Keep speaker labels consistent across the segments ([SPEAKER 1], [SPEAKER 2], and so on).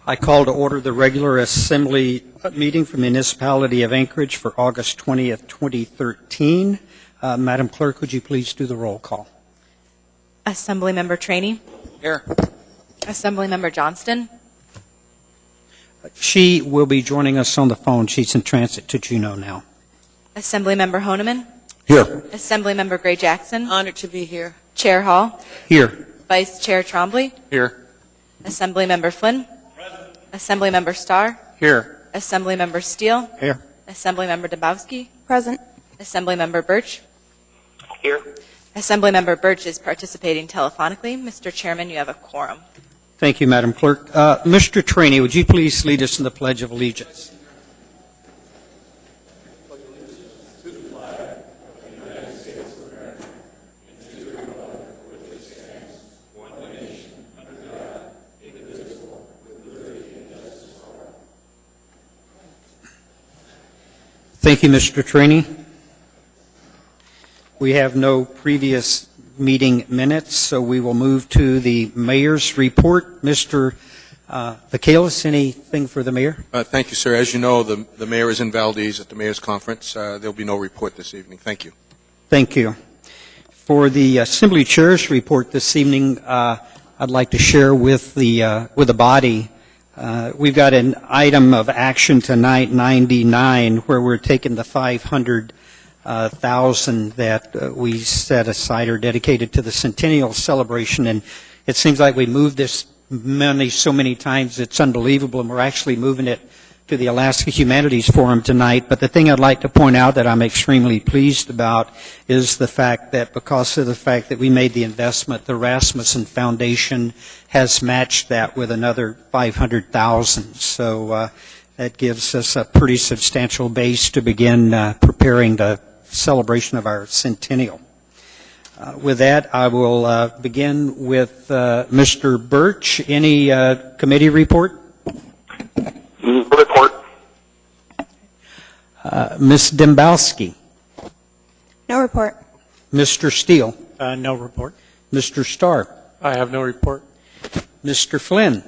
[SPEAKER 1] I call to order the regular assembly meeting for the Municipality of Anchorage for August 20th, 2013. Madam Clerk, would you please do the roll call?
[SPEAKER 2] Assemblymember Trainee.
[SPEAKER 3] Here.
[SPEAKER 2] Assemblymember Johnston.
[SPEAKER 1] She will be joining us on the phone. She's in transit to Juneau now.
[SPEAKER 2] Assemblymember Honeman.
[SPEAKER 3] Here.
[SPEAKER 2] Assemblymember Gray Jackson.
[SPEAKER 4] Honored to be here.
[SPEAKER 2] Chair Hall.
[SPEAKER 1] Here.
[SPEAKER 2] Vice Chair Trombley.
[SPEAKER 3] Here.
[SPEAKER 2] Assemblymember Flynn. Assemblymember Starr.
[SPEAKER 3] Here.
[SPEAKER 2] Assemblymember Steele.
[SPEAKER 1] Here.
[SPEAKER 2] Assemblymember Dabowski.
[SPEAKER 4] Present.
[SPEAKER 2] Assemblymember Birch.
[SPEAKER 3] Here.
[SPEAKER 2] Assemblymember Birch is participating telephonically. Mr. Chairman, you have a quorum.
[SPEAKER 1] Thank you, Madam Clerk. Mr. Trainee, would you please lead us in the Pledge of Allegiance? Thank you, Mr. Trainee. We have no previous meeting minutes, so we will move to the mayor's report. Mr. Vacalis, anything for the mayor?
[SPEAKER 3] Thank you, sir. As you know, the mayor is in Valdez at the mayor's conference. There will be no report this evening. Thank you.
[SPEAKER 1] Thank you. For the Assembly Chair's report this evening, I'd like to share with the body. We've got an item of action tonight, 99, where we're taking the 500,000 that we set aside or dedicated to the centennial celebration, and it seems like we moved this money so many times it's unbelievable, and we're actually moving it to the Alaska Humanities Forum tonight. But the thing I'd like to point out that I'm extremely pleased about is the fact that because of the fact that we made the investment, the Rasmussen Foundation has matched that with another 500,000. So that gives us a pretty substantial base to begin preparing the celebration of our centennial. With that, I will begin with Mr. Birch. Any committee report?
[SPEAKER 5] Report.
[SPEAKER 1] Ms. Dembowski.
[SPEAKER 4] No report.
[SPEAKER 1] Mr. Steele.
[SPEAKER 6] No report.
[SPEAKER 1] Mr. Starr.
[SPEAKER 6] I have no report.
[SPEAKER 1] Mr. Flynn.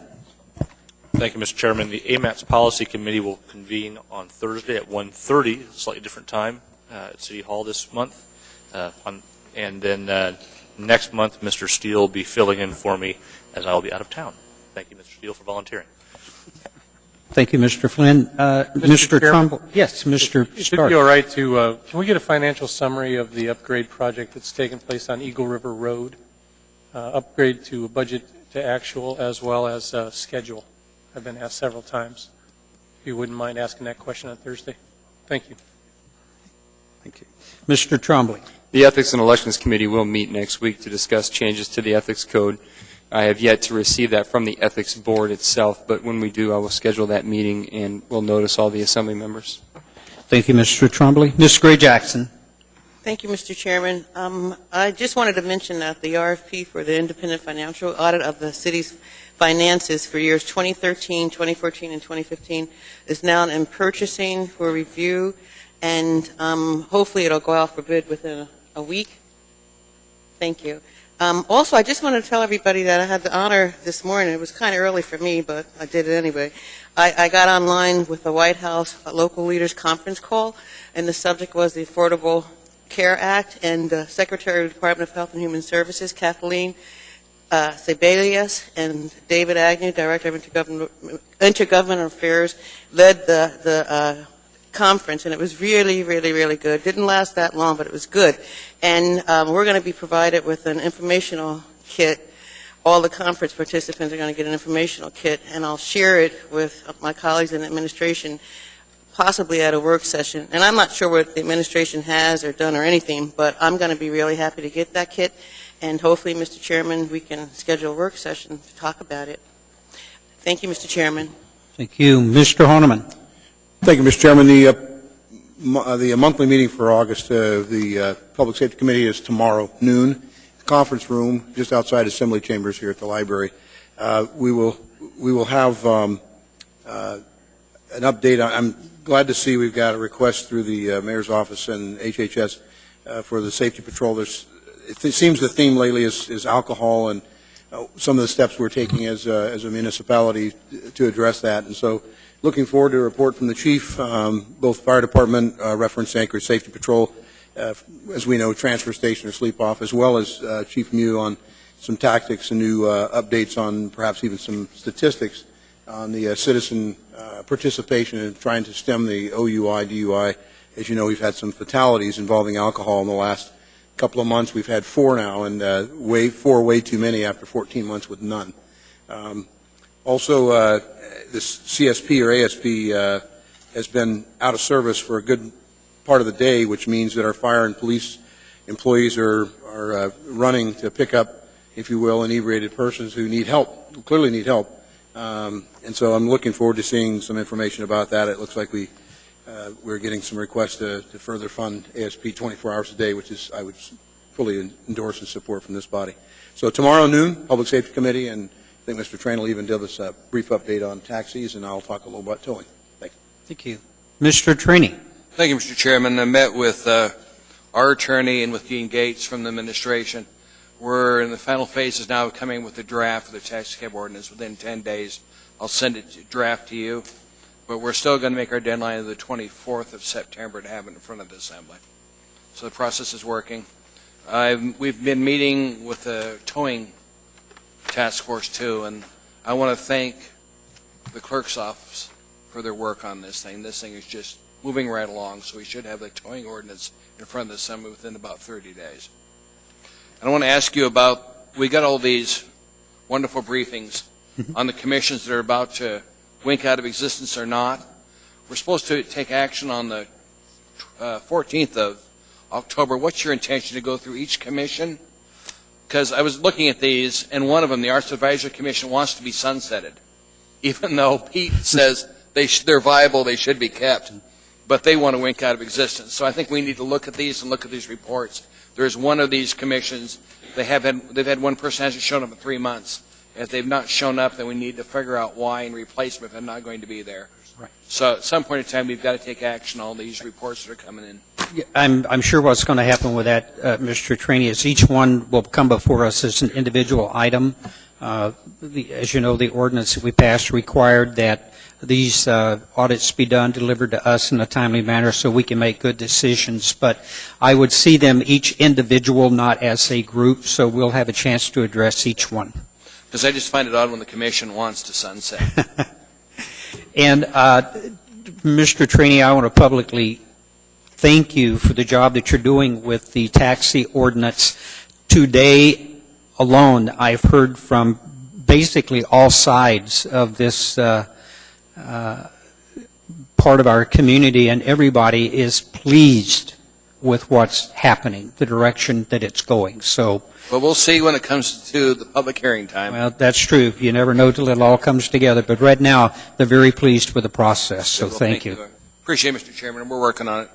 [SPEAKER 7] Thank you, Mr. Chairman. The AMATS Policy Committee will convene on Thursday at 1:30, a slightly different time, at City Hall this month. And then next month, Mr. Steele will be filling in for me as I will be out of town. Thank you, Mr. Steele, for volunteering.
[SPEAKER 1] Thank you, Mr. Flynn. Mr. Trumbull. Yes, Mr.
[SPEAKER 6] It should
[SPEAKER 1] Starr.
[SPEAKER 6] be all right to, can we get a financial summary of the upgrade project that's taken place on Eagle River Road? Upgrade to budget to actual as well as schedule. I've been asked several times. If you wouldn't mind asking that question on Thursday. Thank you.
[SPEAKER 1] Thank you. Mr. Trombley.
[SPEAKER 8] The Ethics and Elections Committee will meet next week to discuss changes to the Ethics Code. I have yet to receive that from the Ethics Board itself, but when we do, I will schedule that meeting and we'll notice all the Assembly members.
[SPEAKER 1] Thank you, Mr. Trombley. Ms. Gray Jackson.
[SPEAKER 4] Thank you, Mr. Chairman. I just wanted to mention that the RFP for the independent financial audit of the city's finances for years 2013, 2014, and 2015 is now in purchasing for review, and hopefully it'll go out for bid within a week. Thank you. Also, I just wanted to tell everybody that I had the honor this morning. It was kind of early for me, but I did it anyway. I got online with the White House Local Leaders Conference call, and the subject was the Affordable Care Act, and Secretary of the Department of Health and Human Services, Kathleen Sebelius, and David Agnew, Director of Intergovernmental Affairs, led the conference, and it was really, really, really good. Didn't last that long, but it was good. And we're going to be provided with an informational kit. All the conference participants are going to get an informational kit, and I'll share it with my colleagues in administration, possibly at a work session. And I'm not sure what the administration has or done or anything, but I'm going to be really happy to get that kit. And hopefully, Mr. Chairman, we can schedule a work session to talk about it. Thank you, Mr. Chairman.
[SPEAKER 1] Thank you. Mr. Honeman.
[SPEAKER 3] Thank you, Mr. Chairman. The monthly meeting for August of the Public Safety Committee is tomorrow noon. The conference room just outside Assembly Chambers here at the library. We will have an update. I'm glad to see we've got a request through the mayor's office and HHS for the safety patrol. It seems the theme lately is alcohol, and some of the steps we're taking as a municipality to address that. And so looking forward to a report from the chief, both fire department, reference Anchorage Safety Patrol, as we know, transfer station or sleep off, as well as Chief Mew on some tactics and new updates on perhaps even some statistics on the citizen participation in trying to stem the OUI, DUI. As you know, we've had some fatalities involving alcohol in the last couple of months. We've had 4 now, and four way too many after 14 months with none. Also, this CSP or ASP has been out of service for a good part of the day, which means that our fire and police employees are running to pick up, if you will, inebriated persons who need help, who clearly need help. And so I'm looking forward to seeing some information about that. It looks like we're getting some requests to further fund ASP 24 hours a day, which is, I would fully endorse and support from this body. So tomorrow noon, Public Safety Committee, and I think Mr. Train will even give us a brief update on taxis, and I'll talk a little about towing. Thank you.
[SPEAKER 1] Thank you. Mr. Trainee.
[SPEAKER 5] Thank you, Mr. Chairman. I met with our attorney and with Dean Gates from the administration. We're in the final phases now of coming with the draft of the taxi cab ordinance. Within 10 days, I'll send it to draft to you. But we're still going to make our deadline of the 24th of September to have it in front of the Assembly. So the process is working. We've been meeting with the towing task force, too, and I want to thank the clerk's office for their work on this thing. This thing is just moving right along, so we should have the towing ordinance in front of the Assembly within about 30 days. And I want to ask you about, we got all these wonderful briefings on the commissions that are about to wink out of existence or not. We're supposed to take action on the 14th of October. What's your intention to go through each commission? Because I was looking at these, and one of them, the Arts Advisory Commission, wants to be sunsetted, even though Pete says they're viable, they should be kept, but they want to wink out of existence. So I think we need to look at these and look at these reports. There's one of these commissions, they've had one person hasn't shown up in 3 months. If they've not shown up, then we need to figure out why and replace them if they're not going to be there.
[SPEAKER 1] Right.
[SPEAKER 5] So at some point in time, we've got to take action on all these reports that are coming in.
[SPEAKER 1] I'm sure what's going to happen with that, Mr. Trainee, is each one will come before us as an individual item. As you know, the ordinance that we passed required that these audits be done, delivered to us in a timely manner so we can make good decisions. But I would see them each individual, not as a group, so we'll have a chance to address each one.
[SPEAKER 5] Because I just find it odd when the commission wants to sunset.
[SPEAKER 1] And Mr. Trainee, I want to publicly thank you for the job that you're doing with the taxi ordinance. Today alone, I've heard from basically all sides of this part of our community, and everybody is pleased with what's happening, the direction that it's going. So,
[SPEAKER 5] But we'll see when it comes to the public hearing time.
[SPEAKER 1] well, that's true. You never know till it all comes together. But right now, they're very pleased with the process. So
[SPEAKER 5] Well,
[SPEAKER 1] thank you.
[SPEAKER 5] Appreciate it, Mr. Chairman, and we're working on it.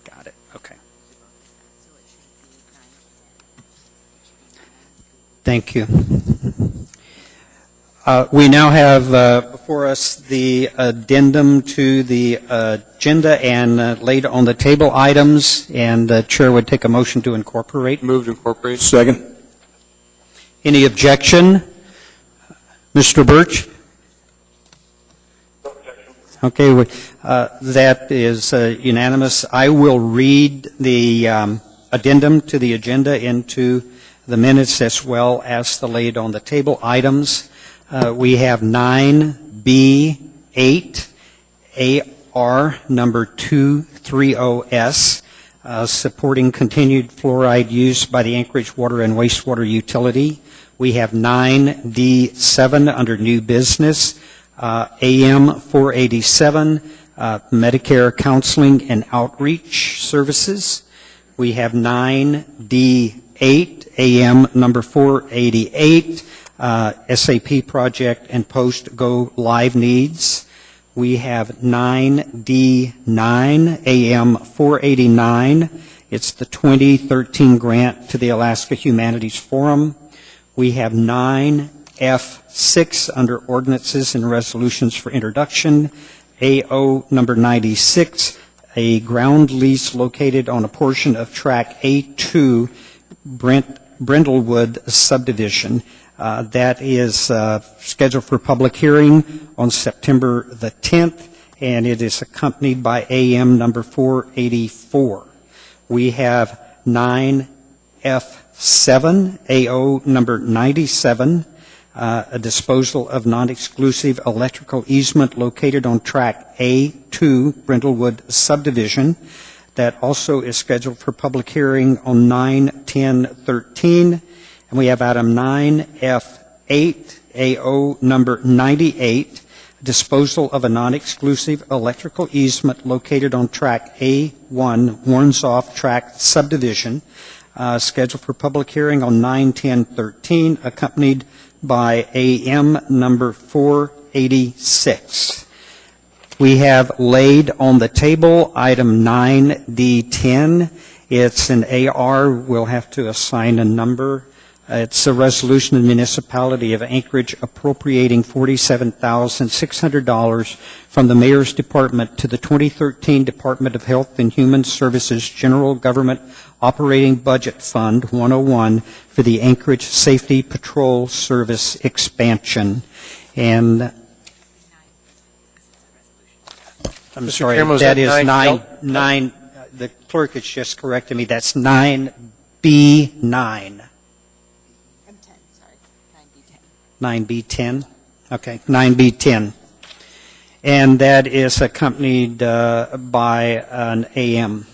[SPEAKER 1] Got it. Okay. Thank you. We now have before us the addendum to the agenda and laid on the table items, and the chair would take a motion to incorporate.
[SPEAKER 8] Move to incorporate.
[SPEAKER 3] Second.
[SPEAKER 1] Any objection? Mr. Birch? Okay, that is unanimous. I will read the addendum to the agenda into the minutes as well as the laid on the table items. We have 9B8 AR number 230S, supporting continued fluoride use by the Anchorage Water and Wastewater Utility. We have 9D7 under new business, AM 487, Medicare Counseling and Outreach Services. We have 9D8, AM number 488, SAP project and post-go live needs. We have 9D9, AM 489. It's the 2013 grant to the Alaska Humanities Forum. We have 9F6 under ordinances and resolutions for introduction. AO number 96, a ground lease located on a portion of Track A2 Brindlewood subdivision. That is scheduled for public hearing on September the 10th, and it is accompanied by AM number 484. We have 9F7, AO number 97, a disposal of non-exclusive electrical easement located on Track A2 Brindlewood subdivision. That also is scheduled for public hearing on 9/10/13. And we have item 9F8, AO number 98, disposal of a non-exclusive electrical easement located on Track A1 Warrensoff Tract subdivision, scheduled for public hearing on 9/10/13, accompanied by AM number 486. We have laid on the table item 9D10. It's an AR. We'll have to assign a number. It's a resolution of the municipality of Anchorage appropriating $47,600 from the Mayor's Department to the 2013 Department of Health and Human Services General Government Operating Budget Fund 101 for the Anchorage Safety Patrol Service expansion. And I'm sorry,
[SPEAKER 6] Chairman, was
[SPEAKER 1] that
[SPEAKER 6] that
[SPEAKER 1] is nine, the clerk has just corrected me, that's 9B9. 9B10? Okay, 9B10. And that is accompanied by an AM.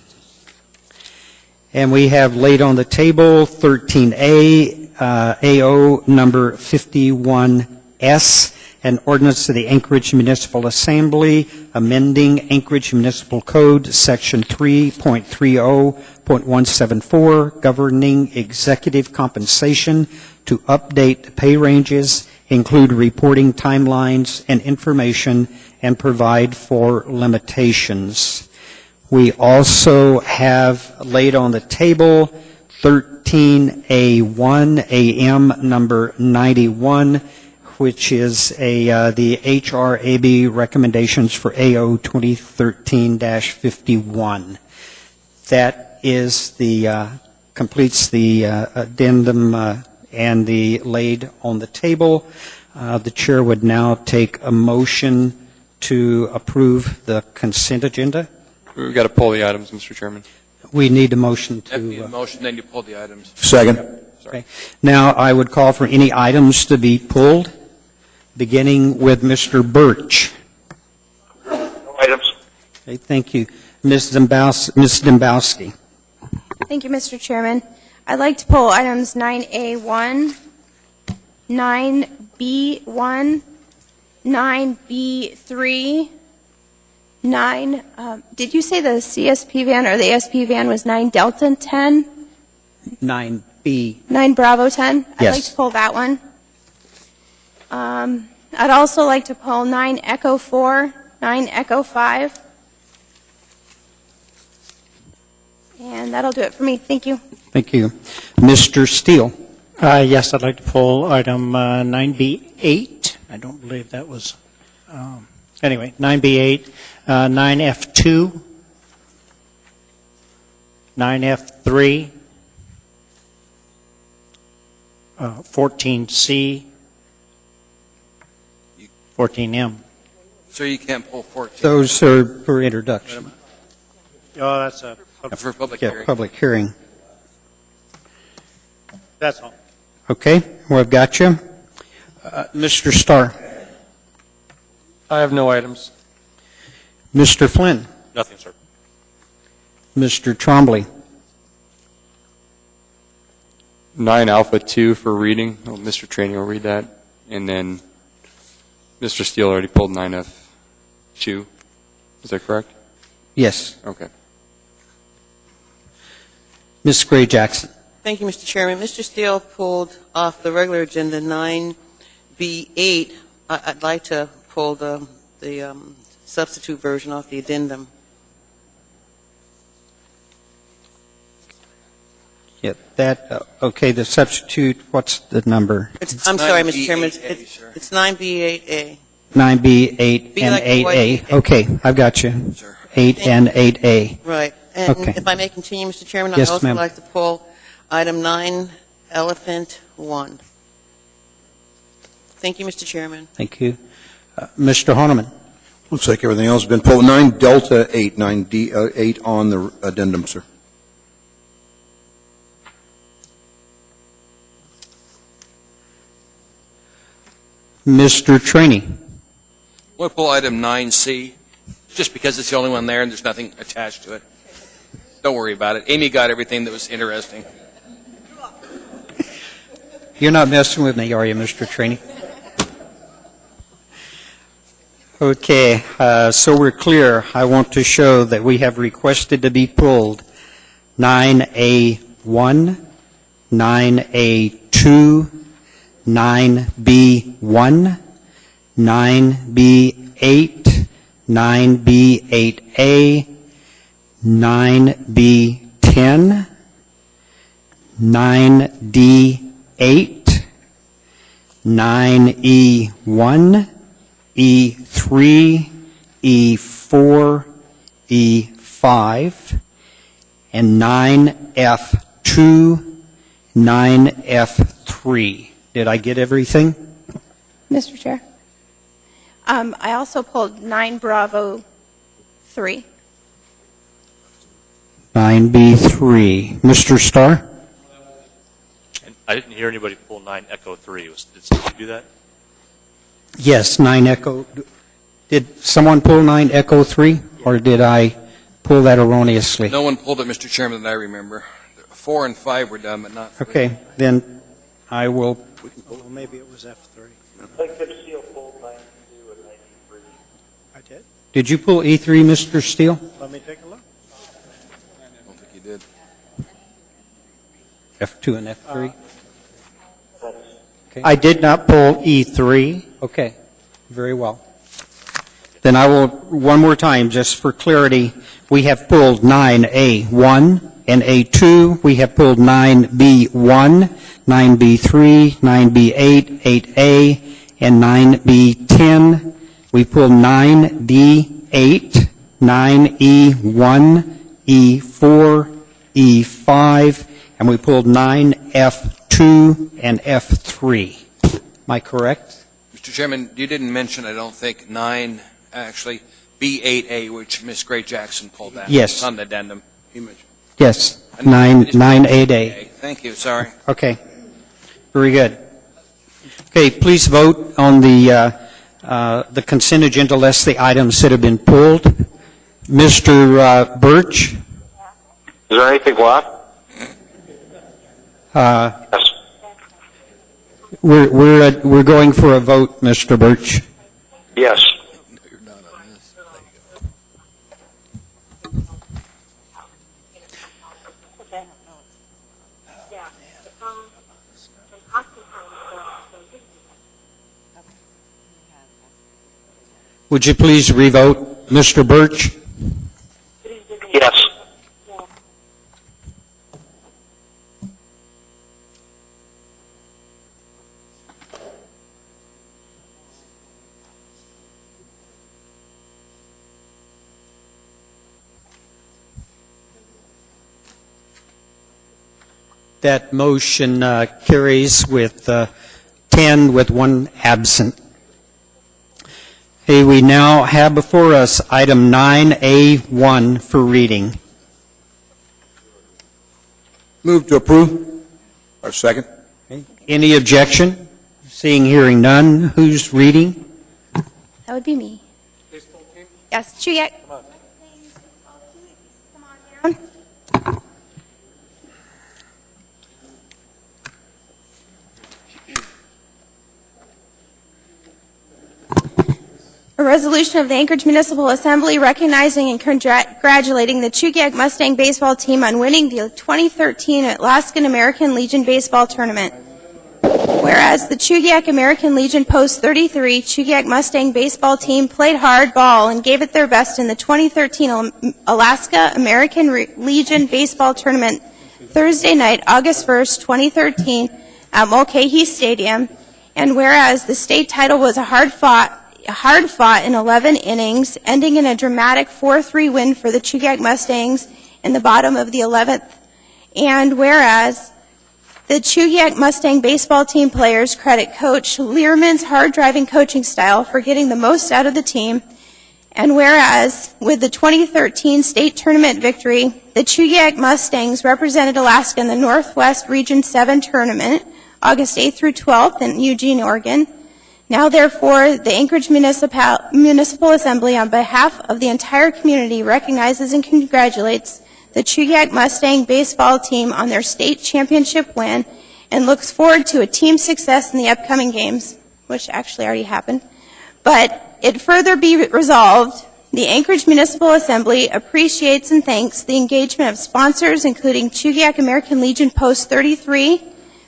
[SPEAKER 1] And we have laid on the table 13A, AO number 51S, an ordinance of the Anchorage Municipal Assembly amending Anchorage Municipal Code, Section 3.30.174, governing executive compensation to update pay ranges, include reporting timelines and information, and provide for limitations. We also have laid on the table 13A1, AM number 91, which is the HRAB recommendations for AO 2013-51. That is completes the addendum and the laid on the table. The chair would now take a motion to approve the consent agenda.
[SPEAKER 8] We've got to pull the items, Mr. Chairman.
[SPEAKER 1] We need a motion
[SPEAKER 5] After the
[SPEAKER 1] to...
[SPEAKER 5] motion, then you pull the items.
[SPEAKER 3] Second.
[SPEAKER 1] Okay. Now, I would call for any items to be pulled, beginning with Mr. Birch.
[SPEAKER 9] No items.
[SPEAKER 1] Okay, thank you. Ms. Dembowski.
[SPEAKER 10] Thank you, Mr. Chairman. I'd like to pull items 9A1, 9B1, 9B3, 9, did you say the CSP van or the SP van was 9 Delta 10?
[SPEAKER 1] 9B.
[SPEAKER 10] 9 Bravo 10? I'd
[SPEAKER 1] Yes.
[SPEAKER 10] like to pull that one. I'd also like to pull 9 Echo 4, 9 Echo 5. And that'll do it for me. Thank you.
[SPEAKER 1] Thank you. Mr. Steele.
[SPEAKER 11] Yes, I'd like to pull item 9B8. I don't believe that was, anyway, 9B8, 9F2, 9F3, 14C, 14M.
[SPEAKER 5] So you can't pull 14.
[SPEAKER 1] Those are for introduction.
[SPEAKER 11] Oh, that's a,
[SPEAKER 5] For public
[SPEAKER 1] Yeah,
[SPEAKER 5] hearing.
[SPEAKER 1] public hearing.
[SPEAKER 11] that's all.
[SPEAKER 1] Okay, well, I've got you. Mr. Starr.
[SPEAKER 6] I have no items.
[SPEAKER 1] Mr. Flynn.
[SPEAKER 7] Nothing, sir.
[SPEAKER 1] Mr. Trombley.
[SPEAKER 8] 9 Alpha 2 for reading. Oh, Mr. Traney will read that. And then Mr. Steele already pulled 9F2. Is that correct?
[SPEAKER 1] Yes.
[SPEAKER 8] Okay.
[SPEAKER 1] Ms. Gray Jackson.
[SPEAKER 4] Thank you, Mr. Chairman. Mr. Steele pulled off the regular agenda 9B8. I'd like to pull the substitute version off the addendum.
[SPEAKER 1] Yeah, that, okay, the substitute, what's the number?
[SPEAKER 4] I'm sorry, Mr.
[SPEAKER 5] 9B8A,
[SPEAKER 4] Chairman.
[SPEAKER 5] sir.
[SPEAKER 4] It's 9B8A.
[SPEAKER 1] 9B, 8,
[SPEAKER 4] Be
[SPEAKER 1] and
[SPEAKER 4] like the white
[SPEAKER 1] 8A.
[SPEAKER 4] egg.
[SPEAKER 1] Okay, I've got you.
[SPEAKER 5] Sir.
[SPEAKER 1] 8 and 8A.
[SPEAKER 4] Right. And
[SPEAKER 1] Okay.
[SPEAKER 4] if I may continue, Mr. Chairman,
[SPEAKER 1] Yes,
[SPEAKER 4] I'd also
[SPEAKER 1] ma'am.
[SPEAKER 4] like to pull item 9, Elephant 1. Thank you, Mr. Chairman.
[SPEAKER 1] Thank you. Mr. Honeman.
[SPEAKER 3] Looks like everything else has been pulled. 9 Delta 8, 9D 8 on the addendum, sir.
[SPEAKER 1] Mr. Trainee.
[SPEAKER 5] We'll pull item 9C, just because it's the only one there and there's nothing attached to it. Don't worry about it. Amy got everything that was interesting.
[SPEAKER 1] You're not messing with me, are you, Mr. Trainee? Okay, so we're clear. I want to show that we have requested to be pulled 9A1, 9A2, 9B1, 9B8, 9B8A, 9B10, 9D8, 9E1, E3, E4, E5, and 9F2, 9F3. Did I get everything?
[SPEAKER 10] Mr. Chair. I also pulled 9 Bravo 3.
[SPEAKER 1] 9B3. Mr. Starr?
[SPEAKER 7] And I didn't hear anybody pull 9 Echo 3. Did somebody do that?
[SPEAKER 1] Yes, 9 Echo. Did someone pull 9 Echo 3, or did I pull that erroneously?
[SPEAKER 5] No one pulled it, Mr. Chairman, that I remember. 4 and 5 were done, but not 3.
[SPEAKER 1] Okay, then I will.
[SPEAKER 11] Well, maybe it was F3.
[SPEAKER 9] I think Tim Steele pulled 92 and 93.
[SPEAKER 11] I did?
[SPEAKER 1] Did you pull E3, Mr. Steele?
[SPEAKER 11] Let me take a look.
[SPEAKER 5] I don't think you did.
[SPEAKER 1] F2 and F3?
[SPEAKER 11] I did not pull E3.
[SPEAKER 1] Okay, very well. Then I will, one more time, just for clarity, we have pulled 9A1 and A2. We have pulled 9B1, 9B3, 9B8, 8A, and 9B10. We pulled 9D8, 9E1, E4, E5, and we pulled 9F2 and F3. Am I correct?
[SPEAKER 5] Mr. Chairman, you didn't mention, I don't think, 9, actually, B8A, which Ms. Gray Jackson pulled that.
[SPEAKER 1] Yes.
[SPEAKER 5] It's on the addendum.
[SPEAKER 3] He mentioned.
[SPEAKER 1] Yes, 9A.
[SPEAKER 5] Thank you, sorry.
[SPEAKER 1] Okay, very good. Okay, please vote on the consent agenda list the items that have been pulled. Mr. Birch?
[SPEAKER 9] Is there anything left? Yes.
[SPEAKER 1] We're going for a vote, Mr. Birch.
[SPEAKER 9] Yes.
[SPEAKER 1] Would you please revote, Mr. Birch?
[SPEAKER 9] Yes.
[SPEAKER 1] That motion carries with 10 with 1 absent. Okay, we now have before us item 9A1 for reading.
[SPEAKER 3] Move to approve. Or second.
[SPEAKER 1] Any objection? Seeing, hearing none. Who's reading?
[SPEAKER 10] That would be me. Yes, Chuyek. Come on down. A resolution of the Anchorage Municipal Assembly recognizing and congratulating the Chugiak Mustang baseball team on winning the 2013 Alaskan American Legion baseball tournament. Whereas the Chugiak American Legion Post 33 Chugiak Mustang baseball team played hard ball and gave it their best in the 2013 Alaska American Legion baseball tournament Thursday night, August 1st, 2013 at Mulcahy Stadium. And whereas the state title was a hard-fought hard-fought in 11 innings, ending in a dramatic 4-3 win for the Chugach Mustangs in the bottom of the 11th. And whereas the Chugach Mustang baseball team players credit Coach Learman's hard-driving coaching style for getting the most out of the team, and whereas with the 2013 state tournament victory, the Chugach Mustangs represented Alaska in the Northwest Region 7 tournament, August 8th through 12th in Eugene, Oregon. Now, therefore, the Anchorage Municipal Assembly, on behalf of the entire community, recognizes and congratulates the Chugach Mustang baseball team on their state championship win and looks forward to a team success in the upcoming games, which actually already happened. But it further be resolved, the Anchorage Municipal Assembly appreciates and thanks the engagement of sponsors, including Chugach American Legion Post 33,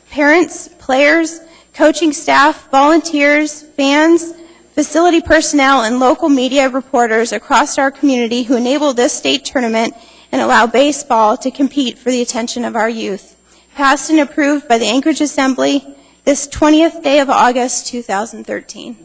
[SPEAKER 10] parents, players, coaching staff, volunteers, fans, facility personnel, and local media reporters across our community who enable this state tournament and allow baseball to compete for the attention of our youth. Passed and approved by the Anchorage Assembly this 20th day of August, 2013.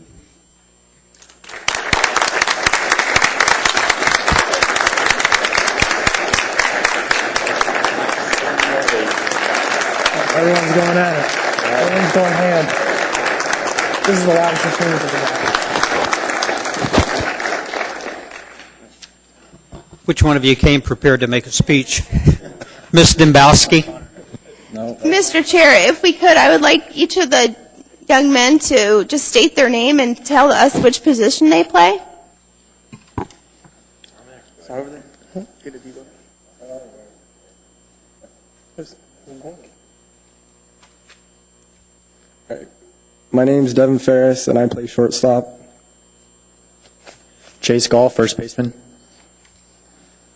[SPEAKER 12] Everyone's going at it. Everyone's going ham. This is the loudest machine for the guy.
[SPEAKER 1] Which one of you came prepared to make a speech? Ms. Dembowski?
[SPEAKER 12] No.
[SPEAKER 10] Mr. Chair, if we could, I would like each of the young men to just state their name and tell us which position they play.
[SPEAKER 12] It's over there. Get it, Debo. My name's Devin Ferris, and I play shortstop. Chase Gall, first baseman.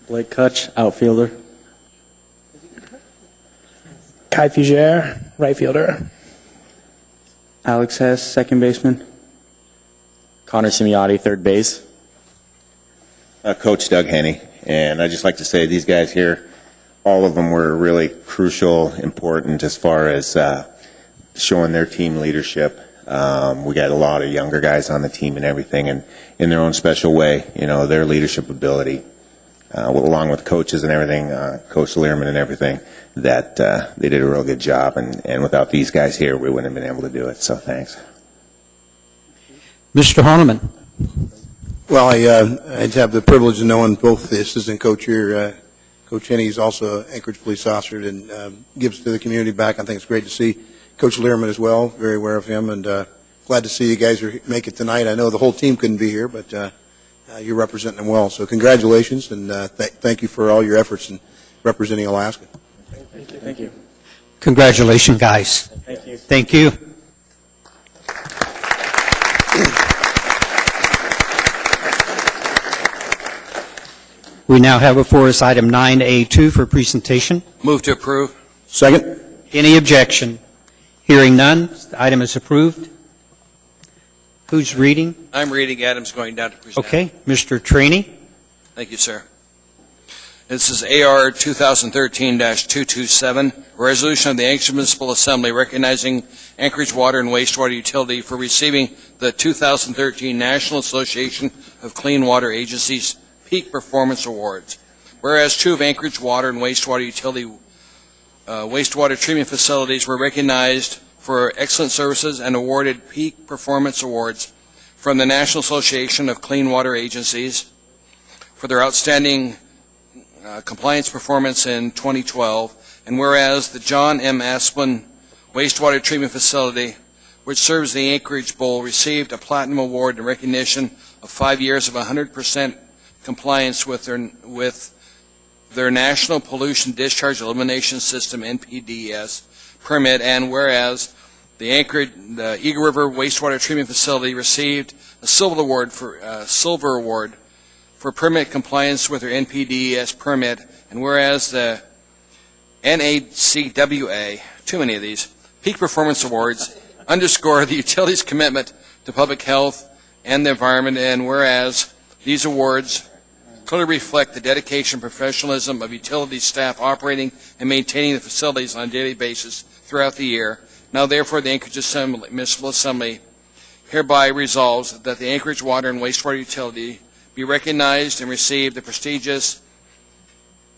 [SPEAKER 12] Blake Kutch, outfielder. Kai Fugere, right fielder. Alex Hess, second baseman. Connor Simiotti, third base.
[SPEAKER 13] Coach Doug Henney, and I'd just like to say these guys here, all of them were really crucial, important as far as showing their team leadership. We got a lot of younger guys on the team and everything, and in their own special way, you know, their leadership ability, along with coaches and everything, Coach Learman and everything, that they did a real good job, and without these guys here, we wouldn't have been able to do it, so thanks.
[SPEAKER 1] Mr. Horniman?
[SPEAKER 3] Well, I'd have the privilege of knowing both the assistant coach here. Coach Henney is also an Anchorage police officer and gives to the community back. I think it's great to see Coach Learman as well, very aware of him, and glad to see you guys make it tonight. I know the whole team couldn't be here, but you're representing them well. So congratulations, and thank you for all your efforts in representing Alaska.
[SPEAKER 12] Thank you.
[SPEAKER 1] Congratulations, guys.
[SPEAKER 12] Thank you.
[SPEAKER 1] Thank you. We now have before us item 9A2 for presentation.
[SPEAKER 5] Move to approve.
[SPEAKER 3] Second.
[SPEAKER 1] Any objection? Hearing none, the item is approved. Who's reading?
[SPEAKER 5] I'm reading. Adam's going down to present.
[SPEAKER 1] Okay, Mr. Trainee.
[SPEAKER 5] Thank you, sir. This is AR 2013-227, a resolution of the Anchorage Municipal Assembly recognizing Anchorage Water and Wastewater Utility for receiving the 2013 National Association of Clean Water Agencies Peak Performance Awards. Whereas two of Anchorage Water and Wastewater Utility wastewater treatment facilities were recognized for excellent services and awarded Peak Performance Awards from the National Association of Clean Water Agencies for their outstanding compliance performance in 2012, and whereas the John M. Asplin Wastewater Treatment Facility, which serves the Anchorage Bowl, received a Platinum Award in recognition of 5 years of 100% compliance with their National Pollution Discharge Elimination System (NPDES) permit, and whereas the Eagle River Wastewater Treatment Facility received a Silver Award for permit compliance with their NPDES permit, and whereas the NACWA, too many of these, Peak Performance Awards underscore the utility's commitment to public health and the environment, and whereas these awards clearly reflect the dedication and professionalism of utility staff operating and maintaining the facilities on a daily basis throughout the year. Now, therefore, the Anchorage Municipal Assembly hereby resolves that the Anchorage Water and Wastewater Utility be recognized and receive the prestigious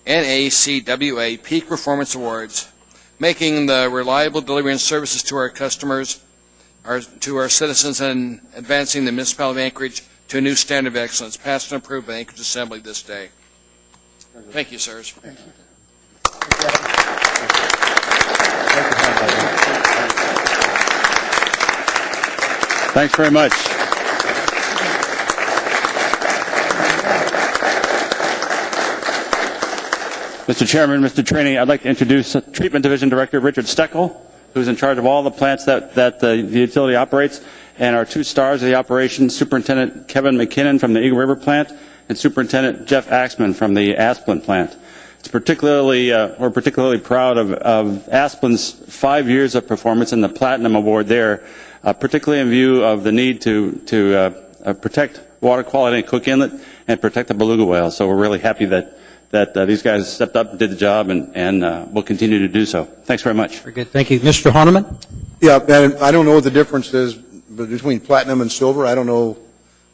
[SPEAKER 5] NACWA Peak Performance Awards, making the reliable delivery and services to our customers, to our citizens, and advancing the municipality of Anchorage to a new standard of excellence, passed and approved by the Anchorage Assembly this day. Thank you, sirs.
[SPEAKER 14] Thanks very much. Mr. Chairman, Mr. Trainee, I'd like to introduce Treatment Division Director Richard Steckel, who's in charge of all the plants that the utility operates, and our two stars of the operation, Superintendent Kevin McKinnon from the Eagle River plant and Superintendent Jeff Axman from the Asplin plant. It's we're particularly proud of Asplin's 5 years of performance and the Platinum Award there, particularly in view of the need to protect water quality in Cook Inlet and protect the beluga whale. So we're really happy that these guys stepped up and did the job and will continue to do so. Thanks very much.
[SPEAKER 1] Very good. Thank you. Mr. Horniman?
[SPEAKER 3] Yeah, and I don't know what the difference is between platinum and silver. I don't know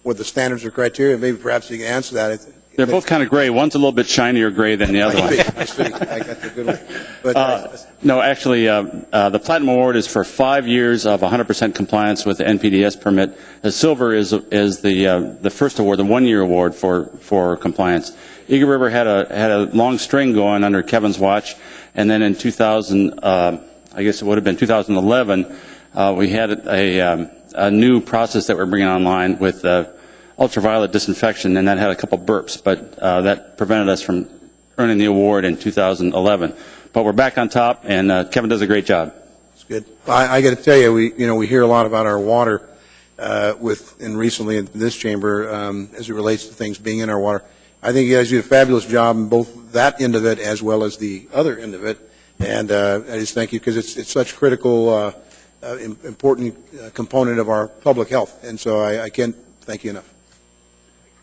[SPEAKER 3] what the standards or criteria. Maybe perhaps you can answer that.
[SPEAKER 14] They're both kind of gray. One's a little bit shinier gray than the other one.
[SPEAKER 3] I see. I got the good one. But,
[SPEAKER 14] No, actually, the Platinum Award is for 5 years of 100% compliance with the NPDES permit. The silver is the first award, the 1-year award for compliance. Eagle River had a long string going under Kevin's watch, and then in 2000, I guess it would have been 2011, we had a new process that we're bringing online with ultraviolet disinfection, and that had a couple burps, but that prevented us from earning the award in 2011. But we're back on top, and Kevin does a great job.
[SPEAKER 3] That's good. I got to tell you, we hear a lot about our water and recently in this chamber as it relates to things being in our water. I think you guys do a fabulous job in both that end of it as well as the other end of it, and I just thank you because it's such a critical, important component of our public health, and so I can't thank you enough.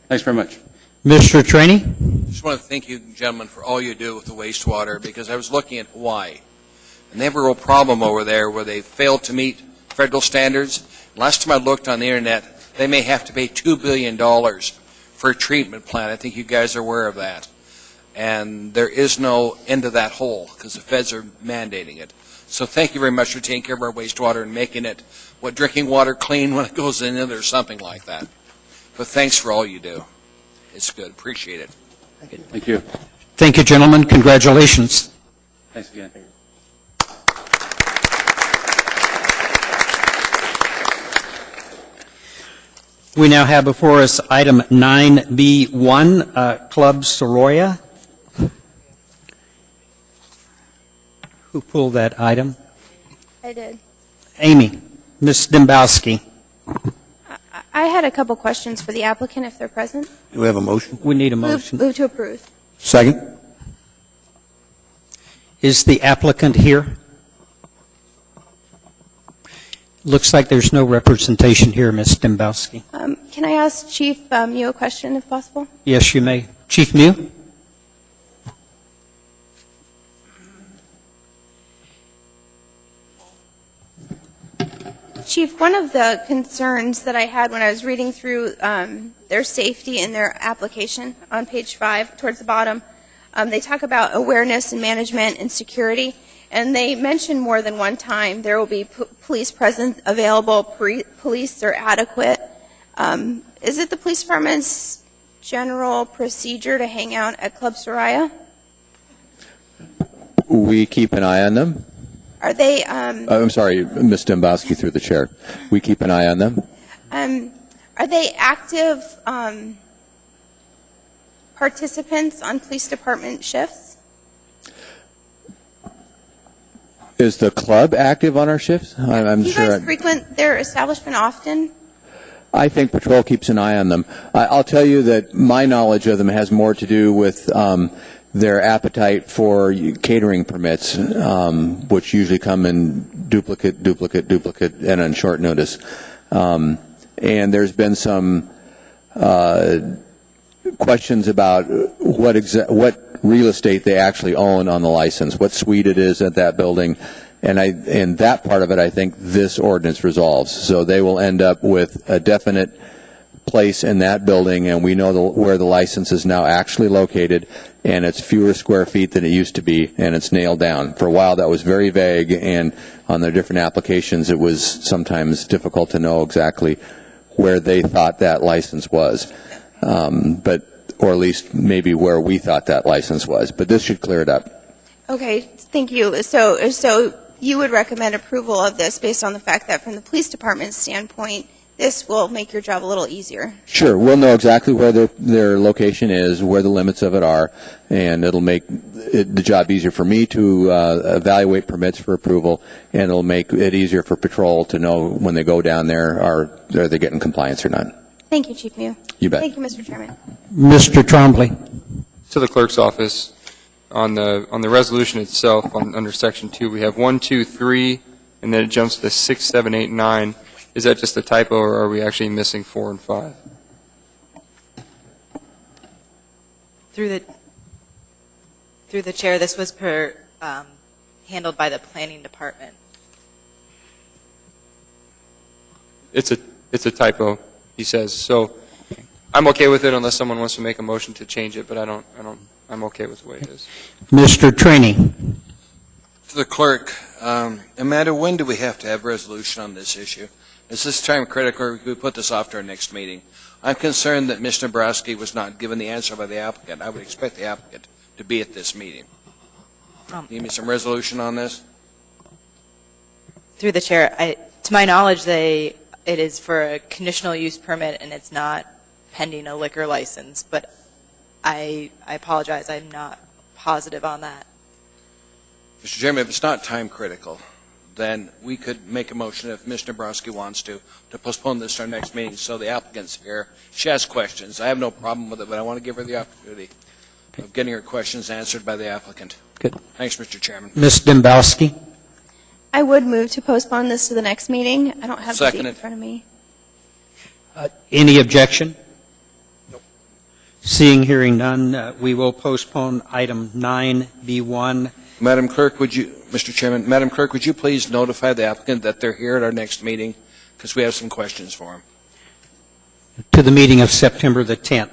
[SPEAKER 14] Thanks very much.
[SPEAKER 1] Mr. Trainee?
[SPEAKER 5] I just want to thank you, gentlemen, for all you do with the wastewater, because I was looking at Hawaii, and they have a real problem over there where they failed to meet federal standards. Last time I looked on the internet, they may have to pay $2 billion for a treatment plant. I think you guys are aware of that. And there is no end to that hole because the feds are mandating it. So thank you very much for taking care of our wastewater and making it, drinking water clean when it goes in there or something like that. But thanks for all you do. It's good. Appreciate it.
[SPEAKER 14] Thank you.
[SPEAKER 1] Thank you, gentlemen. Congratulations.
[SPEAKER 14] Thanks again.
[SPEAKER 1] We now have before us item 9B1, Club Soroya. Who pulled that item?
[SPEAKER 10] I did.
[SPEAKER 1] Amy. Ms. Dembowski.
[SPEAKER 10] I had a couple questions for the applicant if they're present.
[SPEAKER 3] Do we have a motion?
[SPEAKER 1] We need a motion.
[SPEAKER 10] Move to approve.
[SPEAKER 3] Second.
[SPEAKER 1] Is the applicant here? Looks like there's no representation here, Ms. Dembowski.
[SPEAKER 10] Can I ask Chief Mew a question if possible?
[SPEAKER 1] Yes, you may. Chief Mew?
[SPEAKER 10] Chief, one of the concerns that I had when I was reading through their safety in their application on page 5 towards the bottom, they talk about awareness and management and security, and they mention more than one time there will be police presence available, police are adequate. Is it the police department's general procedure to hang out at Club Soraya?
[SPEAKER 15] We keep an eye on them.
[SPEAKER 10] Are they...
[SPEAKER 15] I'm sorry, Ms. Dembowski through the chair. We keep an eye on them.
[SPEAKER 10] Are they active participants on police department shifts?
[SPEAKER 15] Is the club active on our shifts? I'm
[SPEAKER 10] Do you
[SPEAKER 15] sure.
[SPEAKER 10] guys frequent their establishment often?
[SPEAKER 15] I think patrol keeps an eye on them. I'll tell you that my knowledge of them has more to do with their appetite for catering permits, which usually come in duplicate, and on short notice. And there's been some questions about what real estate they actually own on the license, what suite it is at that building, And that part of it, I think this ordinance resolves. So they will end up with a definite place in that building, and we know where the license is now actually located, and it's fewer square feet than it used to be, and it's nailed down. For a while, that was very vague, and on their different applications, it was sometimes difficult to know exactly where they thought that license was, or at least maybe where we thought that license was. But this should clear it up.
[SPEAKER 10] Okay, thank you. So you would recommend approval of this based on the fact that from the police department's standpoint, this will make your job a little easier.
[SPEAKER 15] Sure, we'll know exactly where their location is, where the limits of it are, and it'll make the job easier for me to evaluate permits for approval, and it'll make it easier for patrol to know when they go down there, are they getting compliance or not.
[SPEAKER 10] Thank you, Chief Mew.
[SPEAKER 15] You bet.
[SPEAKER 10] Thank you, Mr. Chairman.
[SPEAKER 1] Mr. Trombley.
[SPEAKER 8] To the clerk's office, on the resolution itself, under section 2, we have 1, 2, 3, and then it jumps to 6, 7, 8, 9. Is that just a typo, or are we actually missing 4 and 5?
[SPEAKER 2] Through the chair, this was handled by the planning department.
[SPEAKER 8] It's a typo, he says. So I'm okay with it unless someone wants to make a motion to change it, but I'm okay with the way it is.
[SPEAKER 1] Mr. Trainee.
[SPEAKER 5] To the clerk, Amanda, when do we have to have resolution on this issue? Is this time critical, or can we put this off to our next meeting? I'm concerned that Mr. Nabrowski was not given the answer by the applicant. I would expect the applicant to be at this meeting. Give me some resolution on this?
[SPEAKER 2] Through the chair, to my knowledge, it is for a conditional use permit and it's not pending a liquor license, but I apologize, I'm not positive on that.
[SPEAKER 5] Mr. Chairman, if it's not time critical, then we could make a motion if Mr. Nabrowski wants to postpone this to our next meeting so the applicant's here. She has questions. I have no problem with it, but I want to give her the opportunity of getting her questions answered by the applicant.
[SPEAKER 1] Good.
[SPEAKER 5] Thanks, Mr. Chairman.
[SPEAKER 1] Ms. Dembowski.
[SPEAKER 10] I would move to postpone this to the next meeting. I don't have the date
[SPEAKER 5] Second
[SPEAKER 10] in
[SPEAKER 5] it.
[SPEAKER 10] front of me.
[SPEAKER 1] Any objection? Nope. Seeing, hearing none, we will postpone item 9B1.
[SPEAKER 5] Madam Clerk, Mr. Chairman, Madam Clerk, would you please notify the applicant that they're here at our next meeting, because we have some questions for them.
[SPEAKER 1] To the meeting of September the 10th.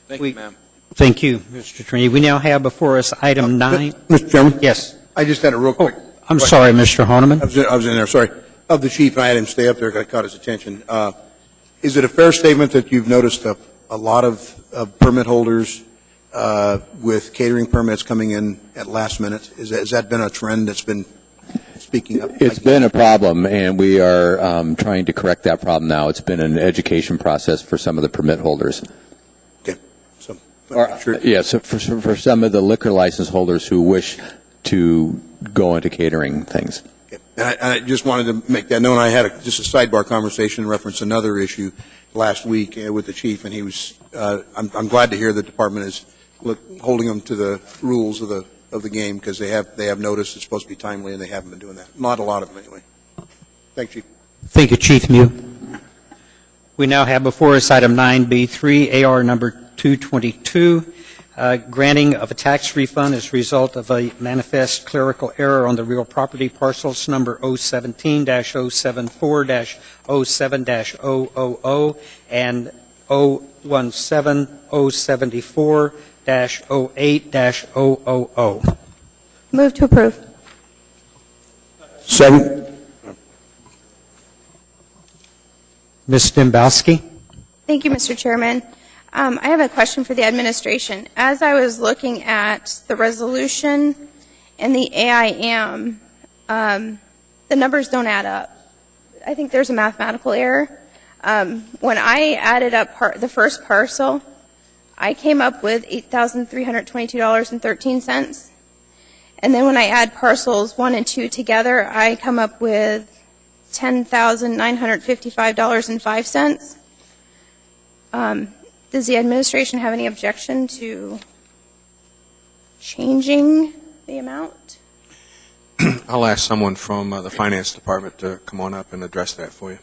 [SPEAKER 5] Thank you, ma'am.
[SPEAKER 1] Thank you, Mr. Trainee. We now have before us item 9.
[SPEAKER 3] Mr. Chairman?
[SPEAKER 1] Yes.
[SPEAKER 3] I just had a real quick.
[SPEAKER 1] I'm sorry, Mr. Honeman.
[SPEAKER 3] I was in there, sorry. Of the chief, and I had him stay up there, I caught his attention. Is it a fair statement that you've noticed a lot of permit holders with catering permits coming in at last minute? Has that been a trend that's been speaking up?
[SPEAKER 15] It's been a problem, and we are trying to correct that problem now. It's been an education process for some of the permit holders.
[SPEAKER 3] Okay. So,
[SPEAKER 15] Yes, for some of the liquor license holders who wish to go into catering things.
[SPEAKER 3] Okay. And I just wanted to make that known. I had just a sidebar conversation in reference to another issue last week with the chief, and he was. I'm glad to hear the department is holding them to the rules of the game, because they have noticed it's supposed to be timely, and they haven't been doing that. Not a lot of them, anyway. Thank you.
[SPEAKER 1] Thank you, Chief Mew. We now have before us item 9B3, AR number 222, granting of a tax refund as a result of a manifest clerical error on the real property parcels number 017-074-07-000 and 017-074-08-000.
[SPEAKER 10] Move to approve.
[SPEAKER 3] Second.
[SPEAKER 1] Ms. Dembowski.
[SPEAKER 10] Thank you, Mr. Chairman. I have a question for the administration. As I was looking at the resolution and the AIM, the numbers don't add up. I think there's a mathematical error. When I added up the first parcel, I came up with $8,322.13. And then when I add parcels 1 and 2 together, I come up with $10,955.05. Does the administration have any objection to changing the amount?
[SPEAKER 16] I'll ask someone from the finance department to come on up and address that for you.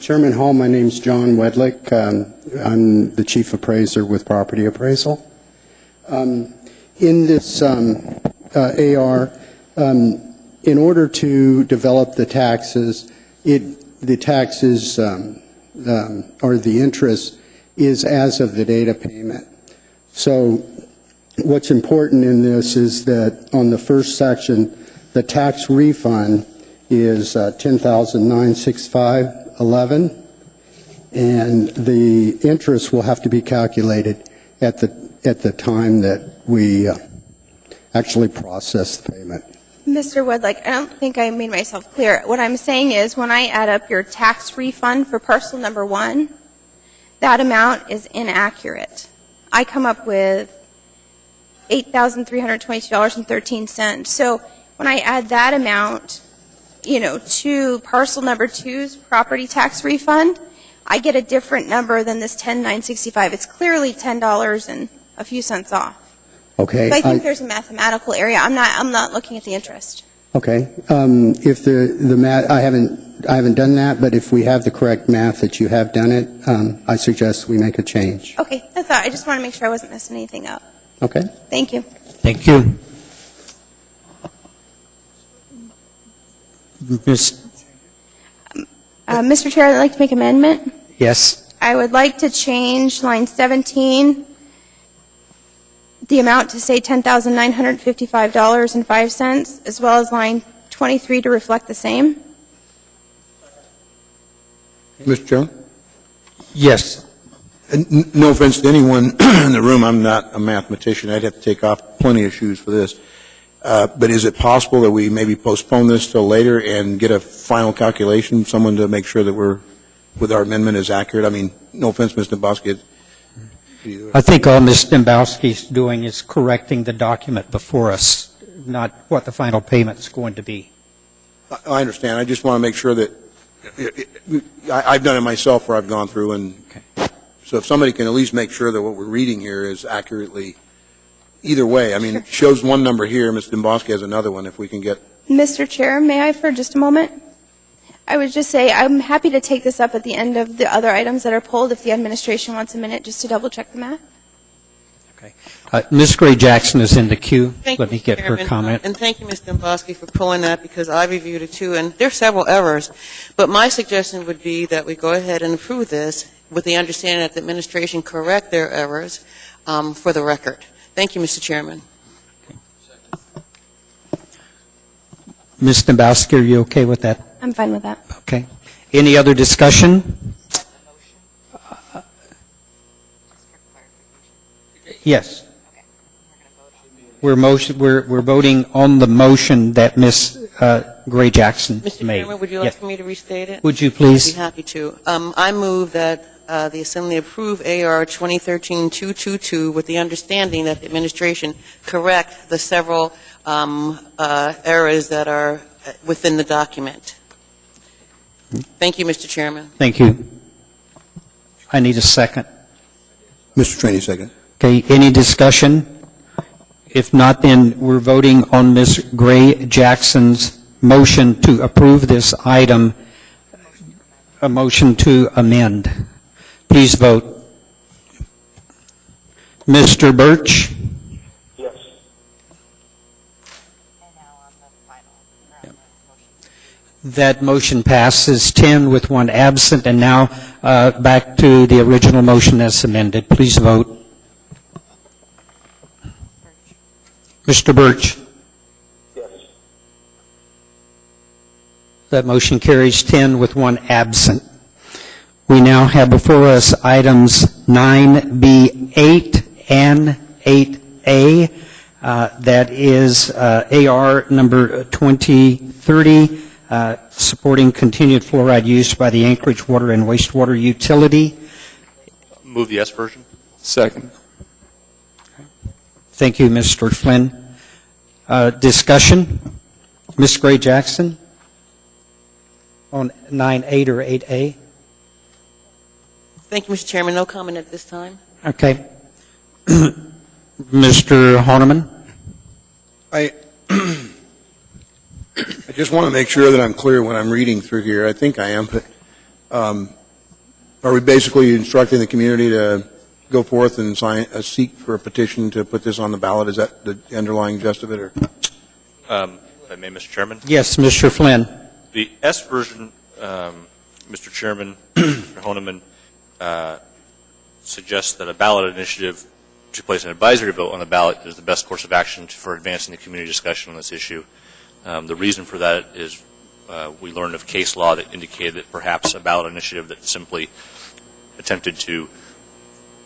[SPEAKER 17] Chairman Hall, my name's John Wedlick. I'm the chief appraiser with Property Appraisal. In this AR, in order to develop the taxes, the taxes or the interest is as of the date of payment. So what's important in this is that on the first section, the tax refund is $10,965.11, and the interest will have to be calculated at the time that we actually process the payment.
[SPEAKER 10] Mr. Woodlick, I don't think I made myself clear. What I'm saying is when I add up your tax refund for parcel number 1, that amount is inaccurate. I come up with $8,322.13. So when I add that amount, to parcel number 2's property tax refund, I get a different number than this $10,965. It's clearly $10 and a few cents off.
[SPEAKER 17] Okay.
[SPEAKER 10] But I think there's a mathematical area. I'm not looking at the interest.
[SPEAKER 17] Okay. If the math, I haven't done that, but if we have the correct math that you have done it, I suggest we make a change.
[SPEAKER 10] Okay, that's all. I just want to make sure I wasn't messing anything up.
[SPEAKER 17] Okay.
[SPEAKER 10] Thank you.
[SPEAKER 1] Thank you.
[SPEAKER 10] Mr. Chair, I'd like to make an amendment.
[SPEAKER 1] Yes.
[SPEAKER 10] I would like to change line 17, the amount to say $10,955.05, as well as line 23 to reflect the same.
[SPEAKER 3] Mr. Chairman?
[SPEAKER 1] Yes.
[SPEAKER 3] No offense to anyone in the room, I'm not a mathematician. I'd have to take off plenty of shoes for this. But is it possible that we maybe postpone this till later and get a final calculation, someone to make sure that with our amendment is accurate? I mean, no offense, Mr. Bosky.
[SPEAKER 1] I think all Ms. Dembowski's doing is correcting the document before us, not what the final payment's going to be.
[SPEAKER 3] I understand. I just want to make sure that I've done it myself where I've gone through, and so if somebody can at least make sure that what we're reading here is accurately, either way. I mean, it shows one number here, Ms. Dembowski has another one, if we can get.
[SPEAKER 10] Mr. Chair, may I for just a moment? I would just say I'm happy to take this up at the end of the other items that are pulled if the administration wants a minute just to double check the math.
[SPEAKER 1] Okay. Ms. Gray Jackson is in the queue. Let me get her
[SPEAKER 4] Chairman.
[SPEAKER 1] comment.
[SPEAKER 4] And thank you, Ms. Dembowski, for pulling that, because I reviewed it too, and there are several errors. But my suggestion would be that we go ahead and approve this with the understanding that the administration correct their errors for the record. Thank you, Mr. Chairman.
[SPEAKER 1] Ms. Dembowski, are you okay with that?
[SPEAKER 10] I'm fine with that.
[SPEAKER 1] Okay. Any other discussion? Yes. We're voting on the motion that Ms. Gray Jackson
[SPEAKER 4] Mr.
[SPEAKER 1] made.
[SPEAKER 4] Chairman, would you like for me to restate it?
[SPEAKER 1] Would you please?
[SPEAKER 4] I'd be happy to. I move that the Assembly approve AR 2013-222 with the understanding that the administration correct the several errors that are within the document. Thank you, Mr. Chairman.
[SPEAKER 1] Thank you. I need a second.
[SPEAKER 3] Mr. Trainee, second.
[SPEAKER 1] Okay, any discussion? If not, then we're voting on Ms. Gray Jackson's motion to approve this item, a motion to amend. Please vote. Mr. Birch?
[SPEAKER 9] Yes.
[SPEAKER 1] That motion passes 10 with 1 absent, and now back to the original motion as amended. Please vote. Mr. Birch?
[SPEAKER 9] Yes.
[SPEAKER 1] That motion carries 10 with 1 absent. We now have before us items 9B8 and 8A. That is AR number 2030, supporting continued fluoride use by the Anchorage Water and Wastewater Utility.
[SPEAKER 7] Move the S version.
[SPEAKER 8] Second.
[SPEAKER 1] Thank you, Mr. Flynn. Discussion? Ms. Gray Jackson on 9.8 or 8A?
[SPEAKER 4] Thank you, Mr. Chairman. No comment at this time.
[SPEAKER 1] Okay. Mr. Horniman?
[SPEAKER 3] I just want to make sure that I'm clear when I'm reading through here. I think I am, but Are we basically instructing the community to go forth and seek for a petition to put this on the ballot? Is that the underlying gist of it? Or?
[SPEAKER 7] If I may, Mr. Chairman?
[SPEAKER 1] Yes, Mr. Flynn.
[SPEAKER 7] The S version, Mr. Chairman, Mr. Honeman, suggests that a ballot initiative to place an advisory vote on the ballot is the best course of action for advancing the community discussion on this issue. The reason for that is we learned of case law that indicated that perhaps a ballot initiative that simply attempted to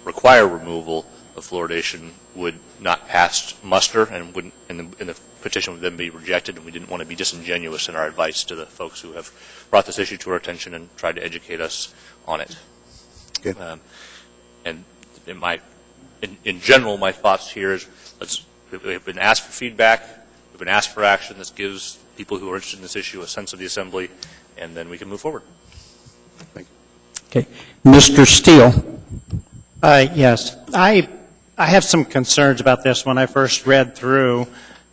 [SPEAKER 7] require removal of fluoridation would not pass muster and the petition would then be rejected, and we didn't want to be disingenuous in our advice to the folks who have brought this issue to our attention and tried to educate us on it.
[SPEAKER 3] Okay.
[SPEAKER 7] And in general, my thoughts here is we've been asked for feedback, we've been asked for action. This gives people who are interested in this issue a sense of the Assembly, and then we can move forward. Thank you.
[SPEAKER 1] Okay. Mr. Steele.
[SPEAKER 11] Yes. I have some concerns about this when I first read through,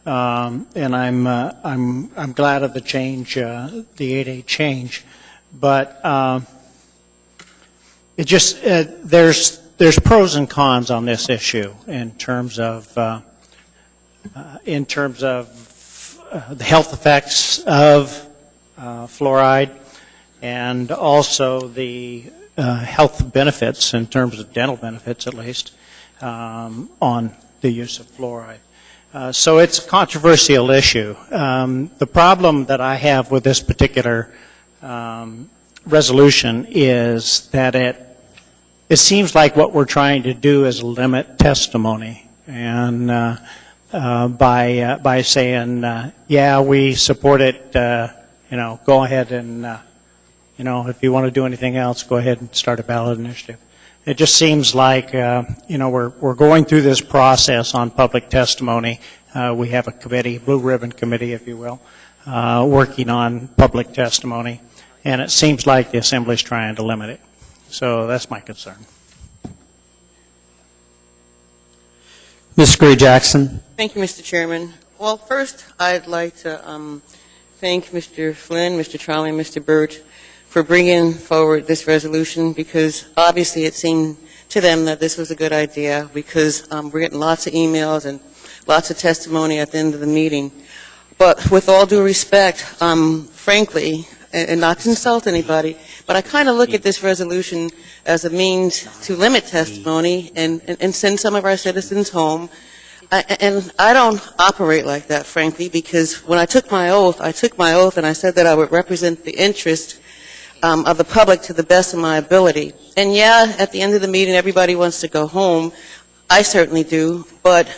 [SPEAKER 11] and I'm glad of the change, the 8A change, but it just there's pros and cons on this issue in terms of the health effects of fluoride and also the health benefits in terms of dental benefits at least on the use of fluoride. So it's a controversial issue. The problem that I have with this particular resolution is that it seems like what we're trying to do is limit testimony, and by saying, yeah, we support it, go ahead and, if you want to do anything else, go ahead and start a ballot initiative. It just seems like, we're going through this process on public testimony. We have a committee, Blue Ribbon Committee, if you will, working on public testimony, and it seems like the Assembly's trying to limit it. So that's my concern.
[SPEAKER 1] Ms. Gray-Jackson.
[SPEAKER 4] Thank you, Mr. Chairman. Well, first, I'd like to thank Mr. Flynn, Mr. Trolley, and Mr. Burt for bringing forward this resolution, because obviously it seemed to them that this was a good idea, because we're getting lots of emails and lots of testimony at the end of the meeting. But with all due respect, frankly, and not to insult anybody, but I kind of look at this resolution as a means to limit testimony and send some of our citizens home. And I don't operate like that, frankly, because when I took my oath and I said that I would represent the interest of the public to the best of my ability. And yeah, at the end of the meeting, everybody wants to go home. I certainly do, but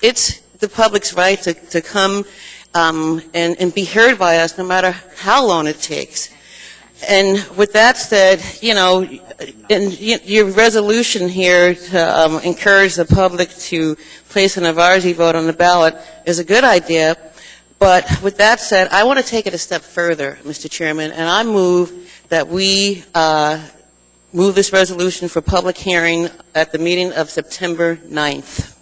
[SPEAKER 4] it's the public's right to come and be heard by us no matter how long it takes. And with that said, your resolution here to encourage the public to place an advisory vote on the ballot is a good idea. But with that said, I want to take it a step further, Mr. Chairman, and I move that we move this resolution for public hearing at the meeting of September 9th.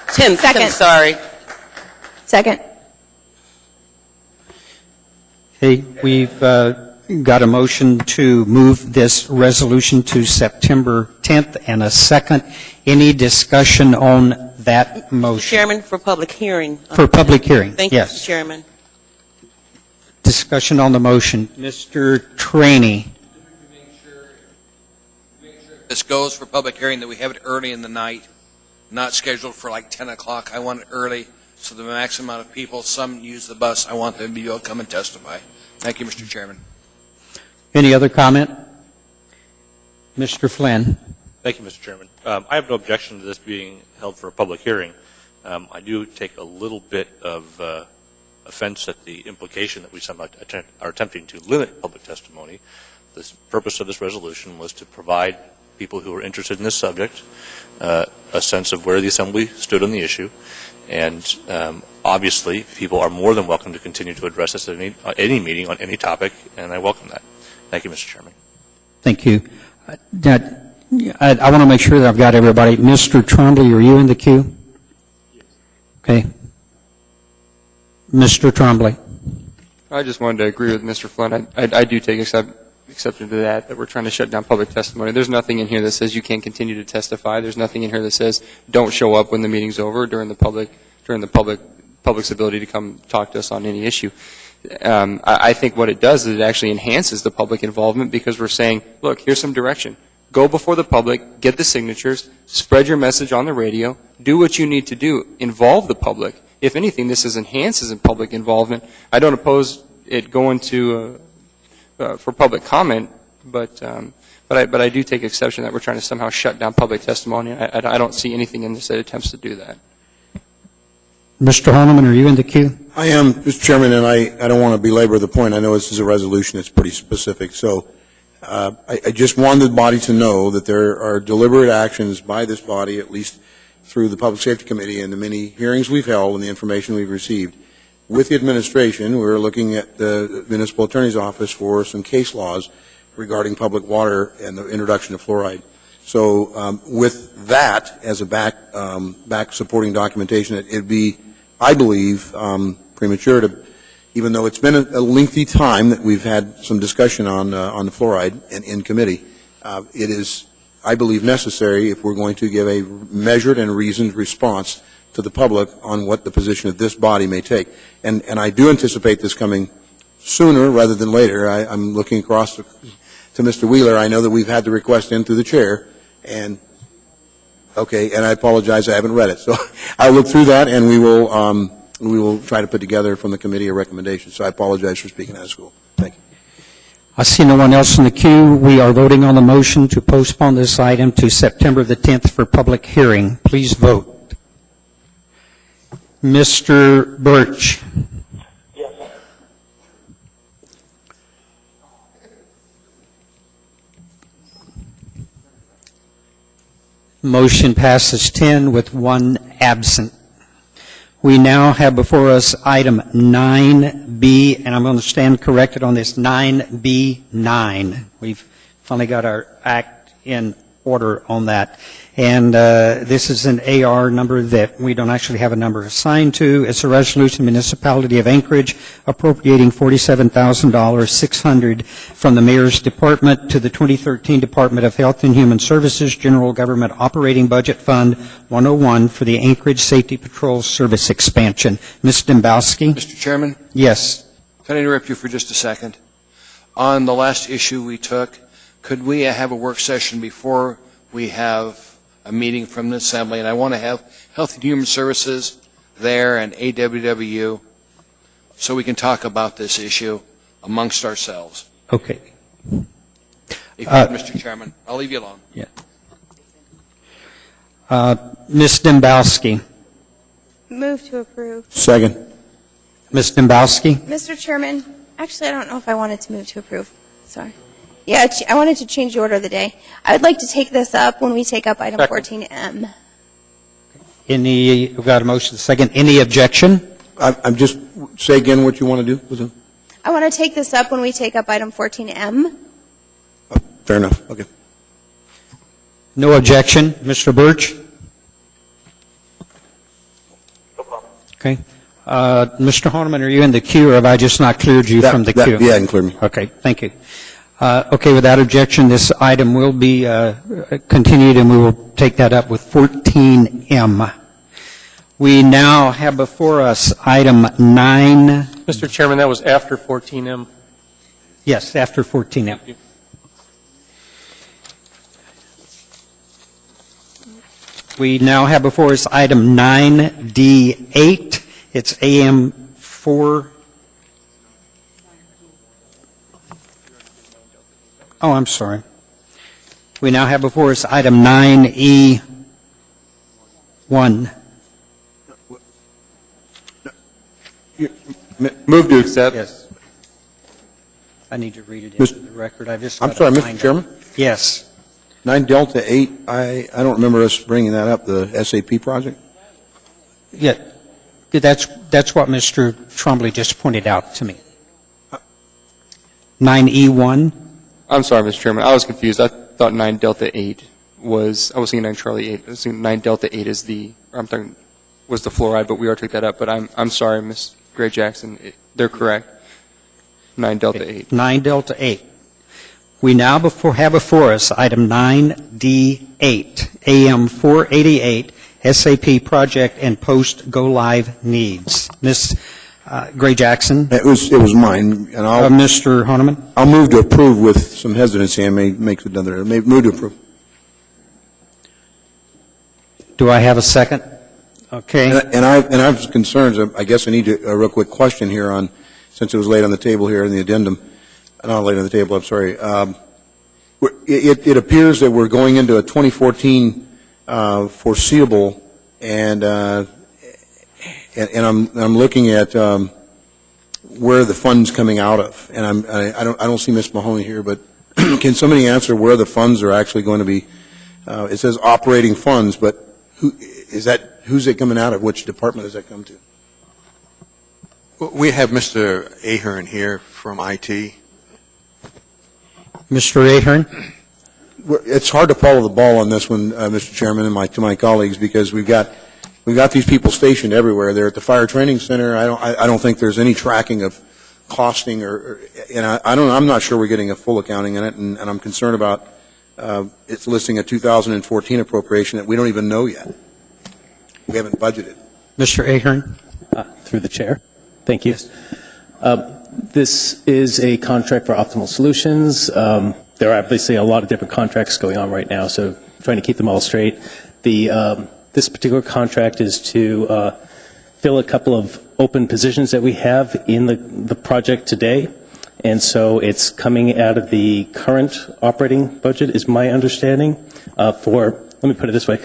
[SPEAKER 4] 10th,
[SPEAKER 10] Second.
[SPEAKER 4] I'm sorry.
[SPEAKER 10] Second.
[SPEAKER 1] Okay, we've got a motion to move this resolution to September 10th and a second. Any discussion on that motion?
[SPEAKER 4] Chairman, for public hearing.
[SPEAKER 1] For public hearing,
[SPEAKER 4] Thank you,
[SPEAKER 1] yes.
[SPEAKER 4] Mr. Chairman.
[SPEAKER 1] Discussion on the motion. Mr. Traney.
[SPEAKER 5] This goes for public hearing that we have it early in the night, not scheduled for like 10 o'clock. I want it early so the maximum amount of people, some use the bus, I want them to be able to come and testify. Thank you, Mr. Chairman.
[SPEAKER 1] Any other comment? Mr. Flynn.
[SPEAKER 7] Thank you, Mr. Chairman. I have no objection to this being held for a public hearing. I do take a little bit of offense at the implication that we somehow are attempting to limit public testimony. The purpose of this resolution was to provide people who are interested in this subject a sense of where the Assembly stood on the issue. And obviously, people are more than welcome to continue to address this at any meeting on any topic, and I welcome that. Thank you, Mr. Chairman.
[SPEAKER 1] Thank you. I want to make sure that I've got everybody. Mr. Trombley, are you in the queue? Okay. Mr. Trombley.
[SPEAKER 8] I just wanted to agree with Mr. Flynn. I do take exception to that we're trying to shut down public testimony. There's nothing in here that says you can't continue to testify. There's nothing in here that says don't show up when the meeting's over during the public's ability to come talk to us on any issue. I think what it does is it actually enhances the public involvement because we're saying, look, here's some direction. Go before the public, get the signatures, spread your message on the radio, do what you need to do, involve the public. If anything, this enhances in public involvement. I don't oppose it going to for public comment, but I do take exception that we're trying to somehow shut down public testimony. I don't see anything in this that attempts to do that.
[SPEAKER 1] Mr. Horniman, are you in the queue?
[SPEAKER 3] I am, Mr. Chairman, and I don't want to belabor the point. I know this is a resolution that's pretty specific. So I just want the body to know that there are deliberate actions by this body, at least through the Public Safety Committee and the many hearings we've held and the information we've received. With the administration, we're looking at the Municipal Attorney's Office for some case laws regarding public water and the introduction of fluoride. So with that as a back supporting documentation, it'd be, I believe, premature to, even though it's been a lengthy time that we've had some discussion on the fluoride in committee, it is, I believe, necessary if we're going to give a measured and reasoned response to the public on what the position of this body may take. And I do anticipate this coming sooner rather than later. I'm looking across to Mr. Wheeler. I know that we've had the request in through the chair, and okay, and I apologize, I haven't read it. So I'll look through that, and we will try to put together from the committee a recommendation. So I apologize for speaking out of school. Thank you.
[SPEAKER 1] I see no one else in the queue. We are voting on the motion to postpone this item to September the 10th for public hearing. Please vote. Mr. Birch.
[SPEAKER 9] Yes.
[SPEAKER 1] Motion passes 10 with one absent. We now have before us item 9B, and I'm going to stand corrected on this, 9B9. We've finally got our act in order on that. And this is an AR number that we don't actually have a number assigned to. It's a resolution, Municipality of Anchorage, appropriating $47,600 from the Mayor's Department to the 2013 Department of Health and Human Services General Government Operating Budget Fund 101 for the Anchorage Safety Patrol Service expansion. Ms. Dembowski?
[SPEAKER 5] Mr. Chairman?
[SPEAKER 1] Yes.
[SPEAKER 5] Can I interrupt you for just a second? On the last issue we took, could we have a work session before we have a meeting from the Assembly? And I want to have Health and Human Services there and AWW so we can talk about this issue amongst ourselves.
[SPEAKER 1] Okay.
[SPEAKER 5] If you would, Mr. Chairman, I'll leave you alone.
[SPEAKER 1] Yeah. Ms. Dembowski?
[SPEAKER 10] Move to approve.
[SPEAKER 3] Second.
[SPEAKER 1] Ms. Dembowski?
[SPEAKER 10] Mr. Chairman, actually, I don't know if I wanted to move to approve. Sorry. Yeah, I wanted to change the order of the day. I would like to take this up when we take up item 14M.
[SPEAKER 1] We've got a motion second. Any objection?
[SPEAKER 3] I'm just, say again what you want to do with it.
[SPEAKER 10] I want to take this up when we take up item 14M.
[SPEAKER 3] Fair enough. Okay.
[SPEAKER 1] No objection. Mr. Birch?
[SPEAKER 9] No problem.
[SPEAKER 1] Okay. Mr. Horniman, are you in the queue, or have I just not cleared you from the queue?
[SPEAKER 3] Yeah, I can clear me.
[SPEAKER 1] Okay, thank you. Okay, without objection, this item will be continued, and we will take that up with 14M. We now have before us item 9.
[SPEAKER 6] Mr. Chairman, that was after 14M.
[SPEAKER 1] Yes, after 14M. We now have before us item 9D8. It's AM4. Oh, I'm sorry. We now have before us item 9E1.
[SPEAKER 8] Move to accept.
[SPEAKER 1] Yes. I need to read it into the record. I'm sorry,
[SPEAKER 3] Mr. Chairman?
[SPEAKER 1] Yes.
[SPEAKER 3] 9 Delta 8, I don't remember us bringing that up, the SAP project?
[SPEAKER 1] Yeah. That's what Mr. Trombley just pointed out to me. 9E1.
[SPEAKER 8] I'm sorry, Mr. Chairman. I was confused. I thought 9 Delta 8 was, I was thinking 9 Charlie 8. I was thinking 9 Delta 8 is was the fluoride, but we already took that up. But I'm sorry, Ms. Gray Jackson. They're correct. 9 Delta 8.
[SPEAKER 1] 9 Delta 8. We now have before us item 9D8, AM 488, SAP project and post-go-live needs. Ms. Gray Jackson?
[SPEAKER 3] It was mine, and
[SPEAKER 1] Mr. Honeman?
[SPEAKER 3] I'll move to approve with some hesitancy. I may make another, move to approve.
[SPEAKER 1] Do I have a second? Okay.
[SPEAKER 3] And I have concerns. I guess I need a real quick question here on, since it was laid on the table here in the addendum. Not laid on the table, I'm sorry. It appears that we're going into a 2014 foreseeable, and I'm looking at where the funds coming out of, and I don't see Ms. Mahoney here, but can somebody answer where the funds are actually going to be? It says operating funds, but who's it coming out of? Which department does that come to?
[SPEAKER 16] We have Mr. Ahern here from IT.
[SPEAKER 1] Mr. Ahern?
[SPEAKER 3] It's hard to follow the ball on this one, Mr. Chairman, and to my colleagues, because we've got these people stationed everywhere. They're at the Fire Training Center. I don't think there's any tracking of costing, and I'm not sure we're getting a full accounting in it, and I'm concerned about it's listing a 2014 appropriation that we don't even know yet. We haven't budgeted.
[SPEAKER 1] Mr. Ahern?
[SPEAKER 18] Through the chair. Thank you. This is a contract for Optimal Solutions. There are obviously a lot of different contracts going on right now, so trying to keep them all straight. This particular contract is to fill a couple of open positions that we have in the project today, and so it's coming out of the current operating budget, is my understanding. Let me put it this way,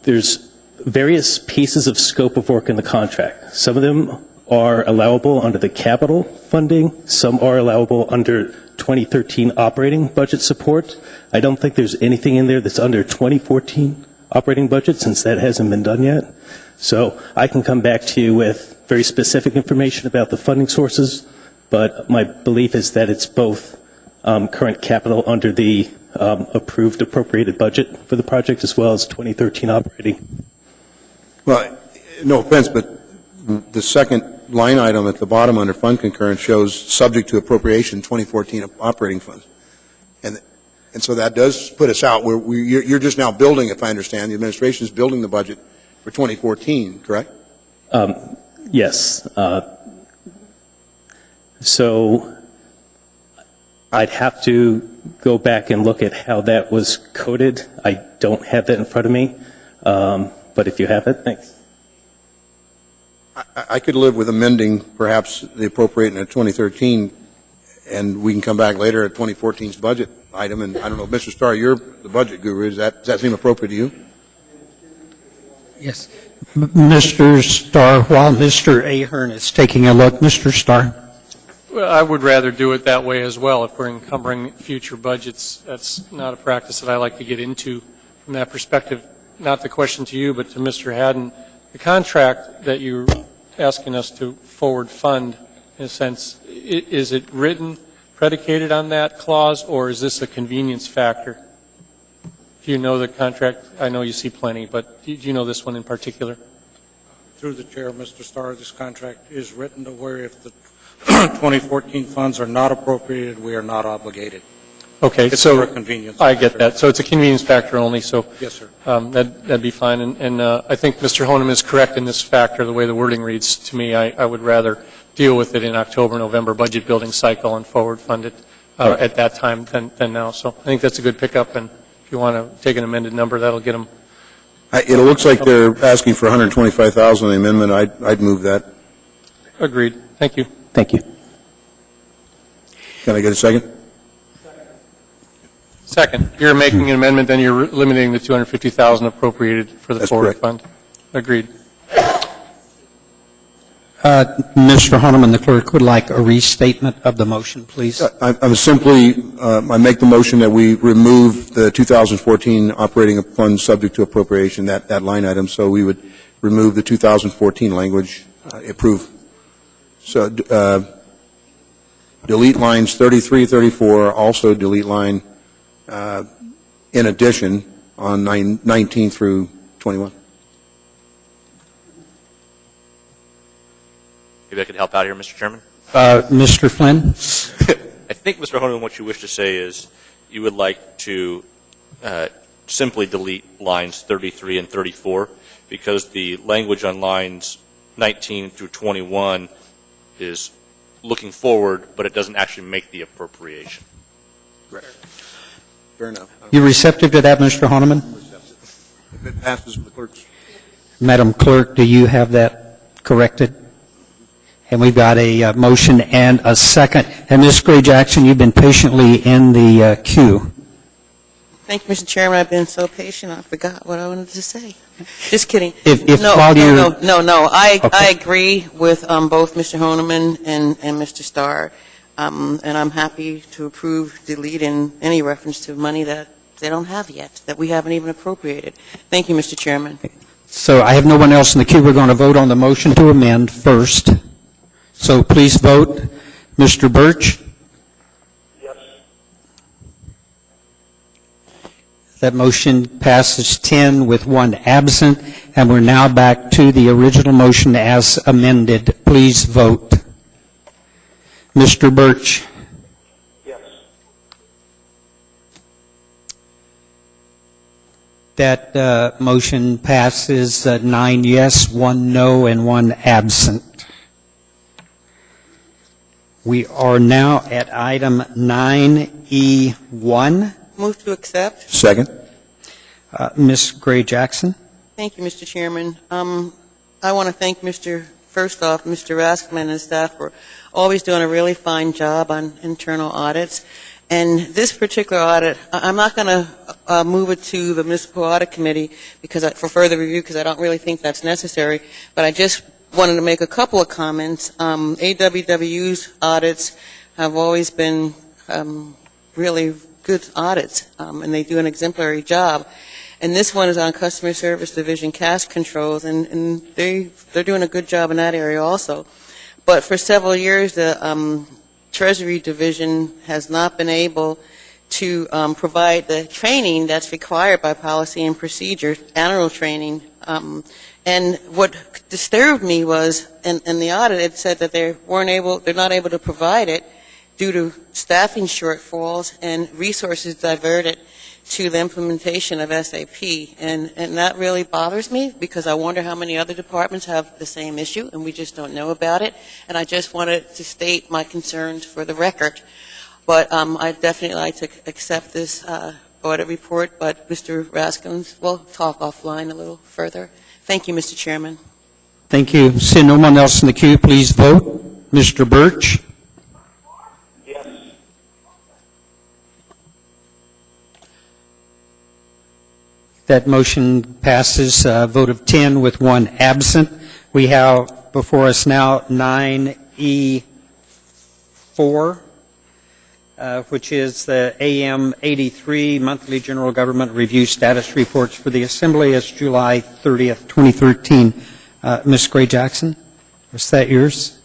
[SPEAKER 18] there's various pieces of scope of work in the contract. Some of them are allowable under the capital funding. Some are allowable under 2013 operating budget support. I don't think there's anything in there that's under 2014 operating budget, since that hasn't been done yet. So I can come back to you with very specific information about the funding sources, but my belief is that it's both current capital under the approved appropriated budget for the project, as well as 2013 operating.
[SPEAKER 3] Well, no offense, but the second line item at the bottom under fund concurrence shows subject to appropriation 2014 operating funds. And so that does put us out where you're just now building, if I understand, the administration is building the budget for 2014, correct?
[SPEAKER 18] Yes. So I'd have to go back and look at how that was coded. I don't have that in front of me, but if you have it, thanks.
[SPEAKER 3] I could live with amending perhaps the appropriating of 2013, and we can come back later at 2014's budget item. And I don't know, Mr. Starr, you're the budget guru. Does that seem appropriate to you?
[SPEAKER 1] Yes. Mr. Starr, while Mr. Ahern is taking a look, Mr. Starr?
[SPEAKER 6] Well, I would rather do it that way as well. If we're encumbering future budgets, that's not a practice that I like to get into from that perspective. Not the question to you, but to Mr. Haddon. The contract that you're asking us to forward fund, in a sense, is it written, predicated on that clause, or is this a convenience factor? Do you know the contract? I know you see plenty, but do you know this one in particular?
[SPEAKER 19] Through the chair, Mr. Starr, this contract is written to where if the 2014 funds are not appropriated, we are not obligated.
[SPEAKER 6] Okay,
[SPEAKER 19] it's
[SPEAKER 6] so
[SPEAKER 19] for a convenience
[SPEAKER 6] I
[SPEAKER 19] factor.
[SPEAKER 6] get that. So it's a convenience factor only. So
[SPEAKER 19] yes, sir.
[SPEAKER 6] That'd be fine. And I think Mr. Honeman is correct in this factor. The way the wording reads to me, I would rather deal with it in October, November budget building cycle and forward fund it at that time than now. So I think that's a good pickup. And if you want to take an amended number, that'll get them.
[SPEAKER 3] It looks like they're asking for $125,000 in the amendment. I'd move that.
[SPEAKER 6] Agreed. Thank you.
[SPEAKER 18] Thank you.
[SPEAKER 3] Can I get a second?
[SPEAKER 6] Second. You're making an amendment, then you're limiting the $250,000 appropriated for the
[SPEAKER 3] That's
[SPEAKER 6] forward
[SPEAKER 3] correct.
[SPEAKER 6] fund. Agreed.
[SPEAKER 1] Mr. Honeman, the clerk would like a restatement of the motion, please.
[SPEAKER 3] I'm simply, I make the motion that we remove the 2014 operating funds subject to appropriation, that line item, so we would remove the 2014 language, approve. So delete lines 33, 34, also delete line in addition on 19 through 21.
[SPEAKER 7] Maybe I could help out here, Mr. Chairman.
[SPEAKER 1] Mr. Flynn?
[SPEAKER 7] I think, Mr. Honan, what you wish to say is you would like to simply delete lines 33 and 34 because the language on lines 19 through 21 is looking forward, but it doesn't actually make the appropriation.
[SPEAKER 3] Fair enough.
[SPEAKER 1] You receptive to that, Mr. Honeman?
[SPEAKER 3] If it passes with the clerks.
[SPEAKER 1] Madam Clerk, do you have that corrected? And we've got a motion and a second. And Ms. Gray Jackson, you've been patiently in the queue.
[SPEAKER 4] Thank you, Mr. Chairman. I've been so patient, I forgot what I wanted to say. Just kidding.
[SPEAKER 1] No.
[SPEAKER 4] I agree with both Mr. Honeman and Mr. Starr, and I'm happy to approve deleting any reference to money that they don't have yet, that we haven't even appropriated. Thank you, Mr. Chairman.
[SPEAKER 1] So I have no one else in the queue. We're going to vote on the motion to amend first. So please vote. Mr. Birch?
[SPEAKER 9] Yes.
[SPEAKER 1] That motion passes 10 with 1 absent, and we're now back to the original motion as amended. Please vote. Mr. Birch?
[SPEAKER 9] Yes.
[SPEAKER 1] That motion passes 9 yes, 1 no, and 1 absent. We are now at item 9E1.
[SPEAKER 4] Move to accept.
[SPEAKER 3] Second.
[SPEAKER 1] Ms. Gray Jackson?
[SPEAKER 4] Thank you, Mr. Chairman. I want to thank first off, Mr. Raskman and staff for always doing a really fine job on internal audits. And this particular audit, I'm not going to move it to the Municipal Audit Committee for further review because I don't really think that's necessary. But I just wanted to make a couple of comments. AWW's audits have always been really good audits, and they do an exemplary job. And this one is on Customer Service Division cash controls, and they're doing a good job in that area also. But for several years, the Treasury Division has not been able to provide the training that's required by policy and procedure, annual training. And what disturbed me was, in the audit, it said that they're not able to provide it due to staffing shortfalls and resources diverted to the implementation of SAP. And that really bothers me because I wonder how many other departments have the same issue and we just don't know about it. And I just wanted to state my concerns for the record. But I'd definitely like to accept this audit report, but Mr. Raskins will talk offline a little further. Thank you, Mr. Chairman.
[SPEAKER 1] Thank you. Seeing no one else in the queue, please vote. Mr. Birch?
[SPEAKER 9] Yes.
[SPEAKER 1] That motion passes a vote of 10 with 1 absent. We have before us now 9E4, which is the AM 83 Monthly General Government Review Status Reports for the Assembly as July 30th, 2013. Ms. Gray Jackson, was that yours?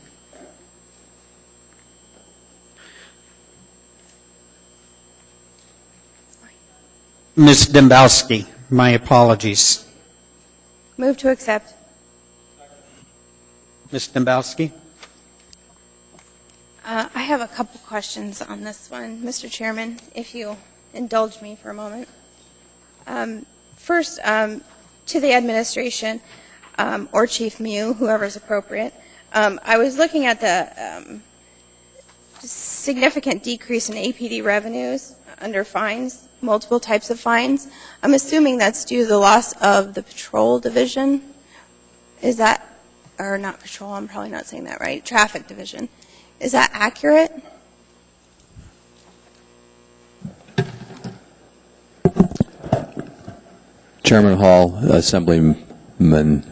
[SPEAKER 1] Ms. Dembowski, my apologies.
[SPEAKER 10] Move to accept.
[SPEAKER 1] Ms. Dembowski?
[SPEAKER 10] I have a couple questions on this one, Mr. Chairman, if you indulge me for a moment. First, to the administration, or Chief Mew, whoever's appropriate. I was looking at the significant decrease in APD revenues under fines, multiple types of fines. I'm assuming that's due to the loss of the patrol division. Is that, or not patrol, I'm probably not saying that right, traffic division. Is that accurate?
[SPEAKER 15] Chairman Hall, Assemblyperson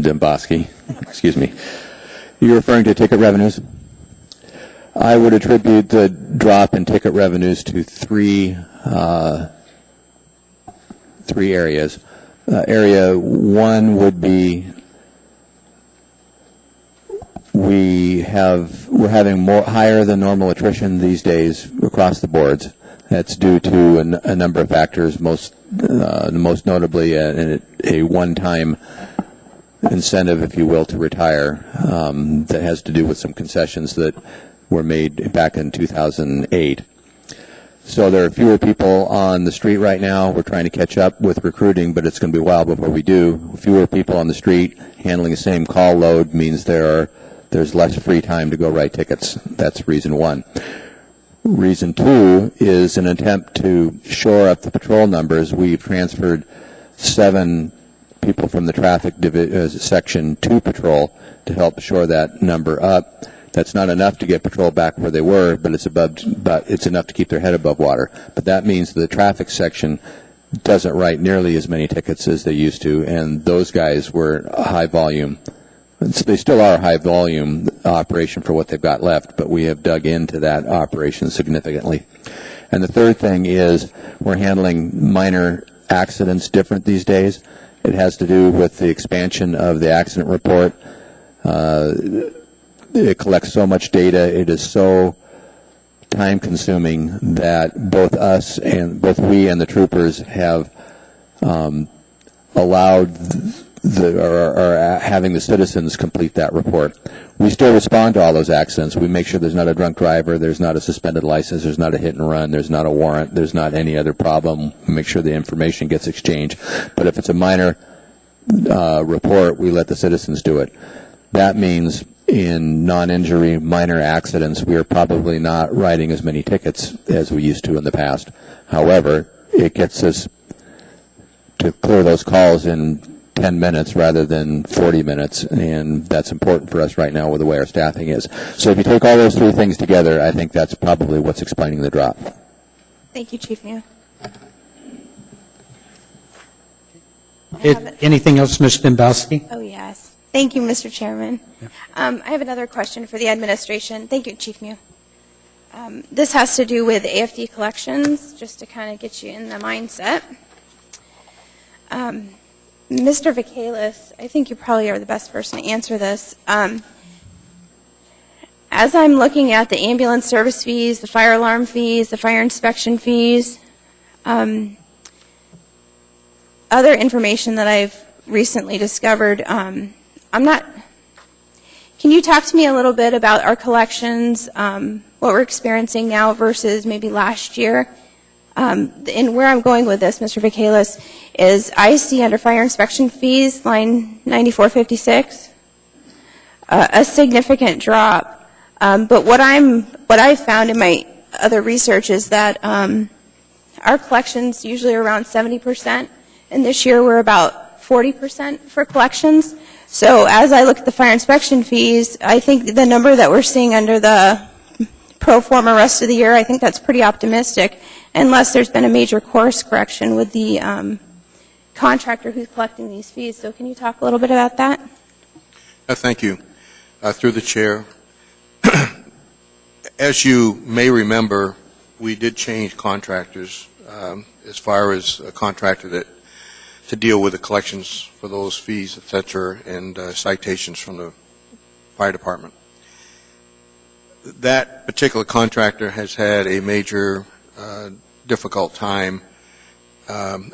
[SPEAKER 15] Dembowski, excuse me. You're referring to ticket revenues? I would attribute the drop in ticket revenues to three areas. Area one would be we're having higher than normal attrition these days across the boards. That's due to a number of factors, most notably a one-time incentive, if you will, to retire that has to do with some concessions that were made back in 2008. So there are fewer people on the street right now. We're trying to catch up with recruiting, but it's going to be a while before we do. Fewer people on the street handling the same call load means there's less free time to go write tickets. That's reason one. Reason two is an attempt to shore up the patrol numbers. We've transferred 7 people from the traffic section to patrol to help shore that number up. That's not enough to get patrol back where they were, but it's enough to keep their head above water. But that means the traffic section doesn't write nearly as many tickets as they used to, and those guys were high volume. They still are a high volume operation for what they've got left, but we have dug into that operation significantly. And the third thing is we're handling minor accidents different these days. It has to do with the expansion of the accident report. It collects so much data. It is so time-consuming that both we and the troopers have allowed or having the citizens complete that report. We still respond to all those accidents. We make sure there's not a drunk driver, there's not a suspended license, there's not a hit and run, there's not a warrant, there's not any other problem. We make sure the information gets exchanged. But if it's a minor report, we let the citizens do it. That means in non-injury minor accidents, we are probably not writing as many tickets as we used to in the past. However, it gets us to clear those calls in 10 minutes rather than 40 minutes, and that's important for us right now with the way our staffing is. So if you take all those 3 things together, I think that's probably what's explaining the drop.
[SPEAKER 10] Thank you, Chief Mew.
[SPEAKER 1] Anything else, Ms. Dembowski?
[SPEAKER 10] Oh, yes. Thank you, Mr. Chairman. I have another question for the administration. Thank you, Chief Mew. This has to do with AFD collections, just to kind of get you in the mindset. Mr. Vacalis, I think you probably are the best person to answer this. As I'm looking at the ambulance service fees, the fire alarm fees, the fire inspection fees, other information that I've recently discovered, can you talk to me a little bit about our collections, what we're experiencing now versus maybe last year? And where I'm going with this, Mr. Vacalis, is I see under fire inspection fees, line 9456, a significant drop. But what I've found in my other research is that our collections usually are around 70%, and this year we're about 40% for collections. So as I look at the fire inspection fees, I think the number that we're seeing under the pro forma rest of the year, I think that's pretty optimistic, unless there's been a major course correction with the contractor who's collecting these fees. So can you talk a little bit about that?
[SPEAKER 16] Thank you. Through the chair, as you may remember, we did change contractors as far as a contractor to deal with the collections for those fees, et cetera, and citations from the fire department. That particular contractor has had a major difficult time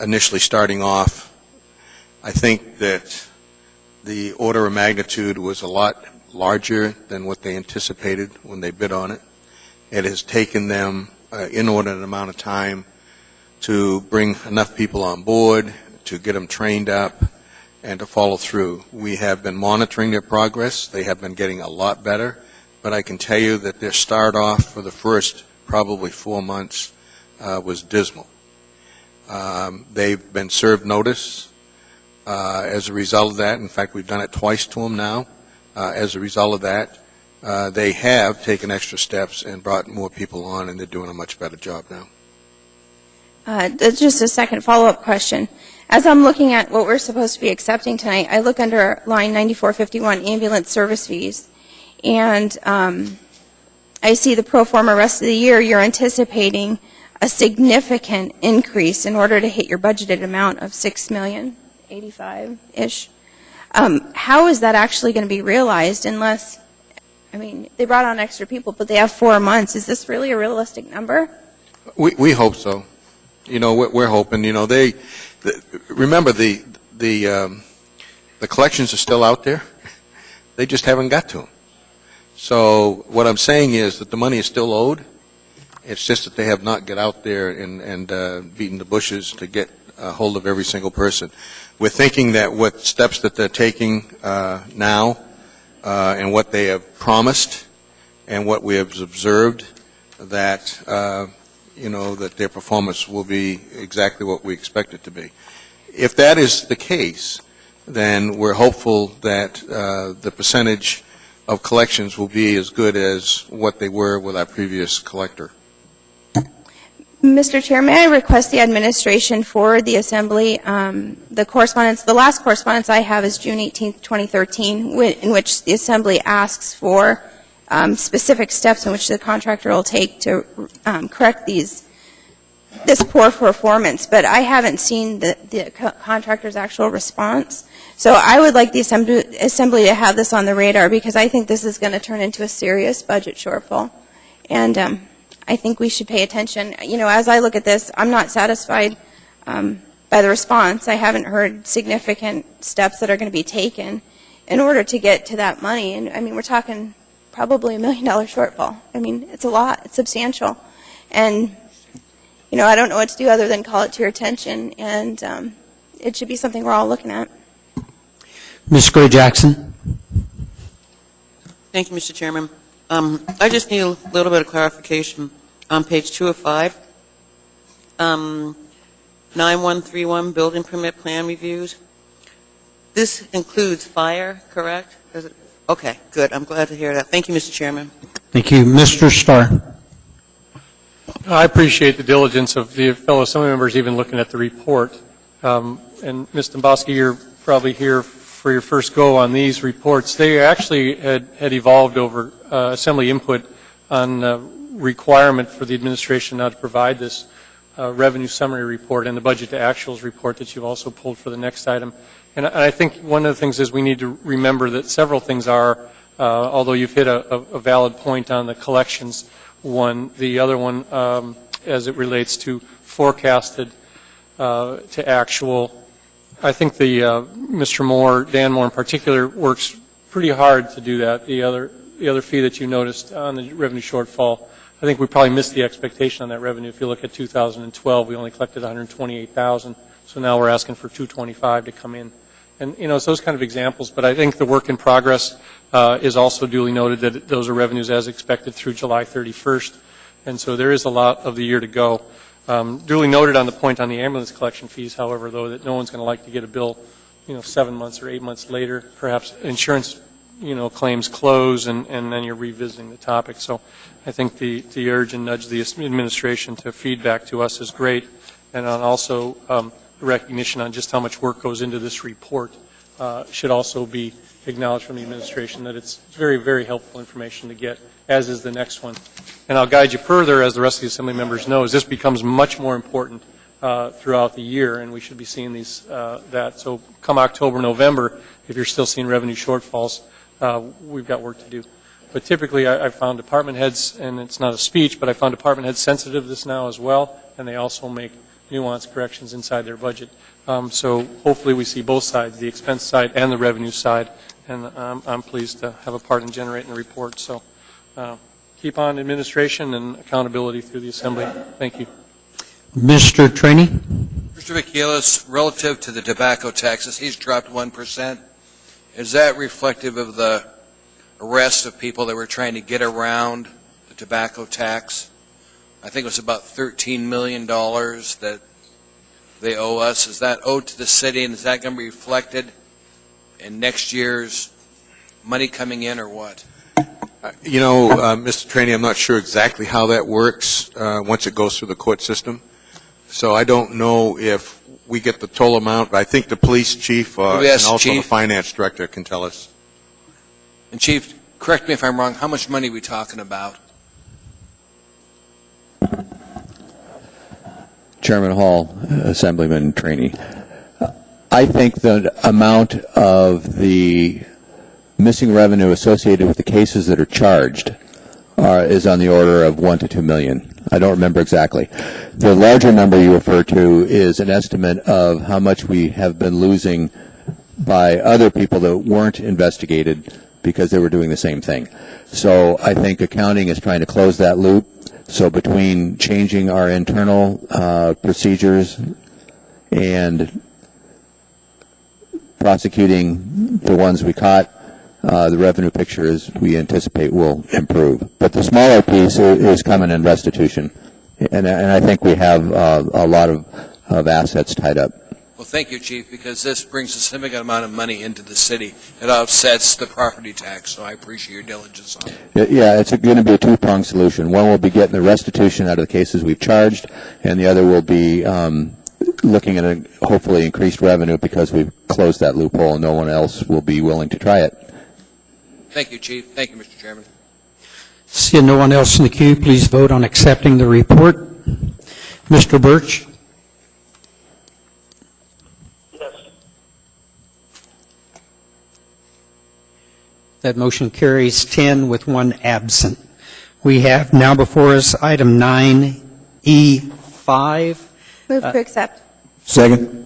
[SPEAKER 16] initially starting off. I think that the order of magnitude was a lot larger than what they anticipated when they bid on it. It has taken them an inordinate amount of time to bring enough people on board, to get them trained up, and to follow through. We have been monitoring their progress. They have been getting a lot better, but I can tell you that their start off for the first probably 4 months was dismal. They've been served notice as a result of that. In fact, we've done it twice to them now. As a result of that, they have taken extra steps and brought more people on, and they're doing a much better job now.
[SPEAKER 10] Just a second follow-up question. As I'm looking at what we're supposed to be accepting tonight, I look under line 9451, ambulance service fees, and I see the pro forma rest of the year. You're anticipating a significant increase in order to hit your budgeted amount of $6,085,000-ish. How is that actually going to be realized unless, I mean, they brought on extra people, but they have 4 months. Is this really a realistic number?
[SPEAKER 16] We hope so. You know, we're hoping. You know, remember the The collections are still out there. They just haven't got to them. So what I'm saying is that the money is still owed. It's just that they have not get out there and beaten the bushes to get a hold of every single person. We're thinking that with steps that they're taking now and what they have promised and what we have observed, that that their performance will be exactly what we expect it to be. If that is the case, then we're hopeful that the percentage of collections will be as good as what they were with our previous collector.
[SPEAKER 10] Mr. Chair, may I request the administration forward the Assembly the correspondence? The last correspondence I have is June 18th, 2013, in which the Assembly asks for specific steps in which the contractor will take to correct this poor performance. But I haven't seen the contractor's actual response. So I would like the Assembly to have this on the radar, because I think this is going to turn into a serious budget shortfall. And I think we should pay attention. As I look at this, I'm not satisfied by the response. I haven't heard significant steps that are going to be taken in order to get to that money. And I mean, we're talking probably $1 million shortfall. I mean, it's a lot. It's substantial. And, I don't know what to do other than call it to your attention. And it should be something we're all looking at.
[SPEAKER 1] Ms. Gray Jackson.
[SPEAKER 4] Thank you, Mr. Chairman. I just need a little bit of clarification on page 2 of 5. 9131 building permit plan reviews. This includes fire, correct? Okay, good. I'm glad to hear that. Thank you, Mr. Chairman.
[SPEAKER 1] Thank you. Mr. Starr.
[SPEAKER 6] I appreciate the diligence of the fellow Assembly members even looking at the report. And Ms. Domboski, you're probably here for your first go on these reports. They actually had evolved over Assembly input on requirement for the administration now to provide this revenue summary report and the budget to actuals report that you've also pulled for the next item. And I think one of the things is we need to remember that several things are, although you've hit a valid point on the collections one, the other one as it relates to forecasted to actual. I think the Mr. Moore, Dan Moore in particular, works pretty hard to do that. The other fee that you noticed on the revenue shortfall, I think we probably missed the expectation on that revenue. If you look at 2012, we only collected $128,000, so now we're asking for $225,000 to come in. And it's those kind of examples. But I think the work in progress is also duly noted that those are revenues as expected through July 31st, and so there is a lot of the year to go. Duly noted on the point on the ambulance collection fees, however, though, that no one's going to like to get a bill, 7 months or 8 months later. Perhaps insurance, claims close, and then you're revisiting the topic. So I think the urge and nudge the administration to feedback to us is great, and on also the recognition on just how much work goes into this report should also be acknowledged from the administration, that it's very, very helpful information to get, as is the next one. And I'll guide you further, as the rest of the Assembly members know, as this becomes much more important throughout the year, and we should be seeing these, So come October, November, if you're still seeing revenue shortfalls, we've got work to do. But typically, I found department heads, and it's not a speech, but I found department heads sensitive to this now as well, and they also make nuanced corrections inside their budget. So hopefully we see both sides, the expense side and the revenue side, and I'm pleased to have a part in generating the report. So keep on administration and accountability through the Assembly. Thank you.
[SPEAKER 1] Mr. Trainee.
[SPEAKER 5] Mr. Michaelis, relative to the tobacco taxes, he's dropped 1%. Is that reflective of the arrest of people that were trying to get around the tobacco tax? I think it was about $13 million that they owe us. Is that owed to the city, and is that going to be reflected in next year's money coming in, or what?
[SPEAKER 16] Mr. Trainee, I'm not sure exactly how that works once it goes through the court system. So I don't know if we get the total amount, but I think the police chief and also the finance director can tell us.
[SPEAKER 5] And Chief, correct me if I'm wrong, how much money are we talking about?
[SPEAKER 15] Chairman Hall, Assemblyman Trainee. I think the amount of the missing revenue associated with the cases that are charged is on the order of $1 to $2 million. I don't remember exactly. The larger number you refer to is an estimate of how much we have been losing by other people that weren't investigated because they were doing the same thing. So I think accounting is trying to close that loop. So between changing our internal procedures and prosecuting the ones we caught, the revenue picture is we anticipate will improve. But the smaller piece is coming in restitution, and I think we have a lot of assets tied up.
[SPEAKER 5] Well, thank you, Chief, because this brings a significant amount of money into the city. It offsets the property tax, so I appreciate your diligence on it.
[SPEAKER 15] Yeah, it's going to be a two-pronged solution. One will be getting the restitution out of the cases we've charged, and the other will be looking at a hopefully increased revenue because we've closed that loophole and no one else will be willing to try it.
[SPEAKER 5] Thank you, Chief. Thank you, Mr. Chairman.
[SPEAKER 1] Seeing no one else in the queue, please vote on accepting the report. Mr. Birch?
[SPEAKER 9] Yes.
[SPEAKER 1] That motion carries 10 with 1 absent. We have now before us item 9E5.
[SPEAKER 10] Move to accept.
[SPEAKER 3] Second.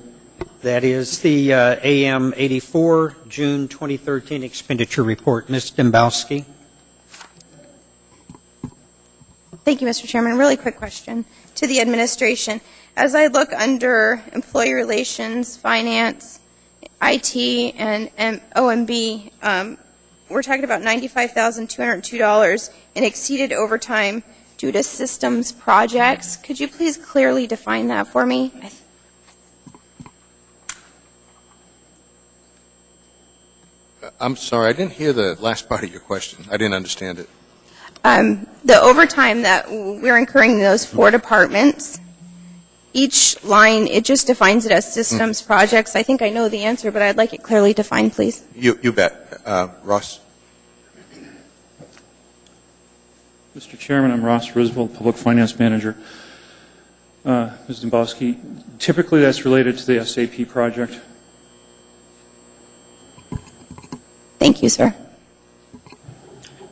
[SPEAKER 1] That is the AM 84 June 2013 expenditure report. Ms. Dembowski.
[SPEAKER 10] Thank you, Mr. Chairman. Really quick question to the administration. As I look under employee relations, finance, IT, and OMB, we're talking about $95,202 in exceeded overtime due to systems projects. Could you please clearly define that for me?
[SPEAKER 16] I'm sorry, I didn't hear the last part of your question. I didn't understand it.
[SPEAKER 10] The overtime that we're incurring in those 4 departments, each line, it just defines it as systems projects. I think I know the answer, but I'd like it clearly defined, please.
[SPEAKER 16] You bet. Ross?
[SPEAKER 20] Mr. Chairman, I'm Ross Roosevelt, Public Finance Manager. Ms. Dembowski, typically that's related to the SAP project.
[SPEAKER 10] Thank you, sir.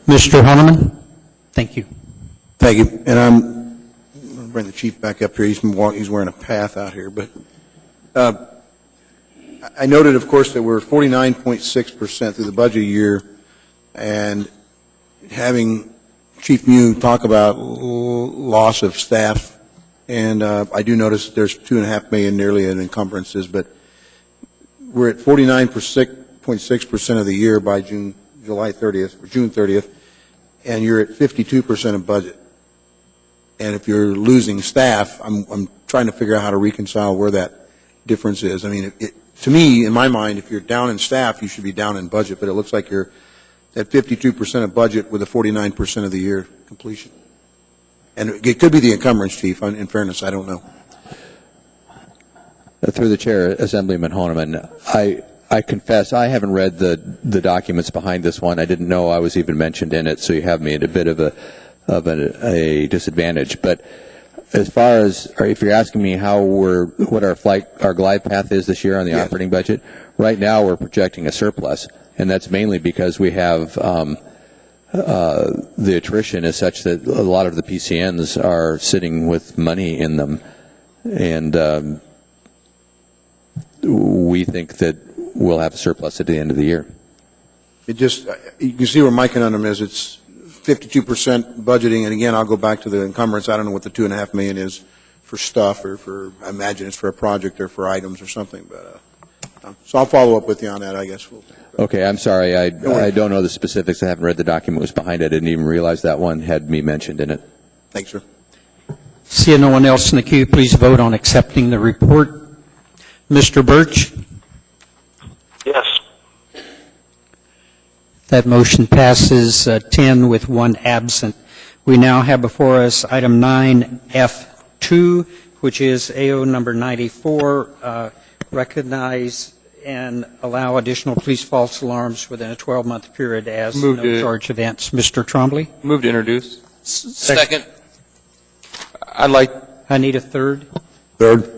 [SPEAKER 1] Mr. Honeman? Thank you.
[SPEAKER 3] Thank you. And I'm going to bring the chief back up here. He's wearing a path out here. But I noted, of course, that we're 49.6% through the budget year, and having Chief Mew talk about loss of staff, and I do notice that there's $2.5 million nearly in encumbrances, but we're at 49.6% of the year by June 30th, and you're at 52% of budget. And if you're losing staff, I'm trying to figure out how to reconcile where that difference is. I mean, to me, in my mind, if you're down in staff, you should be down in budget, but it looks like you're at 52% of budget with a 49% of the year completion. And it could be the encumbrance, Chief. In fairness, I don't know.
[SPEAKER 15] Through the chair, Assemblyman Honeman, I confess I haven't read the documents behind this one. I didn't know I was even mentioned in it, so you have me at a bit of a disadvantage. But as far as, or if you're asking me what our glide path is this year on the operating budget, right now we're projecting a surplus, and that's mainly because we have the attrition is such that a lot of the PCNs are sitting with money in them, and we think that we'll have a surplus at the end of the year.
[SPEAKER 3] It just, you can see where my conundrum is. It's 52% budgeting, and again, I'll go back to the encumbrance. I don't know what the $2.5 million is for stuff, or for, I imagine it's for a project or for items or something, but, so I'll follow up with you on that, I guess.
[SPEAKER 15] Okay, I'm sorry. I don't know the specifics. I haven't read the document was behind it. I didn't even realize that one had me mentioned in it.
[SPEAKER 3] Thanks, sir.
[SPEAKER 1] Seeing no one else in the queue, please vote on accepting the report. Mr. Birch?
[SPEAKER 9] Yes.
[SPEAKER 1] That motion passes 10 with 1 absent. We now have before us item 9F2, which is AO number 94, recognize and allow additional police false alarms within a 12-month period as no-charge events. Mr. Trombley?
[SPEAKER 8] Move to introduce.
[SPEAKER 5] Second.
[SPEAKER 1] I need a third.
[SPEAKER 3] Third.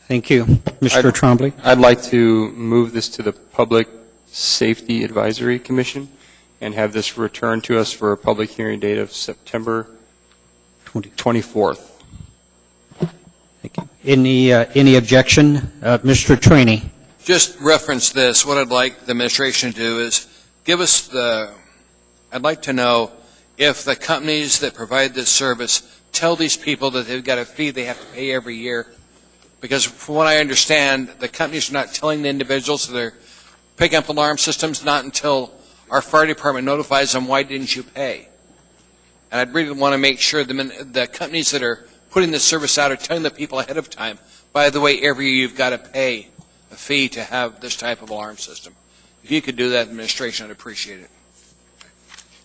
[SPEAKER 1] Thank you. Mr. Trombley?
[SPEAKER 8] I'd like to move this to the Public Safety Advisory Commission and have this returned to us for a public hearing date of September 24th.
[SPEAKER 1] Thank you. Any objection? Mr. Trainee?
[SPEAKER 5] just reference this. What I'd like the administration to do is give us I'd like to know if the companies that provide this service tell these people that they've got a fee they have to pay every year. Because from what I understand, the companies are not telling the individuals that they're picking up alarm systems not until our fire department notifies them, why didn't you pay? And I'd really want to make sure the companies that are putting this service out are telling the people ahead of time, by the way, every year you've got to pay a fee to have this type of alarm system. If you could do that, administration, I'd appreciate it.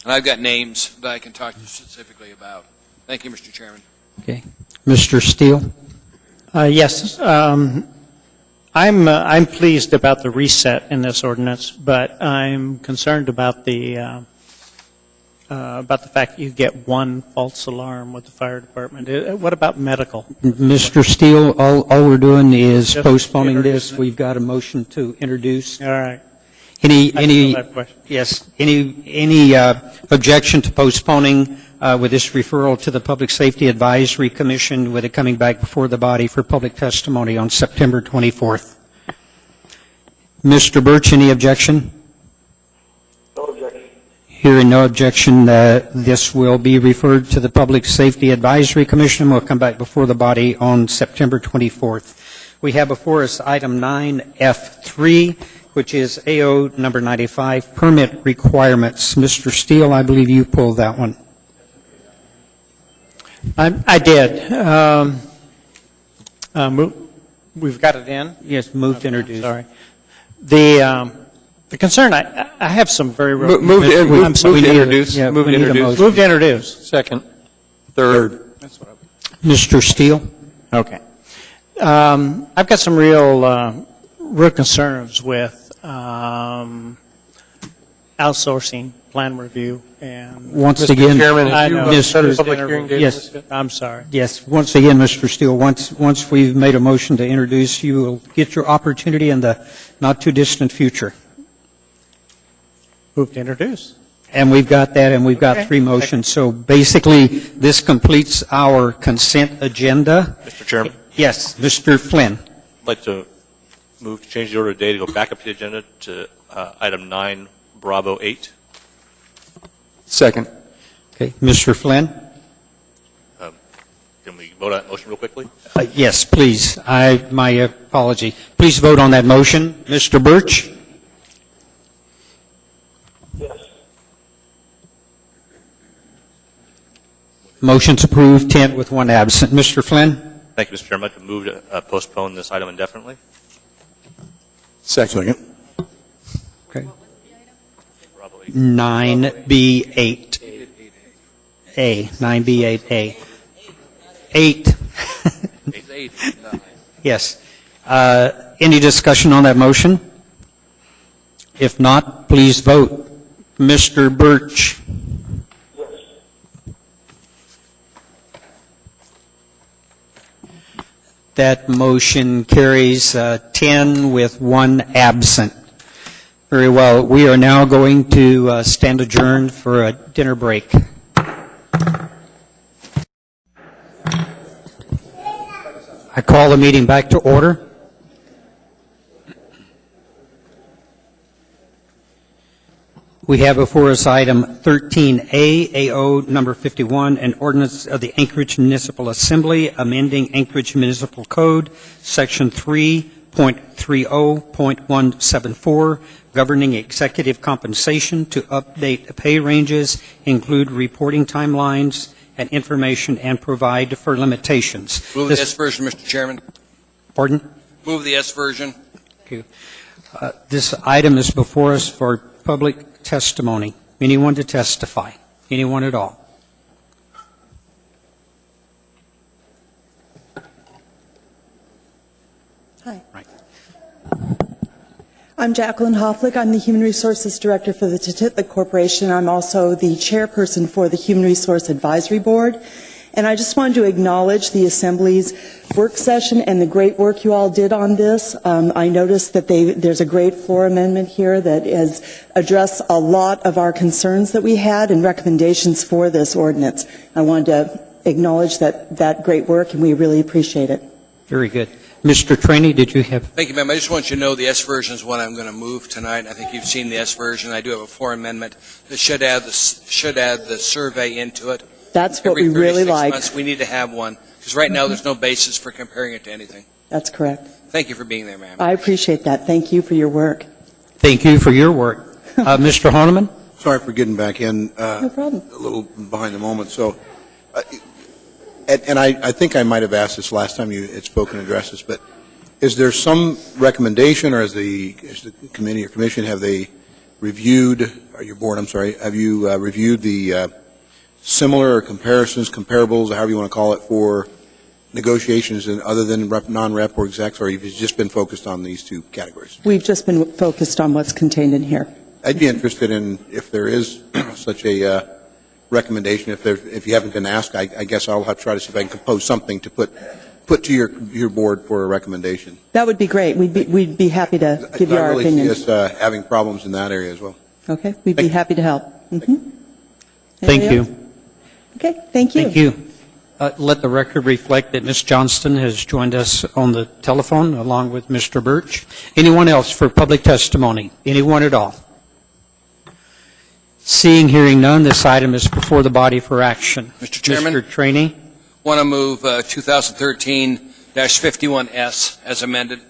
[SPEAKER 5] And I've got names that I can talk to you specifically about. Thank you, Mr. Chairman.
[SPEAKER 1] Okay. Mr. Steele?
[SPEAKER 11] Yes. I'm pleased about the reset in this ordinance, but I'm concerned about the fact that you get one false alarm with the fire department. What about medical?
[SPEAKER 1] Mr. Steele, all we're doing is postponing this. We've got a motion to introduce.
[SPEAKER 11] All right.
[SPEAKER 1] Any objection to postponing with this referral to the Public Safety Advisory Commission with it coming back before the body for public testimony on September 24th? Mr. Birch, any objection?
[SPEAKER 9] No objection.
[SPEAKER 1] Hearing no objection, this will be referred to the Public Safety Advisory Commission. We'll come back before the body on September 24th. We have before us item 9F3, which is AO number 95, permit requirements. Mr. Steele, I believe you pulled that one.
[SPEAKER 11] I did. We've got it in?
[SPEAKER 1] Yes, moved to introduce.
[SPEAKER 11] Sorry. The concern, I have some very real...
[SPEAKER 8] Move to introduce.
[SPEAKER 1] Yeah,
[SPEAKER 8] Move to introduce.
[SPEAKER 11] Move to introduce.
[SPEAKER 6] Second.
[SPEAKER 8] Third.
[SPEAKER 1] Mr. Steele?
[SPEAKER 11] Okay. I've got some real concerns with outsourcing plan review and...
[SPEAKER 1] Once
[SPEAKER 6] Mr.
[SPEAKER 1] again,
[SPEAKER 6] Chairman, have you started
[SPEAKER 1] Mr.
[SPEAKER 6] public hearing date on
[SPEAKER 1] Yes.
[SPEAKER 6] this yet?
[SPEAKER 11] I'm sorry.
[SPEAKER 1] Yes, once again, Mr. Steele, once we've made a motion to introduce, you will get your opportunity in the not-too-distant future.
[SPEAKER 11] Move to introduce.
[SPEAKER 1] And we've got that, and we've got
[SPEAKER 11] Okay.
[SPEAKER 1] three motions. So basically, this completes our consent agenda.
[SPEAKER 7] Mr. Chairman,
[SPEAKER 1] Yes, Mr. Flynn.
[SPEAKER 7] I'd like to move to change the order of day to go back up to the agenda to item 9, Bravo 8.
[SPEAKER 8] Second.
[SPEAKER 1] Okay, Mr. Flynn?
[SPEAKER 7] Can we vote on that motion real quickly?
[SPEAKER 1] Yes, please. My apology. Please vote on that motion. Mr. Birch?
[SPEAKER 9] Yes.
[SPEAKER 1] Motion's approved, 10 with 1 absent. Mr. Flynn?
[SPEAKER 7] Thank you, Mr. Chairman. I'd like to move to postpone this item indefinitely.
[SPEAKER 3] Second.
[SPEAKER 1] Okay.
[SPEAKER 7] Bravo 8.
[SPEAKER 1] 9B8. A, 9B8A. 8.
[SPEAKER 5] It's 8, 9.
[SPEAKER 1] Yes. Any discussion on that motion? If not, please vote. Mr. Birch?
[SPEAKER 9] Yes.
[SPEAKER 1] That motion carries 10 with 1 absent. Very well. We are now going to stand adjourned for a dinner break. I call the meeting back to order. We have before us item 13A, AO number 51, an ordinance of the Anchorage Municipal Assembly amending Anchorage Municipal Code, Section 3.30.174, governing executive compensation to update pay ranges, include reporting timelines and information, and provide for limitations.
[SPEAKER 5] Move the S version, Mr. Chairman.
[SPEAKER 1] Pardon?
[SPEAKER 5] Move the S version.
[SPEAKER 1] Thank you. This item is before us for public testimony. Anyone to testify? Anyone at all?
[SPEAKER 21] Hi.
[SPEAKER 1] Right.
[SPEAKER 21] I'm Jacqueline Hofflick. I'm the Human Resources Director for the Tititlic Corporation. I'm also the chairperson for the Human Resource Advisory Board. And I just wanted to acknowledge the Assembly's work session and the great work you all did on this. I noticed that there's a great floor amendment here that has addressed a lot of our concerns that we had and recommendations for this ordinance. I wanted to acknowledge that great work, and we really appreciate it.
[SPEAKER 1] Very good. Mr. Trainee, did you have?
[SPEAKER 5] Thank you, ma'am. I just want you to know the S version is what I'm going to move tonight. I think you've seen the S version. I do have a floor amendment that should add the survey into it.
[SPEAKER 21] That's what we really like.
[SPEAKER 5] Months, we need to have one, because right now there's no basis for comparing it to anything.
[SPEAKER 21] That's correct.
[SPEAKER 5] Thank you for being there, ma'am.
[SPEAKER 21] I appreciate that. Thank you for your work.
[SPEAKER 1] Thank you for your work. Mr. Honeman?
[SPEAKER 3] Sorry for getting back in.
[SPEAKER 21] No problem.
[SPEAKER 3] A little behind the moment. So, and I think I might have asked this last time you had spoken and addressed this, but is there some recommendation, or is the committee or commission, have they reviewed, or your board, I'm sorry, have you reviewed the similar or comparisons, comparables, however you want to call it, for negotiations and other than non-rep or execs, or have you just been focused on these two categories?
[SPEAKER 21] We've just been focused on what's contained in here.
[SPEAKER 3] I'd be interested in, if there is such a recommendation, if you haven't been asked, I guess I'll have to try to see if I can compose something to put to your board for a recommendation.
[SPEAKER 21] That would be great. We'd be happy to give you our opinion.
[SPEAKER 3] I really see us having problems in that area as well.
[SPEAKER 21] Okay, we'd be happy to help. Mm-hmm.
[SPEAKER 1] Thank
[SPEAKER 21] Anybody
[SPEAKER 1] you.
[SPEAKER 21] else? Okay, thank you.
[SPEAKER 1] Thank you. Let the record reflect that Ms. Johnston has joined us on the telephone along with Mr. Birch. Anyone else for public testimony? Anyone at all? Seeing, hearing none, this item is before the body for action.
[SPEAKER 5] Mr. Chairman?
[SPEAKER 1] Mr. Trainee?
[SPEAKER 5] Want to move 2013-51S as amended.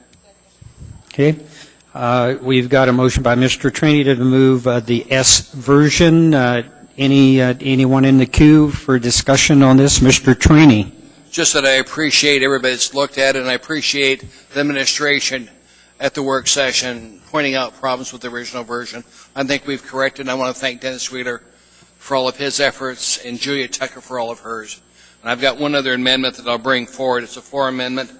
[SPEAKER 1] Okay. We've got a motion by Mr. Trainee to move the S version. Anyone in the queue for discussion on this? Mr. Trainee?
[SPEAKER 5] Just that I appreciate everybody that's looked at it, and I appreciate the administration at the work session pointing out problems with the original version. I think we've corrected, and I want to thank Dennis Wheeler for all of his efforts and Julia Tucker for all of hers. And I've got one other amendment that I'll bring forward. It's a floor amendment.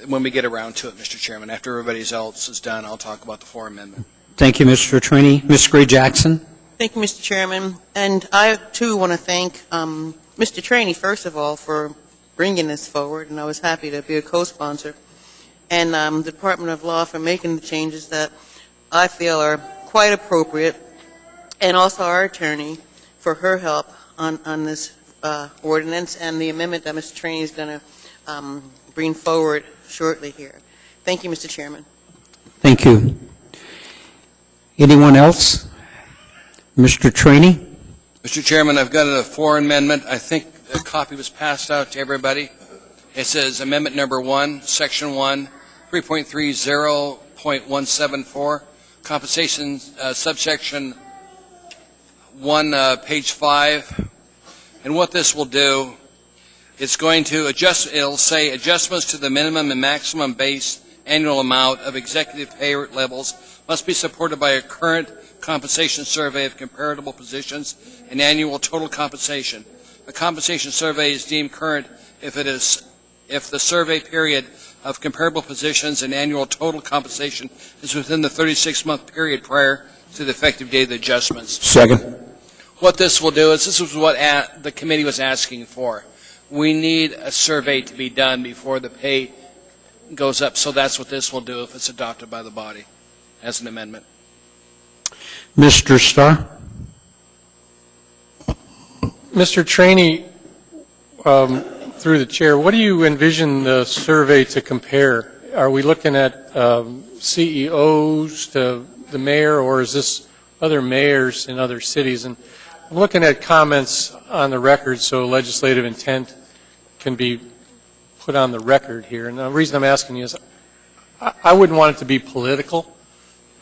[SPEAKER 5] When we get around to it, Mr. Chairman, after everybody else is done, I'll talk about the floor amendment.
[SPEAKER 1] Thank you, Mr. Trainee. Ms. Gray-Jackson?
[SPEAKER 4] Thank you, Mr. Chairman. And I, too, want to thank Mr. Trainee, first of all, for bringing this forward, and I was happy to be a co-sponsor, and the Department of Law for making the changes that I feel are quite appropriate, and also our attorney for her help on this ordinance and the amendment that Mr. Trainee is going to bring forward shortly here. Thank you, Mr. Chairman.
[SPEAKER 1] Thank you. Anyone else? Mr. Trainee?
[SPEAKER 5] Mr. Chairman, I've got a floor amendment. I think a copy was passed out to everybody. It says Amendment Number 1, Section 1, 3.30.174, Compensation, Subsection 1, Page 5. And what this will do, it's going to adjust, it'll say adjustments to the minimum and maximum base annual amount of executive pay levels must be supported by a current compensation survey of comparable positions and annual total compensation. A compensation survey is deemed current if the survey period of comparable positions and annual total compensation is within the 36-month period prior to the effective date of the adjustments.
[SPEAKER 3] Second.
[SPEAKER 5] What this will do is, this is what the committee was asking for. We need a survey to be done before the pay goes up, so that's what this will do if it's adopted by the body as an amendment.
[SPEAKER 1] Mr. Starr?
[SPEAKER 6] Mr. Trainee, through the chair, what do you envision the survey to compare? Are we looking at CEOs to the mayor, or is this other mayors in other cities? And I'm looking at comments on the record so legislative intent can be put on the record here. And the reason I'm asking you is I wouldn't want it to be political.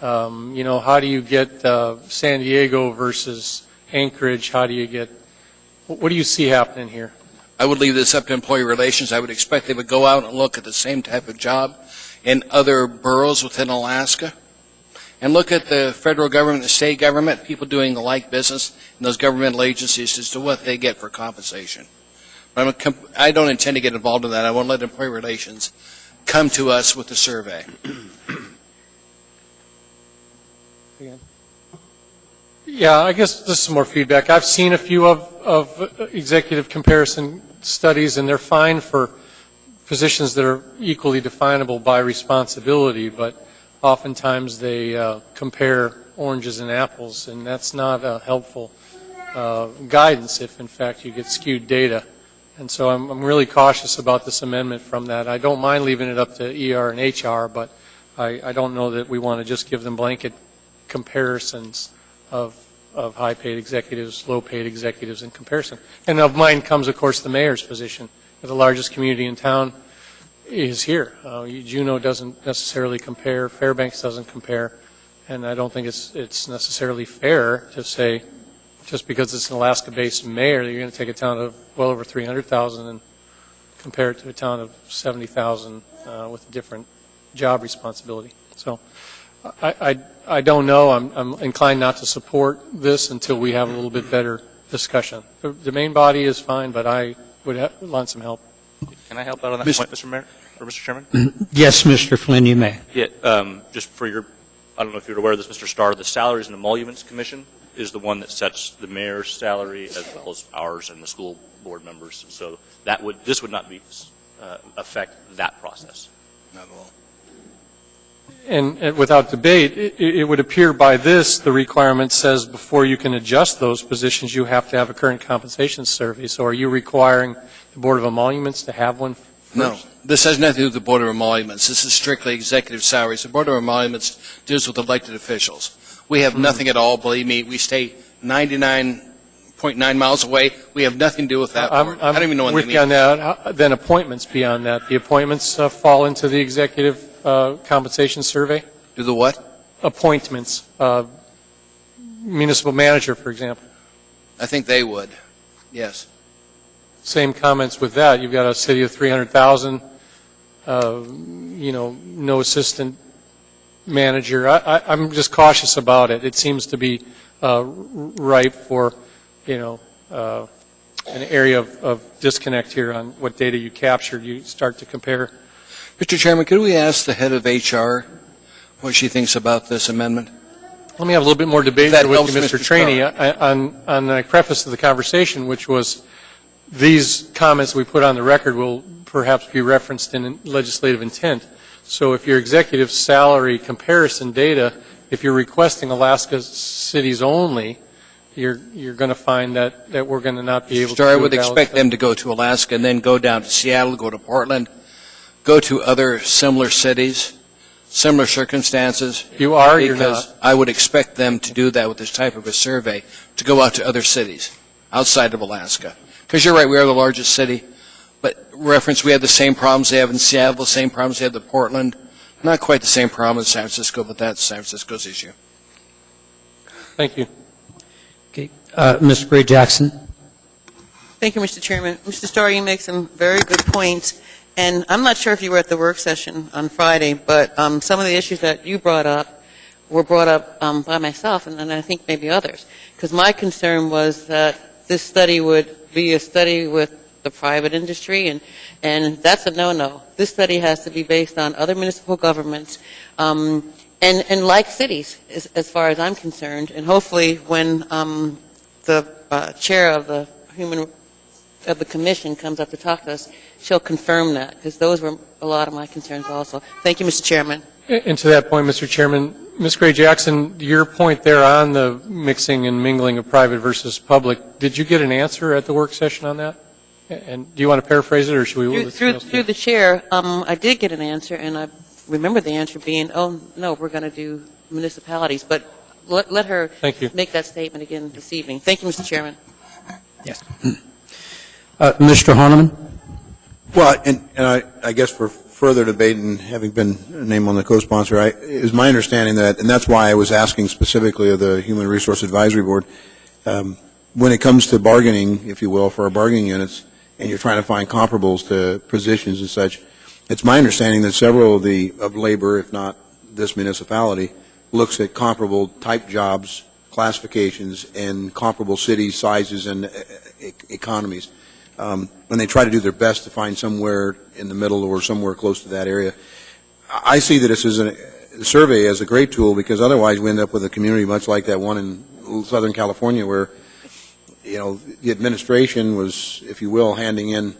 [SPEAKER 6] You know, how do you get San Diego versus Anchorage? How do you get, what do you see happening here?
[SPEAKER 5] I would leave this up to employee relations. I would expect they would go out and look at the same type of job in other boroughs within Alaska and look at the federal government, the state government, people doing the like business in those governmental agencies as to what they get for compensation. But I don't intend to get involved in that. I won't let employee relations come to us with the survey.
[SPEAKER 6] Yeah, I guess this is some more feedback. I've seen a few of executive comparison studies, and they're fine for positions that are equally definable by responsibility, but oftentimes they compare oranges and apples, and that's not a helpful guidance if, in fact, you get skewed data. And so I'm really cautious about this amendment from that. I don't mind leaving it up to ER and HR, but I don't know that we want to just give them blanket comparisons of high-paid executives, low-paid executives in comparison. And of mine comes, of course, the mayor's position. The largest community in town is here. Juneau doesn't necessarily compare. Fairbanks doesn't compare. And I don't think it's necessarily fair to say, just because it's an Alaska-based mayor, you're going to take a town of well over 300,000 and compare it to a town of 70,000 with a different job responsibility. So I don't know. I'm inclined not to support this until we have a little bit better discussion. The main body is fine, but I would want some help.
[SPEAKER 7] Can I help out on that point, Mr. Mayor, or Mr. Chairman?
[SPEAKER 1] Yes, Mr. Flynn, you may.
[SPEAKER 7] Yeah, just for your, I don't know if you're aware of this, Mr. Starr, the Salaries and Emoluments Commission is the one that sets the mayor's salary as well as ours and the school board members. So this would not be affect that process.
[SPEAKER 5] Not at all.
[SPEAKER 6] And without debate, it would appear by this, the requirement says before you can adjust those positions, you have to have a current compensation survey. So are you requiring the Board of Emoluments to have one first?
[SPEAKER 5] No. This has nothing to do with the Board of Emoluments. This is strictly executive salaries. The Board of Emoluments deals with elected officials. We have nothing at all. Believe me, we stay 99.9 miles away. We have nothing to do with that board. I don't even know what they mean.
[SPEAKER 6] On that. Then appointments beyond that. The appointments fall into the executive compensation survey?
[SPEAKER 5] Do the what?
[SPEAKER 6] Appointments. Municipal manager, for example.
[SPEAKER 5] I think they would, yes.
[SPEAKER 6] Same comments with that. You've got a city of 300,000, no assistant manager. I'm just cautious about it. It seems to be ripe for, an area of disconnect here on what data you captured. You start to compare.
[SPEAKER 5] Mr. Chairman, could we ask the head of HR what she thinks about this amendment?
[SPEAKER 6] Let me have a little bit more debate
[SPEAKER 5] That
[SPEAKER 6] with you,
[SPEAKER 5] helps
[SPEAKER 6] Mr. Traney, on the preface of the conversation, which was these comments we put on the record will perhaps be referenced in legislative intent. So if your executive salary comparison data, if you're requesting Alaska cities only, you're going to find that we're going to not be able to.
[SPEAKER 5] I would expect them to go to Alaska and then go down to Seattle, go to Portland, go to other similar cities, similar circumstances.
[SPEAKER 6] You are, you're
[SPEAKER 5] because
[SPEAKER 6] not.
[SPEAKER 5] I would expect them to do that with this type of a survey, to go out to other cities outside of Alaska. Because you're right, we are the largest city, but reference, we have the same problems they have in Seattle, the same problems they have in Portland. Not quite the same problem in San Francisco, but that's San Francisco's issue.
[SPEAKER 6] Thank you.
[SPEAKER 1] Okay. Ms. Gray Jackson.
[SPEAKER 4] Thank you, Mr. Chairman. Mr. Starr, you make some very good points. And I'm not sure if you were at the work session on Friday, but some of the issues that you brought up were brought up by myself and I think maybe others. Because my concern was that this study would be a study with the private industry, and that's a no-no. This study has to be based on other municipal governments and like cities, as far as I'm concerned. And hopefully when the chair of the commission comes up to talk to us, she'll confirm that, because those were a lot of my concerns also. Thank you, Mr. Chairman.
[SPEAKER 6] And to that point, Mr. Chairman, Ms. Gray Jackson, your point there on the mixing and mingling of private versus public, did you get an answer at the work session on that? And do you want to paraphrase it, or should we?
[SPEAKER 4] Through the chair, I did get an answer, and I remember the answer being, oh, no, we're going to do municipalities. But let her make that statement again this evening. Thank you, Mr. Chairman.
[SPEAKER 1] Yes. Mr. Horniman?
[SPEAKER 3] Well, and I guess for further debate and having been named on the co-sponsor, is my understanding that, and that's why I was asking specifically of the Human Resource Advisory Board, when it comes to bargaining, if you will, for our bargaining units, and you're trying to find comparables to positions and such, it's my understanding that several of labor, if not this municipality, looks at comparable type jobs, classifications, and comparable cities, sizes, and economies. When they try to do their best to find somewhere in the middle or somewhere close to that area. I see that this is a survey as a great tool, because otherwise we end up with a community much like that one in Southern California where, the administration was, if you will, handing in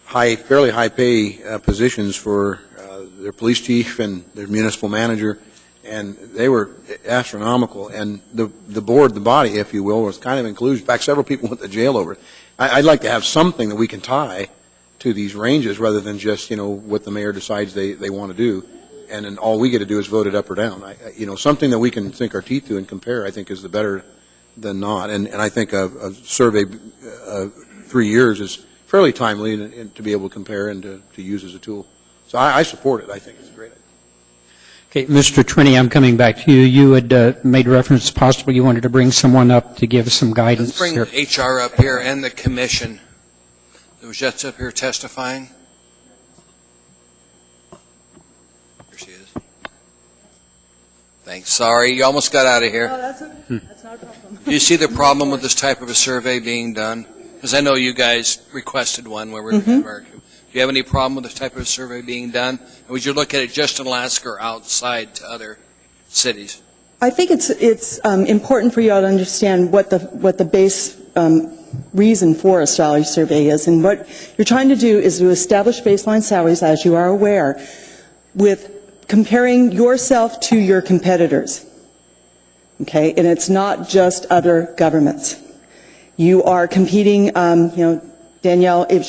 [SPEAKER 3] fairly high pay positions for their police chief and their municipal manager, and they were astronomical. And the board, the body, if you will, was kind of inclusive. In fact, several people went to jail over it. I'd like to have something that we can tie to these ranges rather than just, what the mayor decides they want to do. And then all we get to do is vote it up or down. Something that we can sink our teeth to and compare, I think, is the better than not. And I think a survey 3 years is fairly timely and to be able to compare and to use as a tool. So I support it. I think it's a great idea.
[SPEAKER 1] Okay, Mr. Trini, I'm coming back to you. You had made reference possibly you wanted to bring someone up to give us some guidance.
[SPEAKER 5] Let's bring HR up here and the commission. There was just up here testifying. There she is. Thanks. Sorry, you almost got out of here.
[SPEAKER 21] No, that's okay. That's not a problem.
[SPEAKER 5] Do you see the problem with this type of a survey being done? Because I know you guys requested one where we're in America. Do you have any problem with this type of survey being done? And would you look at it just in Alaska or outside to other cities?
[SPEAKER 21] I think it's important for you all to understand what the base reason for a salary survey is. And what you're trying to do is to establish baseline salaries, as you are aware, with comparing yourself to your competitors. Okay? And it's not just other governments. You are competing, Danielle, if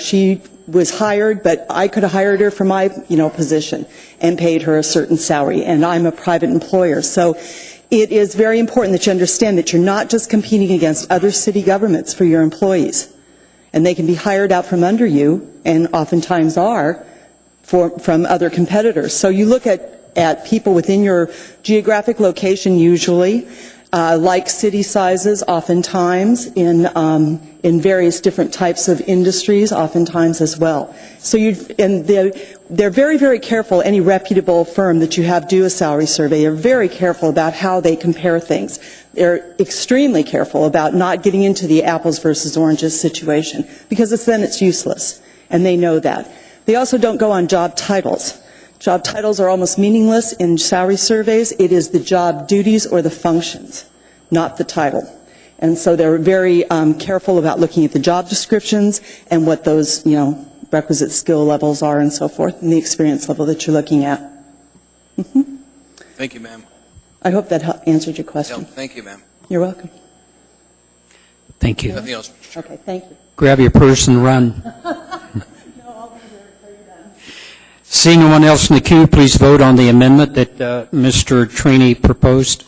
[SPEAKER 21] she was hired, but I could have hired her for my, position and paid her a certain salary, and I'm a private employer. So it is very important that you understand that you're not just competing against other city governments for your employees, and they can be hired out from under you, and oftentimes are, from other competitors. So you look at people within your geographic location usually, like city sizes oftentimes, in various different types of industries oftentimes as well. So they're very, very careful, any reputable firm that you have do a salary survey, they're very careful about how they compare things. They're extremely careful about not getting into the apples versus oranges situation, because then it's useless, and they know that. They also don't go on job titles. Job titles are almost meaningless in salary surveys. It is the job duties or the functions, not the title. And so they're very careful about looking at the job descriptions and what those, requisite skill levels are and so forth, and the experience level that you're looking at.
[SPEAKER 5] Thank you, ma'am.
[SPEAKER 21] I hope that answered your question.
[SPEAKER 5] Thank you, ma'am.
[SPEAKER 21] You're welcome.
[SPEAKER 1] Thank you.
[SPEAKER 5] Nothing else.
[SPEAKER 21] Okay, thank you.
[SPEAKER 1] Grab your purse and run. Seeing no one else in the queue, please vote on the amendment that Mr. Trini proposed.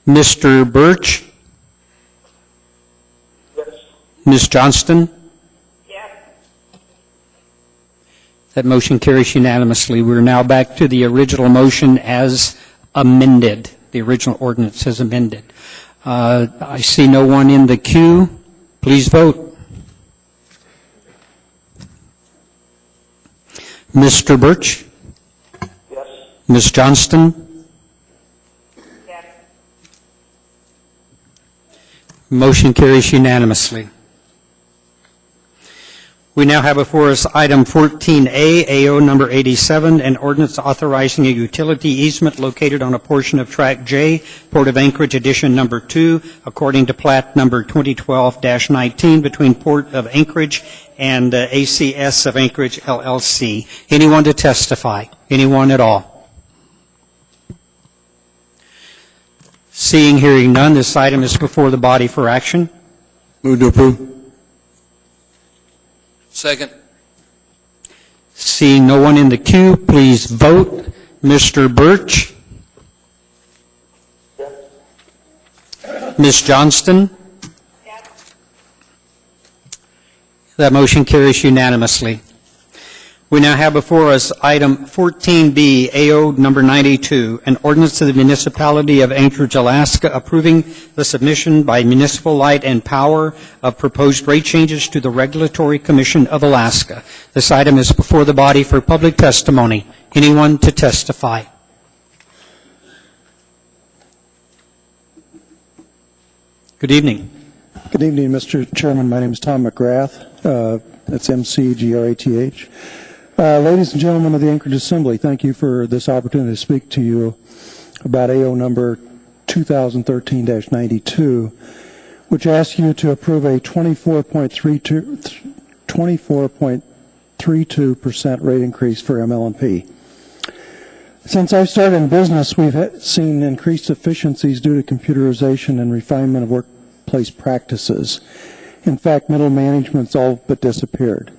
[SPEAKER 1] Mr. Birch?
[SPEAKER 9] Yes.
[SPEAKER 1] Ms. Johnston?
[SPEAKER 9] Yes.
[SPEAKER 1] That motion carries unanimously. We're now back to the original motion as amended, the original ordinance as amended. I see no one in the queue. Please vote. Mr. Birch?
[SPEAKER 9] Yes.
[SPEAKER 1] Ms. Johnston?
[SPEAKER 9] Yes.
[SPEAKER 1] Motion carries unanimously. We now have before us item 14A, AO number 87, an ordinance authorizing a utility easement located on a portion of Track J, Port of Anchorage Edition number 2, according to plat number 2012-19 between Port of Anchorage and ACS of Anchorage, LLC. Anyone to testify? Anyone at all? Seeing, hearing none, this item is before the body for action.
[SPEAKER 3] Move to approve.
[SPEAKER 5] Second.
[SPEAKER 1] Seeing no one in the queue, please vote. Mr. Birch?
[SPEAKER 9] Yes.
[SPEAKER 1] Ms. Johnston?
[SPEAKER 9] Yes.
[SPEAKER 1] That motion carries unanimously. We now have before us item 14B, AO number 92, an ordinance to the municipality of Anchorage, Alaska, approving the submission by Municipal Light and Power of proposed rate changes to the Regulatory Commission of Alaska. This item is before the body for public testimony. Anyone to testify? Good evening.
[SPEAKER 13] Good evening, Mr. Chairman. My name is Tom McGrath. That's McGrath. Ladies and gentlemen of the Anchorage Assembly, thank you for this opportunity to speak to you about AO number 2013-92, which asks you to approve a 24.32% rate increase for ML&P. Since I've started in business, we've seen increased efficiencies due to computerization and refinement of workplace practices. In fact, middle management's all but disappeared.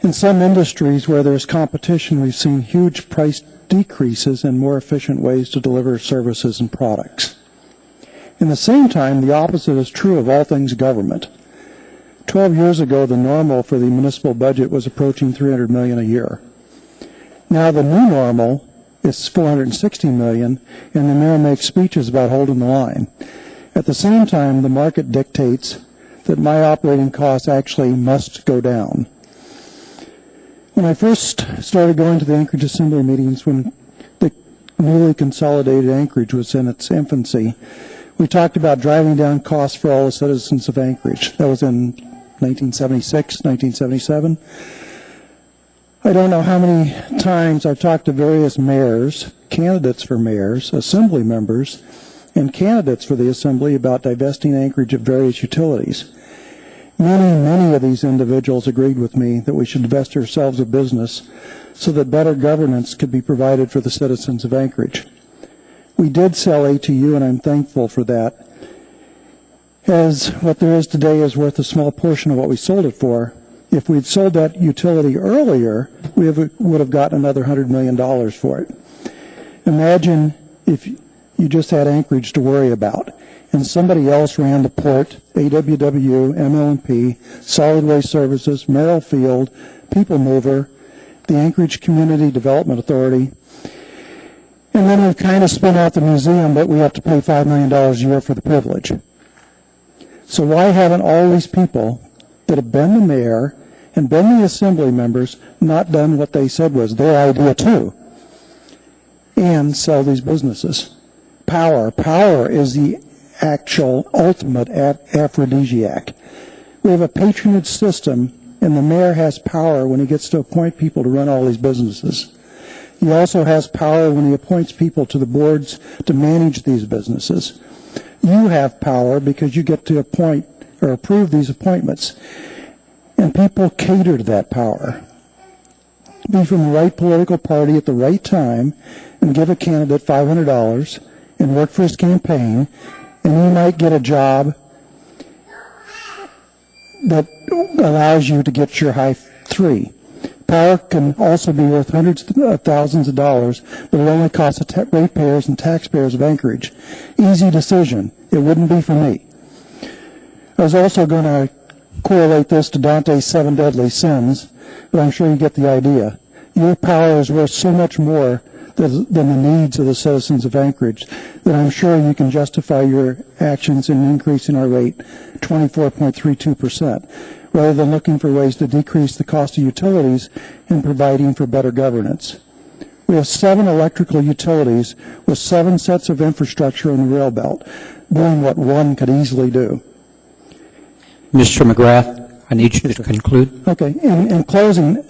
[SPEAKER 13] In some industries where there's competition, we've seen huge price decreases and more efficient ways to deliver services and products. In the same time, the opposite is true of all things government. 12 years ago, the normal for the municipal budget was approaching $300 million a year. Now the new normal is $460 million, and the mayor makes speeches about holding the line. At the same time, the market dictates that my operating costs actually must go down. When I first started going to the Anchorage Assembly meetings when the newly consolidated Anchorage was in its infancy, we talked about driving down costs for all the citizens of Anchorage. That was in 1976, 1977. I don't know how many times I've talked to various mayors, candidates for mayors, assembly members, and candidates for the assembly about divesting Anchorage of various utilities. Many of these individuals agreed with me that we should divest ourselves of business so that better governance could be provided for the citizens of Anchorage. We did sell ATU, and I'm thankful for that, as what there is today is worth a small portion of what we sold it for. If we'd sold that utility earlier, we would have gotten another $100 million for it. Imagine if you just had Anchorage to worry about, and somebody else ran the port, AWW, ML&P, Solid Waste Services, Merrill Field, People Mover, the Anchorage Community Development Authority, and then we've kind of spun out the museum, but we have to pay $5 million a year for the privilege. So why haven't all these people that have been the mayor and been the assembly members not done what they said was their idea too, and sell these businesses? Power is the actual ultimate aphrodisiac. We have a patronage system, and the mayor has power when he gets to appoint people to run all these businesses. He also has power when he appoints people to the boards to manage these businesses. You have power because you get to appoint or approve these appointments, and people cater to that power. Be from the right political party at the right time and give a candidate $500 and work for his campaign, and you might get a job that allows you to get your high three. Power can also be worth hundreds of thousands of dollars, but it only costs the ratepayers and taxpayers of Anchorage. Easy decision. It wouldn't be for me. I was also going to correlate this to Dante's 7 deadly sins, but I'm sure you get the idea. Your power is worth so much more than the needs of the citizens of Anchorage that I'm sure you can justify your actions in increasing our rate 24.32%, rather than looking for ways to decrease the cost of utilities and providing for better governance. We have 7 electrical utilities with 7 sets of infrastructure in the rail belt, doing what one could easily do.
[SPEAKER 1] Mr. McGrath, I need you to conclude.
[SPEAKER 13] Okay, in closing,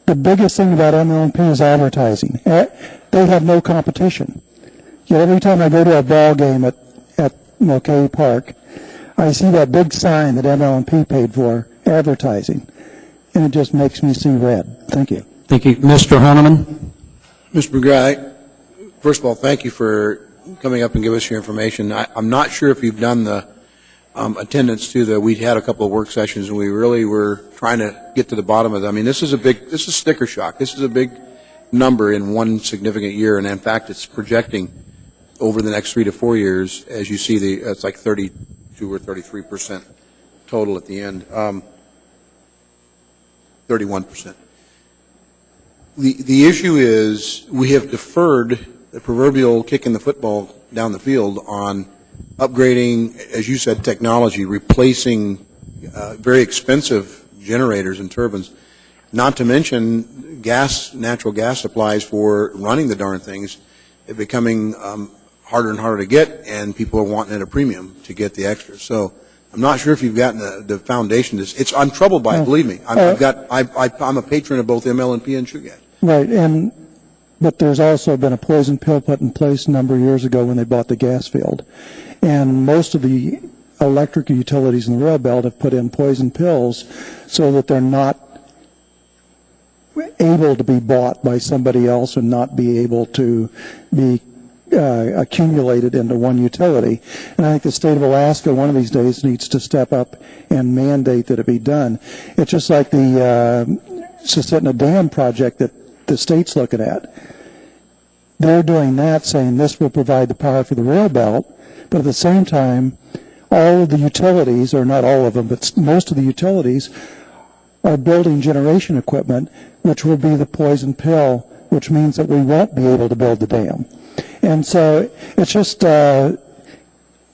[SPEAKER 13] the biggest thing about ML&P is advertising. They have no competition. Yet every time I go to a ball game at Mulcahy Park, I see that big sign that ML&P paid for, advertising, and it just makes me see red. Thank you.
[SPEAKER 1] Thank you. Mr. Honeman?
[SPEAKER 3] Mr. McGrath, first of all, thank you for coming up and give us your information. I'm not sure if you've done the attendance to we had a couple of work sessions, and we really were trying to get to the bottom of it. I mean, this is sticker shock. This is a big number in one significant year, and in fact, it's projecting over the next 3 to 4 years, as you see, it's like 32 or 33% total at the end, 31%. The issue is we have deferred the proverbial kicking the football down the field on upgrading, as you said, technology, replacing very expensive generators and turbines, not to mention natural gas supplies for running the darn things. They're becoming harder and harder to get, and people are wanting at a premium to get the extra. So I'm not sure if you've gotten the foundation. I'm troubled by it, believe me. I'm a patron of both ML&P and Chugach.
[SPEAKER 13] Right, but there's also been a poison pill put in place a number of years ago when they bought the gas field. And most of the electric utilities in the rail belt have put in poison pills so that they're not able to be bought by somebody else and not be able to be accumulated into one utility. And I think the state of Alaska one of these days needs to step up and mandate that it be done. It's just like the Susitna Dam project that the state's looking at. They're doing that, saying this will provide the power for the rail belt, but at the same time, all of the utilities, or not all of them, but most of the utilities, are building generation equipment, which will be the poison pill, which means that we won't be able to build the dam. And so it's just an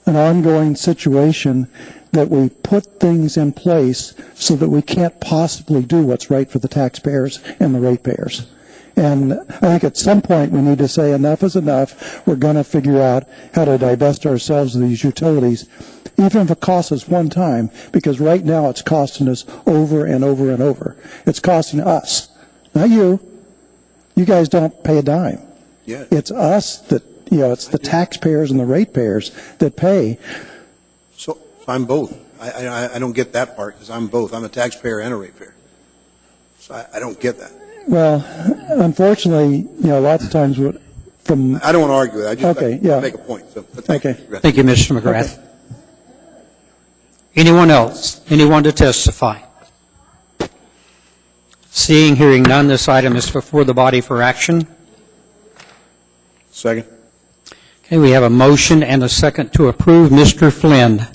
[SPEAKER 13] ongoing situation that we put things in place so that we can't possibly do what's right for the taxpayers and the ratepayers. And I think at some point we need to say enough is enough. We're going to figure out how to divest ourselves of these utilities, even if it costs us one time, because right now it's costing us over and over and over. It's costing us, not you. You guys don't pay a dime.
[SPEAKER 3] Yeah.
[SPEAKER 13] It's us that, it's the taxpayers and the ratepayers that pay.
[SPEAKER 3] So I'm both. I don't get that part because I'm both. I'm a taxpayer and a ratepayer. So I don't get that.
[SPEAKER 13] Well, unfortunately, lots of times from...
[SPEAKER 3] I don't want to argue it. I just
[SPEAKER 13] Okay, yeah.
[SPEAKER 3] make a point. So,
[SPEAKER 13] Okay.
[SPEAKER 1] Thank you, Mr. McGrath. Anyone else? Anyone to testify? Seeing, hearing none, this item is before the body for action.
[SPEAKER 3] Second.
[SPEAKER 1] Okay, we have a motion and a second to approve. Mr. Flynn.
[SPEAKER 7] Well,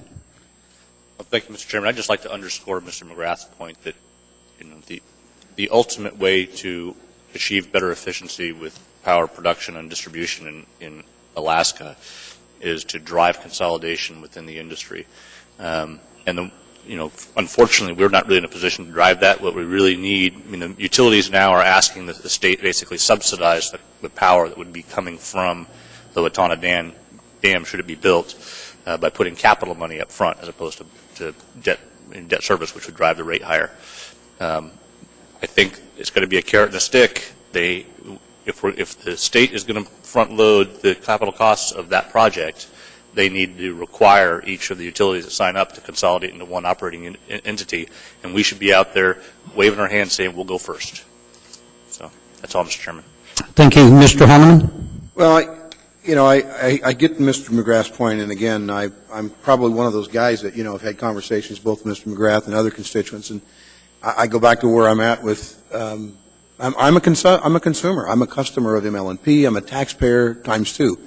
[SPEAKER 7] thank you, Mr. Chairman. I'd just like to underscore Mr. McGrath's point that the ultimate way to achieve better efficiency with power production and distribution in Alaska is to drive consolidation within the industry. Unfortunately, we're not really in a position to drive that. What we really need, the utilities now are asking that the state basically subsidize the power that would be coming from the Watana Dam should it be built by putting capital money up front as opposed to debt service, which would drive the rate higher. I think it's going to be a carrot and a stick. If the state is going to front load the capital costs of that project, they need to require each of the utilities that sign up to consolidate into one operating entity, and we should be out there waving our hands saying we'll go first. So that's all, Mr. Chairman.
[SPEAKER 1] Thank you, Mr. Holman.
[SPEAKER 3] Well, I get Mr. McGrath's point, and again, I'm probably one of those guys that, have had conversations both with Mr. McGrath and other constituents, and I go back to where I'm at with, I'm a consumer. I'm a customer of MLNP. I'm a taxpayer times two.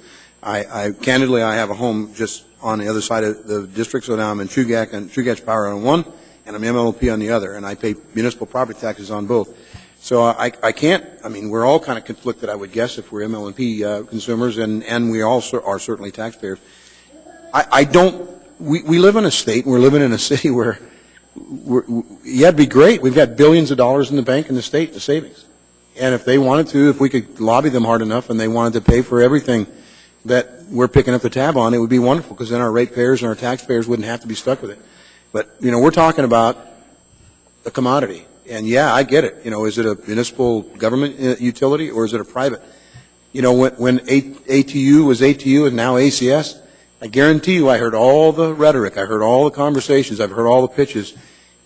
[SPEAKER 3] Candidly, I have a home just on the other side of the district, so now I'm in Chugach and Chugach Power on one, and I'm MLNP on the other, and I pay municipal property taxes on both. So I can't, we're all kind of conflicted, I would guess, if we're MLNP consumers, and we also are certainly taxpayers. We live in a state, and we're living in a city where it'd be great. We've got billions of dollars in the bank in the state, the savings. And if they wanted to, if we could lobby them hard enough and they wanted to pay for everything that we're picking up the tab on, it would be wonderful because then our ratepayers and our taxpayers wouldn't have to be stuck with it. But, we're talking about a commodity. And yeah, I get it. Is it a municipal government utility or is it a private? When ATU was ATU and now ACS, I guarantee you I heard all the rhetoric, I heard all the conversations, I've heard all the pitches,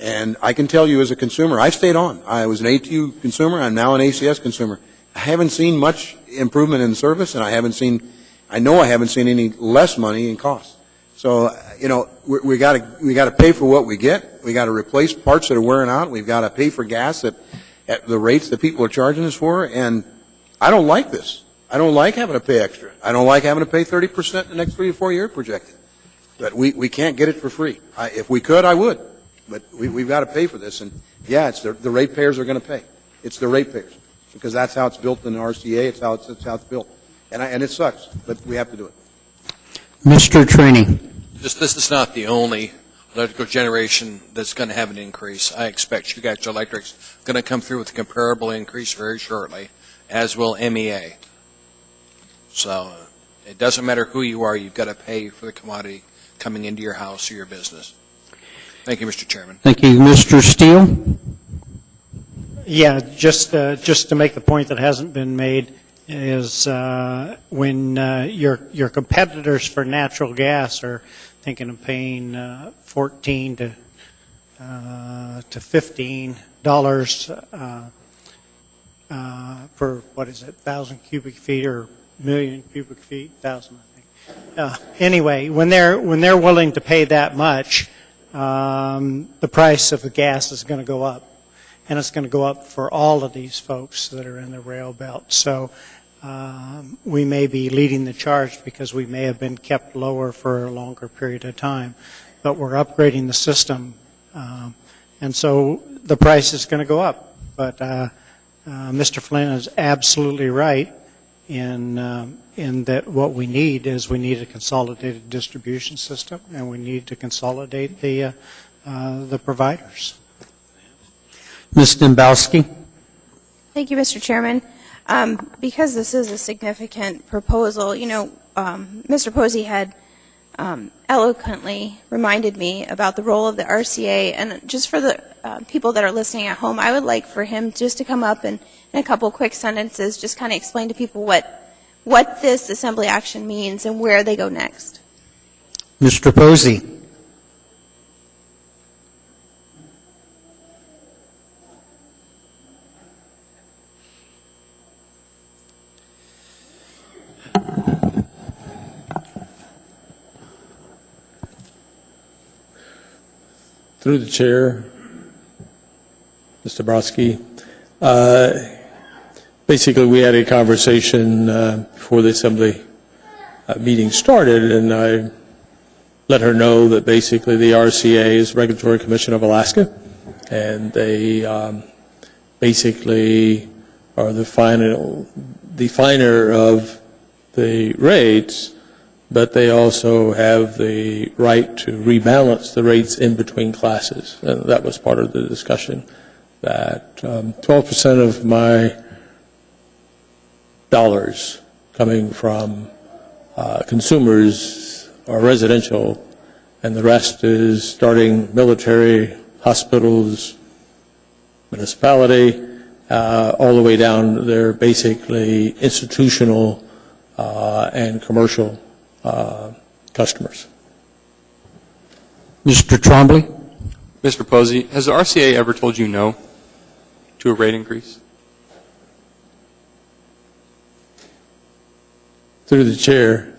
[SPEAKER 3] and I can tell you as a consumer, I've stayed on. I was an ATU consumer, I'm now an ACS consumer. I haven't seen much improvement in service, and I haven't seen any less money in cost. So, we got to pay for what we get. We got to replace parts that are wearing out. We've got to pay for gas at the rates that people are charging us for, and I don't like this. I don't like having to pay extra. I don't like having to pay 30% in the next 3 to 4 years projected. But we can't get it for free. If we could, I would. But we've got to pay for this. And yeah, it's the ratepayers are going to pay. It's the ratepayers because that's how it's built in the RCA. It's how it's built. And it sucks, but we have to do it.
[SPEAKER 1] Mr. Trainee.
[SPEAKER 5] This is not the only electrical generation that's going to have an increase. I expect Chugach Electric's going to come through with a comparable increase very shortly, as will MEA. So it doesn't matter who you are, you've got to pay for the commodity coming into your house or your business. Thank you, Mr. Chairman.
[SPEAKER 1] Thank you, Mr. Steele.
[SPEAKER 11] Yeah, just to make the point that hasn't been made is when your competitors for natural gas are thinking of paying $14 to $15 for, what is it, 1,000 cubic feet or million cubic feet, 1,000, I think. Anyway, when they're willing to pay that much, the price of the gas is going to go up. And it's going to go up for all of these folks that are in the rail belt. So we may be leading the charge because we may have been kept lower for a longer period of time. But we're upgrading the system. And so the price is going to go up. But Mr. Flynn is absolutely right in that what we need is we need a consolidated distribution system, and we need to consolidate the providers.
[SPEAKER 1] Ms. Dembowski?
[SPEAKER 10] Thank you, Mr. Chairman. Because this is a significant proposal, Mr. Posey had eloquently reminded me about the role of the RCA, and just for the people that are listening at home, I would like for him just to come up and in a couple quick sentences just kind of explain to people what this assembly action means and where they go next.
[SPEAKER 1] Mr. Posey?
[SPEAKER 12] Through the chair, Mr. Brodsky, basically we had a conversation before the assembly meeting started, and I let her know that basically the RCA is Regulatory Commission of Alaska, and they basically are the final definer of the rates, but they also have the right to rebalance the rates in between classes. And that was part of the discussion, that 12% of my dollars coming from consumers are residential, and the rest is starting military, hospitals, municipality, all the way down. They're basically institutional and commercial customers.
[SPEAKER 1] Mr. Trombley?
[SPEAKER 8] Mr. Posey, has the RCA ever told you no to a rate increase?
[SPEAKER 12] Through the chair,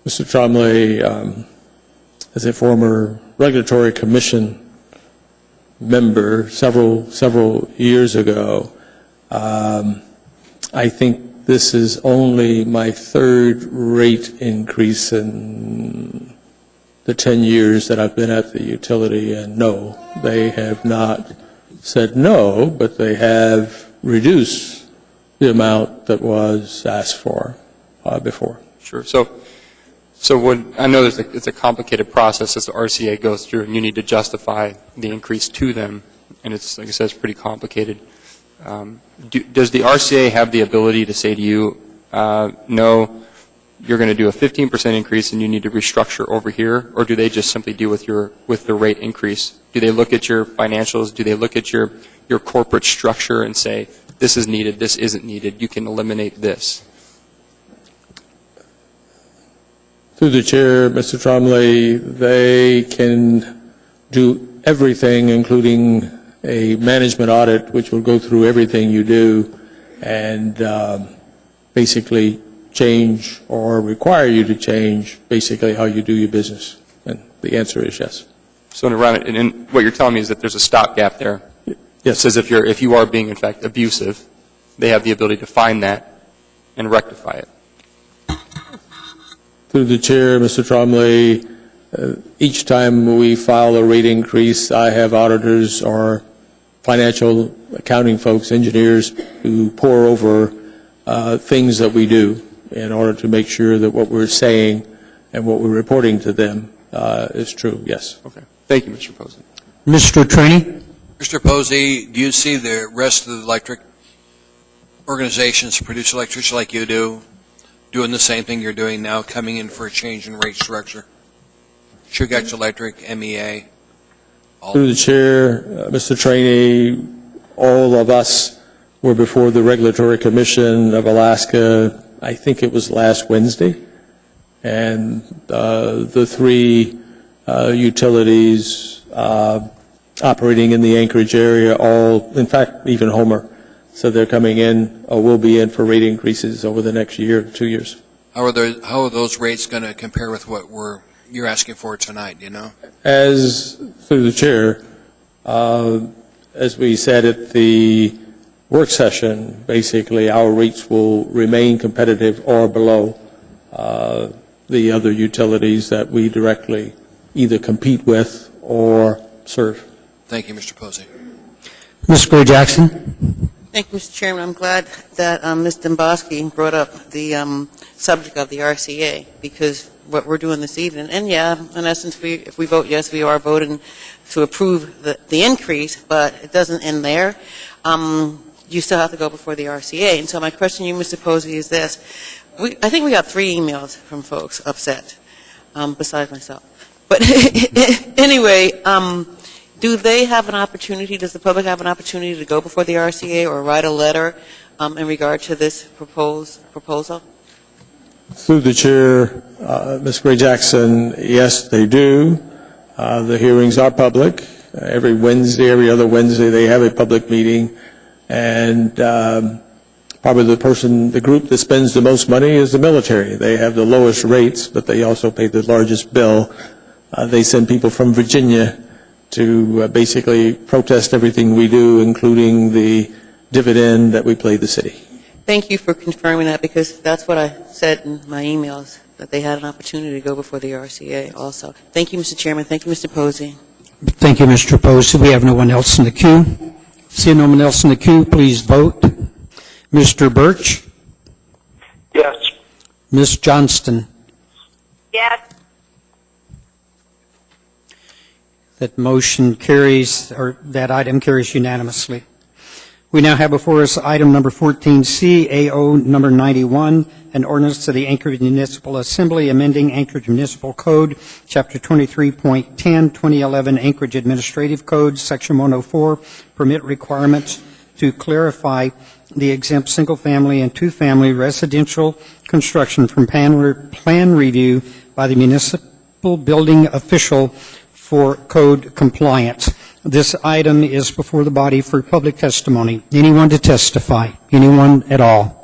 [SPEAKER 12] Mr. Trombley, as a former Regulatory Commission member several years ago, I think this is only my third rate increase in the 10 years that I've been at the utility, and no, they have not said no, but they have reduced the amount that was asked for before.
[SPEAKER 8] Sure. So when I know it's a complicated process as the RCA goes through, and you need to justify the increase to them, and it's, like I said, it's pretty complicated. Does the RCA have the ability to say to you, no, you're going to do a 15% increase and you need to restructure over here, or do they just simply deal with the rate increase? Do they look at your financials? Do they look at your corporate structure and say, this is needed, this isn't needed, you can eliminate this?
[SPEAKER 12] Through the chair, Mr. Trombley, they can do everything, including a management audit, which will go through everything you do and basically change or require you to change basically how you do your business. And the answer is yes.
[SPEAKER 8] So and what you're telling me is that there's a stopgap there.
[SPEAKER 12] Yes.
[SPEAKER 8] It says if you are being, in fact, abusive, they have the ability to find that and rectify it.
[SPEAKER 12] Through the chair, Mr. Trombley, each time we file a rate increase, I have auditors or financial accounting folks, engineers, who pore over things that we do in order to make sure that what we're saying and what we're reporting to them is true. Yes.
[SPEAKER 8] Okay. Thank you, Mr. Posey.
[SPEAKER 1] Mr. Trainee?
[SPEAKER 5] Mr. Posey, do you see the rest of the electric organizations, produce electricity like you do, doing the same thing you're doing now, coming in for a change in rate structure? Chugach Electric, MEA.
[SPEAKER 12] Through the chair, Mr. Trainee, all of us were before the Regulatory Commission of Alaska, I think it was last Wednesday, and the three utilities operating in the Anchorage area, all, in fact, even Homer, So they're coming in, or will be in for rate increases over the next year, 2 years.
[SPEAKER 5] How are those rates going to compare with what you're asking for tonight, do you know?
[SPEAKER 12] As, through the chair, as we said at the work session, basically our rates will remain competitive or below the other utilities that we directly either compete with or serve.
[SPEAKER 5] Thank you, Mr. Posey.
[SPEAKER 1] Ms. Gray Jackson.
[SPEAKER 4] Thank you, Mr. Chairman. I'm glad that Ms. Domboski brought up the subject of the RCA, because what we're doing this evening, and yeah, in essence, if we vote yes, we are voting to approve the increase, but it doesn't end there. You still have to go before the RCA. And so my question to you, Mr. Posey, is this. I think we got 3 emails from folks upset, besides myself. But anyway, do they have an opportunity, does the public have an opportunity to go before the RCA or write a letter in regard to this proposal?
[SPEAKER 12] Through the chair, Ms. Gray Jackson, yes, they do. The hearings are public. Every Wednesday, every other Wednesday, they have a public meeting. And probably the group that spends the most money is the military. They have the lowest rates, but they also pay the largest bill. They send people from Virginia to basically protest everything we do, including the dividend that we pay the city.
[SPEAKER 4] Thank you for confirming that, because that's what I said in my emails, that they had an opportunity to go before the RCA also. Thank you, Mr. Chairman. Thank you, Mr. Posey.
[SPEAKER 1] Thank you, Mr. Posey. We have no one else in the queue. Seeing no one else in the queue, please vote. Mr. Birch?
[SPEAKER 9] Yes.
[SPEAKER 1] Ms. Johnston?
[SPEAKER 9] Yes.
[SPEAKER 1] That motion carries, or that item carries unanimously. We now have before us item number 14C, AO number 91, an ordinance to the Anchorage Municipal Assembly amending Anchorage Municipal Code, Chapter 23.10, 2011 Anchorage Administrative Code, Section 104, permit requirements to clarify the exempt single-family and two-family residential construction from plan review by the municipal building official for code compliance. This item is before the body for public testimony. Anyone to testify? Anyone at all?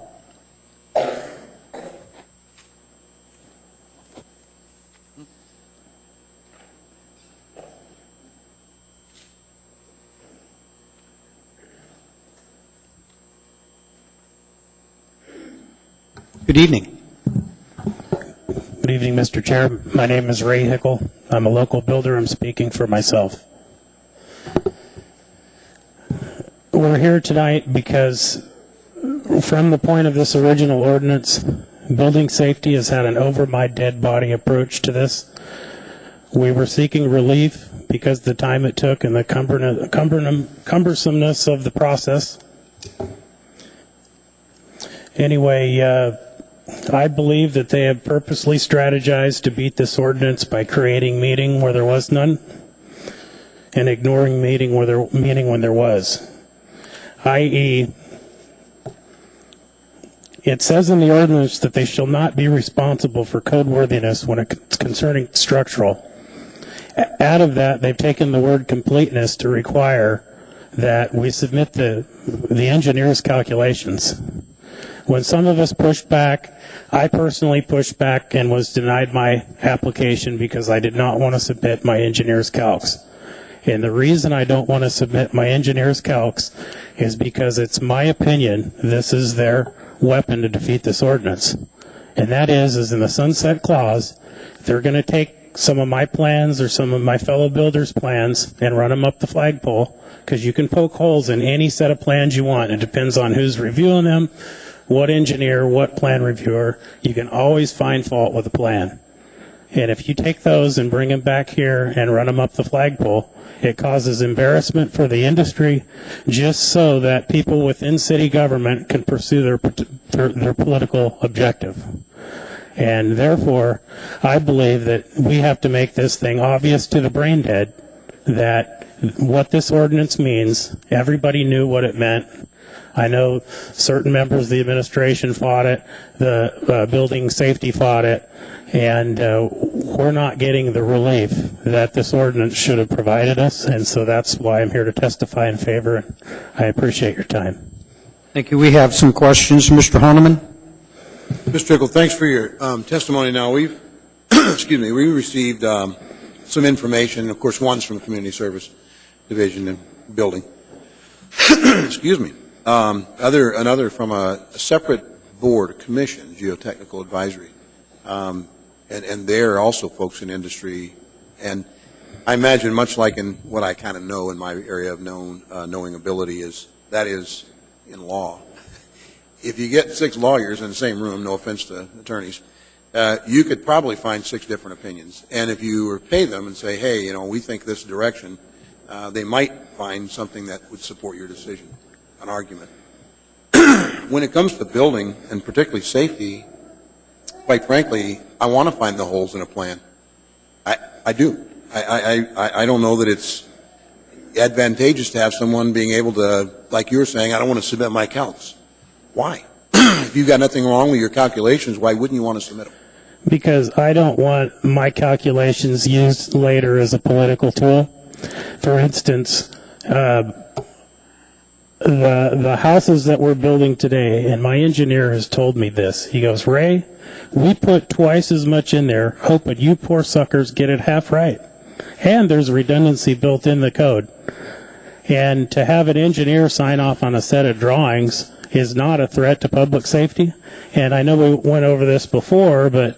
[SPEAKER 1] Good evening.
[SPEAKER 18] Good evening, Mr. Chair. My name is Ray Hickle. I'm a local builder. I'm speaking for myself. We're here tonight because from the point of this original ordinance, building safety has had an over-my-dead-body approach to this. We were seeking relief because of the time it took and the cumbersomeness of the process. Anyway, I believe that they have purposely strategized to beat this ordinance by creating meeting where there was none and ignoring meeting when there was. I.e., it says in the ordinance that they shall not be responsible for codeworthiness when it's concerning structural. Out of that, they've taken the word completeness to require that we submit the engineer's calculations. When some of us pushed back, I personally pushed back and was denied my application because I did not want to submit my engineer's calcs. And the reason I don't want to submit my engineer's calcs is because it's my opinion this is their weapon to defeat this ordinance. And that is in the sunset clause, they're going to take some of my plans or some of my fellow builders' plans and run them up the flagpole, because you can poke holes in any set of plans you want. It depends on who's reviewing them, what engineer, what plan reviewer. You can always find fault with a plan. And if you take those and bring them back here and run them up the flagpole, it causes embarrassment for the industry just so that people within city government can pursue their political objective. And therefore, I believe that we have to make this thing obvious to the brain dead that what this ordinance means, everybody knew what it meant. I know certain members of the administration fought it, the building safety fought it, and we're not getting the relief that this ordinance should have provided us, and so that's why I'm here to testify in favor. I appreciate your time.
[SPEAKER 1] Thank you. We have some questions. Mr. Horniman?
[SPEAKER 3] Mr. Tickle, thanks for your testimony. Now, we've, excuse me, we received some information, of course, one's from the Community Service Division and Building. Excuse me. Another from a separate board, a commission, Geotechnical Advisory. And they're also folks in industry. And I imagine, much like in what I kind of know in my area of knowing ability, that is in law. If you get 6 lawyers in the same room, no offense to attorneys, you could probably find 6 different opinions. And if you were to pay them and say, hey, we think this direction, they might find something that would support your decision, an argument. When it comes to building, and particularly safety, quite frankly, I want to find the holes in a plan. I do. I don't know that it's advantageous to have someone being able to, like you were saying, I don't want to submit my calcs. Why? If you've got nothing wrong with your calculations, why wouldn't you want to submit them?
[SPEAKER 18] Because I don't want my calculations used later as a political tool. For instance, the houses that we're building today, and my engineer has told me this. He goes, Ray, we put twice as much in there, hoping you poor suckers get it half right. And there's redundancy built in the code. And to have an engineer sign off on a set of drawings is not a threat to public safety. And I know we went over this before, but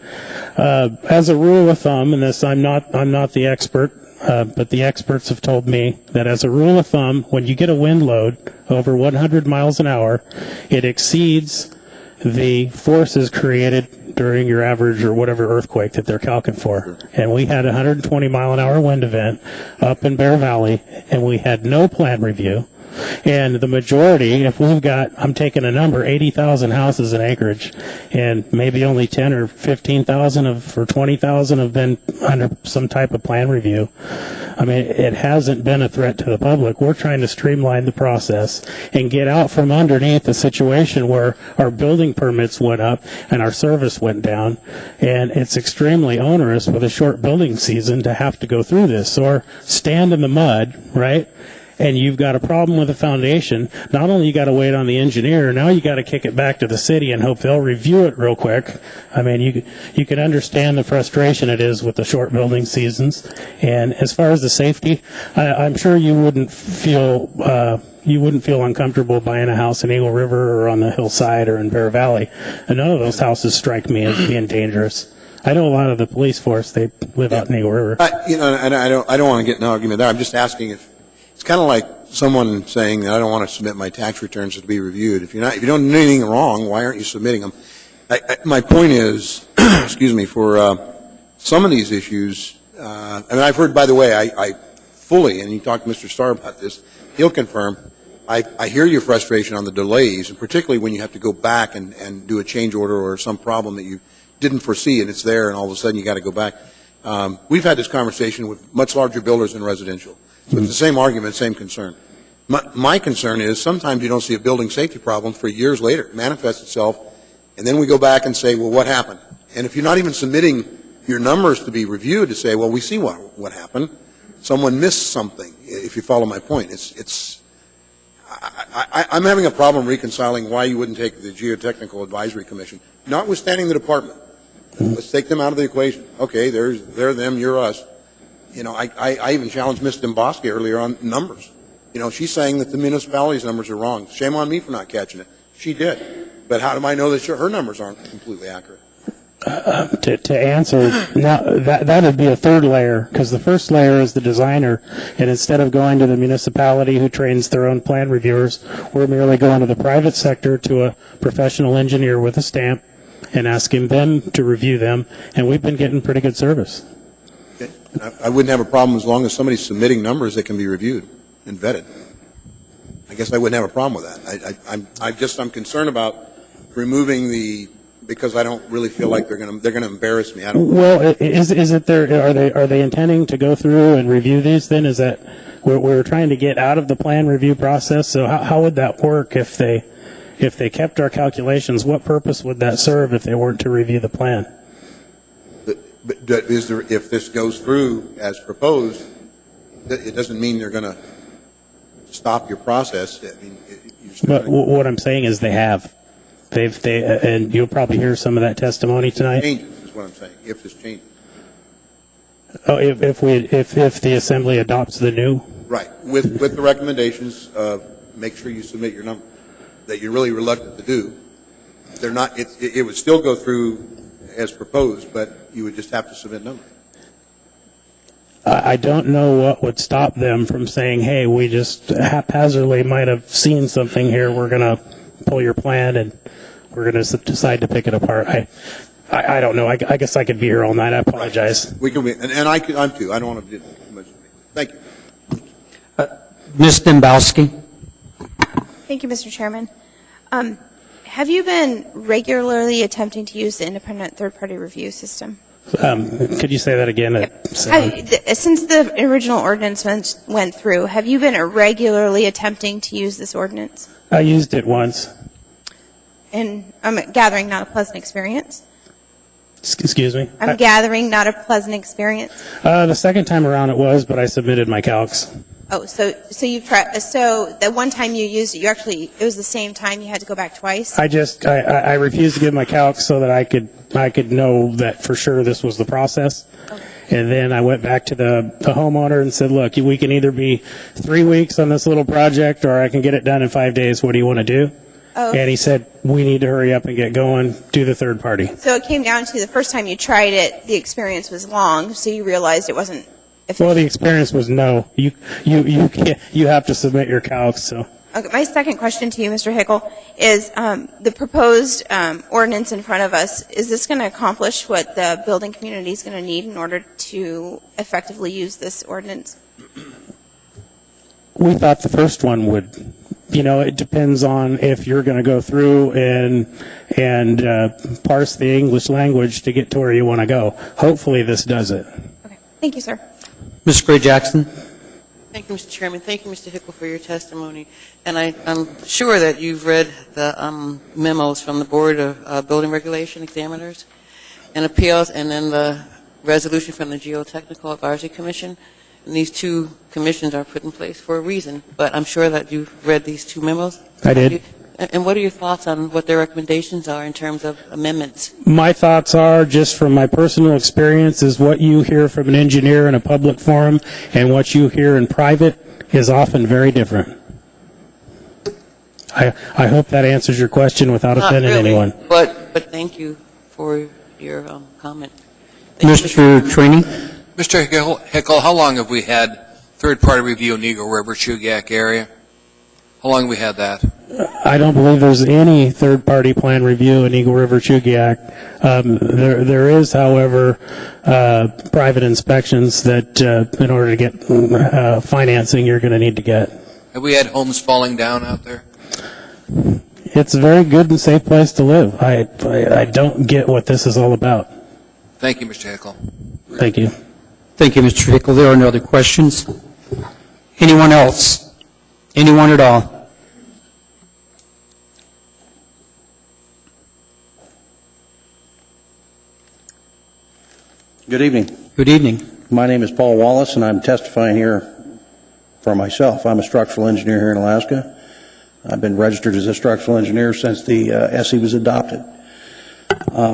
[SPEAKER 18] as a rule of thumb, and this I'm not the expert, but the experts have told me that as a rule of thumb, when you get a wind load over 100 miles an hour, it exceeds the forces created during your average or whatever earthquake that they're calculating for. And we had a 120 mile an hour wind event up in Bear Valley, and we had no plan review. And the majority, if we've got, I'm taking a number, 80,000 houses in Anchorage, and maybe only 10 or 15,000 or 20,000 have been under some type of plan review. I mean, it hasn't been a threat to the public. We're trying to streamline the process and get out from underneath a situation where our building permits went up and our service went down, and it's extremely onerous with a short building season to have to go through this. Or stand in the mud, right? And you've got a problem with the foundation. Not only you got to wait on the engineer, now you got to kick it back to the city and hope they'll review it real quick. I mean, you can understand the frustration it is with the short building seasons. And as far as the safety, I'm sure you wouldn't feel uncomfortable buying a house in Eagle River or on the hillside or in Bear Valley. And none of those houses strike me as being dangerous. I know a lot of the police force, they live out in Eagle River.
[SPEAKER 3] And I don't want to get in an argument there. I'm just asking if it's kind of like someone saying that I don't want to submit my tax returns to be reviewed. If you don't do anything wrong, why aren't you submitting them? My point is, excuse me, for some of these issues, and I've heard, by the way, I fully, and you talked to Mr. Starr about this, he'll confirm, I hear your frustration on the delays, and particularly when you have to go back and do a change order or some problem that you didn't foresee and it's there and all of a sudden you got to go back. We've had this conversation with much larger builders than residential. So it's the same argument, same concern. My concern is sometimes you don't see a building safety problem for years later. It manifests itself, and then we go back and say, well, what happened? And if you're not even submitting your numbers to be reviewed to say, well, we see what happened, someone missed something, if you follow my point. I'm having a problem reconciling why you wouldn't take the Geotechnical Advisory Commission, notwithstanding the department. Let's take them out of the equation. Okay, they're them, you're us. I even challenged Ms. Demboski earlier on numbers. She's saying that the municipality's numbers are wrong. Shame on me for not catching it. She did. But how do I know that her numbers aren't completely accurate?
[SPEAKER 18] To answer, now that would be a third layer, because the first layer is the designer, and instead of going to the municipality who trains their own plan reviewers, we're merely going to the private sector to a professional engineer with a stamp and asking them to review them, and we've been getting pretty good service.
[SPEAKER 3] I wouldn't have a problem as long as somebody's submitting numbers that can be reviewed and vetted. I guess I wouldn't have a problem with that. I'm concerned about removing because I don't really feel like they're going to embarrass me.
[SPEAKER 18] Well, is it there? Are they intending to go through and review these? Then is that we're trying to get out of the plan review process? So how would that work if they kept our calculations? What purpose would that serve if they weren't to review the plan?
[SPEAKER 3] But if this goes through as proposed, it doesn't mean they're going to stop your process. I mean,
[SPEAKER 11] But what I'm saying is they have. And you'll probably hear some of that testimony tonight.
[SPEAKER 3] Changes is what I'm saying, if this changes.
[SPEAKER 11] Oh, if the assembly adopts the new?
[SPEAKER 3] Right, with the recommendations of make sure you submit your number that you're really reluctant to do. They're not. It would still go through as proposed, but you would just have to submit numbers.
[SPEAKER 11] I don't know what would stop them from saying, hey, we just haphazardly might have seen something here. We're going to pull your plan and we're going to decide to pick it apart. I don't know. I guess I could be here all night. I apologize.
[SPEAKER 3] We can be, and I'm too. I don't want to do too much. Thank you.
[SPEAKER 1] Ms. Dembowski?
[SPEAKER 10] Thank you, Mr. Chairman. Have you been regularly attempting to use the independent third-party review system?
[SPEAKER 11] Could you say that again?
[SPEAKER 10] Since the original ordinance went through, have you been regularly attempting to use this ordinance?
[SPEAKER 11] I used it once.
[SPEAKER 10] And I'm gathering not a pleasant experience.
[SPEAKER 11] Excuse me?
[SPEAKER 10] I'm gathering not a pleasant experience.
[SPEAKER 11] The second time around it was, but I submitted my calcs.
[SPEAKER 10] Oh, so you've tried. So the one time you used it, it was the same time. You had to go back twice.
[SPEAKER 11] I refused to give my calcs so that I could know that for sure this was the process.
[SPEAKER 10] Okay.
[SPEAKER 11] And then I went back to the homeowner and said, look, we can either be 3 weeks on this little project or I can get it done in 5 days. What do you want to do?
[SPEAKER 10] Oh.
[SPEAKER 11] And he said, we need to hurry up and get going, do the third party.
[SPEAKER 10] So it came down to the first time you tried it, the experience was long, so you realized it wasn't efficient.
[SPEAKER 11] Well, the experience was no. You can't, you have to submit your calcs. So.
[SPEAKER 10] Okay, my second question to you, Mr. Hickel, is the proposed ordinance in front of us, is this going to accomplish what the building community is going to need in order to effectively use this ordinance?
[SPEAKER 11] We thought the first one would. You know, it depends on if you're going to go through and parse the English language to get to where you want to go. Hopefully this does it.
[SPEAKER 10] Okay, thank you, sir.
[SPEAKER 1] Ms. Gray-Jackson?
[SPEAKER 4] Thank you, Mr. Chairman. Thank you, Mr. Hickel, for your testimony. And I'm sure that you've read the memos from the Board of Building Regulation Examiners and Appeals, and then the resolution from the Geotechnical Advisory Commission. And these two commissions are put in place for a reason, but I'm sure that you've read these two memos.
[SPEAKER 11] I did.
[SPEAKER 4] And what are your thoughts on what their recommendations are in terms of amendments?
[SPEAKER 11] My thoughts are, just from my personal experience, is what you hear from an engineer in a public forum and what you hear in private is often very different. I hope that answers your question without offending anyone.
[SPEAKER 4] But thank you for your comment.
[SPEAKER 1] Mr. Trini?
[SPEAKER 5] Mr. Hickel, how long have we had third-party review in Eagle River, Chugach area? How long have we had that?
[SPEAKER 11] I don't believe there's any third-party plan review in Eagle River, Chugach. There is, however, private inspections that in order to get financing, you're going to need to get.
[SPEAKER 5] Have we had homes falling down out there?
[SPEAKER 11] It's a very good and safe place to live. I don't get what this is all about.
[SPEAKER 5] Thank you, Mr. Hickel.
[SPEAKER 11] Thank you.
[SPEAKER 1] Thank you, Mr. Hickel. There are no other questions. Anyone else? Anyone at all?
[SPEAKER 14] Good evening.
[SPEAKER 1] Good evening.
[SPEAKER 14] My name is Paul Wallace, and I'm testifying here for myself. I'm a structural engineer here in Alaska. I've been registered as a structural engineer since the SE was adopted.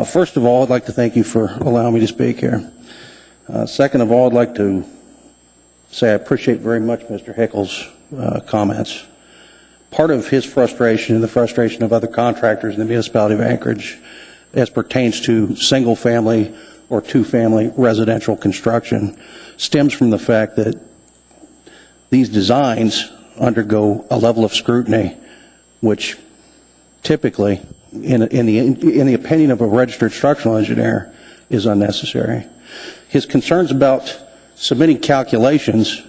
[SPEAKER 14] First of all, I'd like to thank you for allowing me to speak here. Second of all, I'd like to say I appreciate very much Mr. Hickel's comments. Part of his frustration and the frustration of other contractors in the municipality of Anchorage as pertains to single-family or two-family residential construction stems from the fact that these designs undergo a level of scrutiny which typically, in the opinion of a registered structural engineer, is unnecessary. His concerns about submitting calculations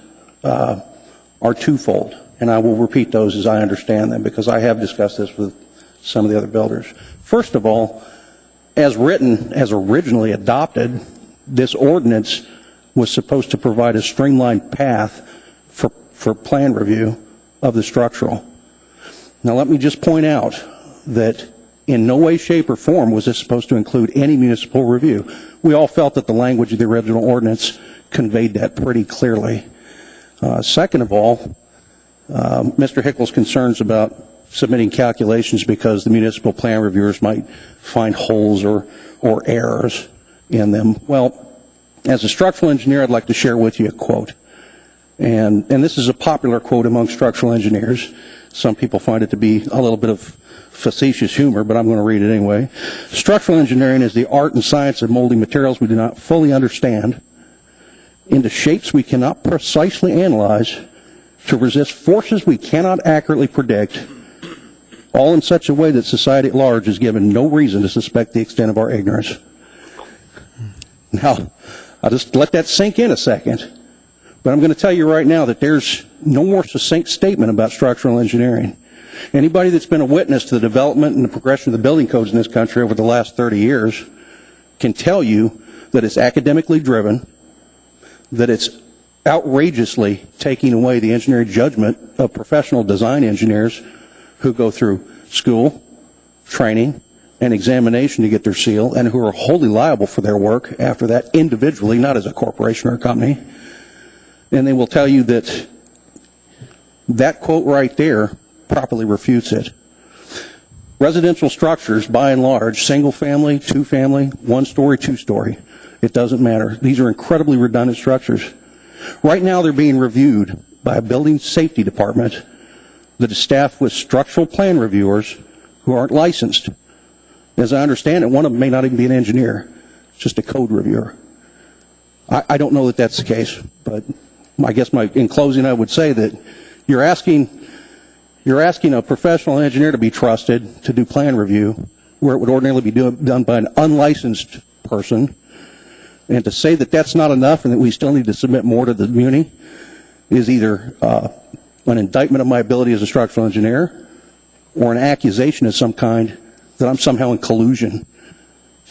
[SPEAKER 14] are twofold, and I will repeat those as I understand them because I have discussed this with some of the other builders. First of all, as written, as originally adopted, this ordinance was supposed to provide a streamlined path for plan review of the structural. Now let me just point out that in no way, shape, or form was this supposed to include any municipal review. We all felt that the language of the original ordinance conveyed that pretty clearly. Second of all, Mr. Hickel's concerns about submitting calculations because the municipal plan reviewers might find holes or errors in them. Well, as a structural engineer, I'd like to share with you a quote. And this is a popular quote among structural engineers. Some people find it to be a little bit of facetious humor, but I'm going to read it anyway. Structural engineering is the art and science of molding materials we do not fully understand into shapes we cannot precisely analyze to resist forces we cannot accurately predict, all in such a way that society at large is given no reason to suspect the extent of our ignorance. Now, I'll just let that sink in a second. But I'm going to tell you right now that there's no more succinct statement about structural engineering. Anybody that's been a witness to the development and the progression of the building codes in this country over the last 30 years can tell you that it's academically driven, that it's outrageously taking away the engineering judgment of professional design engineers who go through school, training, and examination to get their seal, and who are wholly liable for their work after that individually, not as a corporation or a company. And they will tell you that that quote right there properly refutes it. Residential structures, by and large, single family, two family, one story, two story, it doesn't matter. These are incredibly redundant structures. Right now they're being reviewed by a building safety department that is staffed with structural plan reviewers who aren't licensed. As I understand it, one of them may not even be an engineer, it's just a code reviewer. I don't know that that's the case, but I guess in closing I would say that you're asking a professional engineer to be trusted to do plan review where it would ordinarily be done by an unlicensed person, and to say that that's not enough and that we still need to submit more to the muni is either an indictment of my ability as a structural engineer or an accusation of some kind that I'm somehow in collusion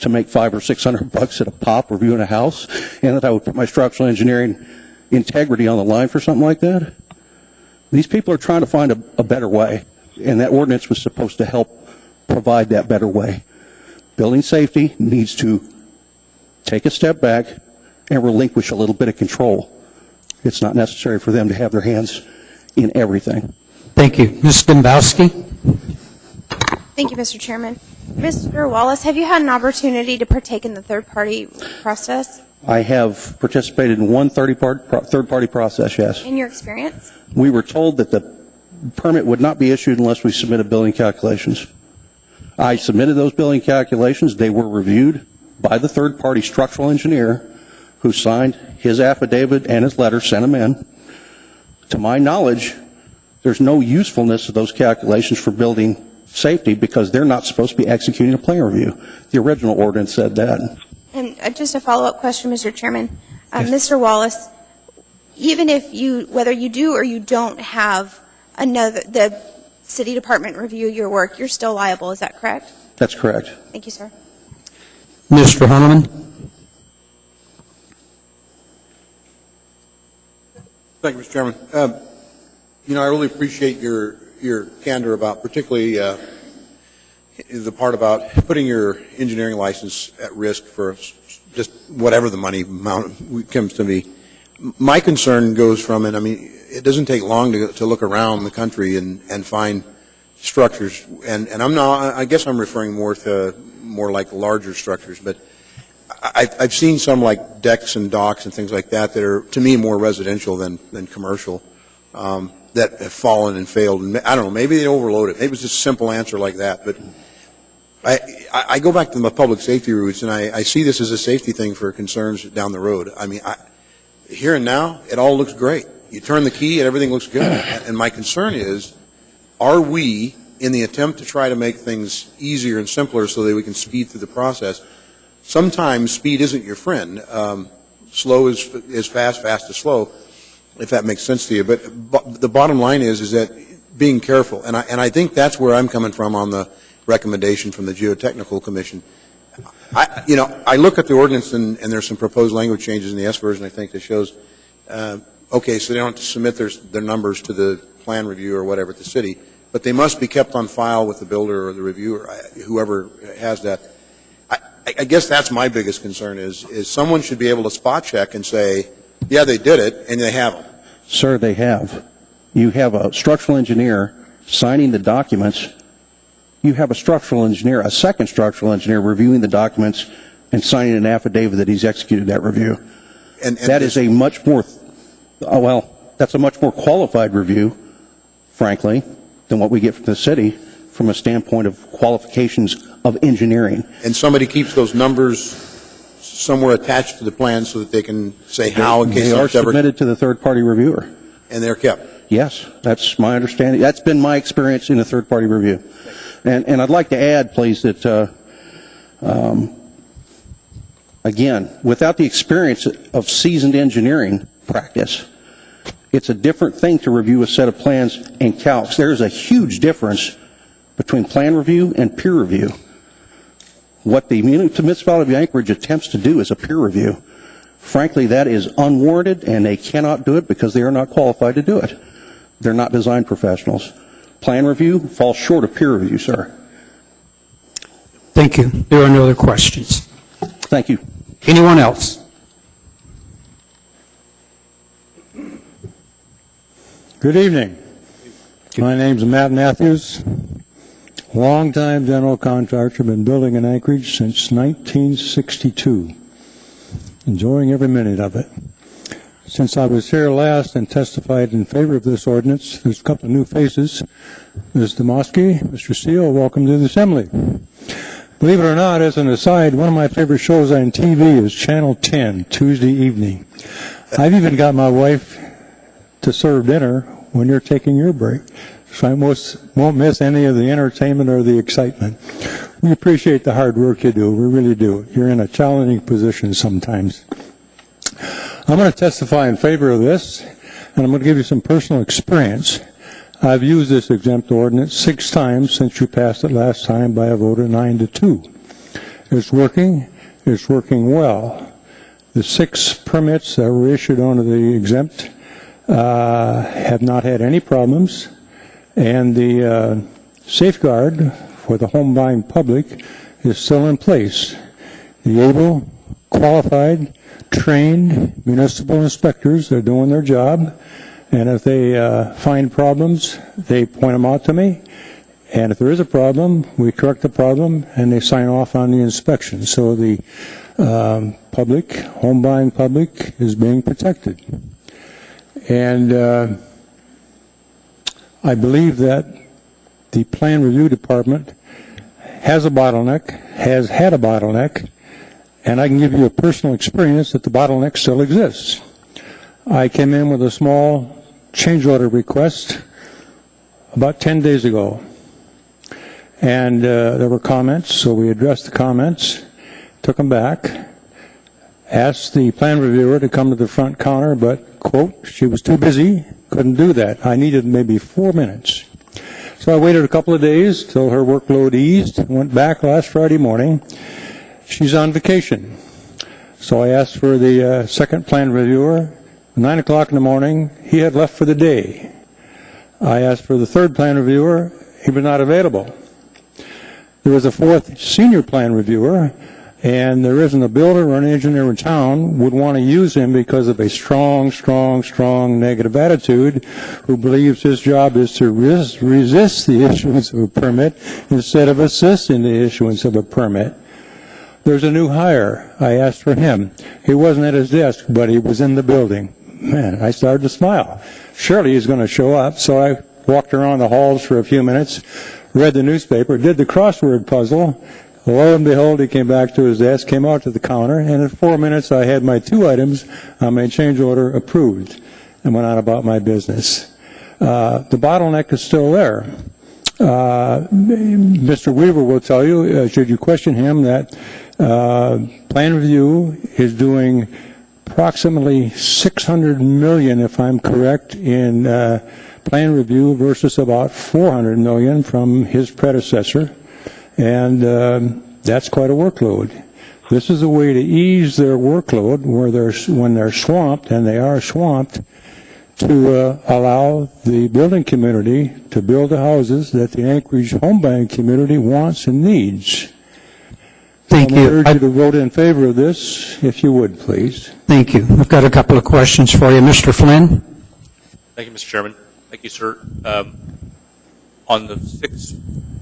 [SPEAKER 14] to make $500 or $600 at a pop reviewing a house, and that I would put my structural engineering integrity on the line for something like that. These people are trying to find a better way, and that ordinance was supposed to help provide that better way. Building safety needs to take a step back and relinquish a little bit of control. It's not necessary for them to have their hands in everything.
[SPEAKER 1] Thank you. Ms. Dembowski?
[SPEAKER 10] Thank you, Mr. Chairman. Mr. Wallace, have you had an opportunity to partake in the third-party process?
[SPEAKER 14] I have participated in one third-party process, yes.
[SPEAKER 10] In your experience?
[SPEAKER 14] We were told that the permit would not be issued unless we submitted building calculations. I submitted those building calculations. They were reviewed by the third-party structural engineer who signed his affidavit and his letter, sent them in. To my knowledge, there's no usefulness of those calculations for building safety because they're not supposed to be executing a plan review. The original ordinance said that.
[SPEAKER 10] And just a follow-up question, Mr. Chairman. Mr. Wallace, even if whether you do or you don't have the city department review your work, you're still liable, is that correct?
[SPEAKER 14] That's correct.
[SPEAKER 10] Thank you, sir.
[SPEAKER 1] Mr. Honeman?
[SPEAKER 3] Thank you, Mr. Chairman. I really appreciate your candor about particularly the part about putting your engineering license at risk for just whatever the money amount comes to be. My concern goes from, and I mean, it doesn't take long to look around the country and find structures, and I guess I'm referring more like larger structures, but I've seen some like decks and docks and things like that are, to me, more residential than commercial, that have fallen and failed. And I don't know, maybe they overload it. Maybe it's just a simple answer like that. But I go back to my public safety roots, and I see this as a safety thing for concerns down the road. I mean, here and now, it all looks great. You turn the key and everything looks good. And my concern is, are we, in the attempt to try to make things easier and simpler so that we can speed through the process, sometimes speed isn't your friend. Slow is fast, fast is slow, if that makes sense to you. But the bottom line is that being careful, and I think that's where I'm coming from on the recommendation from the Geotechnical Commission. I look at the ordinance, and there's some proposed language changes in the S version, I think, that shows, okay, so they don't have to submit their numbers to the plan review or whatever at the city, but they must be kept on file with the builder or the reviewer, whoever has that. I guess that's my biggest concern is someone should be able to spot check and say, yeah, they did it, and they haven't.
[SPEAKER 14] Sir, they have. You have a structural engineer signing the documents, you have a structural engineer, a second structural engineer reviewing the documents and signing an affidavit that he's executed that review.
[SPEAKER 3] And
[SPEAKER 14] that is a much more, that's a much more qualified review, frankly, than what we get from the city from a standpoint of qualifications of engineering.
[SPEAKER 3] And somebody keeps those numbers somewhere attached to the plan so that they can say how in case
[SPEAKER 14] they are
[SPEAKER 3] it's ever...
[SPEAKER 14] submitted to the third-party reviewer.
[SPEAKER 3] And they're kept?
[SPEAKER 14] Yes, that's my understanding. That's been my experience in a third-party review. And I'd like to add, please, that, again, without the experience of seasoned engineering practice, it's a different thing to review a set of plans and calcs. There is a huge difference between plan review and peer review. What the municipality of Anchorage attempts to do is a peer review. Frankly, that is unwarranted, and they cannot do it because they are not qualified to do it. They're not design professionals. Plan review falls short of peer review, sir.
[SPEAKER 1] Thank you. There are no other questions.
[SPEAKER 14] Thank you.
[SPEAKER 1] Anyone else?
[SPEAKER 2] Good evening. My name's Matt Matthews. Longtime general contractor, been building in Anchorage since 1962. Enjoying every minute of it. Since I was here last and testified in favor of this ordinance, there's a couple of new faces. Ms. Demosky, Mr. Steele, welcome to the Assembly. Believe it or not, as an aside, one of my favorite shows on TV is Channel 10, Tuesday evening. I've even got my wife to serve dinner when you're taking your break, so I won't miss any of the entertainment or the excitement. We appreciate the hard work you do. We really do. You're in a challenging position sometimes. I'm going to testify in favor of this, and I'm going to give you some personal experience. I've used this exempt ordinance 6 times since you passed it last time by a vote of 9-2. It's working. It's working well. The 6 permits that were issued under the exempt have not had any problems, and the safeguard for the home buying public is still in place. The able, qualified, trained municipal inspectors are doing their job, and if they find problems, they point them out to me, and if there is a problem, we correct the problem, and they sign off on the inspection. So the public, home buying public, is being protected. And I believe that the Plan Review Department has a bottleneck, has had a bottleneck, and I can give you a personal experience that the bottleneck still exists. I came in with a small change order request about 10 days ago, and there were comments, so we addressed the comments, took them back, asked the plan reviewer to come to the front counter, but, quote, she was too busy, couldn't do that. I needed maybe 4 minutes. So I waited a couple of days till her workload eased, went back last Friday morning. She's on vacation. So I asked for the second plan reviewer. 9 o'clock in the morning, he had left for the day. I asked for the third plan reviewer. He was not available. There was a fourth senior plan reviewer, and there isn't a builder or an engineer in town would want to use him because of a strong negative attitude, who believes his job is to resist the issuance of a permit instead of assisting the issuance of a permit. There's a new hire. I asked for him. He wasn't at his desk, but he was in the building. Man, I started to smile. Surely he's going to show up. So I walked around the halls for a few minutes, read the newspaper, did the crossword puzzle. Lo and behold, he came back to his desk, came out to the counter, and in 4 minutes I had my 2 items on my change order approved and went on about my business. The bottleneck is still there. Mr. Weaver will tell you, should you question him, that Plan Review is doing approximately $600 million, if I'm correct, in Plan Review versus about $400 million from his predecessor. And that's quite a workload. This is a way to ease their workload when they're swamped, and they are swamped, to allow the building community to build the houses that the Anchorage home buying community wants and needs.
[SPEAKER 1] Thank you.
[SPEAKER 2] I urge you to vote in favor of this, if you would, please.
[SPEAKER 1] Thank you. I've got a couple of questions for you. Mr. Flynn?
[SPEAKER 7] Thank you, Mr. Chairman. Thank you, sir. On the 6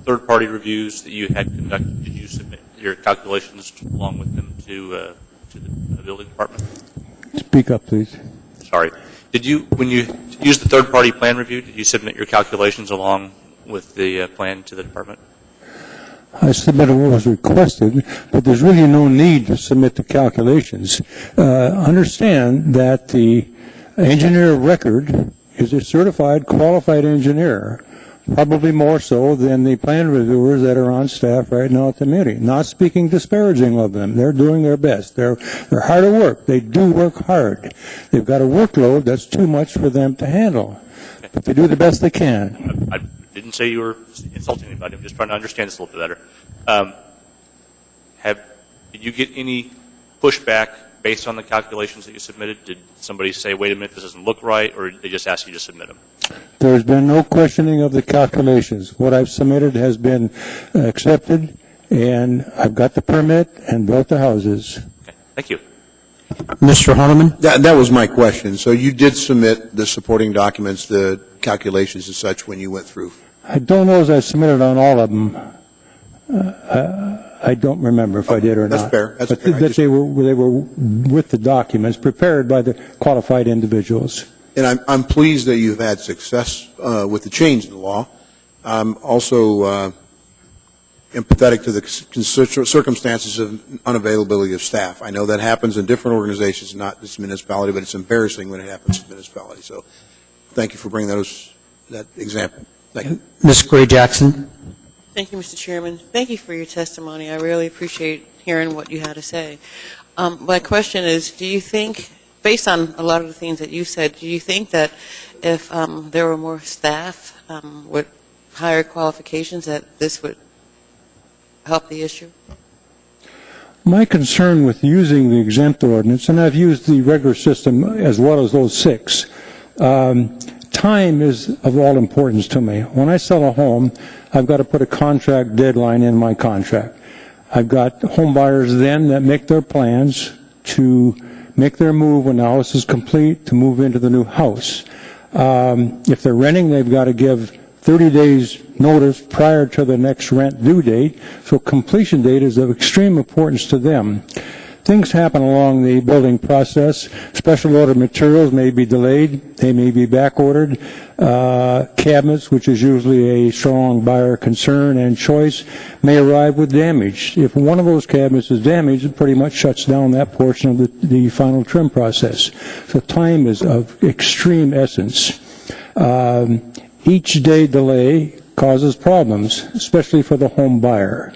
[SPEAKER 7] third-party reviews that you had conducted, did you submit your calculations along with them to the building department?
[SPEAKER 2] Speak up, please.
[SPEAKER 7] Sorry. Did you, when you used the third-party plan review, did you submit your calculations along with the plan to the department?
[SPEAKER 2] I submitted what was requested, but there's really no need to submit the calculations. Understand that the engineer of record is a certified, qualified engineer, probably more so than the plan reviewers that are on staff right now at the meeting. Not speaking disparaging of them. They're doing their best. They're hard at work. They do work hard. They've got a workload that's too much for them to handle. But they do the best they can.
[SPEAKER 7] I didn't say you were insulting anybody. I'm just trying to understand this a little bit better. Did you get any pushback based on the calculations that you submitted? Did somebody say, wait a minute, this doesn't look right, or did they just ask you to submit them?
[SPEAKER 2] There's been no questioning of the calculations. What I've submitted has been accepted, and I've got the permit and built the houses.
[SPEAKER 7] Okay. Thank you.
[SPEAKER 1] Mr. Hardeman?
[SPEAKER 3] That was my question. So you did submit the supporting documents, the calculations and such when you went through?
[SPEAKER 2] I don't know as I submitted on all of them. I don't remember if I did or not.
[SPEAKER 3] That's fair. That's
[SPEAKER 2] but
[SPEAKER 3] fair.
[SPEAKER 2] That they were with the documents prepared by the qualified individuals.
[SPEAKER 3] And I'm pleased that you've had success with the change in the law. I'm also empathetic to the circumstances of unavailability of staff. I know that happens in different organizations, not this municipality, but it's embarrassing when it happens in municipality. So thank you for bringing that example. Thank you.
[SPEAKER 1] Ms. Gray Jackson?
[SPEAKER 4] Thank you, Mr. Chairman. Thank you for your testimony. I really appreciate hearing what you had to say. My question is, do you think, based on a lot of the things that you said, do you think that if there were more staff with higher qualifications that this would help the issue?
[SPEAKER 2] My concern with using the exempt ordinance, and I've used the regular system as well as those 6, time is of all importance to me. When I sell a home, I've got to put a contract deadline in my contract. I've got home buyers then that make their plans to make their move when the house is complete to move into the new house. If they're renting, they've got to give 30 days notice prior to the next rent due date, so completion date is of extreme importance to them. Things happen along the building process. Special order materials may be delayed. They may be back ordered. Cabinets, which is usually a strong buyer concern and choice, may arrive with damage. If one of those cabinets is damaged, it pretty much shuts down that portion of the final trim process. So time is of extreme essence. Each day delay causes problems, especially for the home buyer.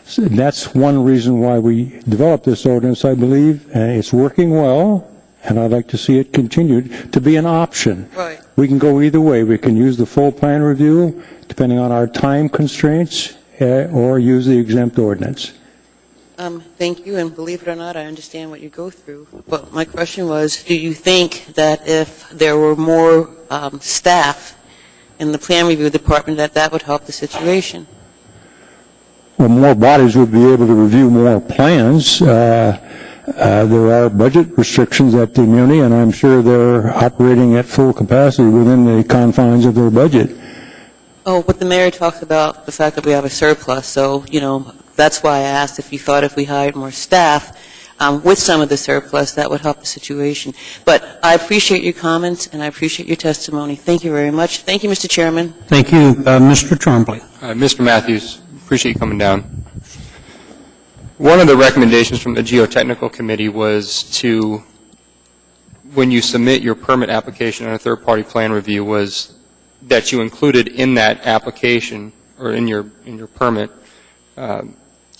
[SPEAKER 2] So that's one reason why we developed this ordinance, I believe. It's working well, and I'd like to see it continued to be an option.
[SPEAKER 4] Right.
[SPEAKER 2] We can go either way. We can use the full plan review, depending on our time constraints, or use the exempt ordinance.
[SPEAKER 4] Thank you, and believe it or not, I understand what you go through. But my question was, do you think that if there were more staff in the plan review department, that would help the situation?
[SPEAKER 2] Well, more bodies would be able to review more plans. There are budget restrictions at the Muni, and I'm sure they're operating at full capacity within the confines of their budget.
[SPEAKER 4] Oh, but the mayor talks about the fact that we have a surplus, so, that's why I asked if you thought if we hired more staff with some of the surplus, that would help the situation. But I appreciate your comments, and I appreciate your testimony. Thank you very much. Thank you, Mr. Chairman.
[SPEAKER 1] Thank you. Mr. Trombley.
[SPEAKER 8] Mr. Matthews, appreciate you coming down. One of the recommendations from the Geotechnical Committee was to, when you submit your permit application on a third-party plan review, was that you included in that application or in your permit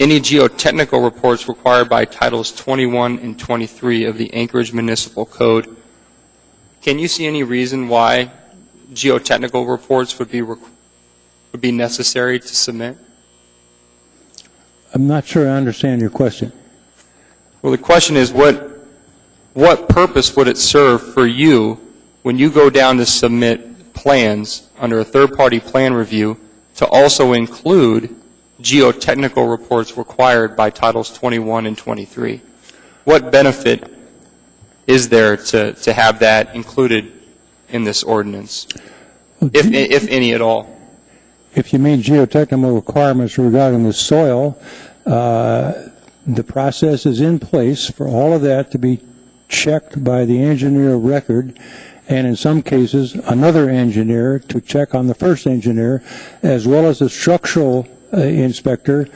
[SPEAKER 8] any geotechnical reports required by Titles 21 and 23 of the Anchorage Municipal Code. Can you see any reason why geotechnical reports would be necessary to submit?
[SPEAKER 2] I'm not sure I understand your question.
[SPEAKER 8] Well, the question is, what purpose would it serve for you when you go down to submit plans under a third-party plan review to also include geotechnical reports required by Titles 21 and 23? What benefit is there to have that included in this ordinance? if any at all.
[SPEAKER 2] If you mean geotechnical requirements regarding the soil, the process is in place for all of that to be checked by the engineer of record, and in some cases, another engineer to check on the first engineer, as well as a structural inspector,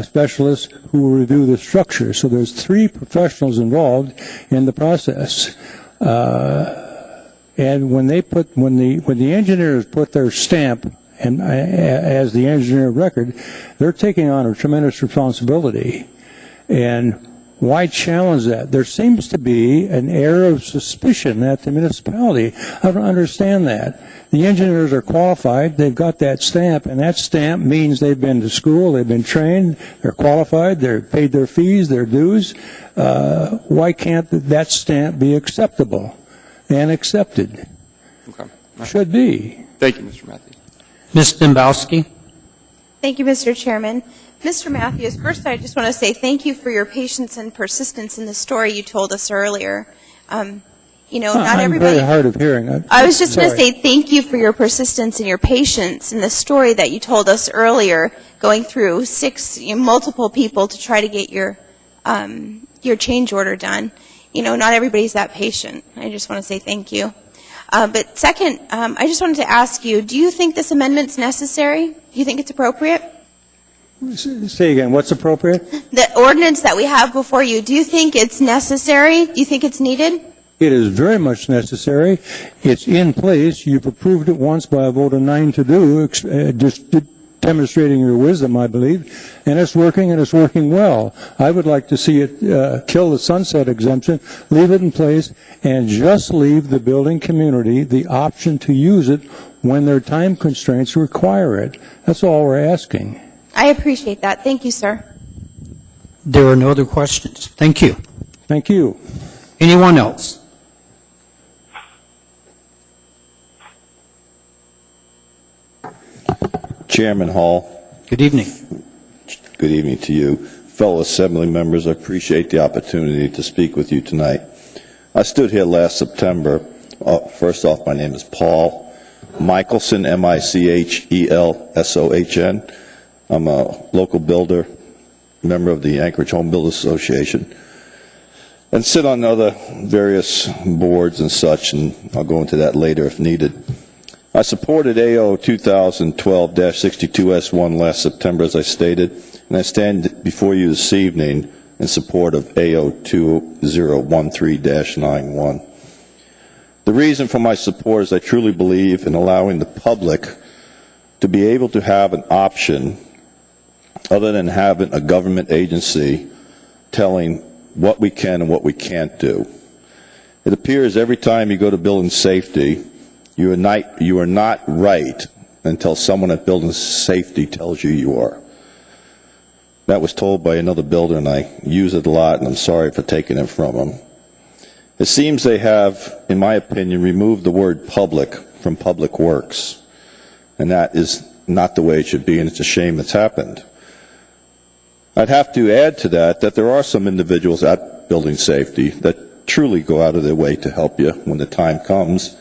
[SPEAKER 2] specialist who will review the structure. So there's 3 professionals involved in the process. And when the engineers put their stamp and as the engineer of record, they're taking on a tremendous responsibility. And why challenge that? There seems to be an air of suspicion at the municipality. I don't understand that. The engineers are qualified, they've got that stamp, and that stamp means they've been to school, they've been trained, they're qualified, they've paid their fees, their dues. Why can't that stamp be acceptable and accepted?
[SPEAKER 8] Okay.
[SPEAKER 2] Should be.
[SPEAKER 8] Thank you, Mr. Matthews.
[SPEAKER 1] Ms. Dembowski?
[SPEAKER 10] Thank you, Mr. Chairman. Mr. Matthews, first I just want to say thank you for your patience and persistence in the story you told us earlier. Not
[SPEAKER 2] I'm
[SPEAKER 10] everybody.
[SPEAKER 2] very hard of hearing.
[SPEAKER 10] I was just going to
[SPEAKER 2] Sorry.
[SPEAKER 10] say thank you for your persistence and your patience in the story that you told us earlier, going through multiple people to try to get your change order done. Not everybody's that patient. I just want to say thank you. But second, I just wanted to ask you, do you think this amendment's necessary? Do you think it's appropriate?
[SPEAKER 2] Say again, what's appropriate?
[SPEAKER 10] The ordinance that we have before you, do you think it's necessary? Do you think it's needed?
[SPEAKER 2] It is very much necessary. It's in place. You've approved it once by a vote of 9-2, just demonstrating your wisdom, I believe. And it's working well. I would like to see it kill the sunset exemption, leave it in place, and just leave the building community the option to use it when their time constraints require it. That's all we're asking.
[SPEAKER 10] I appreciate that. Thank you, sir.
[SPEAKER 1] There are no other questions. Thank you.
[SPEAKER 2] Thank you.
[SPEAKER 1] Anyone else?
[SPEAKER 17] Chairman Hall.
[SPEAKER 1] Good evening.
[SPEAKER 17] Good evening to you. Fellow Assembly members, I appreciate the opportunity to speak with you tonight. I stood here last September. First off, my name is Paul Michelson, Michelson. I'm a local builder, member of the Anchorage Home Builders Association, and sit on other various boards and such, and I'll go into that later if needed. I supported AO 2012-62S1 last September, as I stated, and I stand before you this evening in support of AO 2013-91. The reason for my support is I truly believe in allowing the public to be able to have an option other than having a government agency telling what we can and what we can't do. It appears every time you go to building safety, you are not right until someone at building safety tells you you are. That was told by another builder, and I use it a lot, and I'm sorry for taking it from them. It seems they have, in my opinion, removed the word public from public works, and that is not the way it should be, and it's a shame it's happened. I'd have to add to that there are some individuals at building safety that truly go out of their way to help you when the time comes,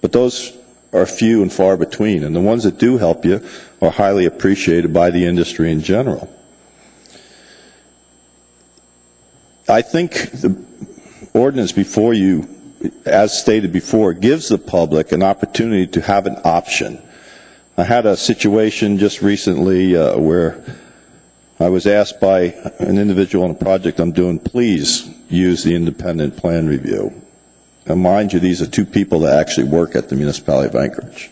[SPEAKER 17] but those are few and far between, and the ones that do help you are highly appreciated by the industry in general. I think the ordinance before you, as stated before, gives the public an opportunity to have an option. I had a situation just recently where I was asked by an individual on a project I'm doing, please use the independent plan review. And mind you, these are 2 people that actually work at the municipality of Anchorage.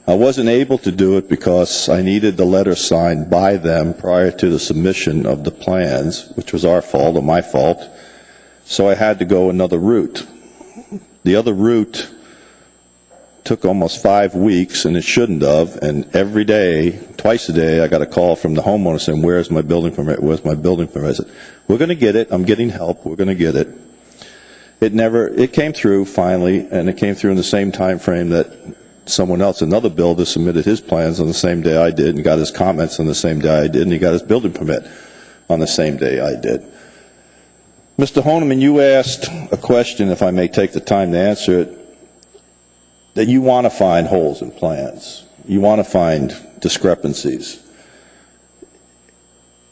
[SPEAKER 17] I wasn't able to do it because I needed the letter signed by them prior to the submission of the plans, which was our fault or my fault. So I had to go another route. The other route took almost 5 weeks, and it shouldn't have, and every day, twice a day, I got a call from the homeowner saying, where's my building permit, where's my building permit? I said, we're going to get it, I'm getting help, we're going to get it. It came through finally, and it came through in the same time frame that someone else, another builder, submitted his plans on the same day I did, and got his comments on the same day I did, and he got his building permit on the same day I did. Mr. Honeman, you asked a question, if I may take the time to answer it. that you want to find holes in plans. You want to find discrepancies.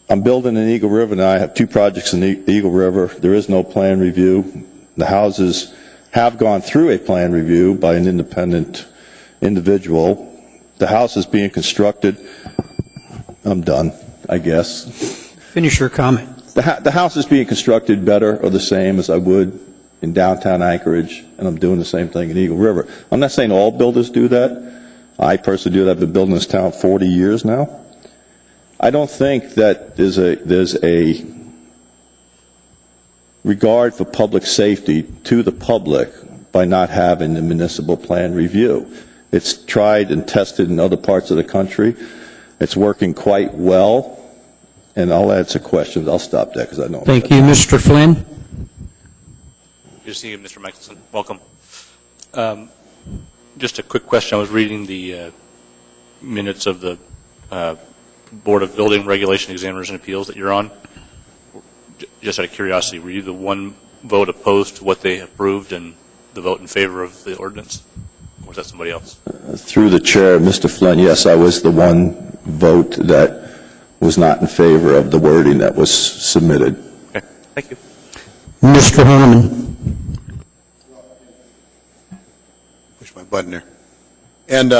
[SPEAKER 17] I'm building in Eagle River now. I have 2 projects in Eagle River. There is no plan review. The houses have gone through a plan review by an independent individual. The house is being constructed. I'm done, I guess.
[SPEAKER 1] Finish your comment.
[SPEAKER 17] The house is being constructed better or the same as I would in downtown Anchorage, and I'm doing the same thing in Eagle River. I'm not saying all builders do that. I personally do that. I've been building this town 40 years now. I don't think that there's a regard for public safety to the public by not having the municipal plan review. It's tried and tested in other parts of the country. It's working quite well. And I'll answer questions. I'll stop there because I know.
[SPEAKER 1] Thank you, Mr. Flynn.
[SPEAKER 7] Good to see you, Mr. Michelson. Welcome. Just a quick question. I was reading the minutes of the Board of Building Regulation Examiners and Appeals that you're on. Just out of curiosity, were you the one vote opposed to what they approved and the vote in favor of the ordinance? Or was that somebody else?
[SPEAKER 17] Through the chair, Mr. Flynn, yes, I was the one vote that was not in favor of the wording that was submitted.
[SPEAKER 7] Okay, thank you.
[SPEAKER 1] Mr. Harmon.
[SPEAKER 3] Push my button there. And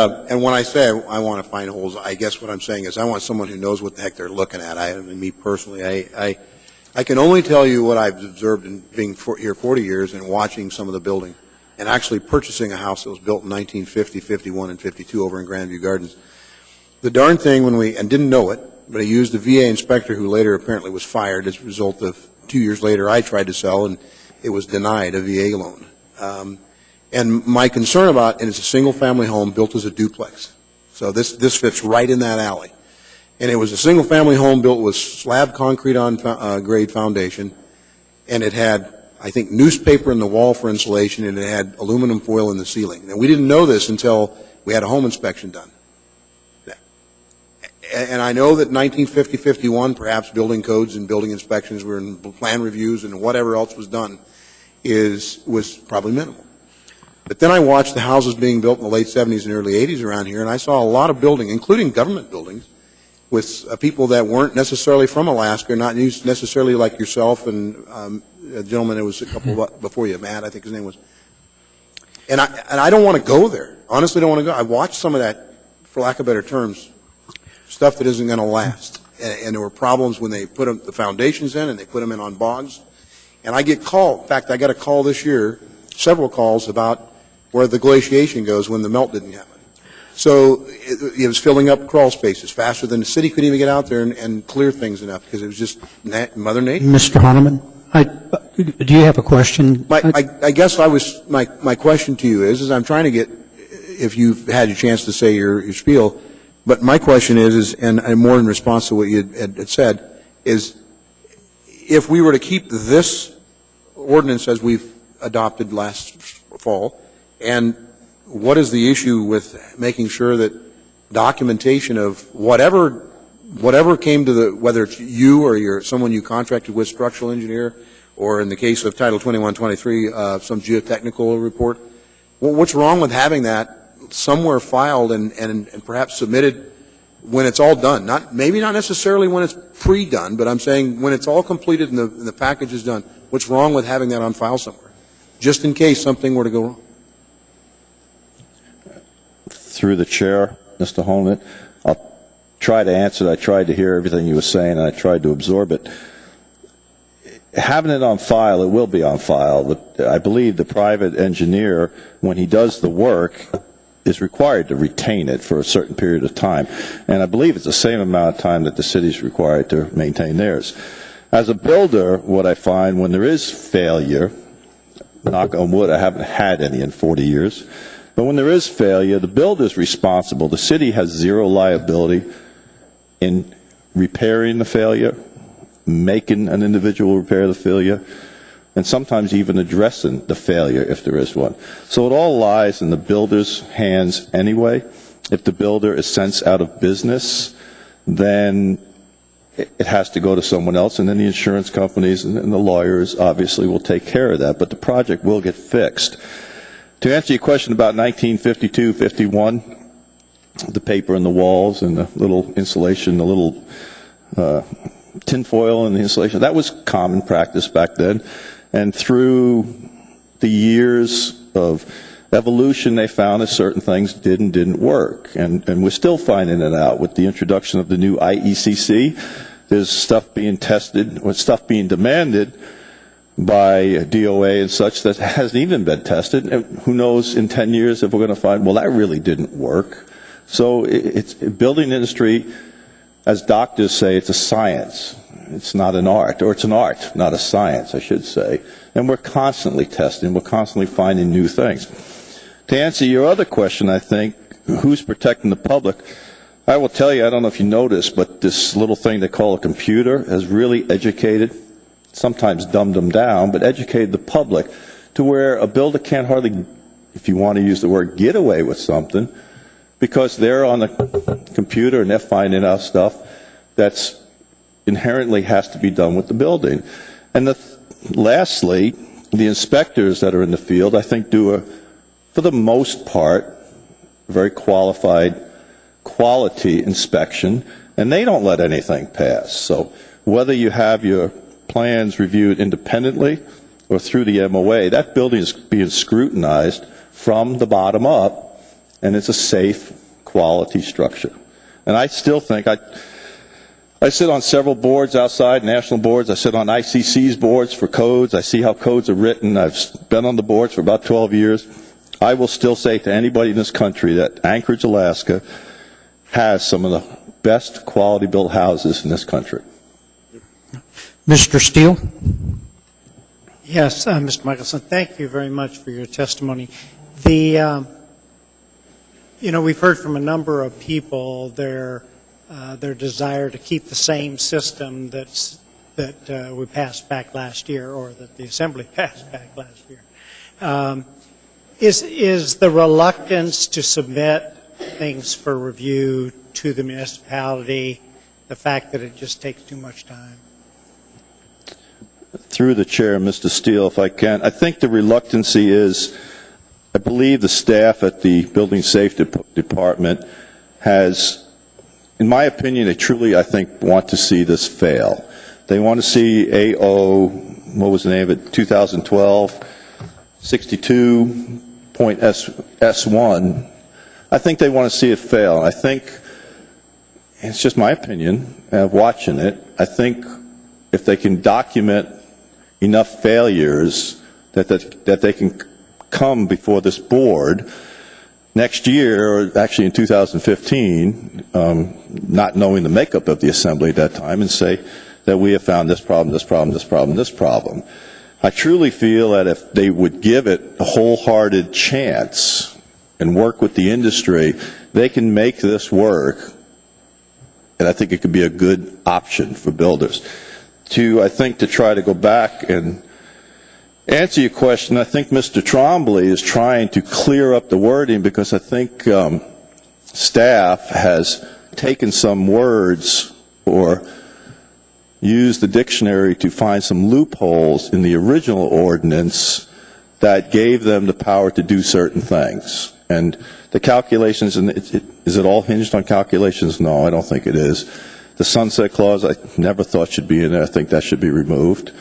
[SPEAKER 3] when I say I want to find holes, I guess what I'm saying is I want someone who knows what the heck they're looking at. Me personally, I can only tell you what I've observed in being here 40 years and watching some of the building and actually purchasing a house that was built in 1950, 51, and 52 over in Grandview Gardens. The darn thing and didn't know it, but I used a VA inspector who later apparently was fired as a result of 2 years later I tried to sell and it was denied a VA loan. And my concern about, and it's a single-family home built as a duplex. So this fits right in that alley. And it was a single-family home built with slab concrete on grade foundation, and it had, I think, newspaper in the wall for insulation, and it had aluminum foil in the ceiling. And we didn't know this until we had a home inspection done. And I know that 1950, 51, perhaps building codes and building inspections were in plan reviews and whatever else was done was probably minimal. But then I watched the houses being built in the late 70s and early 80s around here, and I saw a lot of building, including government buildings, with people that weren't necessarily from Alaska, not necessarily like yourself and a gentleman that was a couple before you, Matt, I think his name was. And I don't want to go there. Honestly, don't want to go. I watched some of that, for lack of better terms, stuff that isn't going to last. And there were problems when they put the foundations in and they put them in on bogs. And I get called. In fact, I got a call this year, several calls about where the glaciation goes when the melt didn't happen. So it was filling up crawl spaces faster than the city could even get out there and clear things enough because it was just Mother Nature.
[SPEAKER 1] Mr. Harmon, do you have a question?
[SPEAKER 3] I guess my question to you is I'm trying to get, if you've had a chance to say your spiel, but my question is and more in response to what you had said, is if we were to keep this ordinance as we've adopted last fall, and what is the issue with making sure that documentation of whatever came to whether it's you or someone you contracted with, structural engineer, or in the case of Title 2123, some geotechnical report, what's wrong with having that somewhere filed and perhaps submitted when it's all done? Maybe not necessarily when it's pre-done, but I'm saying when it's all completed and the package is done, what's wrong with having that on file somewhere, just in case something were to go wrong?
[SPEAKER 17] Through the chair, Mr. Holman, I'll try to answer it. I tried to hear everything you were saying, and I tried to absorb it. Having it on file, it will be on file. I believe the private engineer, when he does the work, is required to retain it for a certain period of time. And I believe it's the same amount of time that the city is required to maintain theirs. As a builder, what I find when there is failure, knock on wood, I haven't had any in 40 years, but when there is failure, the builder is responsible. The city has zero liability in repairing the failure, making an individual repair the failure, and sometimes even addressing the failure if there is one. So it all lies in the builder's hands anyway. If the builder is sent out of business, then it has to go to someone else, and then the insurance companies and the lawyers obviously will take care of that, but the project will get fixed. To answer your question about 1952-51, the paper on the walls and the little insulation, the little tinfoil in the insulation, that was common practice back then. And through the years of evolution, they found that certain things did and didn't work. And we're still finding it out with the introduction of the new IECC. There's stuff being tested, or stuff being demanded by DOA and such that hasn't even been tested. And who knows in 10 years if we're going to find, well, that really didn't work. So it's building industry, as doctors say, it's a science. It's not an art, or it's an art, not a science, I should say. And we're constantly testing, we're constantly finding new things. To answer your other question, I think, who's protecting the public? I will tell you, I don't know if you noticed, but this little thing they call a computer has really educated, sometimes dumbed them down, but educated the public to where a builder can't hardly, if you want to use the word, get away with something, because they're on the computer and they're finding out stuff that's inherently has to be done with the building. And lastly, the inspectors that are in the field, I think, do for the most part, a very qualified quality inspection, and they don't let anything pass. So whether you have your plans reviewed independently or through the MOA, that building is being scrutinized from the bottom up, and it's a safe, quality structure. And I still think, I sit on several boards outside, national boards. I sit on ICC's boards for codes. I see how codes are written. I've been on the boards for about 12 years. I will still say to anybody in this country that Anchorage, Alaska has some of the best quality built houses in this country.
[SPEAKER 1] Mr. Steele?
[SPEAKER 11] Yes, Mr. Michelson, thank you very much for your testimony. We've heard from a number of people their desire to keep the same system that we passed back last year, or that the Assembly passed back last year. Is the reluctance to submit things for review to the municipality the fact that it just takes too much time?
[SPEAKER 17] Through the chair, Mr. Steele, if I can, I think the reluctancy is, I believe the staff at the Building Safety Department has, in my opinion, they truly, I think, want to see this fail. They want to see AO, what was the name of it, 2012, 62.S1. I think they want to see it fail. I think, and it's just my opinion of watching it, I think if they can document enough failures that they can come before this board next year, or actually in 2015, not knowing the makeup of the Assembly at that time, and say that we have found this problem, this problem, this problem, this problem. I truly feel that if they would give it a wholehearted chance and work with the industry, they can make this work, and I think it could be a good option for builders. I think to try to go back and answer your question, I think Mr. Trombley is trying to clear up the wording, because I think staff has taken some words or used the dictionary to find some loopholes in the original ordinance that gave them the power to do certain things. And the calculations, and is it all hinged on calculations? No, I don't think it is. The sunset clause, I never thought should be in there. I think that should be removed.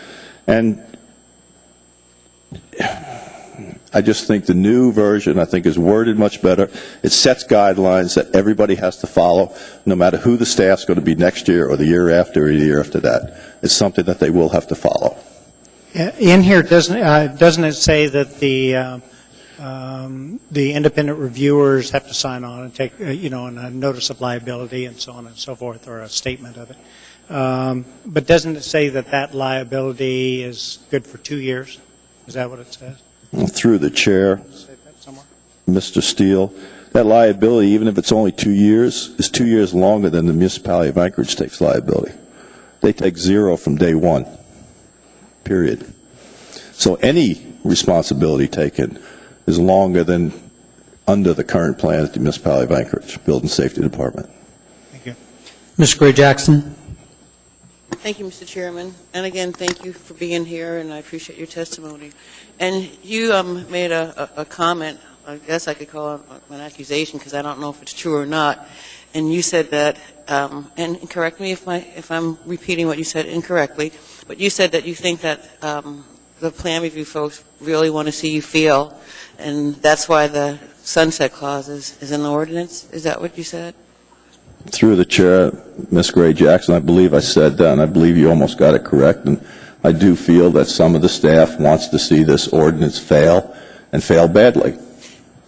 [SPEAKER 17] And I just think the new version, I think, is worded much better. It sets guidelines that everybody has to follow, no matter who the staff's going to be next year or the year after or the year after that. It's something that they will have to follow.
[SPEAKER 11] In here, doesn't it say that the independent reviewers have to sign on and take, and a notice of liability and so on and so forth, or a statement of it? But doesn't it say that liability is good for 2 years? Is that what it says?
[SPEAKER 17] Through the chair, Mr. Steele, that liability, even if it's only 2 years, is 2 years longer than the municipality of Anchorage takes liability. They take 0 from day one, period. So any responsibility taken is longer than under the current plan at the municipality of Anchorage, Building Safety Department.
[SPEAKER 11] Thank you.
[SPEAKER 1] Ms. Gray-Jackson?
[SPEAKER 4] Thank you, Mr. Chairman. And again, thank you for being here, and I appreciate your testimony. And you made a comment, I guess I could call it an accusation because I don't know if it's true or not. And you said that, and correct me if I'm repeating what you said incorrectly, but you said that you think that the plan review folks really want to see you fail, and that's why the sunset clause is in the ordinance. Is that what you said?
[SPEAKER 17] Through the chair, Ms. Gray Jackson, I believe I said that, and I believe you almost got it correct. And I do feel that some of the staff wants to see this ordinance fail, and fail badly.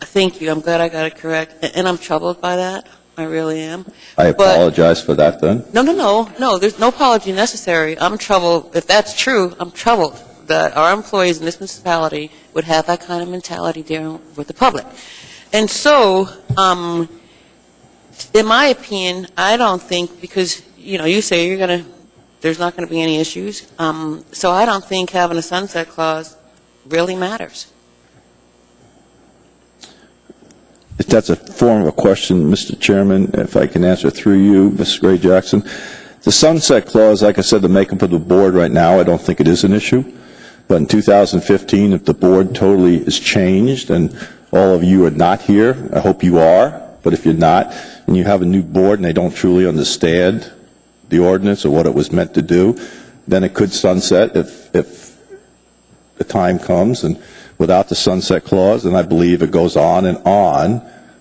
[SPEAKER 4] Thank you. I'm glad I got it correct. And I'm troubled by that. I really am.
[SPEAKER 17] I apologize for that then.
[SPEAKER 4] No, there's no apology necessary. I'm troubled. If that's true, I'm troubled that our employees in this municipality would have that kind of mentality dealing with the public. And so, in my opinion, I don't think, because, you say there's not going to be any issues, so I don't think having a sunset clause really matters.
[SPEAKER 17] If that's a form of a question, Mr. Chairman, if I can answer through you, Ms. Gray Jackson. The sunset clause, like I said, the makeup of the board right now, I don't think it is an issue. But in 2015, if the board totally is changed and all of you are not here, I hope you are, but if you're not, and you have a new board and they don't truly understand the ordinance or what it was meant to do, then it could sunset if the time comes, and without the sunset clause, and I believe it goes on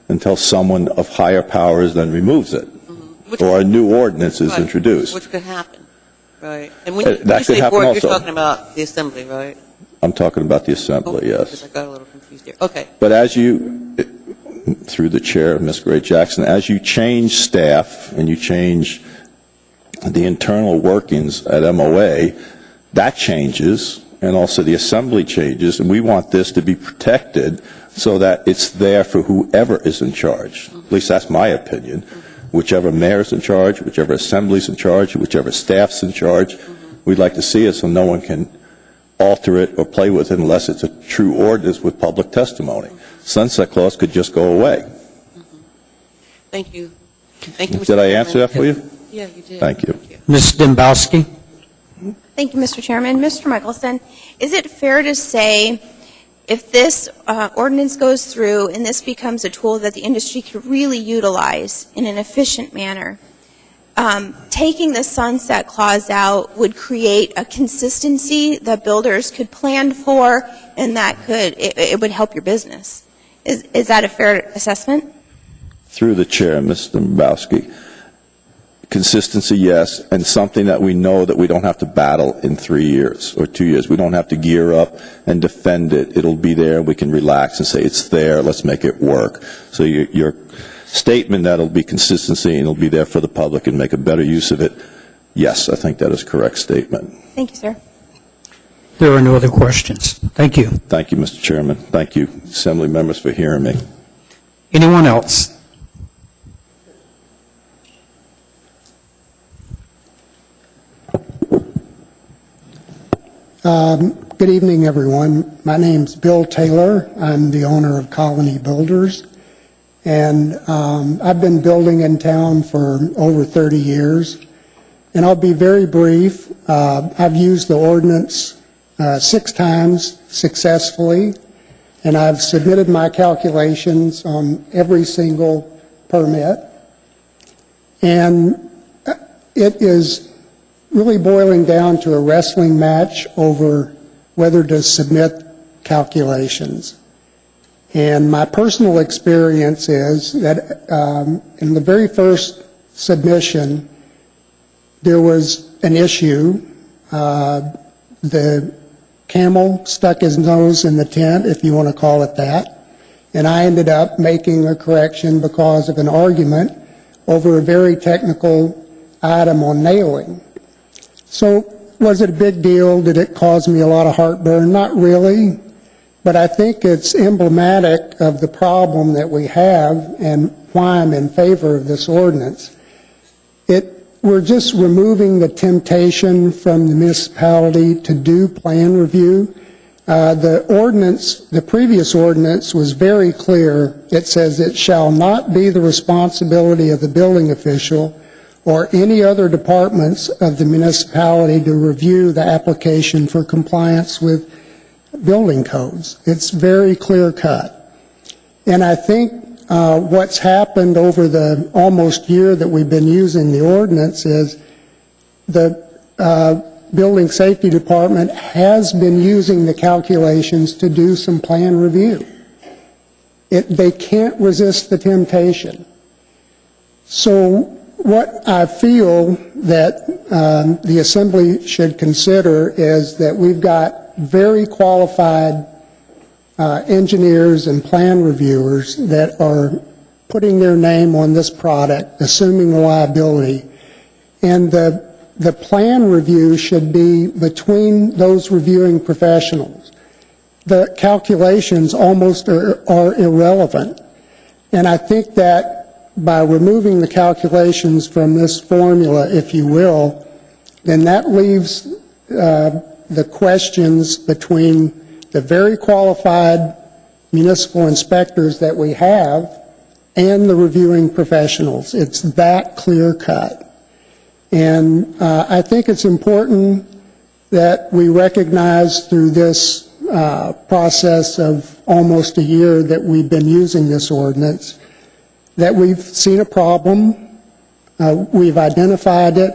[SPEAKER 17] until someone of higher powers then removes it, or a new ordinance is introduced.
[SPEAKER 4] Which could happen, right? And when you
[SPEAKER 17] That could
[SPEAKER 4] say
[SPEAKER 17] happen
[SPEAKER 4] board,
[SPEAKER 17] also.
[SPEAKER 4] you're talking about the assembly, right?
[SPEAKER 17] I'm talking about the assembly, yes.
[SPEAKER 4] Because I got a little confused there. Okay.
[SPEAKER 17] But as you, through the chair, Ms. Gray Jackson, as you change staff and you change the internal workings at MOA, that changes, and also the assembly changes, and we want this to be protected so that it's there for whoever is in charge. At least that's my opinion. Whichever mayor's in charge, whichever assembly's in charge, whichever staff's in charge, we'd like to see it so no one can alter it or play with it unless it's a true ordinance with public testimony. Sunset clause could just go away.
[SPEAKER 4] Thank you. Thank you, Mr.
[SPEAKER 17] Did I
[SPEAKER 4] Chairman.
[SPEAKER 17] answer that for you?
[SPEAKER 4] Yeah, you did.
[SPEAKER 17] Thank you.
[SPEAKER 1] Ms. Dembowski?
[SPEAKER 10] Thank you, Mr. Chairman. Mr. Michelson, is it fair to say if this ordinance goes through and this becomes a tool that the industry could really utilize in an efficient manner, taking the sunset clause out would create a consistency that builders could plan for, and that it would help your business? Is that a fair assessment?
[SPEAKER 17] Through the chair, Ms. Dembowski. Consistency, yes, and something that we know that we don't have to battle in 3 years or 2 years. We don't have to gear up and defend it. It'll be there. We can relax and say, it's there. Let's make it work. So your statement that it'll be consistency and it'll be there for the public and make a better use of it, yes, I think that is a correct statement.
[SPEAKER 10] Thank you, sir.
[SPEAKER 1] There are no other questions. Thank you.
[SPEAKER 17] Thank you, Mr. Chairman. Thank you, Assembly members, for hearing me.
[SPEAKER 1] Anyone else?
[SPEAKER 19] Good evening, everyone. My name's Bill Taylor. I'm the owner of Colony Builders. And I've been building in town for over 30 years. And I'll be very brief. I've used the ordinance 6 times successfully. And I've submitted my calculations on every single permit. And it is really boiling down to a wrestling match over whether to submit calculations. And my personal experience is that in the very first submission, there was an issue. The camel stuck his nose in the tent, if you want to call it that. And I ended up making a correction because of an argument over a very technical item on nailing. So was it a big deal? Did it cause me a lot of heartburn? Not really, but I think it's emblematic of the problem that we have and why I'm in favor of this ordinance. We're just removing the temptation from the municipality to do plan review. The previous ordinance was very clear. It says it shall not be the responsibility of the building official or any other departments of the municipality to review the application for compliance with building codes. It's very clear cut. And I think what's happened over the almost year that we've been using the ordinance is the Building Safety Department has been using the calculations to do some plan review. They can't resist the temptation. So what I feel that the Assembly should consider is that we've got very qualified engineers and plan reviewers that are putting their name on this product, assuming liability, and the plan review should be between those reviewing professionals. The calculations almost are irrelevant, and I think that by removing the calculations from this formula, if you will, then that leaves the questions between the very qualified municipal inspectors that we have and the reviewing professionals. It's that clear cut. And I think it's important that we recognize through this process of almost a year that we've been using this ordinance that we've seen a problem, we've identified it,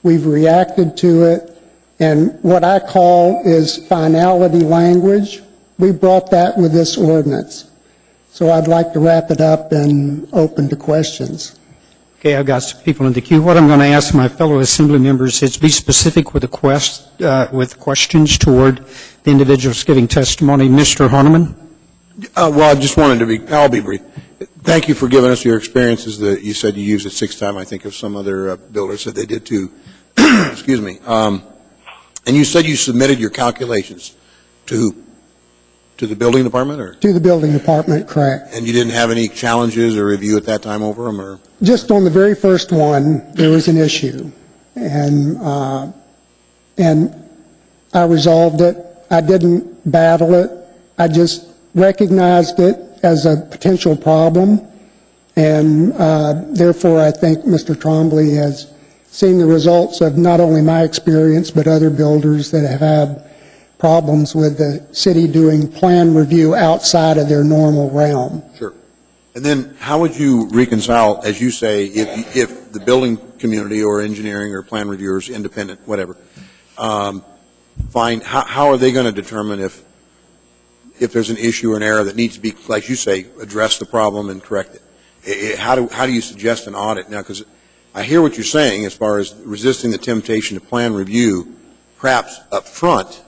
[SPEAKER 19] we've reacted to it, and what I call is finality language. We brought that with this ordinance. So I'd like to wrap it up and open to questions.
[SPEAKER 1] Okay, I've got some people in the queue. What I'm going to ask my fellow Assembly members is be specific with with questions toward the individuals giving testimony. Mr. Horniman?
[SPEAKER 3] Well, I just wanted to I'll be brief. Thank you for giving us your experiences that you said you used it 6 times. I think of some other builders said they did too. Excuse me. And you said you submitted your calculations to who? To the building department, or?
[SPEAKER 19] To the building department, correct.
[SPEAKER 3] And you didn't have any challenges or review at that time over them, or?
[SPEAKER 19] Just on the very first one, there was an issue, and I resolved it. I didn't battle it. I just recognized it as a potential problem, and therefore I think Mr. Trombley has seen the results of not only my experience but other builders that have had problems with the city doing plan review outside of their normal realm.
[SPEAKER 3] Sure. And then how would you reconcile, as you say, if the building community or engineering or plan reviewers, independent, whatever, find, how are they going to determine if there's an issue or an error that needs to be, like you say, address the problem and correct it? How do you suggest an audit? Now, because I hear what you're saying as far as resisting the temptation to plan review, perhaps up front,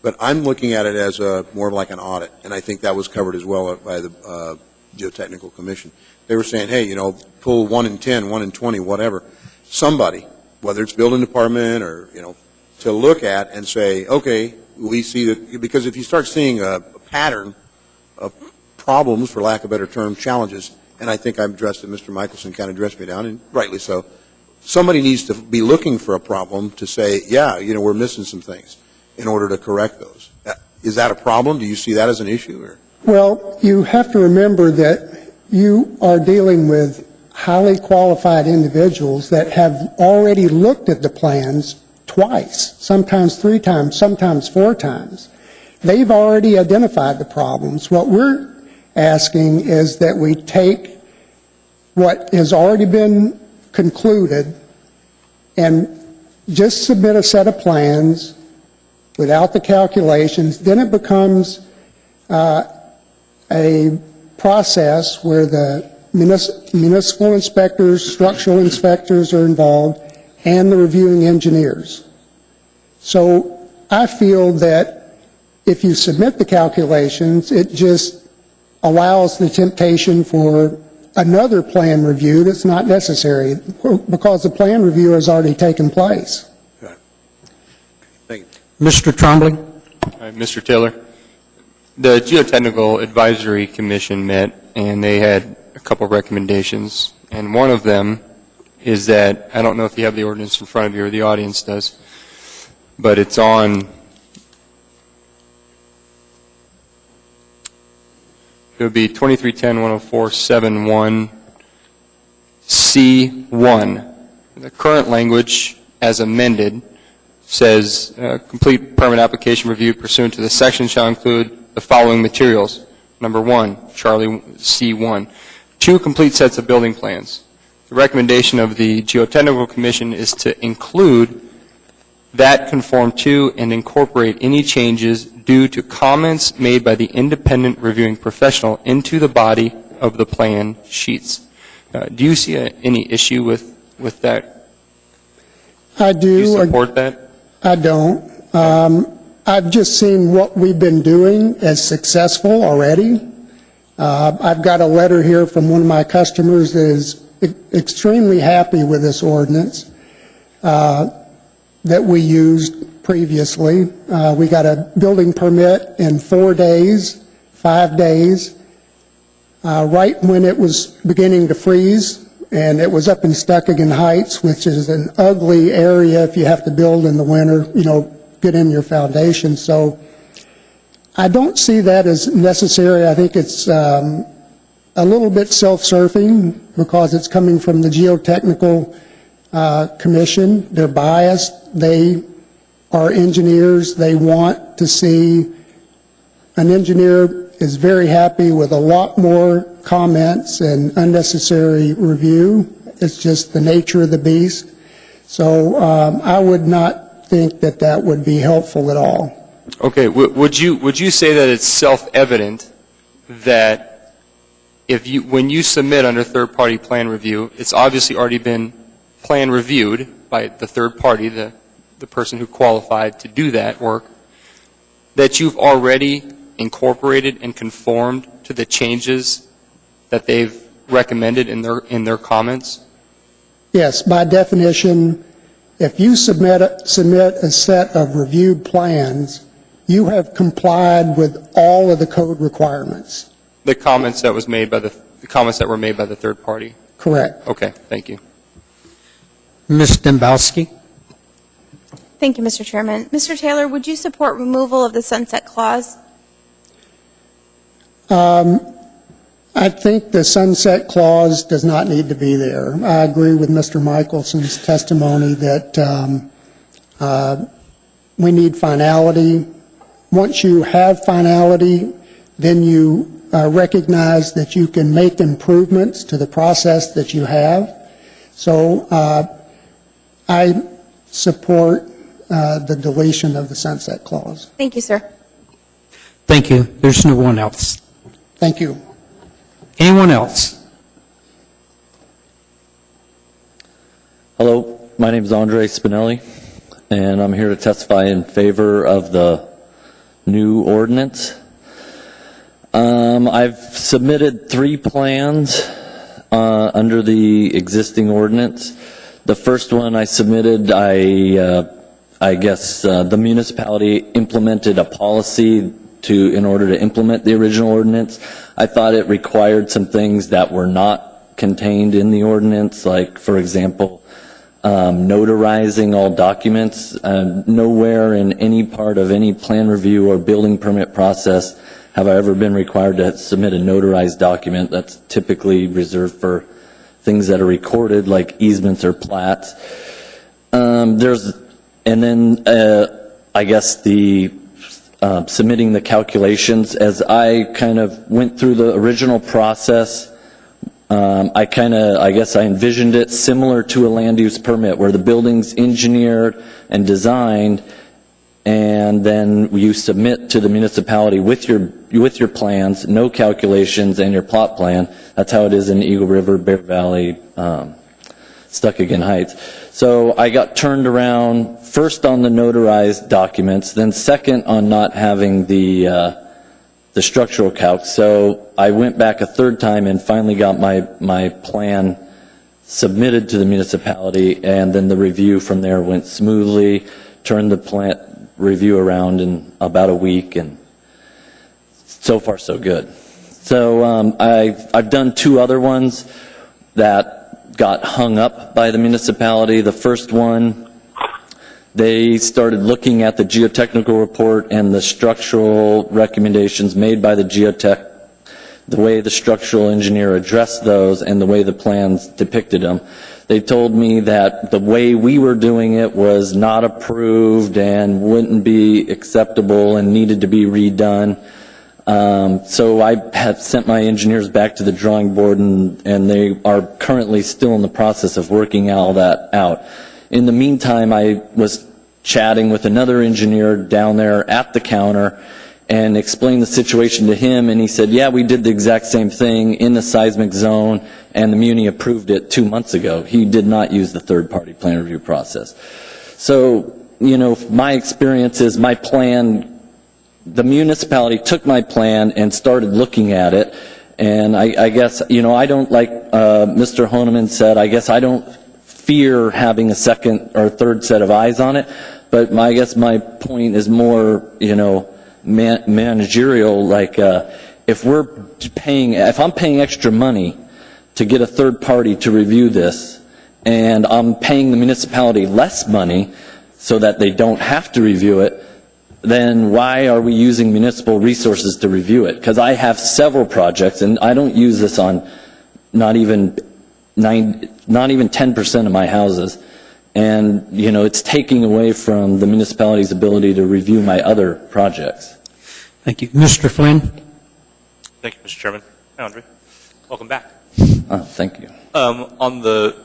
[SPEAKER 3] but I'm looking at it as more like an audit, and I think that was covered as well by the Geotechnical Commission. They were saying, hey, pull 1 in 10, 1 in 20, whatever. Somebody, whether it's building department or, to look at and say, okay, we see that, because if you start seeing a pattern of problems, for lack of a better term, challenges, and I think I've addressed it, Mr. Michelson kind of addressed me down, and rightly so, somebody needs to be looking for a problem to say, yeah, we're missing some things in order to correct those. Is that a problem? Do you see that as an issue? Or?
[SPEAKER 19] Well, you have to remember that you are dealing with highly qualified individuals that have already looked at the plans twice, sometimes 3 times, sometimes 4 times. They've already identified the problems. What we're asking is that we take what has already been concluded and just submit a set of plans without the calculations. Then it becomes a process where the municipal inspectors, structural inspectors are involved, and the reviewing engineers. So I feel that if you submit the calculations, it just allows the temptation for another plan review that's not necessary because the plan review has already taken place.
[SPEAKER 3] Okay. Thank you.
[SPEAKER 1] Mr. Trombley?
[SPEAKER 8] Mr. Taylor, the Geotechnical Advisory Commission met, and they had a couple of recommendations, and one of them is that, I don't know if you have the ordinance in front of you or the audience does, but it's on, it would be 2310-104-71C1, The current language, as amended, says complete permit application review pursuant to the section shall include the following materials. Number 1, Charlie C1, 2 complete sets of building plans. The recommendation of the Geotechnical Commission is to include that conform to and incorporate any changes due to comments made by the independent reviewing professional into the body of the plan sheets. Do you see any issue with that?
[SPEAKER 19] I do.
[SPEAKER 8] Do you support that?
[SPEAKER 19] I don't. I've just seen what we've been doing as successful already. I've got a letter here from one of my customers that is extremely happy with this ordinance that we used previously. We got a building permit in 4 days, 5 days, right when it was beginning to freeze, and it was up in Stuckagon Heights, which is an ugly area if you have to build in the winter, get in your foundation. So I don't see that as necessary. I think it's a little bit self-serving because it's coming from the Geotechnical Commission. They're biased. They are engineers. They want to see an engineer is very happy with a lot more comments and unnecessary review. It's just the nature of the beast. So I would not think that that would be helpful at all.
[SPEAKER 8] Okay. Would you say that it's self-evident that when you submit under third-party plan review, it's obviously already been plan reviewed by the third party, the person who qualified to do that work, that you've already incorporated and conformed to the changes that they've recommended in their comments?
[SPEAKER 19] Yes, by definition, if you submit a set of reviewed plans, you have complied with all of the code requirements.
[SPEAKER 8] The comments that were made by the third party.
[SPEAKER 19] Correct.
[SPEAKER 8] Okay, thank you.
[SPEAKER 1] Ms. Dembowski?
[SPEAKER 10] Thank you, Mr. Chairman. Mr. Taylor, would you support removal of the sunset clause?
[SPEAKER 19] I think the sunset clause does not need to be there. I agree with Mr. Michelson's testimony that we need finality. Once you have finality, then you recognize that you can make improvements to the process that you have. So I support the deletion of the sunset clause.
[SPEAKER 10] Thank you, sir.
[SPEAKER 1] Thank you. There's no one else.
[SPEAKER 19] Thank you.
[SPEAKER 1] Anyone else?
[SPEAKER 16] Hello, my name is Andre Spinelli, and I'm here to testify in favor of the new ordinance. I've submitted 3 plans under the existing ordinance. The first one I submitted, I guess the municipality implemented a policy in order to implement the original ordinance. I thought it required some things that were not contained in the ordinance, like, for example, notarizing all documents. Nowhere in any part of any plan review or building permit process have I ever been required to submit a notarized document. That's typically reserved for things that are recorded, like easements or plats. I guess the submitting the calculations. As I kind of went through the original process, I guess I envisioned it similar to a land use permit where the building's engineered and designed, and then you submit to the municipality with your plans, no calculations, and your plot plan. That's how it is in Eagle River, Bear Valley, Stuckagon Heights. So I got turned around first on the notarized documents, then second on not having the structural calc. So I went back a third time and finally got my plan submitted to the municipality, and then the review from there went smoothly, turned the plant review around in about a week, and so far so good. So I've done 2 other ones that got hung up by the municipality. The first one, they started looking at the geotechnical report and the structural recommendations made by the geotech, the way the structural engineer addressed those, and the way the plans depicted them. They told me that the way we were doing it was not approved and wouldn't be acceptable and needed to be redone. So I have sent my engineers back to the drawing board, and they are currently still in the process of working all that out. In the meantime, I was chatting with another engineer down there at the counter and explained the situation to him, and he said, yeah, we did the exact same thing in the seismic zone, and the Muni approved it 2 months ago. He did not use the third-party plan review process. So, you know, my experience is my plan, the municipality took my plan and started looking at it, and I guess, you know, I don't, like Mr. Honeman said, I guess I don't fear having a second or third set of eyes on it, but I guess my point is more, you know, managerial, like if I'm paying extra money to get a third party to review this, and I'm paying the municipality less money so that they don't have to review it, then why are we using municipal resources to review it? Because I have several projects, and I don't use this on not even 10% of my houses. And, you know, it's taking away from the municipality's ability to review my other projects.
[SPEAKER 1] Thank you. Mr. Flynn?
[SPEAKER 7] Thank you, Mr. Chairman. Hi, Andre. Welcome back.
[SPEAKER 16] Thank you.
[SPEAKER 7] On the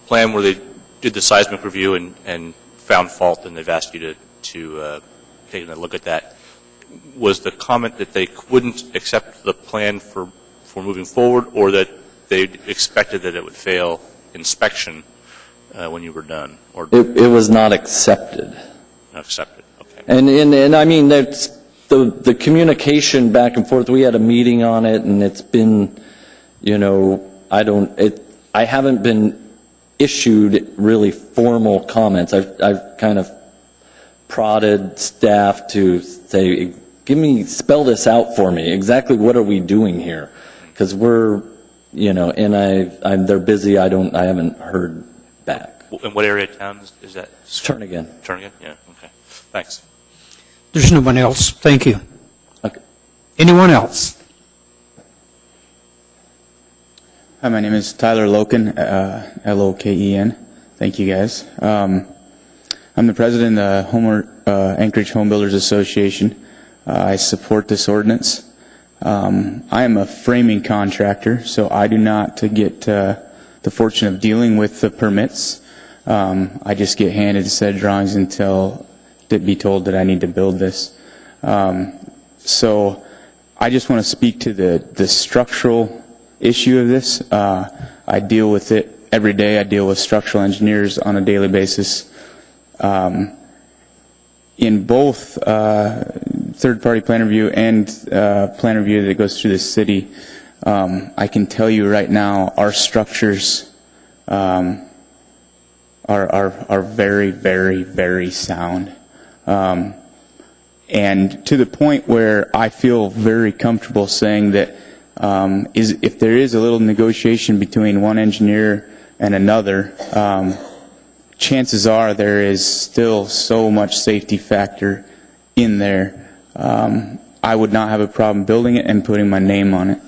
[SPEAKER 7] plan where they did the seismic review and found fault, and they've asked you to take a look at that, was the comment that they wouldn't accept the plan for moving forward, or that they expected that it would fail inspection when you were done? Or
[SPEAKER 16] It was not accepted.
[SPEAKER 7] not accepted? Okay.
[SPEAKER 16] And I mean, that's the communication back and forth. We had a meeting on it, and it's been, you know, I haven't been issued really formal comments. I've kind of prodded staff to say, spell this out for me. Exactly what are we doing here? Because we're, you know, and they're busy. I haven't heard back.
[SPEAKER 7] In what area of town is that?
[SPEAKER 16] Turnigan.
[SPEAKER 7] Turnigan? Yeah, okay. Thanks.
[SPEAKER 1] There's no one else. Thank you.
[SPEAKER 16] Okay.
[SPEAKER 1] Anyone else?
[SPEAKER 20] Hi, my name is Tyler Loken, L-O-K-E-N. Thank you, guys. I'm the president of the Anchorage Home Builders Association. I support this ordinance. I am a framing contractor, so I do not get the fortune of dealing with the permits. I just get handed said drawings until be told that I need to build this. So I just want to speak to the structural issue of this. I deal with it every day. I deal with structural engineers on a daily basis. In both third-party plan review and plan review that goes through the city, I can tell you right now our structures are very, very, very sound. And to the point where I feel very comfortable saying that if there is a little negotiation between one engineer and another, chances are there is still so much safety factor in there. I would not have a problem building it and putting my name on it.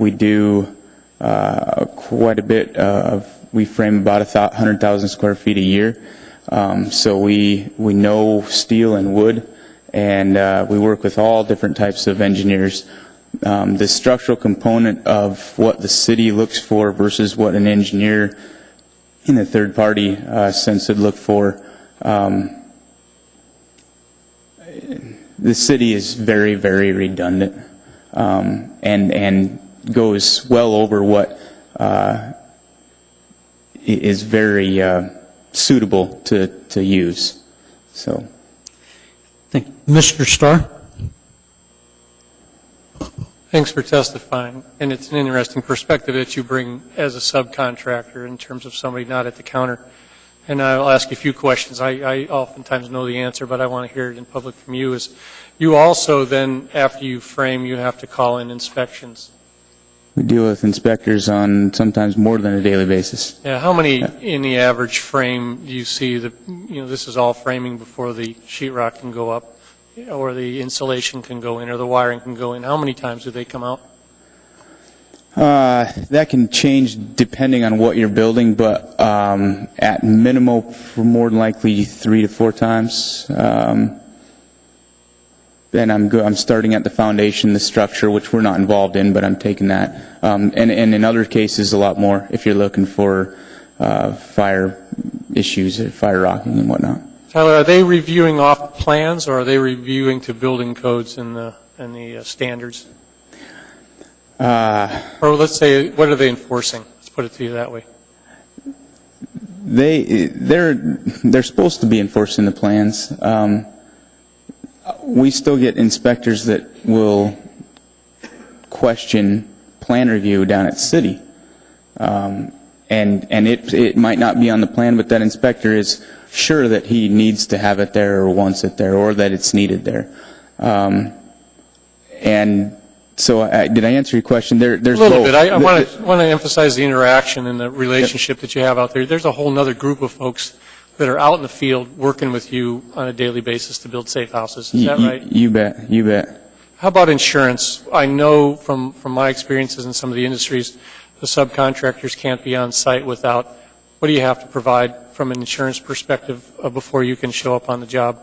[SPEAKER 20] We do quite a bit we frame about 100,000 square feet a year. So we know steel and wood, and we work with all different types of engineers. The structural component of what the city looks for versus what an engineer in the third-party sense would look for, the city is very, very redundant, and goes well over what is very suitable to use. So,
[SPEAKER 1] Thank you. Mr. Starr?
[SPEAKER 6] Thanks for testifying, and it's an interesting perspective that you bring as a subcontractor in terms of somebody not at the counter. And I'll ask you a few questions. I oftentimes know the answer, but I want to hear it in public from you. Is you also then, after you frame, you have to call in inspections?
[SPEAKER 20] we deal with inspectors on sometimes more than a daily basis.
[SPEAKER 6] Yeah, how many in the average frame do you see that, you know, this is all framing before the sheetrock can go up, or the insulation can go in, or the wiring can go in? How many times do they come out?
[SPEAKER 20] That can change depending on what you're building, but at minimal, more than likely 3 to 4 times. Then I'm starting at the foundation, the structure, which we're not involved in, but I'm taking that. And in other cases, a lot more if you're looking for fire issues, fire rocking and whatnot.
[SPEAKER 6] Tyler, are they reviewing off plans, or are they reviewing to building codes and the standards? Or let's say, what are they enforcing? Let's put it to you that way.
[SPEAKER 20] They're supposed to be enforcing the plans. We still get inspectors that will question plan review down at city. And it might not be on the plan, but that inspector is sure that he needs to have it there or wants it there or that it's needed there. And so did I answer your question? There's
[SPEAKER 6] a little
[SPEAKER 20] both.
[SPEAKER 6] bit. I want to emphasize the interaction and the relationship that you have out there. There's a whole other group of folks that are out in the field working with you on a daily basis to build safe houses. Is that right?
[SPEAKER 20] You bet. You bet.
[SPEAKER 6] How about insurance? I know from my experiences in some of the industries, the subcontractors can't be on site without, what do you have to provide from an insurance perspective before you can show up on the job?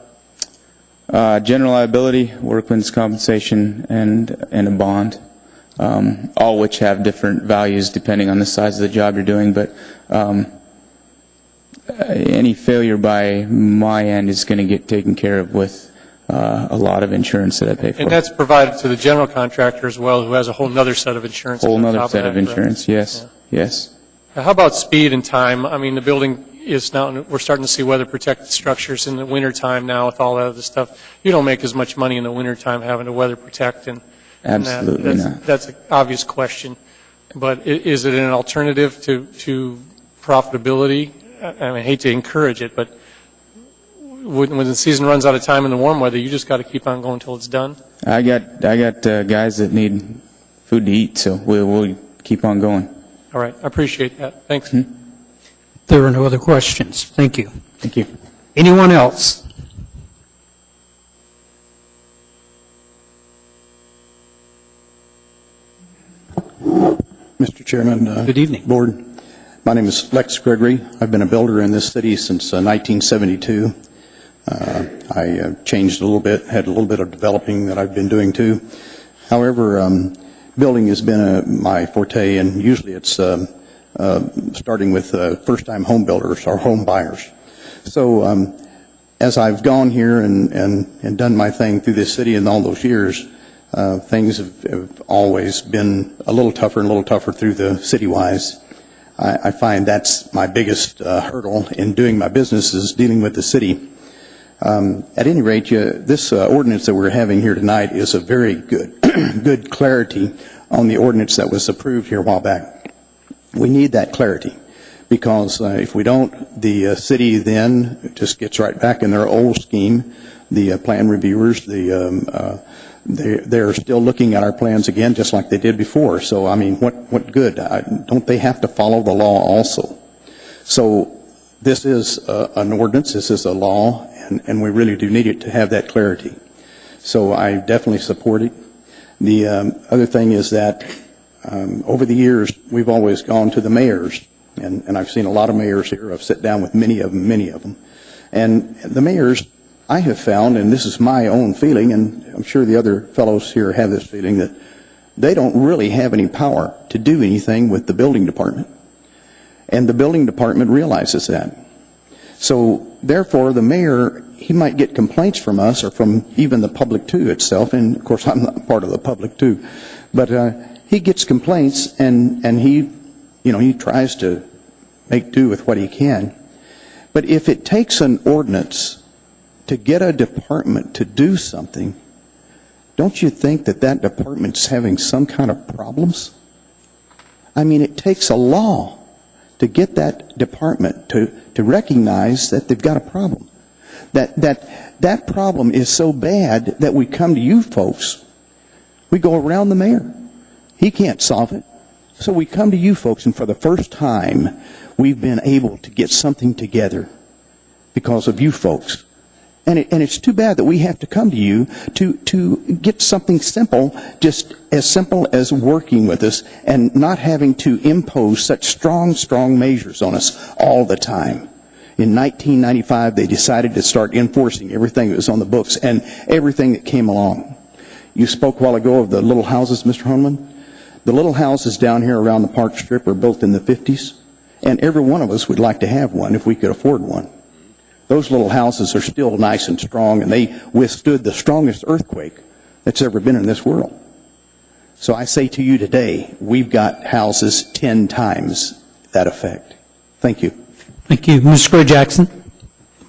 [SPEAKER 20] General liability, workman's compensation, and a bond, all which have different values depending on the size of the job you're doing. But any failure by my end is going to get taken care of with a lot of insurance that I pay for.
[SPEAKER 6] And that's provided to the general contractor as well, who has a whole other set of insurance.
[SPEAKER 20] Whole other set of insurance, yes,
[SPEAKER 6] yeah.
[SPEAKER 20] Yes.
[SPEAKER 6] How about speed and time? I mean, the building is now, we're starting to see weather protected structures in the winter time now with all that other stuff. You don't make as much money in the winter time having to weather protect and
[SPEAKER 20] absolutely not.
[SPEAKER 6] That's an obvious question. But is it an alternative to profitability? I mean, I hate to encourage it, but when the season runs out of time in the warm weather, you just got to keep on going until it's done.
[SPEAKER 20] I got guys that need food to eat, so we'll keep on going.
[SPEAKER 6] All right, I appreciate that. Thanks.
[SPEAKER 1] There are no other questions. Thank you.
[SPEAKER 20] Thank you.
[SPEAKER 1] Anyone else?
[SPEAKER 15] Mr. Chairman.
[SPEAKER 1] Good evening.
[SPEAKER 15] Board. My name is Lex Gregory. I've been a builder in this city since 1972. I changed a little bit, had a little bit of developing that I've been doing too. However, building has been my forte, and usually it's starting with first-time home builders or home buyers. So as I've gone here and done my thing through this city in all those years, things have always been a little tougher through the city-wise. I find that's my biggest hurdle in doing my business is dealing with the city. At any rate, this ordinance that we're having here tonight is a very good, good clarity on the ordinance that was approved here a while back. We need that clarity because if we don't, the city then just gets right back in their old scheme. The plan reviewers, they're still looking at our plans again just like they did before. So, I mean, what good? Don't they have to follow the law also? So this is an ordinance, this is a law, and we really do need it to have that clarity. So I definitely support it. The other thing is that over the years, we've always gone to the mayors, and I've seen a lot of mayors here. I've sat down with many of them. And the mayors, I have found, and this is my own feeling, and I'm sure the other fellows here have this feeling, that they don't really have any power to do anything with the building department. And the building department realizes that. So, therefore, the mayor, he might get complaints from us or from even the public too itself, and of course I'm not part of the public too, but he gets complaints and he tries to make do with what he can. But if it takes an ordinance to get a department to do something, don't you think that department's having some kind of problems? I mean, it takes a law to get that department to recognize that they've got a problem. That problem is so bad that we come to you folks. We go around the mayor. He can't solve it. So we come to you folks, and for the first time, we've been able to get something together because of you folks. And it's too bad that we have to come to you to get something simple, just as simple as working with us and not having to impose such strong measures on us all the time. In 1995, they decided to start enforcing everything that was on the books and everything that came along. You spoke a while ago of the little houses, Mr. Honeman. The little houses down here around the Park Strip were built in the 50s, and every one of us would like to have one if we could afford one. Those little houses are still nice and strong, and they withstood the strongest earthquake that's ever been in this world. So I say to you today, we've got houses 10 times that effect. Thank you.
[SPEAKER 1] Thank you. Ms. Gray Jackson.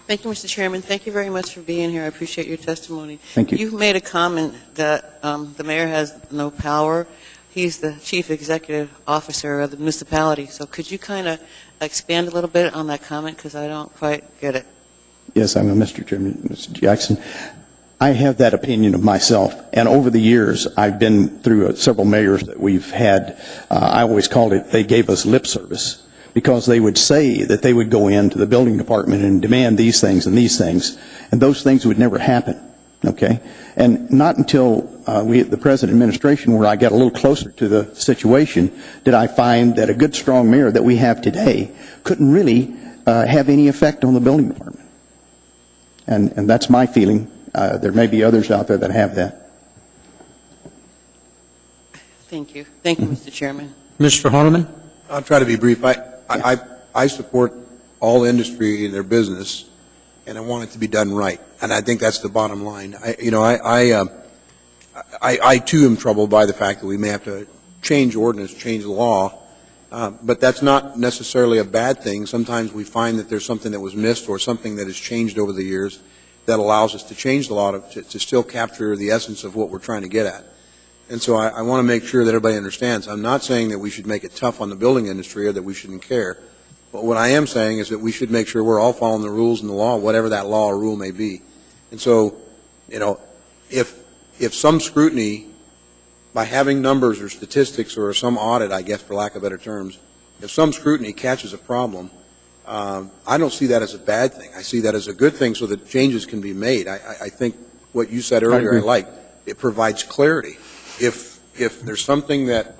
[SPEAKER 4] Thank you, Mr. Chairman. Thank you very much for being here. I appreciate your testimony.
[SPEAKER 15] Thank you.
[SPEAKER 4] You've made a comment that the mayor has no power. He's the chief executive officer of the municipality. So could you kind of expand a little bit on that comment, because I don't quite get it.
[SPEAKER 15] Yes, I'm Mr. Chairman, Mr. Jackson. I have that opinion of myself, and over the years, I've been through several mayors that we've had. I always called it, they gave us lip service, because they would say that they would go into the building department and demand these things, and those things would never happen, okay? And not until we at the present administration, where I got a little closer to the situation, did I find that a good, strong mayor that we have today couldn't really have any effect on the building department. And that's my feeling. There may be others out there that have that.
[SPEAKER 4] Thank you. Thank you, Mr. Chairman.
[SPEAKER 1] Mr. Horniman.
[SPEAKER 3] I'll try to be brief. I support all industry in their business, and I want it to be done right. And I think that's the bottom line. I too am troubled by the fact that we may have to change ordinance, change the law, but that's not necessarily a bad thing. Sometimes we find that there's something that was missed or something that has changed over the years that allows us to change the law to still capture the essence of what we're trying to get at. And so I want to make sure that everybody understands. I'm not saying that we should make it tough on the building industry or that we shouldn't care. But what I am saying is that we should make sure we're all following the rules and the law, whatever that law or rule may be. And so, if some scrutiny, by having numbers or statistics or some audit, I guess for lack of better terms, if some scrutiny catches a problem, I don't see that as a bad thing. I see that as a good thing so that changes can be made. I think what you said earlier I like. It provides clarity. If there's something that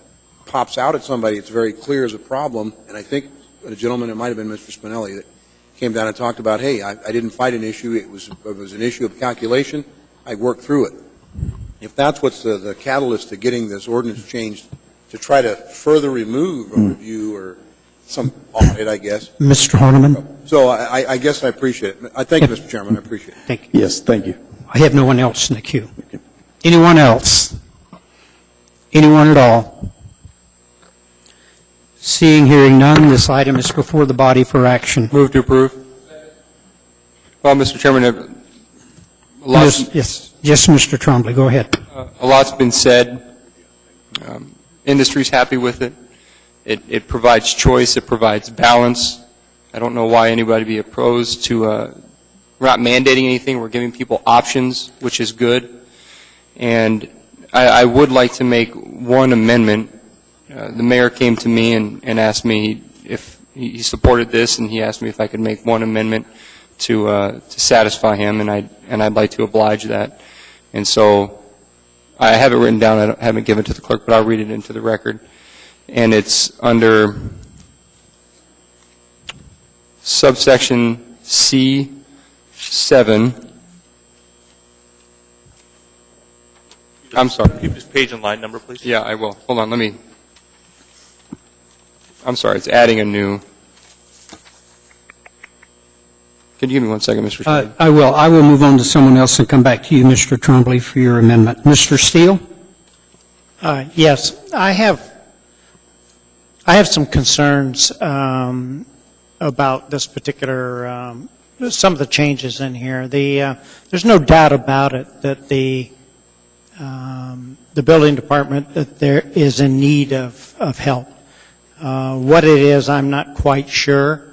[SPEAKER 3] pops out at somebody, it's very clear as a problem, and I think a gentleman, it might have been Mr. Spinelli, that came down and talked about, hey, I didn't fight an issue, it was an issue of calculation, I worked through it. If that's what's the catalyst to getting this ordinance changed, to try to further remove a review or some audit, I guess.
[SPEAKER 1] Mr. Horniman.
[SPEAKER 3] So I guess I appreciate it. I thank you, Mr. Chairman, I appreciate it.
[SPEAKER 1] Thank you.
[SPEAKER 15] Yes, thank you.
[SPEAKER 1] I have no one else in the queue. Anyone else? Anyone at all? Seeing, hearing none, this item is before the body for action.
[SPEAKER 8] Move to approve. Well, Mr. Chairman,
[SPEAKER 1] Yes, Mr. Trombley, go ahead.
[SPEAKER 8] A lot's been said. Industry's happy with it. It provides choice. It provides balance. I don't know why anybody would be opposed to, we're not mandating anything. We're giving people options, which is good. And I would like to make one amendment. The mayor came to me and asked me if he supported this, and he asked me if I could make one amendment to satisfy him, and I'd like to oblige that. And so I have it written down. I haven't given it to the clerk, but I'll read it into the record. And it's under subsection C7. I'm sorry.
[SPEAKER 7] Keep this page and line number, please.
[SPEAKER 8] Yeah, I will. Hold on, I'm sorry, it's adding a new. Can you give me 1 second, Mr. Chairman?
[SPEAKER 1] I will. I will move on to someone else and come back to you, Mr. Trombley, for your amendment. Mr. Steele?
[SPEAKER 11] Yes, I have some concerns about this particular, some of the changes in here. There's no doubt about it that the building department, that there is in need of help. What it is, I'm not quite sure.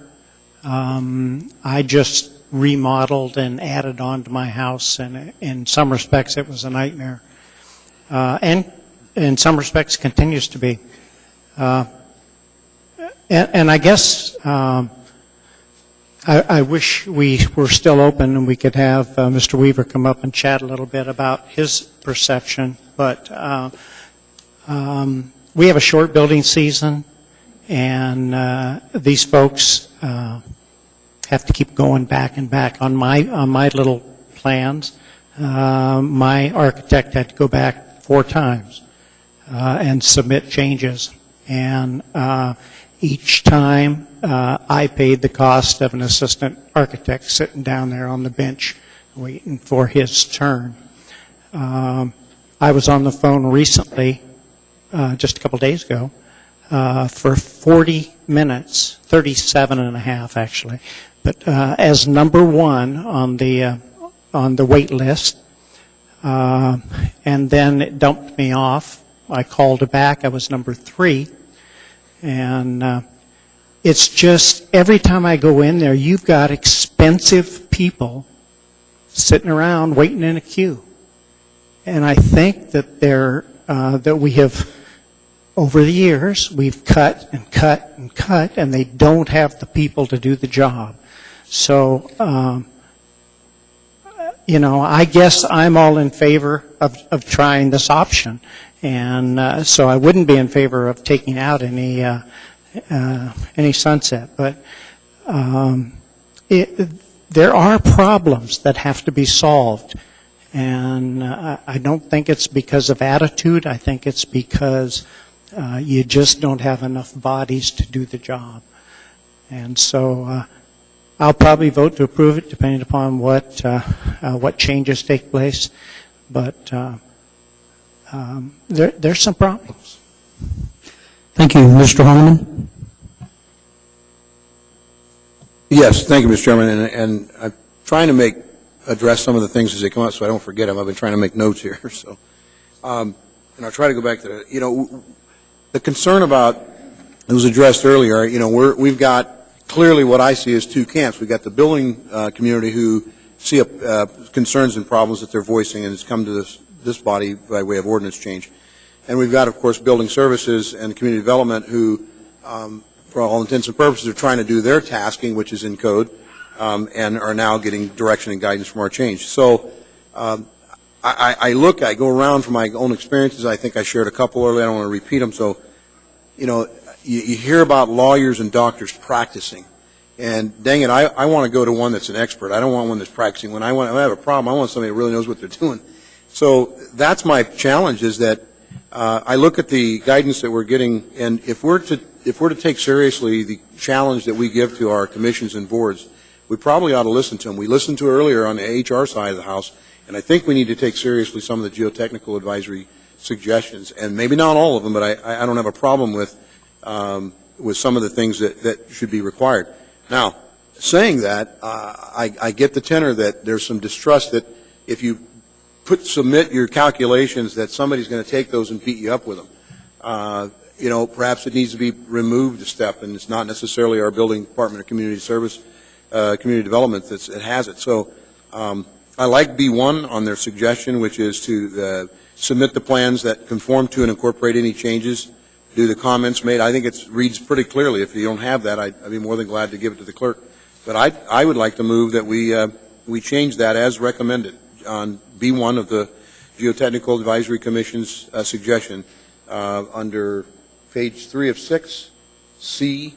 [SPEAKER 11] I just remodeled and added on to my house, and in some respects it was a nightmare. And in some respects continues to be. And I guess I I wish we were still open and we could have Mr. Weaver come up and chat a little bit about his perception, but we have a short building season, and these folks have to keep going back and back. On my little plans, my architect had to go back 4 times and submit changes, and each time I paid the cost of an assistant architect sitting down there on the bench waiting for his turn. I was on the phone recently, just a couple days ago, for 40 minutes, 37 and a half actually, but as number 1 on the wait list, and then it dumped me off. I called it back. I was number 3. And it's just every time I go in there, you've got expensive people sitting around waiting in a queue. And I think that that we have, over the years, we've cut and cut and cut, and they don't have the people to do the job. So, I guess I'm all in favor of trying this option. And so I wouldn't be in favor of taking out any sunset. But there are problems that have to be solved. And I don't think it's because of attitude. I think it's because you just don't have enough bodies to do the job. And so I'll probably vote to approve it, depending upon what changes take place. But there's some problems.
[SPEAKER 1] Thank you. Mr. Holman?
[SPEAKER 3] Yes, thank you, Mr. Chairman, and I'm trying to address some of the things as they come up so I don't forget them. I've been trying to make notes here, so, and I'll try to go back to the concern about, it was addressed earlier, we've got clearly what I see as 2 camps. We've got the building community who see concerns and problems that they're voicing, and it's come to this body by way of ordinance change. And we've got, of course, building services and community development who, for all intents and purposes, are trying to do their tasking, which is in code, and are now getting direction and guidance from our change. So I go around from my own experiences. I think I shared a couple earlier. I don't want to repeat them. So, you hear about lawyers and doctors practicing. And dang it, I want to go to one that's an expert. I don't want one that's practicing. When I have a problem, I want somebody that really knows what they're doing. So that's my challenge, is that I look at the guidance that we're getting, and if we're to take seriously the challenge that we give to our commissions and boards, we probably ought to listen to them. We listened to earlier on the HR side of the house, and I think we need to take seriously some of the geotechnical advisory suggestions, and maybe not all of them, but I don't have a problem with some of the things that should be required. Now, saying that, I get the tenor that there's some distrust that if you submit your calculations that somebody's going to take those and beat you up with them. Perhaps it needs to be removed a step, and it's not necessarily our building department or community service, community development that has it. So I like B1 on their suggestion, which is to submit the plans that conform to and incorporate any changes, do the comments made. I think it reads pretty clearly. If you don't have that, I'd be more than glad to give it to the clerk. But I would like to move that we change that as recommended on B1 of the Geotechnical Advisory Commission's suggestion under page 3 of 6, C,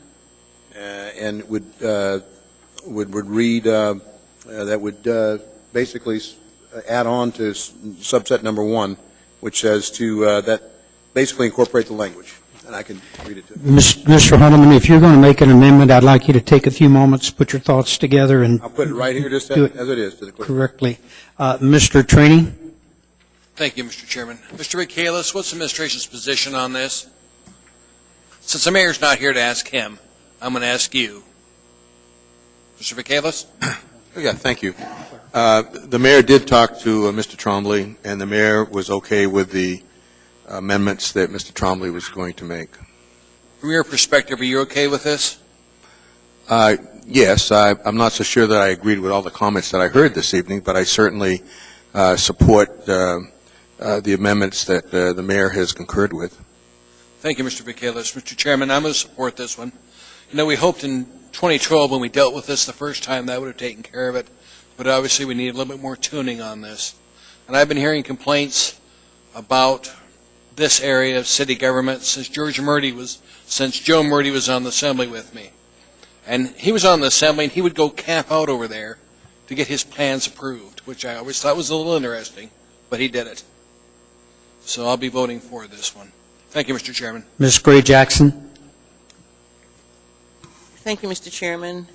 [SPEAKER 3] and would read that would basically add on to subset number 1, which says to that basically incorporate the language. And I can read it to you.
[SPEAKER 1] Mr. Hunterman, if you're going to make an amendment, I'd like you to take a few moments, put your thoughts together, and
[SPEAKER 3] I'll put it right here just as it is to the clerk.
[SPEAKER 1] Correctly. Mr. Traney?
[SPEAKER 5] Thank you, Mr. Chairman. Mr. Michaelis, what's the administration's position on this? Since the mayor's not here to ask him, I'm going to ask you. Mr. Michaelis?
[SPEAKER 21] Yeah, thank you. The mayor did talk to Mr. Trombley, and the mayor was okay with the amendments that Mr. Trombley was going to make.
[SPEAKER 5] From your perspective, are you okay with this?
[SPEAKER 21] Yes, I'm not so sure that I agreed with all the comments that I heard this evening, but I certainly support the amendments that the mayor has concurred with.
[SPEAKER 5] Thank you, Mr. Michaelis. Mr. Chairman, I'm going to support this one. We hoped in 2012, when we dealt with this the first time, that would have taken care of it. But obviously, we need a little bit more tuning on this. And I've been hearing complaints about this area of city government since Joe Murdy was on the assembly with me. And he was on the assembly, and he would go camp out over there to get his plans approved, which I always thought was a little interesting, but he did it. So I'll be voting for this one. Thank you, Mr. Chairman.
[SPEAKER 1] Ms. Gray Jackson.
[SPEAKER 4] Thank you, Mr. Chairman.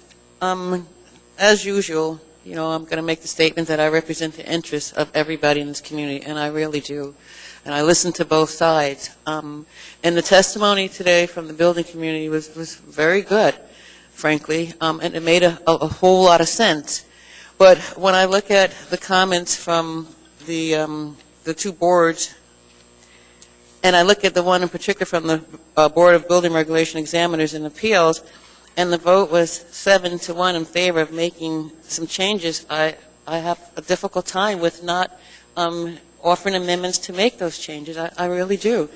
[SPEAKER 4] As usual, I'm going to make the statement that I represent the interests of everybody in this community, and I really do. And I listen to both sides. And the testimony today from the building community was very good, frankly, and it made a whole lot of sense. But when I look at the comments from the two boards, and I look at the one in particular from the Board of Building Regulation Examiners and Appeals, and the vote was 7-1 in favor of making some changes, I have a difficult time with not offering amendments to make those changes. I really do.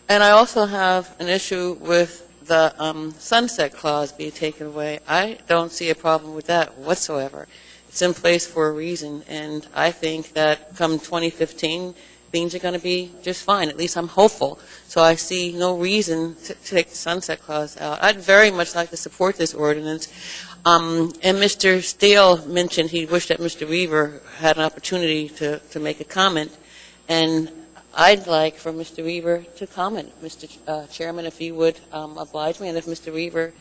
[SPEAKER 4] And I also have an issue with the sunset clause being taken away. I don't see a problem with that whatsoever. It's in place for a reason, and I think that come 2015, things are going to be just fine. At least I'm hopeful. So I see no reason to take the sunset clause out. I'd very much like to support this ordinance. And Mr. Steele mentioned he wished that Mr. Weaver had an opportunity to make a comment. And I'd like for Mr. Weaver to comment, Mr. Chairman, if you would oblige me, and if Mr. Weaver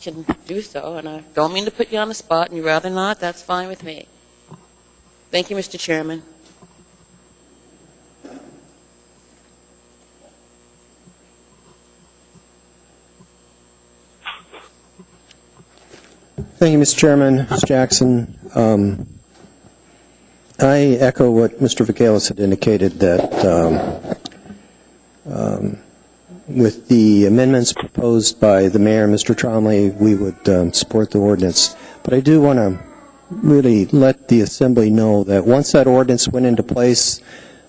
[SPEAKER 4] can do so. And I don't mean to put you on the spot, and you'd rather not, that's fine with me. Thank you, Mr. Chairman.
[SPEAKER 13] Thank you, Mr. Chairman. Ms. Jackson, I echo what Mr. Vagelis had indicated, that with the amendments proposed by the mayor, Mr. Tromley, we would support the ordinance. But I do want to really let the Assembly know that once that ordinance went into place,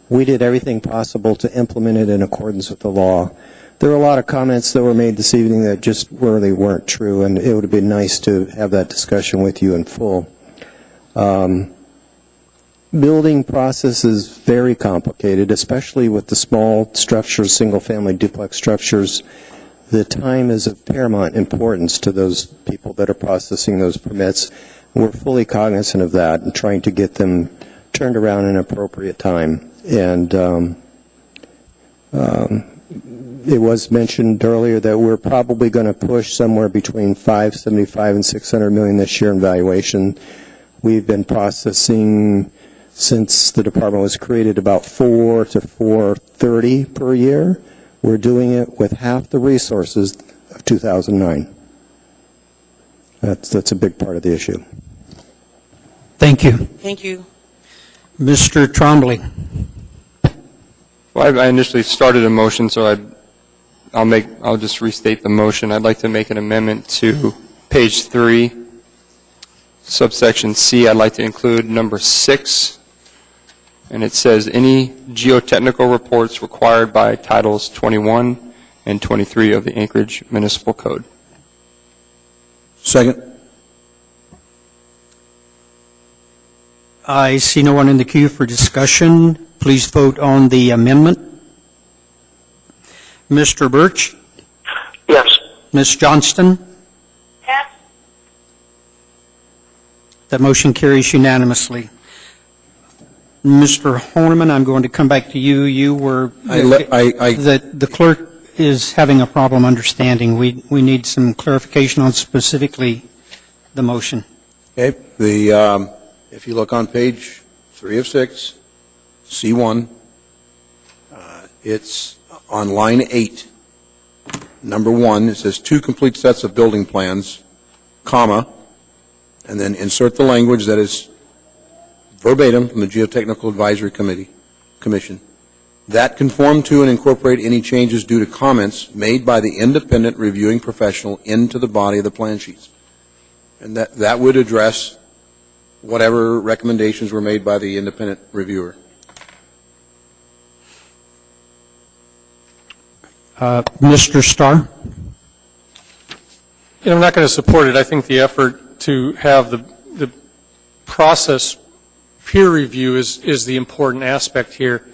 [SPEAKER 13] we did everything possible to implement it in accordance with the law. There were a lot of comments that were made this evening that just really weren't true, and it would have been nice to have that discussion with you in full. Building process is very complicated, especially with the small structures, single-family duplex structures. The time is of paramount importance to those people that are processing those permits. We're fully cognizant of that and trying to get them turned around in an appropriate time. And it was mentioned earlier that we're probably going to push somewhere between $575 and $600 million this year in valuation. We've been processing, since the department was created, about $4 to $430 per year. We're doing it with half the resources of 2009. That's a big part of the issue.
[SPEAKER 1] Thank you.
[SPEAKER 4] Thank you.
[SPEAKER 1] Mr. Trombley.
[SPEAKER 8] Well, I initially started a motion, so I'll just restate the motion. I'd like to make an amendment to page 3, subsection C. I'd like to include number 6, and it says any geotechnical reports required by Titles 21 and 23 of the Anchorage Municipal Code.
[SPEAKER 3] Second.
[SPEAKER 1] I see no one in the queue for discussion. Please vote on the amendment. Mr. Birch?
[SPEAKER 9] Yes.
[SPEAKER 1] Ms. Johnston?
[SPEAKER 9] Yes.
[SPEAKER 1] That motion carries unanimously. Mr. Horniman, I'm going to come back to you. You were the clerk is having a problem understanding. We need some clarification on specifically the motion.
[SPEAKER 3] Okay. If you look on page 3 of 6, C1, it's on line 8, number 1. It says 2 complete sets of building plans, comma, and then insert the language that is verbatim from the Geotechnical Advisory Commission that conform to and incorporate any changes due to comments made by the independent reviewing professional into the body of the plan sheets. And that would address whatever recommendations were made by the independent reviewer.
[SPEAKER 1] Mr. Starr?
[SPEAKER 6] I'm not going to support it. I think the effort to have the process peer review is the important aspect here.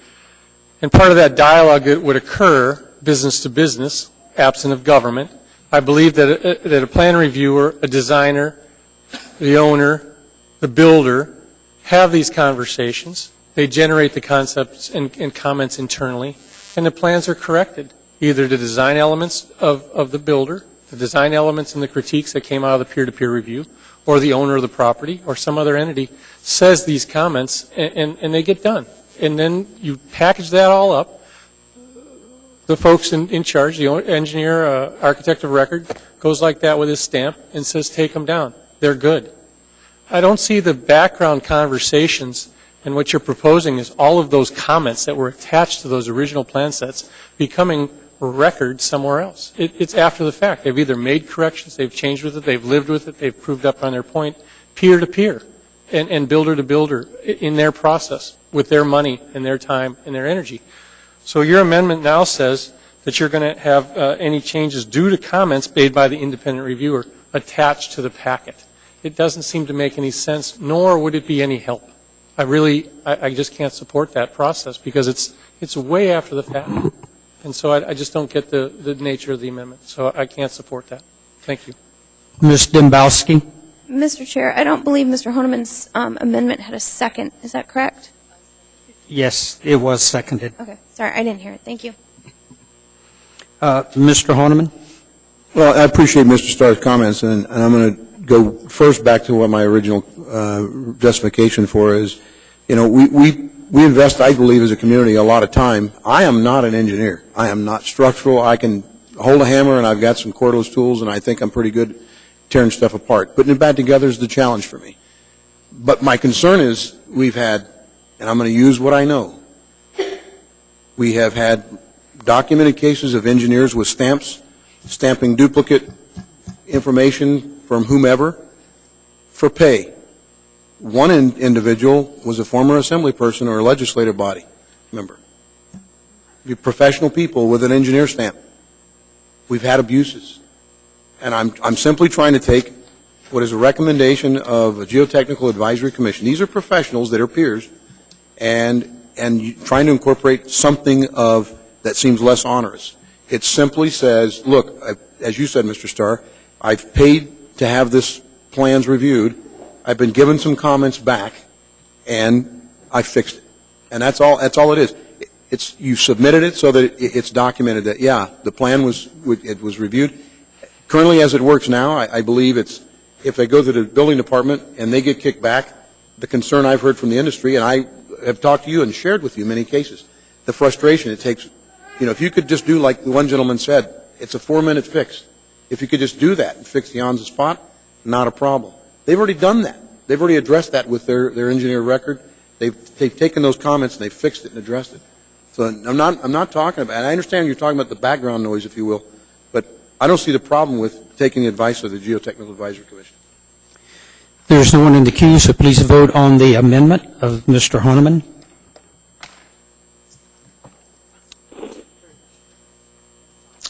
[SPEAKER 6] And part of that dialogue that would occur, business to business, absent of government, I believe that a plan reviewer, a designer, the owner, the builder, have these conversations. They generate the concepts and comments internally, and the plans are corrected, either the design elements of the builder, the design elements and the critiques that came out of the peer-to-peer review, or the owner of the property, or some other entity says these comments, and they get done. And then you package that all up. The folks in charge, the engineer, architect of record, goes like that with his stamp and says, take them down. They're good. I don't see the background conversations, and what you're proposing is all of those comments that were attached to those original plan sets becoming record somewhere else. It's after the fact. They've either made corrections, they've changed with it, they've lived with it, they've proved up on their point, peer to peer and builder to builder in their process with their money and their time and their energy. So your amendment now says that you're going to have any changes due to comments made by the independent reviewer attached to the packet. It doesn't seem to make any sense, nor would it be any help. I just can't support that process because it's way after the fact. And so I just don't get the nature of the amendment. So I can't support that. Thank you.
[SPEAKER 1] Ms. Dembowski?
[SPEAKER 10] Mr. Chair, I don't believe Mr. Honeman's amendment had a second. Is that correct?
[SPEAKER 1] Yes, it was seconded.
[SPEAKER 10] Okay. Sorry, I didn't hear it. Thank you.
[SPEAKER 1] Mr. Honeman?
[SPEAKER 3] Well, I appreciate Mr. Starr's comments, and I'm going to go first back to what my original justification for is. You know, we invest, I believe, as a community a lot of time. I am not an engineer. I am not structural. I can hold a hammer, and I've got some cordless tools, and I think I'm pretty good tearing stuff apart. Putting it back together is the challenge for me. But my concern is we've had, and I'm going to use what I know, we have had documented cases of engineers with stamps, stamping duplicate information from whomever for pay. One individual was a former assembly person or a legislative body member. Professional people with an engineer stamp. We've had abuses. And I'm simply trying to take what is a recommendation of a Geotechnical Advisory Commission. These are professionals that are peers, and trying to incorporate something of that seems less onerous. It simply says, look, as you said, Mr. Starr, I've paid to have this plans reviewed. I've been given some comments back, and I fixed it. And that's all it is. You submitted it so that it's documented that, yeah, the plan was reviewed. Currently, as it works now, I believe it's, if they go to the building department and they get kicked back, the concern I've heard from the industry, and I have talked to you and shared with you many cases, the frustration it takes. You know, if you could just do like the one gentleman said, it's a 4-minute fix. If you could just do that and fix the on-the-spot, not a problem. They've already done that. They've already addressed that with their engineer record. They've taken those comments and they've fixed it and addressed it. So I'm not talking about, and I understand you're talking about the background noise, if you will, but I don't see the problem with taking the advice of the Geotechnical Advisory Commission.
[SPEAKER 1] There's no one in the queue, so please vote on the amendment of Mr. Honeman.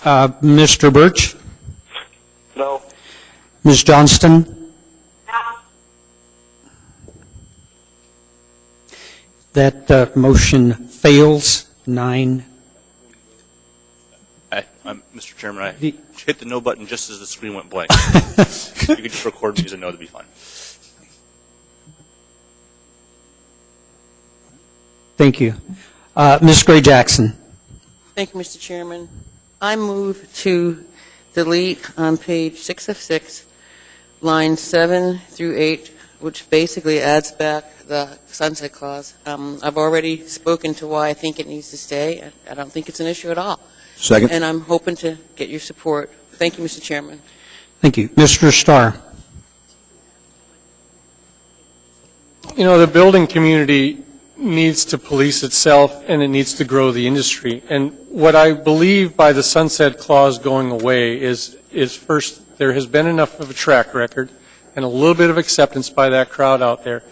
[SPEAKER 1] Mr. Birch?
[SPEAKER 9] No.
[SPEAKER 1] Ms. Johnston?
[SPEAKER 9] No.
[SPEAKER 1] That motion fails. 9.
[SPEAKER 7] Mr. Chairman, I hit the no button just as the screen went blank. You could just record me as a no, that'd be fine.
[SPEAKER 1] Thank you. Ms. Gray Jackson.
[SPEAKER 4] Thank you, Mr. Chairman. I move to delete on page 6 of 6, lines 7 through 8, which basically adds back the sunset clause. I've already spoken to why I think it needs to stay. I don't think it's an issue at all.
[SPEAKER 3] Second.
[SPEAKER 4] And I'm hoping to get your support. Thank you, Mr. Chairman.
[SPEAKER 1] Thank you. Mr. Starr.
[SPEAKER 6] You know, the building community needs to police itself, and it needs to grow the industry. And what I believe by the sunset clause going away is first, there has been enough of a track record and a little bit of acceptance by that crowd out there.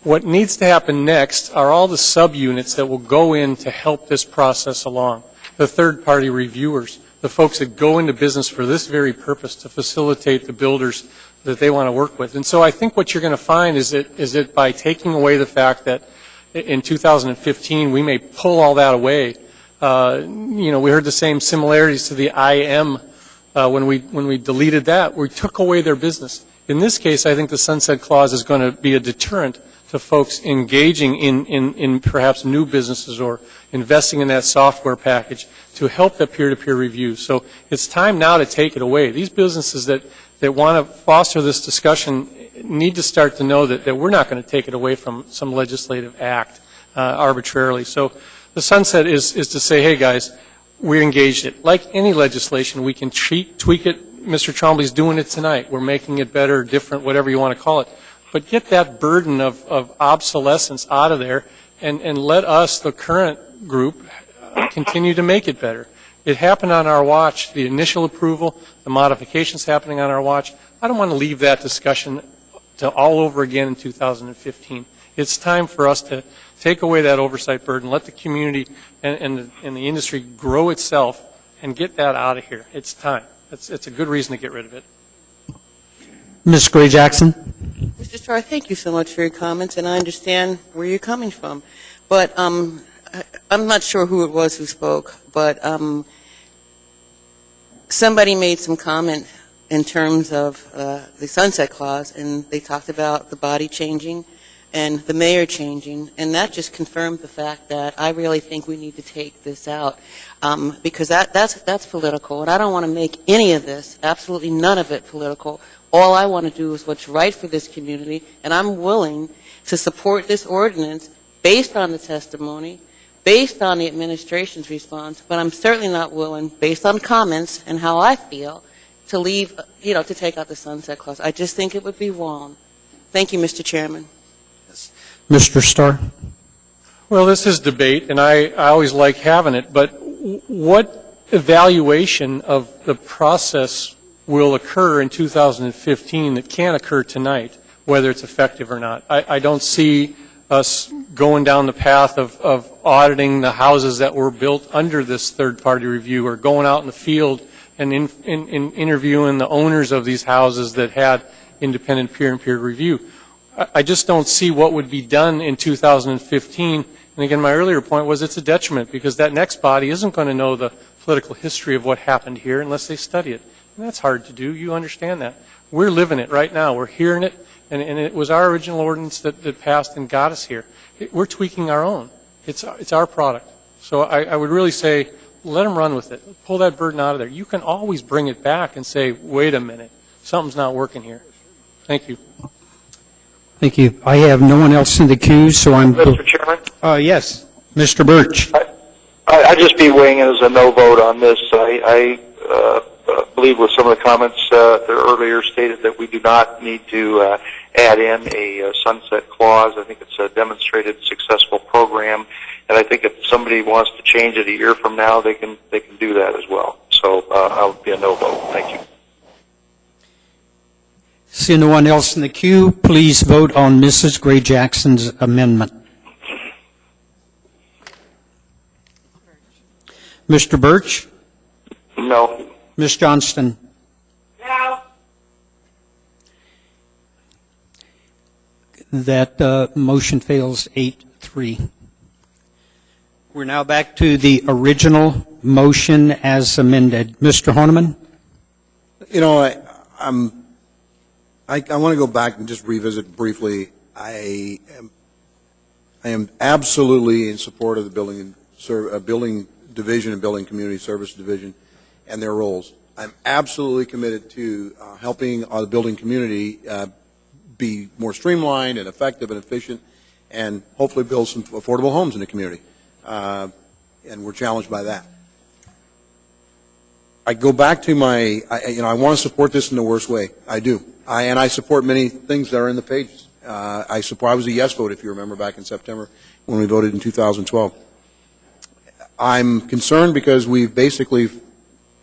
[SPEAKER 6] What needs to happen next are all the subunits that will go in to help this process along. The third-party reviewers, the folks that go into business for this very purpose, to facilitate the builders that they want to work with. And so I think what you're going to find is that by taking away the fact that in 2015 we may pull all that away. We heard the same similarities to the IM when we deleted that. We took away their business. In this case, I think the sunset clause is going to be a deterrent to folks engaging in perhaps new businesses or investing in that software package to help the peer-to-peer review. So it's time now to take it away. These businesses that want to foster this discussion need to start to know that we're not going to take it away from some legislative act arbitrarily. So the sunset is to say, hey guys, we engaged it. Like any legislation, we can tweak it. Mr. Trombley's doing it tonight. We're making it better, different, whatever you want to call it. But get that burden of obsolescence out of there and let us, the current group, continue to make it better. It happened on our watch, the initial approval, the modifications happening on our watch. I don't want to leave that discussion to all over again in 2015. It's time for us to take away that oversight burden, let the community and the industry grow itself, and get that out of here. It's time. It's a good reason to get rid of it.
[SPEAKER 1] Ms. Gray Jackson.
[SPEAKER 4] Mr. Starr, thank you so much for your comments, and I understand where you're coming from. But I'm not sure who it was who spoke, but somebody made some comment in terms of the sunset clause, and they talked about the body changing and the mayor changing, and that just confirmed the fact that I really think we need to take this out because that's political, and I don't want to make any of this, absolutely none of it, political. All I want to do is what's right for this community, and I'm willing to support this ordinance based on the testimony, based on the administration's response, but I'm certainly not willing, based on comments and how I feel, to leave, to take out the sunset clause. I just think it would be wrong. Thank you, Mr. Chairman.
[SPEAKER 1] Mr. Starr.
[SPEAKER 6] Well, this is debate, and I always like having it, but what evaluation of the process will occur in 2015 that can't occur tonight, whether it's effective or not? I don't see us going down the path of auditing the houses that were built under this third-party review, or going out in the field and interviewing the owners of these houses that had independent peer-and-peer review. I just don't see what would be done in 2015. And again, my earlier point was it's a detriment because that next body isn't going to know the political history of what happened here unless they study it. And that's hard to do. You understand that. We're living it right now. We're hearing it. And it was our original ordinance that passed and got us here. We're tweaking our own. It's our product. So I would really say let them run with it. Pull that burden out of there. You can always bring it back and say, wait a minute, something's not working here. Thank you.
[SPEAKER 1] Thank you. I have no one else in the queue, so I'm...
[SPEAKER 9] Mr. Chairman?
[SPEAKER 1] Yes, Mr. Birch.
[SPEAKER 9] I'd just be weighing in as a no vote on this. I believe with some of the comments that earlier stated that we do not need to add in a sunset clause. I think it's a demonstrated successful program, and I think if somebody wants to change it a year from now, they can do that as well. So I'll be a no vote. Thank you.
[SPEAKER 1] See no one else in the queue, please vote on Mrs. Gray Jackson's amendment. Mr. Birch?
[SPEAKER 9] No.
[SPEAKER 1] Ms. Johnston?
[SPEAKER 9] No.
[SPEAKER 1] That motion fails 8-3. We're now back to the original motion as amended. Mr. Horniman?
[SPEAKER 3] I want to go back and just revisit briefly. I am absolutely in support of the building division and building community service division and their roles. I'm absolutely committed to helping the building community be more streamlined and effective and efficient, and hopefully build some affordable homes in the community. And we're challenged by that. I go back to I want to support this in the worst way. I do. And I support many things that are in the pages. I was a yes vote, if you remember, back in September when we voted in 2012. I'm concerned because we basically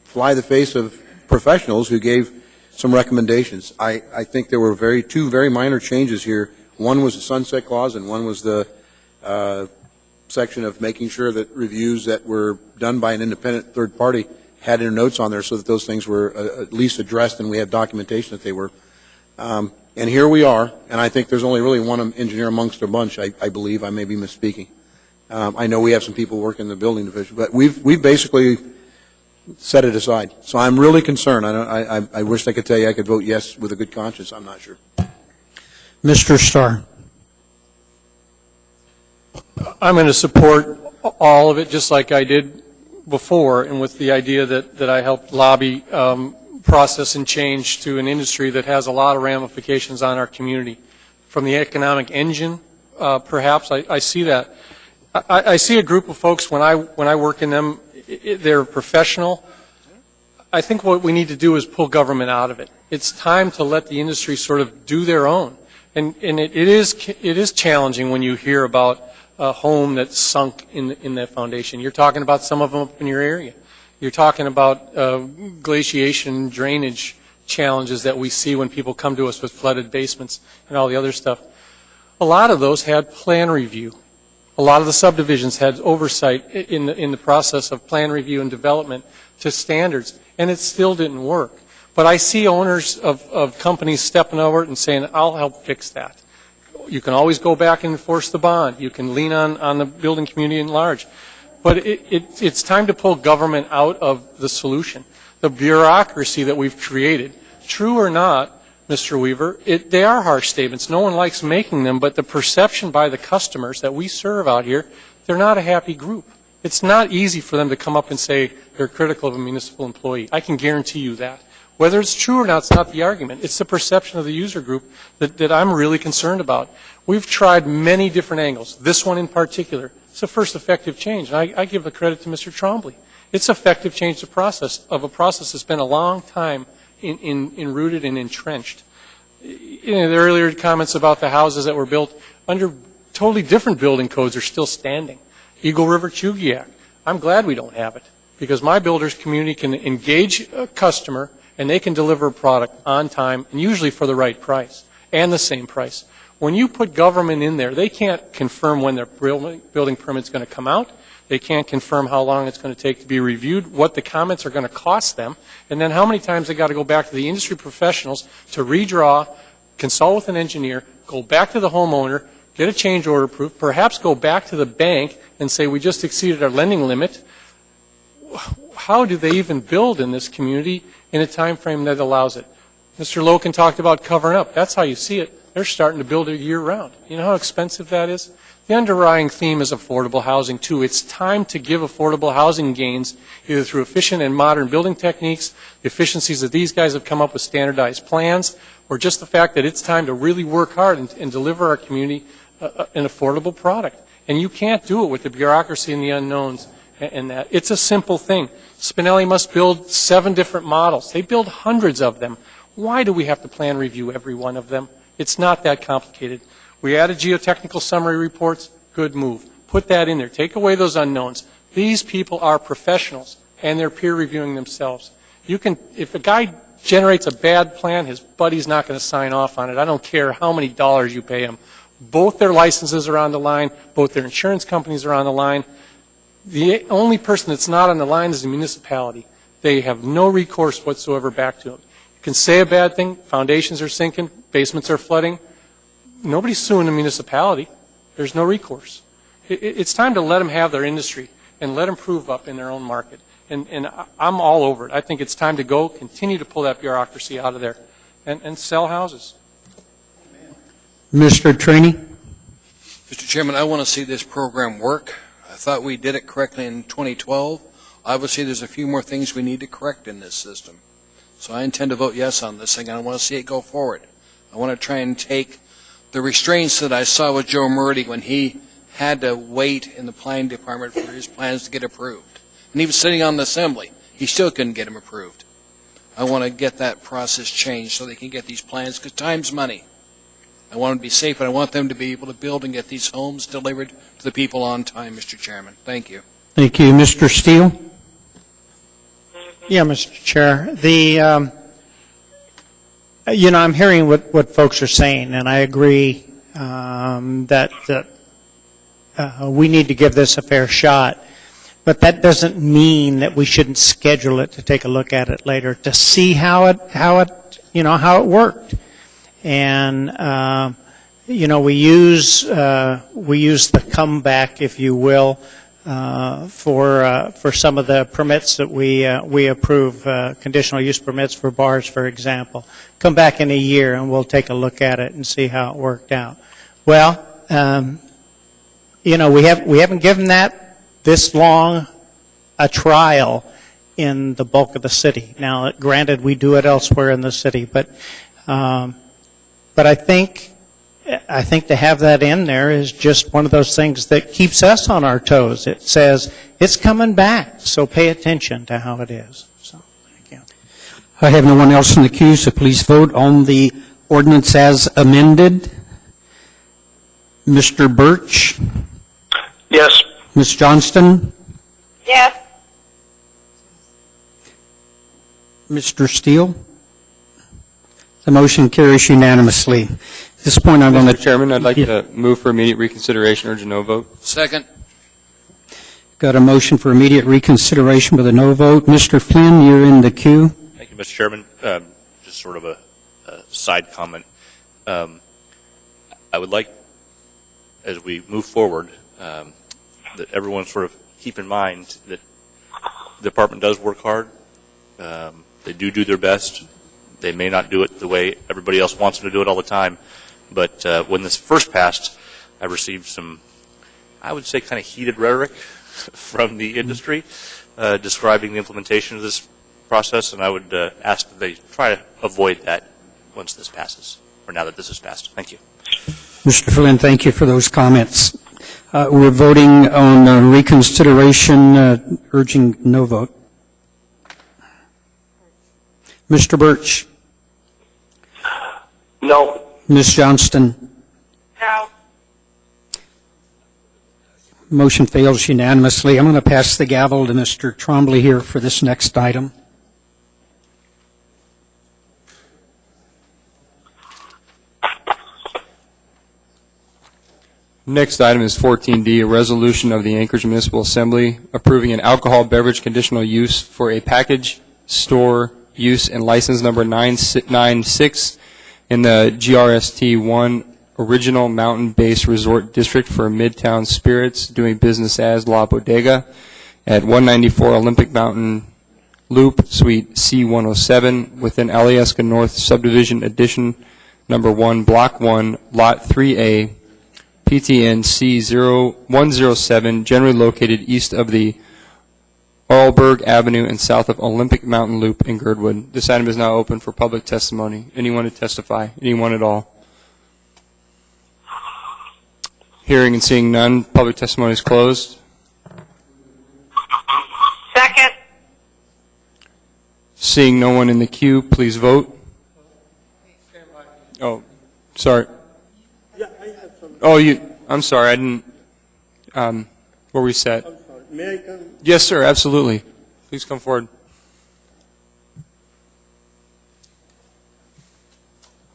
[SPEAKER 3] fly the face of professionals who gave some recommendations. I think there were two very minor changes here. One was the sunset clause, and one was the section of making sure that reviews that were done by an independent third party had their notes on there so that those things were at least addressed and we have documentation that they were. And here we are, and I think there's only really one engineer amongst a bunch, I believe. I may be misspeaking. I know we have some people working in the building division, but we've basically set it aside. So I'm really concerned. I wish I could tell you I could vote yes with a good conscience. I'm not sure.
[SPEAKER 1] Mr. Starr.
[SPEAKER 6] I'm going to support all of it, just like I did before, and with the idea that I helped lobby process and change to an industry that has a lot of ramifications on our community. From the economic engine, perhaps, I see that. I see a group of folks, when I work in them, they're professional. I think what we need to do is pull government out of it. It's time to let the industry sort of do their own. And it is challenging when you hear about a home that's sunk in that foundation. You're talking about some of them up in your area. You're talking about glaciation, drainage challenges that we see when people come to us with flooded basements and all the other stuff. A lot of those had plan review. A lot of the subdivisions had oversight in the process of plan review and development to standards, and it still didn't work. But I see owners of companies stepping over it and saying, I'll help fix that. You can always go back and enforce the bond. You can lean on the building community at large. But it's time to pull government out of the solution. The bureaucracy that we've created, true or not, Mr. Weaver, they are harsh statements. No one likes making them, but the perception by the customers that we serve out here, they're not a happy group. It's not easy for them to come up and say they're critical of a municipal employee. I can guarantee you that. Whether it's true or not, it's not the argument. It's the perception of the user group that I'm really concerned about. We've tried many different angles. This one in particular, it's the first effective change. And I give the credit to Mr. Trombley. It's effective change of a process that's been a long time rooted and entrenched. The earlier comments about the houses that were built under totally different building codes are still standing. Eagle River, Chugiak. I'm glad we don't have it, because my builders community can engage a customer and they can deliver a product on time and usually for the right price and the same price. When you put government in there, they can't confirm when their building permit's going to come out. They can't confirm how long it's going to take to be reviewed, what the comments are going to cost them, and then how many times they got to go back to the industry professionals to redraw, consult with an engineer, go back to the homeowner, get a change order approved, perhaps go back to the bank and say, we just exceeded our lending limit. How do they even build in this community in a time frame that allows it? Mr. Loken talked about covering up. That's how you see it. They're starting to build it year-round. You know how expensive that is? The underlying theme is affordable housing, too. It's time to give affordable housing gains, either through efficient and modern building techniques, the efficiencies that these guys have come up with standardized plans, or just the fact that it's time to really work hard and deliver our community an affordable product. And you can't do it with the bureaucracy and the unknowns and that. It's a simple thing. Spinelli must build 7 different models. They build hundreds of them. Why do we have to plan review every one of them? It's not that complicated. We added geotechnical summary reports. Good move. Put that in there. Take away those unknowns. These people are professionals, and they're peer reviewing themselves. If a guy generates a bad plan, his buddy's not going to sign off on it. I don't care how many dollars you pay him. Both their licenses are on the line. Both their insurance companies are on the line. The only person that's not on the line is the municipality. They have no recourse whatsoever back to them. You can say a bad thing, foundations are sinking, basements are flooding. Nobody's suing the municipality. There's no recourse. It's time to let them have their industry and let them prove up in their own market. And I'm all over it. I think it's time to go, continue to pull that bureaucracy out of there and sell houses.
[SPEAKER 1] Mr. Trainee?
[SPEAKER 5] Mr. Chairman, I want to see this program work. I thought we did it correctly in 2012. Obviously, there's a few more things we need to correct in this system. So I intend to vote yes on this thing, and I want to see it go forward. I want to try and take the restraints that I saw with Joe Murdy when he had to wait in the planning department for his plans to get approved. And he was sitting on the assembly. He still couldn't get them approved. I want to get that process changed so they can get these plans, because time's money. I want them to be safe, and I want them to be able to build and get these homes delivered to the people on time, Mr. Chairman. Thank you.
[SPEAKER 1] Thank you. Mr. Steele?
[SPEAKER 11] Yeah, Mr. Chair. I'm hearing what folks are saying, and I agree that we need to give this a fair shot. But that doesn't mean that we shouldn't schedule it to take a look at it later to see how it worked. And we use the comeback, if you will, for some of the permits that we approve, conditional use permits for bars, for example. Come back in a year and we'll take a look at it and see how it worked out. Well, we haven't given that this long a trial in the bulk of the city. Now, granted, we do it elsewhere in the city, but I think to have that in there is just one of those things that keeps us on our toes. It says it's coming back, so pay attention to how it is. So, thank you.
[SPEAKER 1] I have no one else in the queue, so please vote on the ordinance as amended. Mr. Birch?
[SPEAKER 9] Yes.
[SPEAKER 1] Ms. Johnston?
[SPEAKER 10] Yes.
[SPEAKER 1] Mr. Steele? The motion carries unanimously. At this point, I'm going to...
[SPEAKER 8] Mr. Chairman, I'd like to move for immediate reconsideration, urge a no vote.
[SPEAKER 5] Second.
[SPEAKER 1] Got a motion for immediate reconsideration with a no vote. Mr. Flynn, you're in the queue.
[SPEAKER 7] Thank you, Mr. Chairman. Just sort of a side comment. I would like, as we move forward, that everyone sort of keep in mind that the department does work hard. They do their best. They may not do it the way everybody else wants them to do it all the time. But when this first passed, I received some, I would say, kind of heated rhetoric from the industry describing the implementation of this process, and I would ask that they try to avoid that once this passes, or now that this is passed. Thank you.
[SPEAKER 1] Mr. Flynn, thank you for those comments. We're voting on reconsideration, urging no vote. Mr. Birch?
[SPEAKER 9] No.
[SPEAKER 1] Ms. Johnston?
[SPEAKER 10] No.
[SPEAKER 1] Motion fails unanimously. I'm going to pass the gavel to Mr. Trombley here for this next item.
[SPEAKER 8] Next item is 14D, a resolution of the Anchorage Municipal Assembly approving an alcohol beverage conditional use for a package store use and license number 996 in the GRST 1 Original Mountain-Based Resort District for Midtown Spirits, doing business as La Bodega at 194 Olympic Mountain Loop, Suite C107, within Alyeska North Subdivision Addition Number 1, Block 1, Lot 3A, PTN C0107, generally located east of the Arlberg Avenue and south of Olympic Mountain Loop in Girdwood. This item is now open for public testimony. Anyone to testify? Anyone at all? Hearing and seeing none, public testimony is closed.
[SPEAKER 10] Second.
[SPEAKER 8] Seeing no one in the queue, please vote. Oh, sorry. Oh, I'm sorry, I didn't, were we set?
[SPEAKER 12] I'm sorry. May I come?
[SPEAKER 8] Yes, sir, absolutely. Please come forward.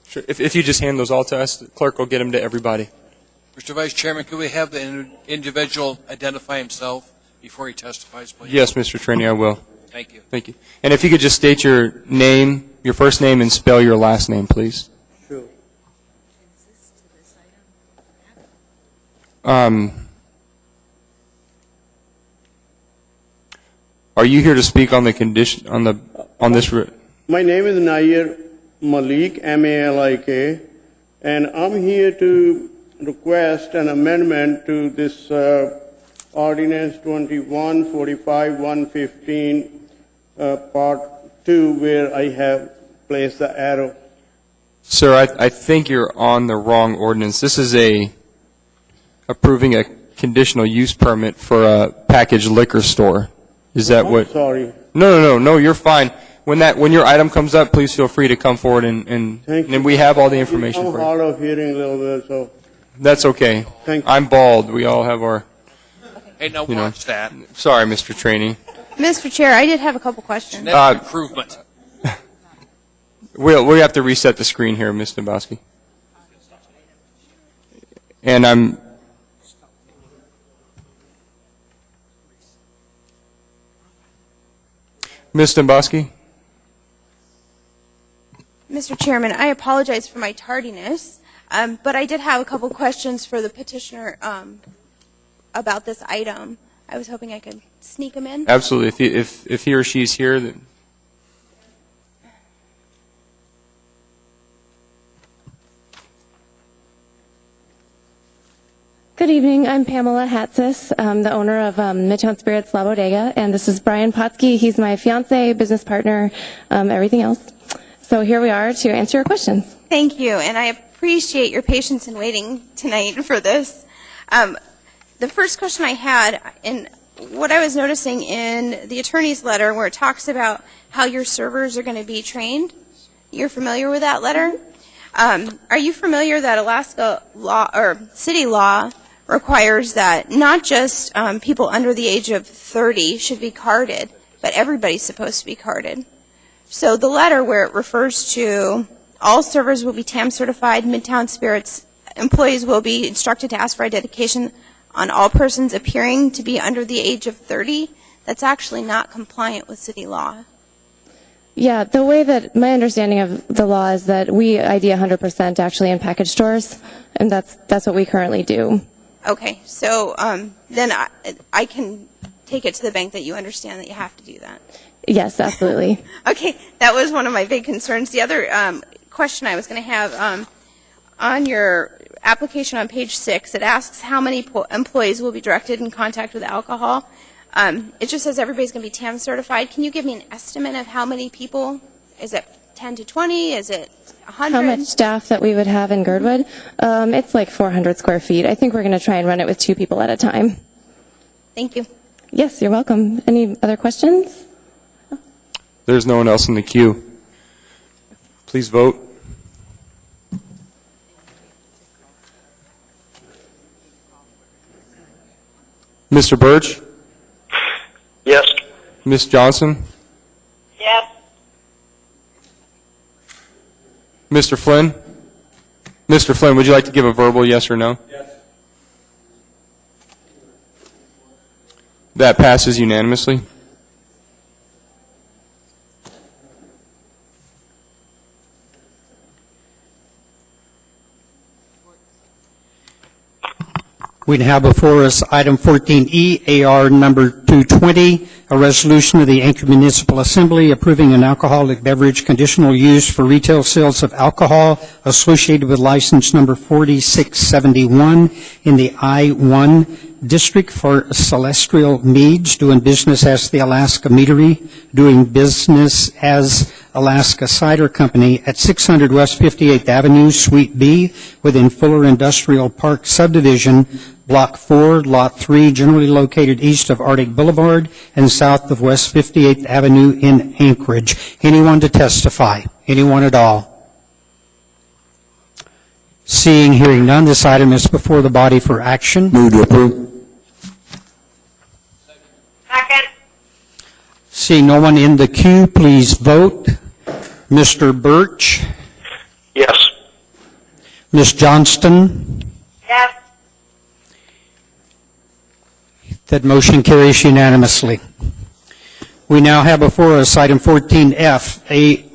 [SPEAKER 8] Sure. If you just hand those all to us, the clerk will get them to everybody.
[SPEAKER 5] Mr. Vice Chairman, could we have the individual identify himself before he testifies, please?
[SPEAKER 8] Yes, Mr. Trini, I will.
[SPEAKER 5] Thank you.
[SPEAKER 8] Thank you. And if you could just state your name, your first name, and spell your last name, please.
[SPEAKER 12] Sure.
[SPEAKER 8] Are you here to speak on the condition on this?
[SPEAKER 12] My name is Nair Malik, M-A-L-I-K, and I'm here to request an amendment to this ordinance 2145-115, part 2, where I have placed the arrow.
[SPEAKER 8] Sir, I think you're on the wrong ordinance. This is approving a conditional use permit for a packaged liquor store. Is that what?
[SPEAKER 12] Sorry.
[SPEAKER 8] No, you're fine. When your item comes up, please feel free to come forward and we have all the information
[SPEAKER 12] I'm
[SPEAKER 8] for you.
[SPEAKER 12] hard of hearing a little bit, so.
[SPEAKER 8] That's okay.
[SPEAKER 12] Thank you.
[SPEAKER 8] I'm bald. We all have our.
[SPEAKER 5] Hey, now watch that.
[SPEAKER 8] Sorry, Mr. Traney.
[SPEAKER 10] Mr. Chair, I did have a couple questions.
[SPEAKER 5] That's improvement.
[SPEAKER 8] We have to reset the screen here, Ms. Nabowski. And Ms. Dombrowski?
[SPEAKER 10] Mr. Chairman, I apologize for my tardiness, but I did have a couple questions for the petitioner about this item. I was hoping I could sneak them in.
[SPEAKER 8] Absolutely. If he or she's here, then.
[SPEAKER 18] Good evening. I'm Pamela Hatsis, the owner of Midtown Spirits La Bodega, and this is Brian Potsky. He's my fiance, business partner, everything else. So here we are to answer your questions.
[SPEAKER 10] Thank you, and I appreciate your patience in waiting tonight for this. The first question I had, and what I was noticing in the attorney's letter where it talks about how your servers are going to be trained, you're familiar with that letter? Are you familiar that Alaska law or city law requires that not just people under the age of 30 should be carded, but everybody's supposed to be carded? So the letter where it refers to all servers will be TAM certified, Midtown Spirits employees will be instructed to ask for identification on all persons appearing to be under the age of 30, that's actually not compliant with city law.
[SPEAKER 18] Yeah, the way that my understanding of the law is that we ID 100% actually in package stores, and that's what we currently do.
[SPEAKER 10] Okay, so then I can take it to the bank that you understand that you have to do that.
[SPEAKER 18] Yes, absolutely.
[SPEAKER 10] Okay, that was one of my big concerns. The other question I was going to have, on your application on page 6, it asks how many employees will be directed in contact with alcohol. It just says everybody's going to be TAM certified. Can you give me an estimate of how many people? Is it 10 to 20? Is it 100?
[SPEAKER 18] How much staff that we would have in Girdwood? It's like 400 square feet. I think we're going to try and run it with 2 people at a time.
[SPEAKER 10] Thank you.
[SPEAKER 18] Yes, you're welcome. Any other questions?
[SPEAKER 8] There's no one else in the queue. Please vote. Mr. Birch?
[SPEAKER 9] Yes.
[SPEAKER 8] Ms. Johnson?
[SPEAKER 9] Yes.
[SPEAKER 8] Mr. Flynn? Mr. Flynn, would you like to give a verbal yes or no? Yes. That passes unanimously.
[SPEAKER 1] We have before us item 14E, AR number 220, a resolution of the Anchorage Municipal Assembly approving an alcoholic beverage conditional use for retail sales of alcohol associated with license number 4671 in the I-1 District for Celestial Meads, doing business as the Alaska Meadery, doing business as Alaska Cider Company at 600 West 58th Avenue, Suite B, within Fuller Industrial Park Subdivision, Block 4, Lot 3, generally located east of Arctic Boulevard and south of West 58th Avenue in Anchorage. Anyone to testify? Anyone at all? Seeing, hearing none, this item is before the body for action.
[SPEAKER 3] Move to approve.
[SPEAKER 9] Second.
[SPEAKER 1] Seeing no one in the queue, please vote. Mr. Birch?
[SPEAKER 9] Yes.
[SPEAKER 1] Ms. Johnston?
[SPEAKER 9] Yes.
[SPEAKER 1] That motion carries unanimously. We now have before us item 14F,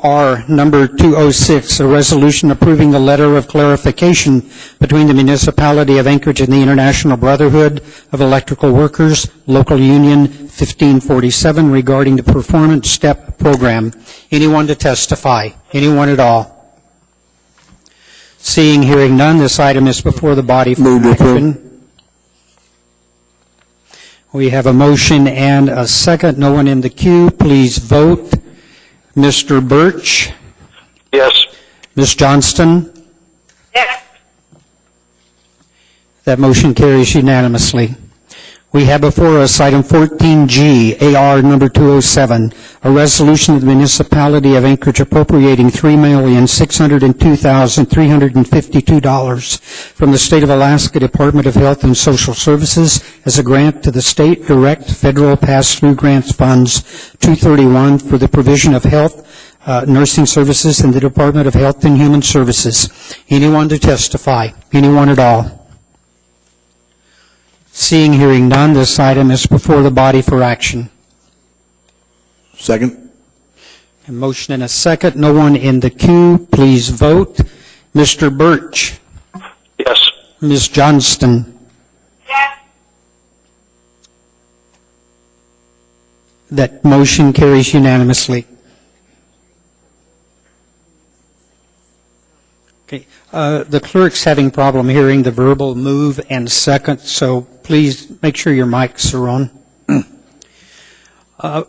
[SPEAKER 1] AR number 206, a resolution approving a letter of clarification between the municipality of Anchorage and the International Brotherhood of Electrical Workers, Local Union 1547, regarding the Performance STEP program. Anyone to testify? Anyone at all? Seeing, hearing none, this item is before the body for action. We have a motion and a second. No one in the queue. Please vote. Mr. Birch?
[SPEAKER 9] Yes.
[SPEAKER 1] Ms. Johnston?
[SPEAKER 9] Yes.
[SPEAKER 1] That motion carries unanimously. We have before us item 14G, AR number 207, a resolution of the municipality of Anchorage appropriating $3,602,352 from the State of Alaska Department of Health and Social Services as a grant to the State Direct Federal Pass-Through Grants Funds 231 for the provision of health nursing services in the Department of Health and Human Services. Anyone to testify? Anyone at all? Seeing, hearing none, this item is before the body for action.
[SPEAKER 3] Second.
[SPEAKER 1] A motion and a second. No one in the queue. Please vote. Mr. Birch.
[SPEAKER 9] Yes.
[SPEAKER 1] Ms. Johnston.
[SPEAKER 10] Yes.
[SPEAKER 1] That motion carries unanimously. Okay. The clerk's having problem hearing the verbal move and second, so please make sure your mics are on.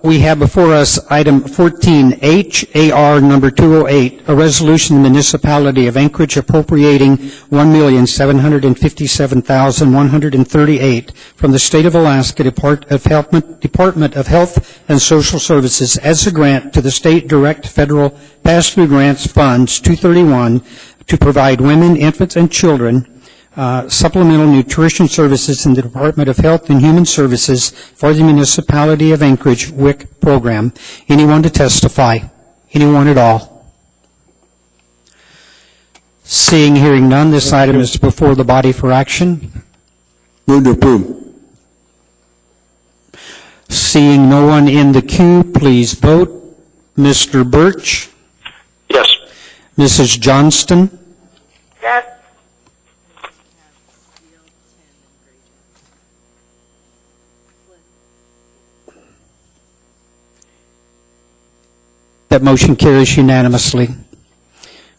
[SPEAKER 1] We have before us item 14H, AR number 208, a resolution of the municipality of Anchorage appropriating $1,757,138 from the state of Alaska Department of Health and Social Services as a grant to the state direct federal pass-through grants funds 231 to provide women, infants, and children supplemental nutrition services in the Department of Health and Human Services for the Municipality of Anchorage WIC program. Anyone to testify? Anyone at all? Seeing, hearing none, this item is before the body for action.
[SPEAKER 3] Move to approve.
[SPEAKER 1] Seeing no one in the queue, please vote. Mr. Birch?
[SPEAKER 9] Yes.
[SPEAKER 1] Mrs. Johnston?
[SPEAKER 10] Yes.
[SPEAKER 1] That motion carries unanimously.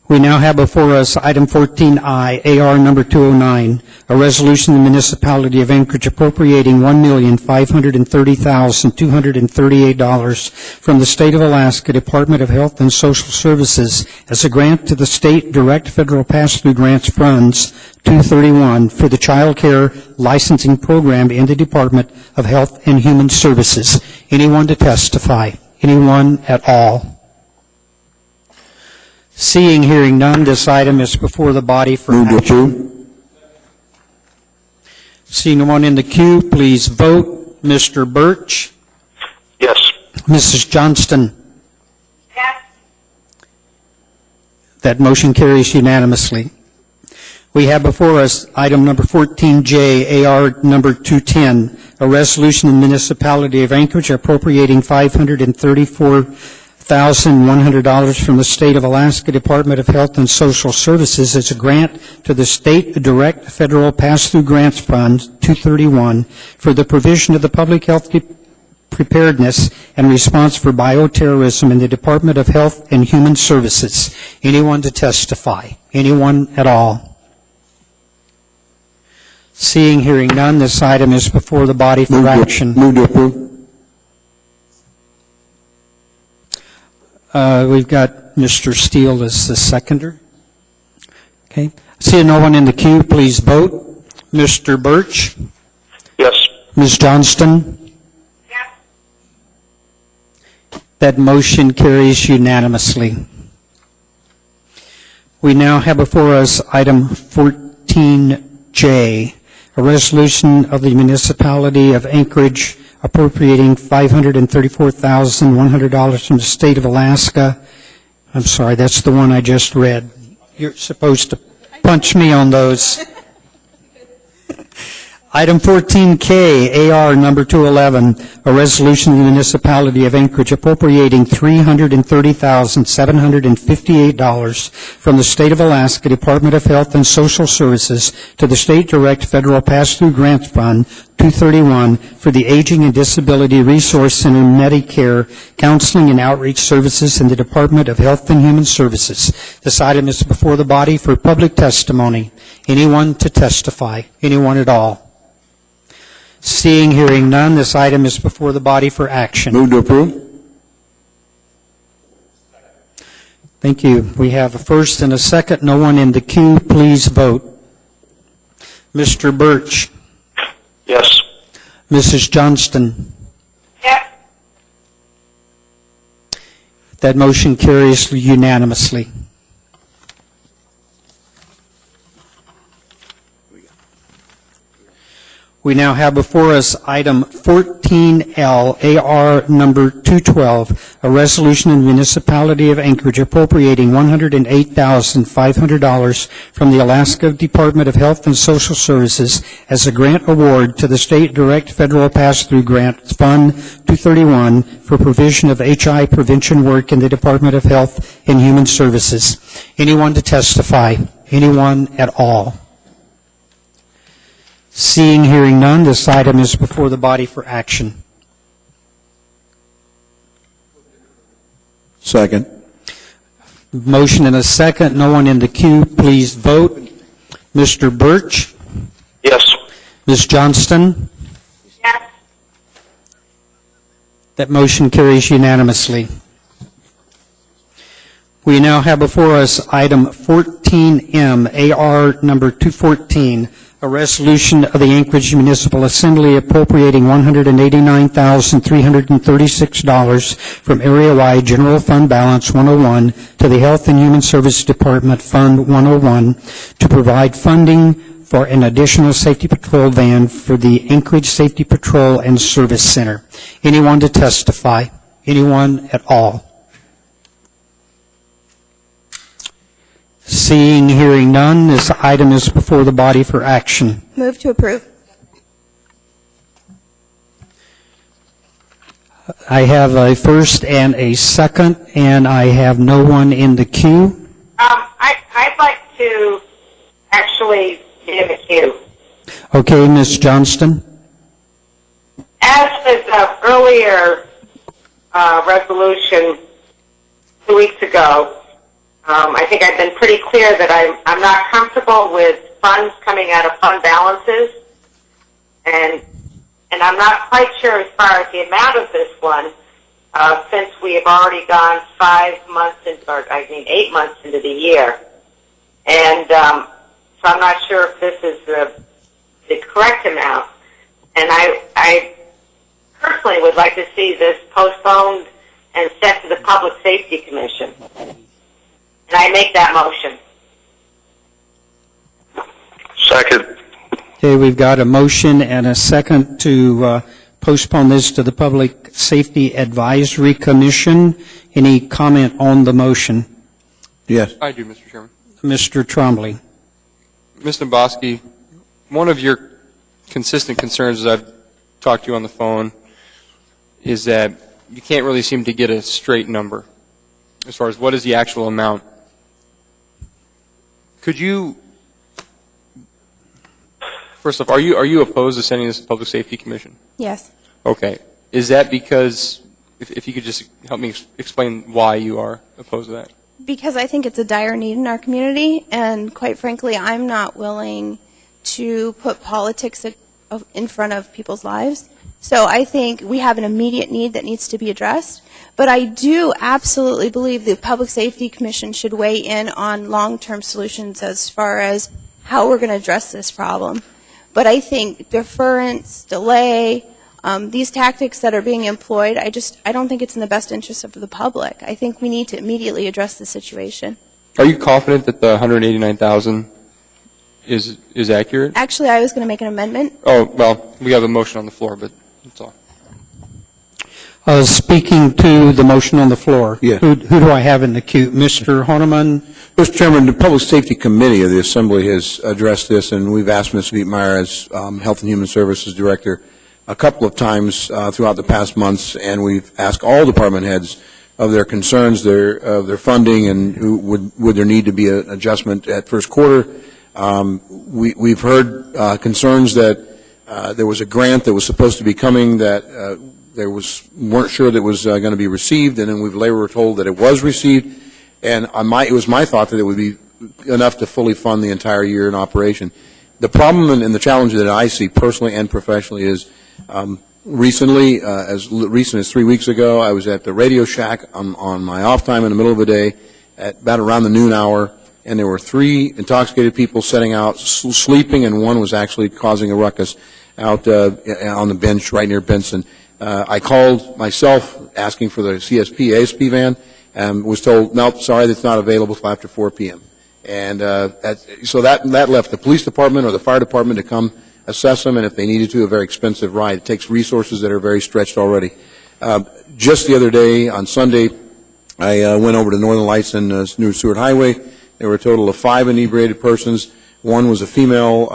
[SPEAKER 1] We now have before us item 14I, AR number 209, a resolution of the municipality of Anchorage appropriating $1,530,238 from the state of Alaska Department of Health and Social Services as a grant to the state direct federal pass-through grants funds 231 for the child care licensing program in the Department of Health and Human Services. Anyone to testify? Anyone at all? Seeing, hearing none, this item is before the body for action. Seeing no one in the queue, please vote. Mr. Birch?
[SPEAKER 9] Yes.
[SPEAKER 1] Mrs. Johnston?
[SPEAKER 10] Yes.
[SPEAKER 1] That motion carries unanimously. We have before us item number 14J, AR number 210, a resolution in the municipality of Anchorage appropriating $534,100 from the state of Alaska Department of Health and Social Services as a grant to the state direct federal pass-through grants fund 231 for the provision of the public health preparedness and response for bioterrorism in the Department of Health and Human Services. Anyone to testify? Anyone at all? Seeing, hearing none, this item is before the body for action.
[SPEAKER 3] Move to approve.
[SPEAKER 1] We've got Mr. Steele as the seconder. Okay. Seeing no one in the queue, please vote. Mr. Birch?
[SPEAKER 9] Yes.
[SPEAKER 1] Ms. Johnston?
[SPEAKER 10] Yes.
[SPEAKER 1] That motion carries unanimously. We now have before us item 14J, a resolution of the municipality of Anchorage appropriating $534,100 from the state of Alaska. I'm sorry, that's the one I just read. You're supposed to punch me on those. Item 14K, AR number 211, a resolution of the municipality of Anchorage appropriating $330,758 from the state of Alaska Department of Health and Social Services to the state direct federal pass-through grant fund 231 for the Aging and Disability Resource Center Medicare Counseling and Outreach Services in the Department of Health and Human Services. This item is before the body for public testimony. Anyone to testify? Anyone at all? Seeing, hearing none, this item is before the body for action.
[SPEAKER 3] Move to approve.
[SPEAKER 1] Thank you. We have a first and a second. No one in the queue. Please vote. Mr. Birch?
[SPEAKER 9] Yes.
[SPEAKER 1] Mrs. Johnston?
[SPEAKER 10] Yes.
[SPEAKER 1] That motion carries unanimously. We We now have before us item 14L, AR number 212, a resolution in the municipality of Anchorage appropriating $108,500 from the Alaska Department of Health and Social Services as a grant award to the State Direct Federal Pass-Through Grant Fund 231 for provision of HI prevention work in the Department of Health and Human Services. Anyone to testify? Anyone at all? Seeing, hearing none, this item is before the body for action.
[SPEAKER 3] Second.
[SPEAKER 1] Motion and a second. No one in the queue. Please vote. Mr. Birch?
[SPEAKER 9] Yes.
[SPEAKER 1] Ms. Johnston?
[SPEAKER 14] Yes.
[SPEAKER 1] That motion carries unanimously. We now have before us item 14M, AR number 214, a resolution of the Anchorage Municipal Assembly appropriating $189,336 from area-wide General Fund Balance 101 to the Health and Human Services Department Fund 101 to provide funding for an additional safety patrol van for the Anchorage Safety Patrol and Service Center. Anyone to testify? Anyone at all? Seeing, hearing none, this item is before the body for action.
[SPEAKER 10] Move to approve.
[SPEAKER 1] I have a first and a second, and I have no one in the queue.
[SPEAKER 14] I'd like to actually be in the queue.
[SPEAKER 1] Okay, Ms. Johnston.
[SPEAKER 14] As with the earlier resolution 2 weeks ago, I think I've been pretty clear that I'm not comfortable with funds coming out of fund balances, and I'm not quite sure as far as the amount of this one, since we have already gone 8 months into the year, and so I'm not sure if this is the correct amount, and I personally would like to see this postponed and sent to the Public Safety Commission. And I make that motion.
[SPEAKER 9] Second.
[SPEAKER 1] Okay, we've got a motion and a second to postpone this to the Public Safety Advisory Commission. Any comment on the motion?
[SPEAKER 3] Yes.
[SPEAKER 8] I do, Mr. Chairman.
[SPEAKER 1] Mr. Trombley.
[SPEAKER 8] Ms. Domboski, one of your consistent concerns as I've talked to you on the phone is that you can't really seem to get a straight number as far as what is the actual amount. Could you, first off, are you opposed to sending this to the Public Safety Commission?
[SPEAKER 10] Yes.
[SPEAKER 8] Okay. Is that because, if you could just help me explain why you are opposed to that?
[SPEAKER 10] Because I think it's a dire need in our community, and quite frankly, I'm not willing to put politics in front of people's lives. So I think we have an immediate need that needs to be addressed. But I do absolutely believe the Public Safety Commission should weigh in on long-term solutions as far as how we're going to address this problem. But I think deference, delay, these tactics that are being employed, I don't think it's in the best interest of the public. I think we need to immediately address the situation.
[SPEAKER 8] Are you confident that the $189,000 is accurate?
[SPEAKER 10] Actually, I was going to make an amendment.
[SPEAKER 8] Oh, well, we have a motion on the floor, but that's all.
[SPEAKER 1] Speaking to the motion on the floor,
[SPEAKER 3] Yes.
[SPEAKER 1] who do I have in the queue? Mr. Horneman?
[SPEAKER 3] Mr. Chairman, the Public Safety Committee of the Assembly has addressed this, and we've asked Ms. Vietmeyer as Health and Human Services Director a couple of times throughout the past months, and we've asked all department heads of their concerns, of their funding, and would there need to be an adjustment at first quarter. We've heard concerns that there was a grant that was supposed to be coming that weren't sure that was going to be received, and then we later were told that it was received. And it was my thought that it would be enough to fully fund the entire year in operation. The problem and the challenge that I see personally and professionally is recently, as recent as 3 weeks ago, I was at the Radio Shack on my off time in the middle of the day at about around the noon hour, and there were 3 intoxicated people setting out, sleeping, and one was actually causing a ruckus out on the bench right near Benson. I called myself asking for the CSP, ASP van, and was told, nope, sorry, that's not available until after 4 p.m. And so that left the police department or the fire department to come assess them, and if they needed to, a very expensive ride. It takes resources that are very stretched already. Just the other day, on Sunday, I went over to Northern Lights and New Seward Highway. There were a total of 5 inebriated persons. One was a female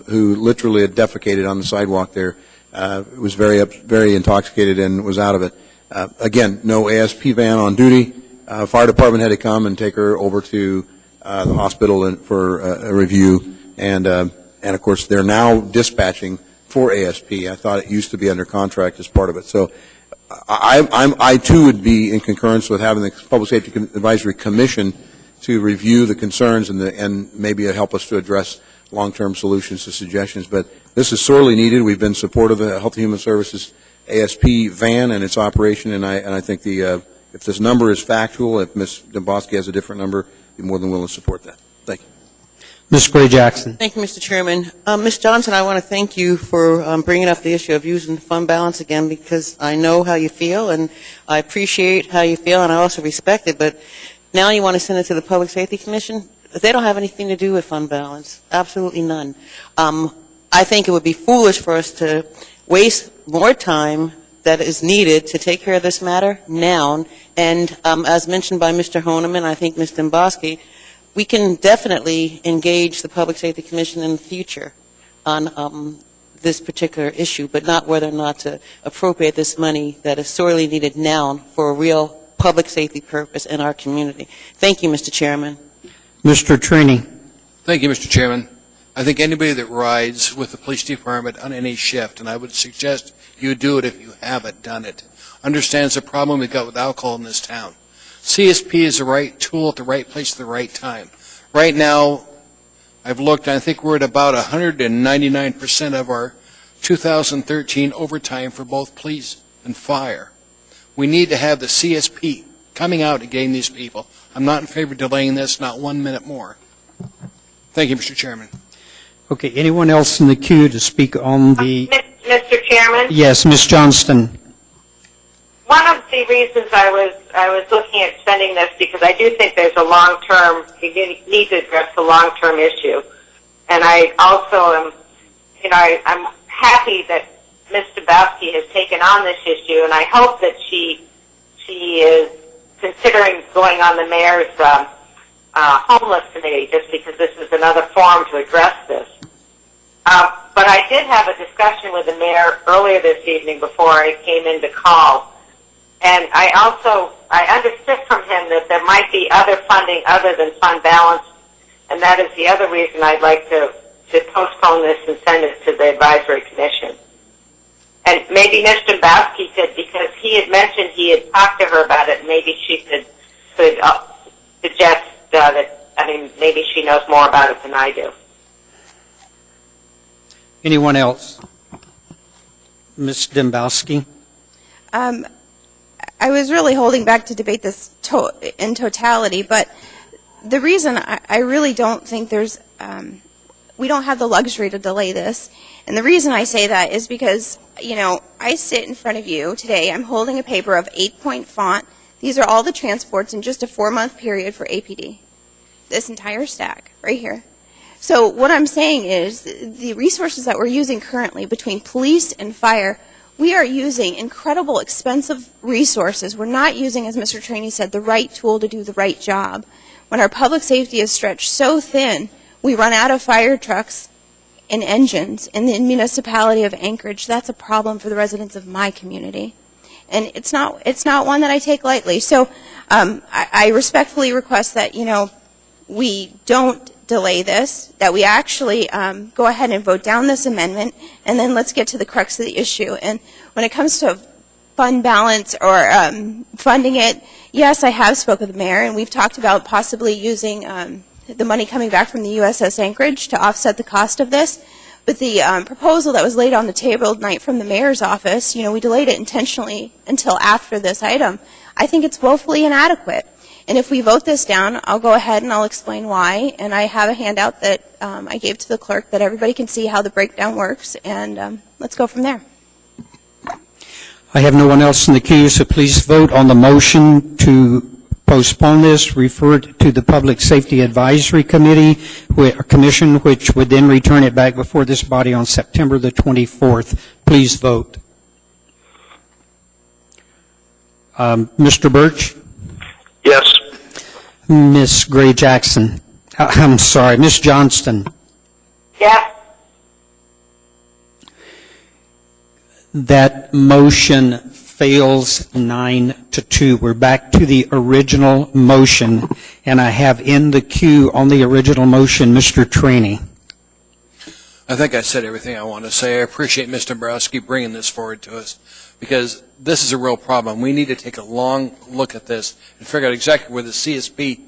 [SPEAKER 3] who literally had defecated on the sidewalk there. Was very intoxicated and was out of it. Again, no ASP van on duty. Fire department had to come and take her over to the hospital for a review, and of course they're now dispatching for ASP. I thought it used to be under contract as part of it. So I too would be in concurrence with having the Public Safety Advisory Commission to review the concerns and maybe help us to address long-term solutions to suggestions. But this is sorely needed. We've been supportive of the Health and Human Services ASP van and its operation, and I think if this number is factual, if Ms. Domboski has a different number, I'd be more than willing to support that. Thank you.
[SPEAKER 1] Ms. Gray-Jackson.
[SPEAKER 4] Thank you, Mr. Chairman. Ms. Johnson, I want to thank you for bringing up the issue of using fund balance again, because I know how you feel, and I appreciate how you feel, and I also respect it. But now you want to send it to the Public Safety Commission? They don't have anything to do with fund balance. Absolutely none. I think it would be foolish for us to waste more time that is needed to take care of this matter now. And as mentioned by Mr. Honeman, I think Ms. Domboski, we can definitely engage the Public Safety Commission in the future on this particular issue, but not whether or not to appropriate this money that is sorely needed now for a real public safety purpose in our community. Thank you, Mr. Chairman.
[SPEAKER 1] Mr. Trini.
[SPEAKER 5] Thank you, Mr. Chairman. I think anybody that rides with the police department on any shift, and I would suggest you do it if you haven't done it, understands the problem we've got with alcohol in this town. CSP is the right tool at the right place at the right time. Right now, I've looked, I think we're at about 199% of our 2013 overtime for both police and fire. We need to have the CSP coming out and getting these people. I'm not in favor of delaying this, not 1 minute more. Thank you, Mr. Chairman.
[SPEAKER 1] Okay, anyone else in the queue to speak on the...
[SPEAKER 14] Mr. Chairman?
[SPEAKER 1] Yes, Ms. Johnston.
[SPEAKER 14] One of the reasons I was looking at spending this, because I do think there's a long-term, you need to address the long-term issue. And I also am, I'm happy that Ms. Domboski has taken on this issue, and I hope that she is considering going on the mayor's homeless committee, just because this is another forum to address this. But I did have a discussion with the mayor earlier this evening before I came in to call, and I understood from him that there might be other funding other than fund balance, and that is the other reason I'd like to postpone this and send it to the advisory commission. And maybe Ms. Domboski could, because he had mentioned he had talked to her about it, maybe she could suggest that, maybe she knows more about it than I do.
[SPEAKER 1] Anyone else? Ms. Domboski.
[SPEAKER 10] I was really holding back to debate this in totality, but the reason I really don't think there's, we don't have the luxury to delay this. And the reason I say that is because, I sit in front of you today. I'm holding a paper of 8-point font. These are all the transports in just a 4-month period for APD. This entire stack right here. So what I'm saying is the resources that we're using currently between police and fire, we are using incredible expensive resources. We're not using, as Mr. Traney said, the right tool to do the right job. When our public safety is stretched so thin, we run out of fire trucks and engines in the municipality of Anchorage. That's a problem for the residents of my community. And it's not one that I take lightly. So I respectfully request that, we don't delay this, that we actually go ahead and vote down this amendment, and then let's get to the crux of the issue. And when it comes to fund balance or funding it, yes, I have spoken with the mayor, and we've talked about possibly using the money coming back from the USS Anchorage to offset the cost of this. But the proposal that was laid on the table tonight from the mayor's office, we delayed it intentionally until after this item. I think it's woefully inadequate. And if we vote this down, I'll go ahead and I'll explain why. And I have a handout that I gave to the clerk that everybody can see how the breakdown works. And let's go from there.
[SPEAKER 1] I have no one else in the queue, so please vote on the motion to postpone this, refer it to the Public Safety Advisory Committee, Commission, which would then return it back before this body on September the 24th. Please vote. Mr. Birch?
[SPEAKER 9] Yes.
[SPEAKER 1] Ms. Gray Jackson? I'm sorry, Ms. Johnston?
[SPEAKER 14] Yes.
[SPEAKER 1] That motion fails 9-2. We're back to the original motion, and I have in the queue on the original motion Mr. Traney.
[SPEAKER 5] I think I said everything I want to say. I appreciate Mr. Dombrowski bringing this forward to us, because this is a real problem. We need to take a long look at this and figure out exactly where the CSP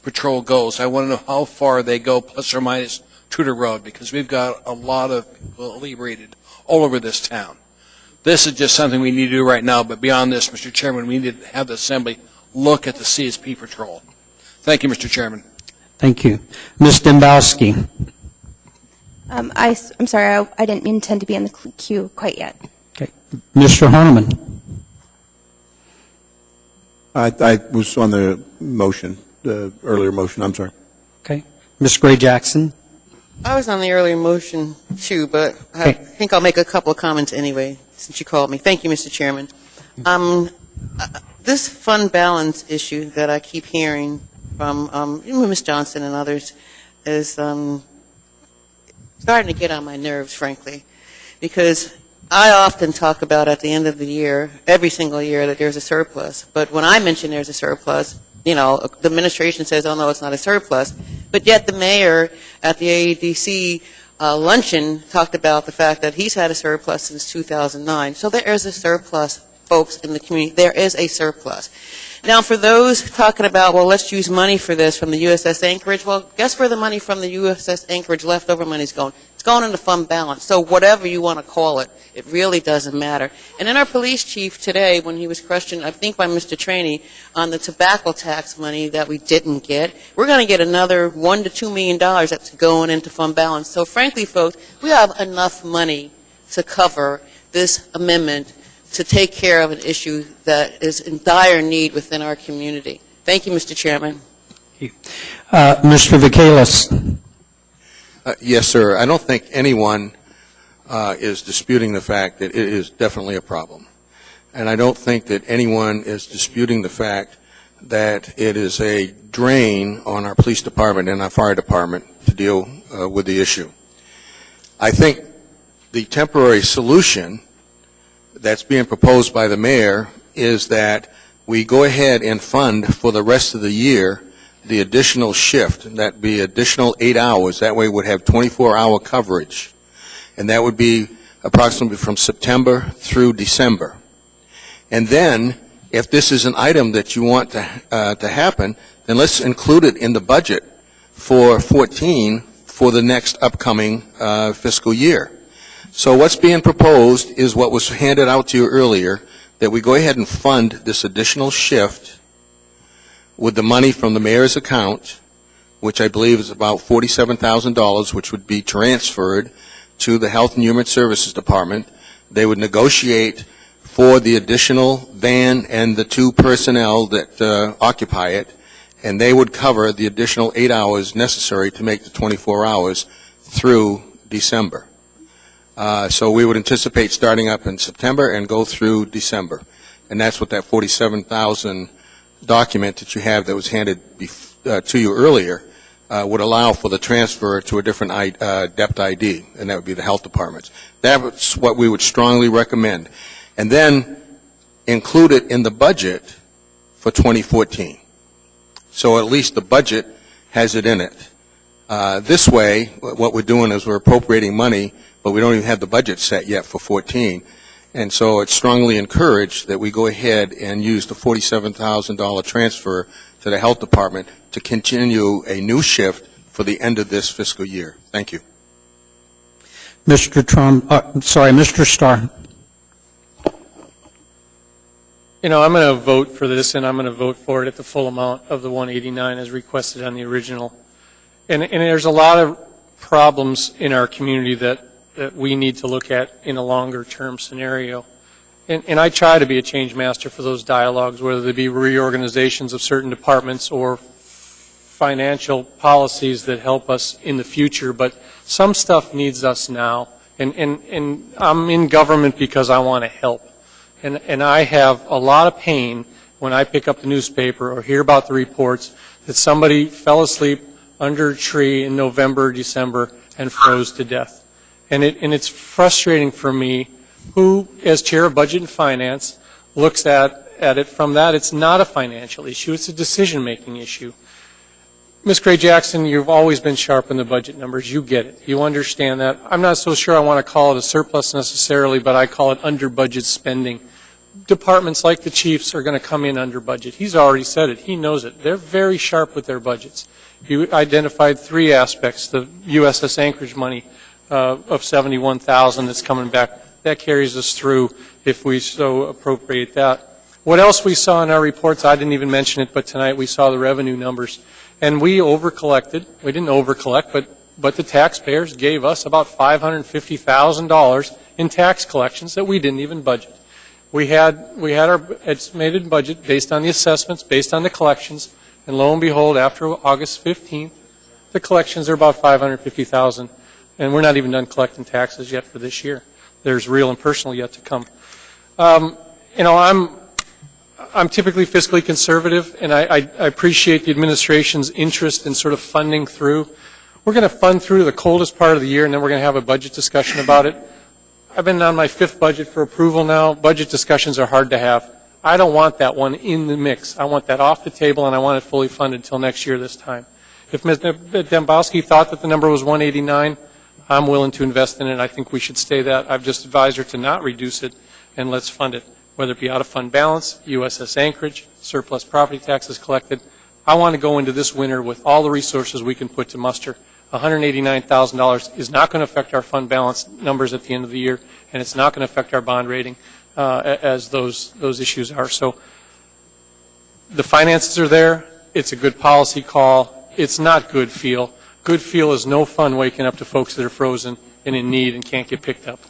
[SPEAKER 5] patrol goes. I want to know how far they go, plus or minus Tudor Road, because we've got a lot of people inebriated all over this town. This is just something we need to do right now, but beyond this, Mr. Chairman, we need to have the Assembly look at the CSP patrol. Thank you, Mr. Chairman.
[SPEAKER 1] Thank you. Ms. Dombrowski?
[SPEAKER 10] I'm sorry, I didn't intend to be in the queue quite yet.
[SPEAKER 1] Okay. Mr. Horniman?
[SPEAKER 3] I was on the motion, the earlier motion. I'm sorry.
[SPEAKER 1] Okay. Ms. Gray Jackson?
[SPEAKER 4] I was on the earlier motion, too, but I think I'll make a couple of comments anyway, since you called me. Thank you, Mr. Chairman. This fund balance issue that I keep hearing from Ms. Johnson and others is starting to get on my nerves, frankly, because I often talk about at the end of the year, every single year, that there's a surplus. But when I mention there's a surplus, you know, the administration says, oh, no, it's not a surplus. But yet the mayor at the AADC luncheon talked about the fact that he's had a surplus since 2009. So there is a surplus, folks, in the community. There is a surplus. Now, for those talking about, well, let's use money for this from the USS Anchorage, well, guess where the money from the USS Anchorage leftover money is going? It's going into fund balance. So whatever you want to call it, it really doesn't matter. And then our police chief today, when he was questioned, I think by Mr. Traney, on the tobacco tax money that we didn't get, we're going to get another $1 to $2 million that's going into fund balance. So frankly, folks, we have enough money to cover this amendment to take care of an issue that is in dire need within our community. Thank you, Mr. Chairman.
[SPEAKER 1] Mr. Vacalis?
[SPEAKER 21] Yes, sir. I don't think anyone is disputing the fact that it is definitely a problem. And I don't think that anyone is disputing the fact that it is a drain on our police department and our fire department to deal with the issue. I think the temporary solution that's being proposed by the mayor is that we go ahead and fund for the rest of the year the additional shift, and that'd be additional 8 hours. That way we'd have 24-hour coverage. And that would be approximately from September through December. And then, if this is an item that you want to happen, then let's include it in the budget for 14 for the next upcoming fiscal year. So what's being proposed is what was handed out to you earlier, that we go ahead and fund this additional shift with the money from the mayor's account, which I believe is about $47,000, which would be transferred to the Health and Human Services Department. They would negotiate for the additional van and the 2 personnel that occupy it, and they would cover the additional 8 hours necessary to make the 24 hours through December. So we would anticipate starting up in September and go through December. And that's what that 47,000 document that you have that was handed to you earlier would allow for the transfer to a different DEPT ID, and that would be the health departments. That's what we would strongly recommend. And then include it in the budget for 2014. So at least the budget has it in it. This way, what we're doing is we're appropriating money, but we don't even have the budget set yet for 14. And so it's strongly encouraged that we go ahead and use the $47,000 transfer to the health department to continue a new shift for the end of this fiscal year. Thank you.
[SPEAKER 1] Mr. Starr.
[SPEAKER 6] You know, I'm going to vote for this, and I'm going to vote for it at the full amount of the 189 as requested on the original. And there's a lot of problems in our community that we need to look at in a longer term scenario. and I try to be a change master for those dialogues, whether they be reorganizations of certain departments or financial policies that help us in the future, but some stuff needs us now. And I'm in government because I want to help. And I have a lot of pain when I pick up the newspaper or hear about the reports that somebody fell asleep under a tree in November or December and froze to death. And it's frustrating for me, who, as chair of Budget and Finance, looks at it from that. It's not a financial issue. It's a decision-making issue. Ms. Gray-Jackson, you've always been sharp in the budget numbers. You get it. You understand that. I'm not so sure I want to call it a surplus necessarily, but I call it under-budget spending. Departments like the chiefs are going to come in under budget. He's already said it. He knows it. They're very sharp with their budgets. You identified 3 aspects. The USS Anchorage money of $71,000 that's coming back. That carries us through if we so appropriate that. What else we saw in our reports, I didn't even mention it, but tonight we saw the revenue numbers. And we over-collected. We didn't over-collect, but the taxpayers gave us about $550,000 in tax collections that we didn't even budget. We had our estimated budget based on the assessments, based on the collections, and lo and behold, after August 15th, the collections are about $550,000, and we're not even done collecting taxes yet for this year. There's real and personal yet to come. I'm typically fiscally conservative, and I appreciate the administration's interest in sort of funding through. We're going to fund through the coldest part of the year, and then we're going to have a budget discussion about it. I've been on my 5th budget for approval now. Budget discussions are hard to have. I don't want that one in the mix. I want that off the table, and I want it fully funded until next year this time. If Ms. Dembowski thought that the number was 189, I'm willing to invest in it. I think we should stay that. I've just advised her to not reduce it, and let's fund it, whether it be out of fund balance, USS Anchorage, surplus property taxes collected. I want to go into this winter with all the resources we can put to muster. $189,000 is not going to affect our fund balance numbers at the end of the year, and it's not going to affect our bond rating as those issues are. So the finances are there. It's a good policy call. It's not good feel. Good feel is no fun waking up to folks that are frozen and in need and can't get picked up.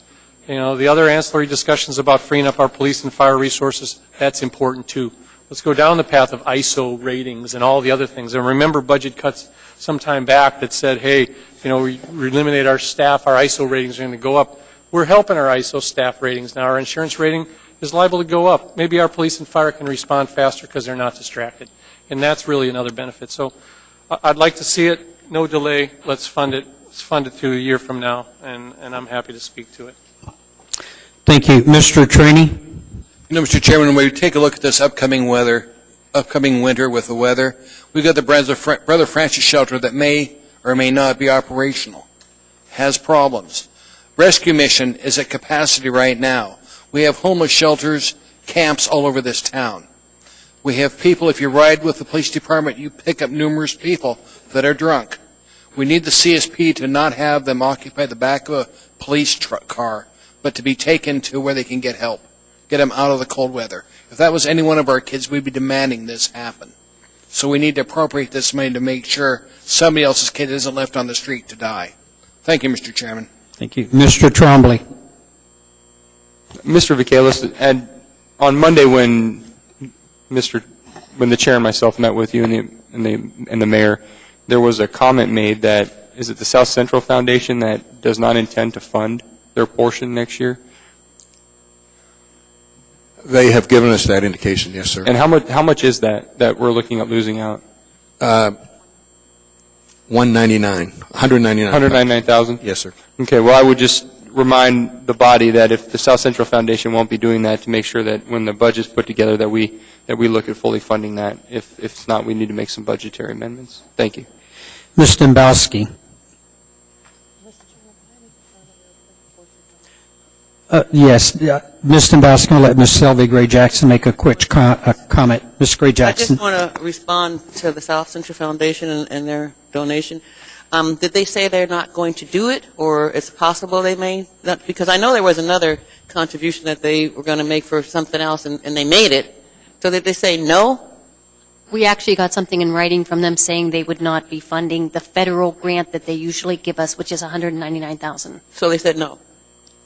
[SPEAKER 6] You know, the other ancillary discussions about freeing up our police and fire resources, that's important too. Let's go down the path of ISO ratings and all the other things. And remember budget cuts some time back that said, hey, we eliminate our staff, our ISO ratings are going to go up. We're helping our ISO staff ratings now. Our insurance rating is liable to go up. Maybe our police and fire can respond faster because they're not distracted. And that's really another benefit. So I'd like to see it. No delay. Let's fund it. Let's fund it to a year from now. And I'm happy to speak to it.
[SPEAKER 1] Thank you. Mr. Trainee?
[SPEAKER 5] Mr. Chairman, when we take a look at this upcoming winter with the weather, we've got the Brother Francis shelter that may or may not be operational, has problems. Rescue mission is at capacity right now. We have homeless shelters, camps all over this town. We have people, if you ride with the police department, you pick up numerous people that are drunk. We need the CSP to not have them occupy the back of a police car, but to be taken to where they can get help, get them out of the cold weather. If that was any one of our kids, we'd be demanding this happen. So we need to appropriate this money to make sure somebody else's kid isn't left on the street to die. Thank you, Mr. Chairman.
[SPEAKER 1] Thank you. Mr. Trombley.
[SPEAKER 8] Mr. Vacalis, and on Monday when the chair and myself met with you and the mayor, there was a comment made that, is it the South Central Foundation that does not intend to fund their portion next year?
[SPEAKER 21] They have given us that indication, yes, sir.
[SPEAKER 8] And how much is that we're looking at losing out? $199,000.
[SPEAKER 21] Yes, sir.
[SPEAKER 8] Okay. Well, I would just remind the body that if the South Central Foundation won't be doing that, to make sure that when the budget's put together, that we look at fully funding that. If it's not, we need to make some budgetary amendments. Thank you.
[SPEAKER 1] Ms. Dembowski. Yes, Ms. Dembowski, I'll let Ms. Selby Gray-Jackson make a quick comment. Ms. Gray-Jackson.
[SPEAKER 4] I just want to respond to the South Central Foundation and their donation. Did they say they're not going to do it, or it's possible they may not? Because I know there was another contribution that they were going to make for something else, and they made it. So did they say no?
[SPEAKER 2] We actually got something in writing from them saying they would not be funding the federal grant that they usually give us, which is $199,000.
[SPEAKER 4] So they said no?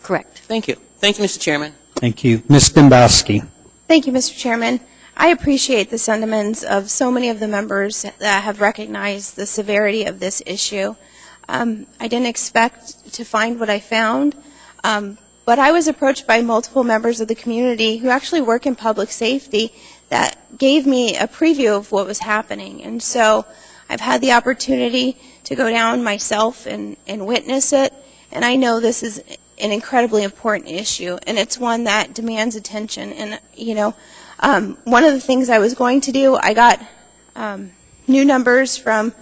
[SPEAKER 2] Correct.
[SPEAKER 4] Thank you. Thank you, Mr. Chairman.
[SPEAKER 1] Thank you. Ms. Dembowski.
[SPEAKER 10] Thank you, Mr. Chairman. I appreciate the sentiments of so many of the members that have recognized the severity of this issue. I didn't expect to find what I found, but I was approached by multiple members of the community who actually work in public safety that gave me a preview of what was happening. And so I've had the opportunity to go down myself and witness it, and I know this is an incredibly important issue, and it's one that demands attention. And, you know, one of the things I was going to do, I got new numbers from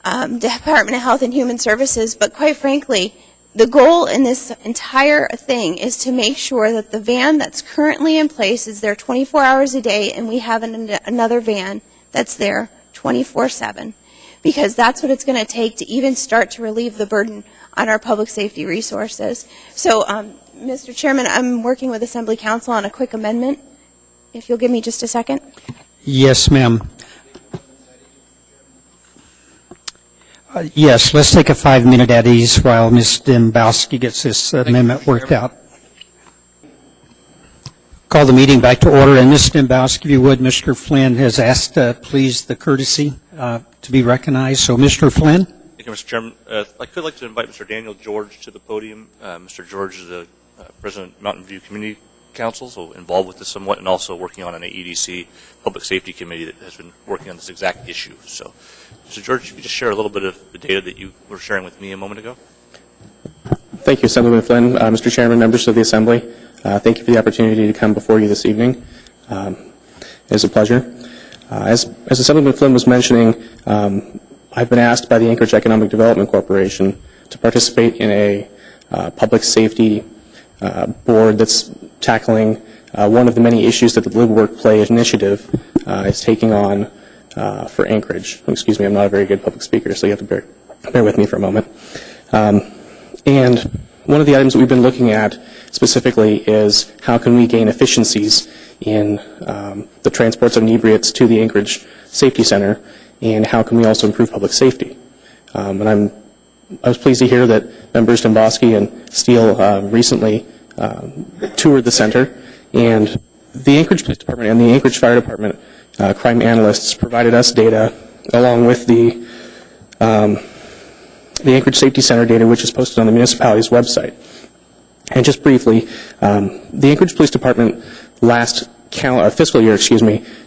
[SPEAKER 10] Department of Health and Human Services, but quite frankly, the goal in this entire thing is to make sure that the van that's currently in place is there 24 hours a day, and we have another van that's there 24/7, because that's what it's going to take to even start to relieve the burden on our public safety resources. So, Mr. Chairman, I'm working with Assembly Council on a quick amendment. If you'll give me just a second.
[SPEAKER 1] Yes, ma'am. Yes, let's take a 5-minute at ease while Ms. Dembowski gets this amendment worked out. Call the meeting back to order. And Ms. Dembowski, if you would, Mr. Flynn has asked, please, the courtesy to be recognized. So, Mr. Flynn.
[SPEAKER 7] Thank you, Mr. Chairman. I could like to invite Mr. Daniel George to the podium. Mr. George is the President of Mountain View Community Council, so involved with this somewhat, and also working on an AEDC Public Safety Committee that has been working on this exact issue. So, Mr. George, if you could just share a little bit of the data that you were sharing with me a moment ago.
[SPEAKER 17] Thank you, Assemblyman Flynn. Mr. Chairman, members of the Assembly, thank you for the opportunity to come before you this evening. It's a pleasure. As Assemblyman Flynn was mentioning, I've been asked by the Anchorage Economic Development Corporation to participate in a public safety board that's tackling one of the many issues that the Live, Work, Play initiative is taking on for Anchorage. Excuse me, I'm not a very good public speaker, so you have to bear with me for a moment. And one of the items that we've been looking at specifically is how can we gain efficiencies in the transports of inebriates to the Anchorage Safety Center, and how can we also improve public safety. And I was pleased to hear that members Dembowski and Steele recently toured the center, and the Anchorage Police Department and the Anchorage Fire Department crime analysts provided us data along with the Anchorage Safety Center data, which is posted on the municipality's website. And just briefly, the Anchorage Police Department last fiscal year,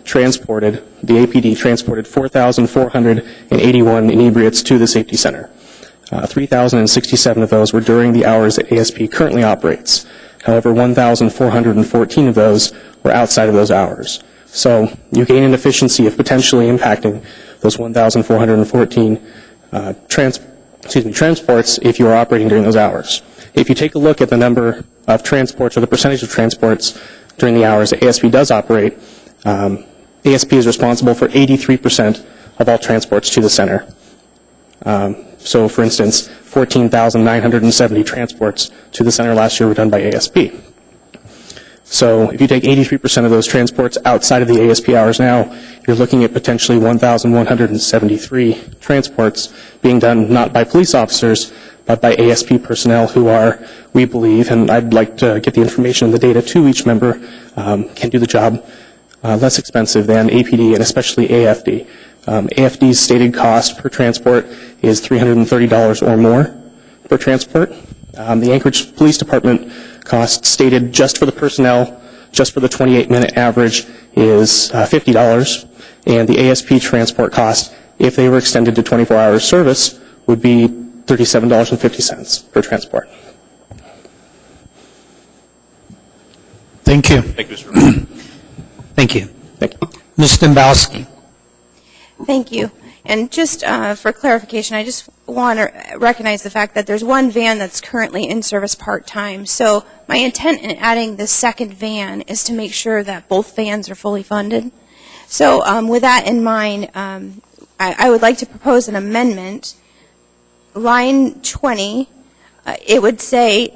[SPEAKER 17] transported, the APD transported 4,481 inebriates to the safety center. 3,067 of those were during the hours that ASP currently operates. However, 1,414 of those were outside of those hours. So you gain an efficiency of potentially impacting those 1,414 transports if you are operating during those hours. If you take a look at the number of transports or the percentage of transports during the hours that ASP does operate, ASP is responsible for 83% of all transports to the center. So, for instance, 14,970 transports to the center last year were done by ASP. So if you take 83% of those transports outside of the ASP hours now, you're looking at potentially 1,173 transports being done not by police officers, but by ASP personnel who are, we believe, and I'd like to get the information and the data to each member, can do the job less expensive than APD and especially AFD. AFD's stated cost per transport is $330 or more per transport. The Anchorage Police Department cost stated just for the personnel, just for the 28-minute average, is $50, and the ASP transport cost, if they were extended to 24 hours service, would be $37.50 per transport.
[SPEAKER 1] Thank you.
[SPEAKER 7] Thank you, Mr.
[SPEAKER 1] Thank you.
[SPEAKER 17] Thank you.
[SPEAKER 1] Ms. Dembowski.
[SPEAKER 10] Thank you. And just for clarification, I just want to recognize the fact that there's one van that's currently in service part-time. So my intent in adding the second van is to make sure that both vans are fully funded. So with that in mind, I would like to propose an amendment. Line 20, it would say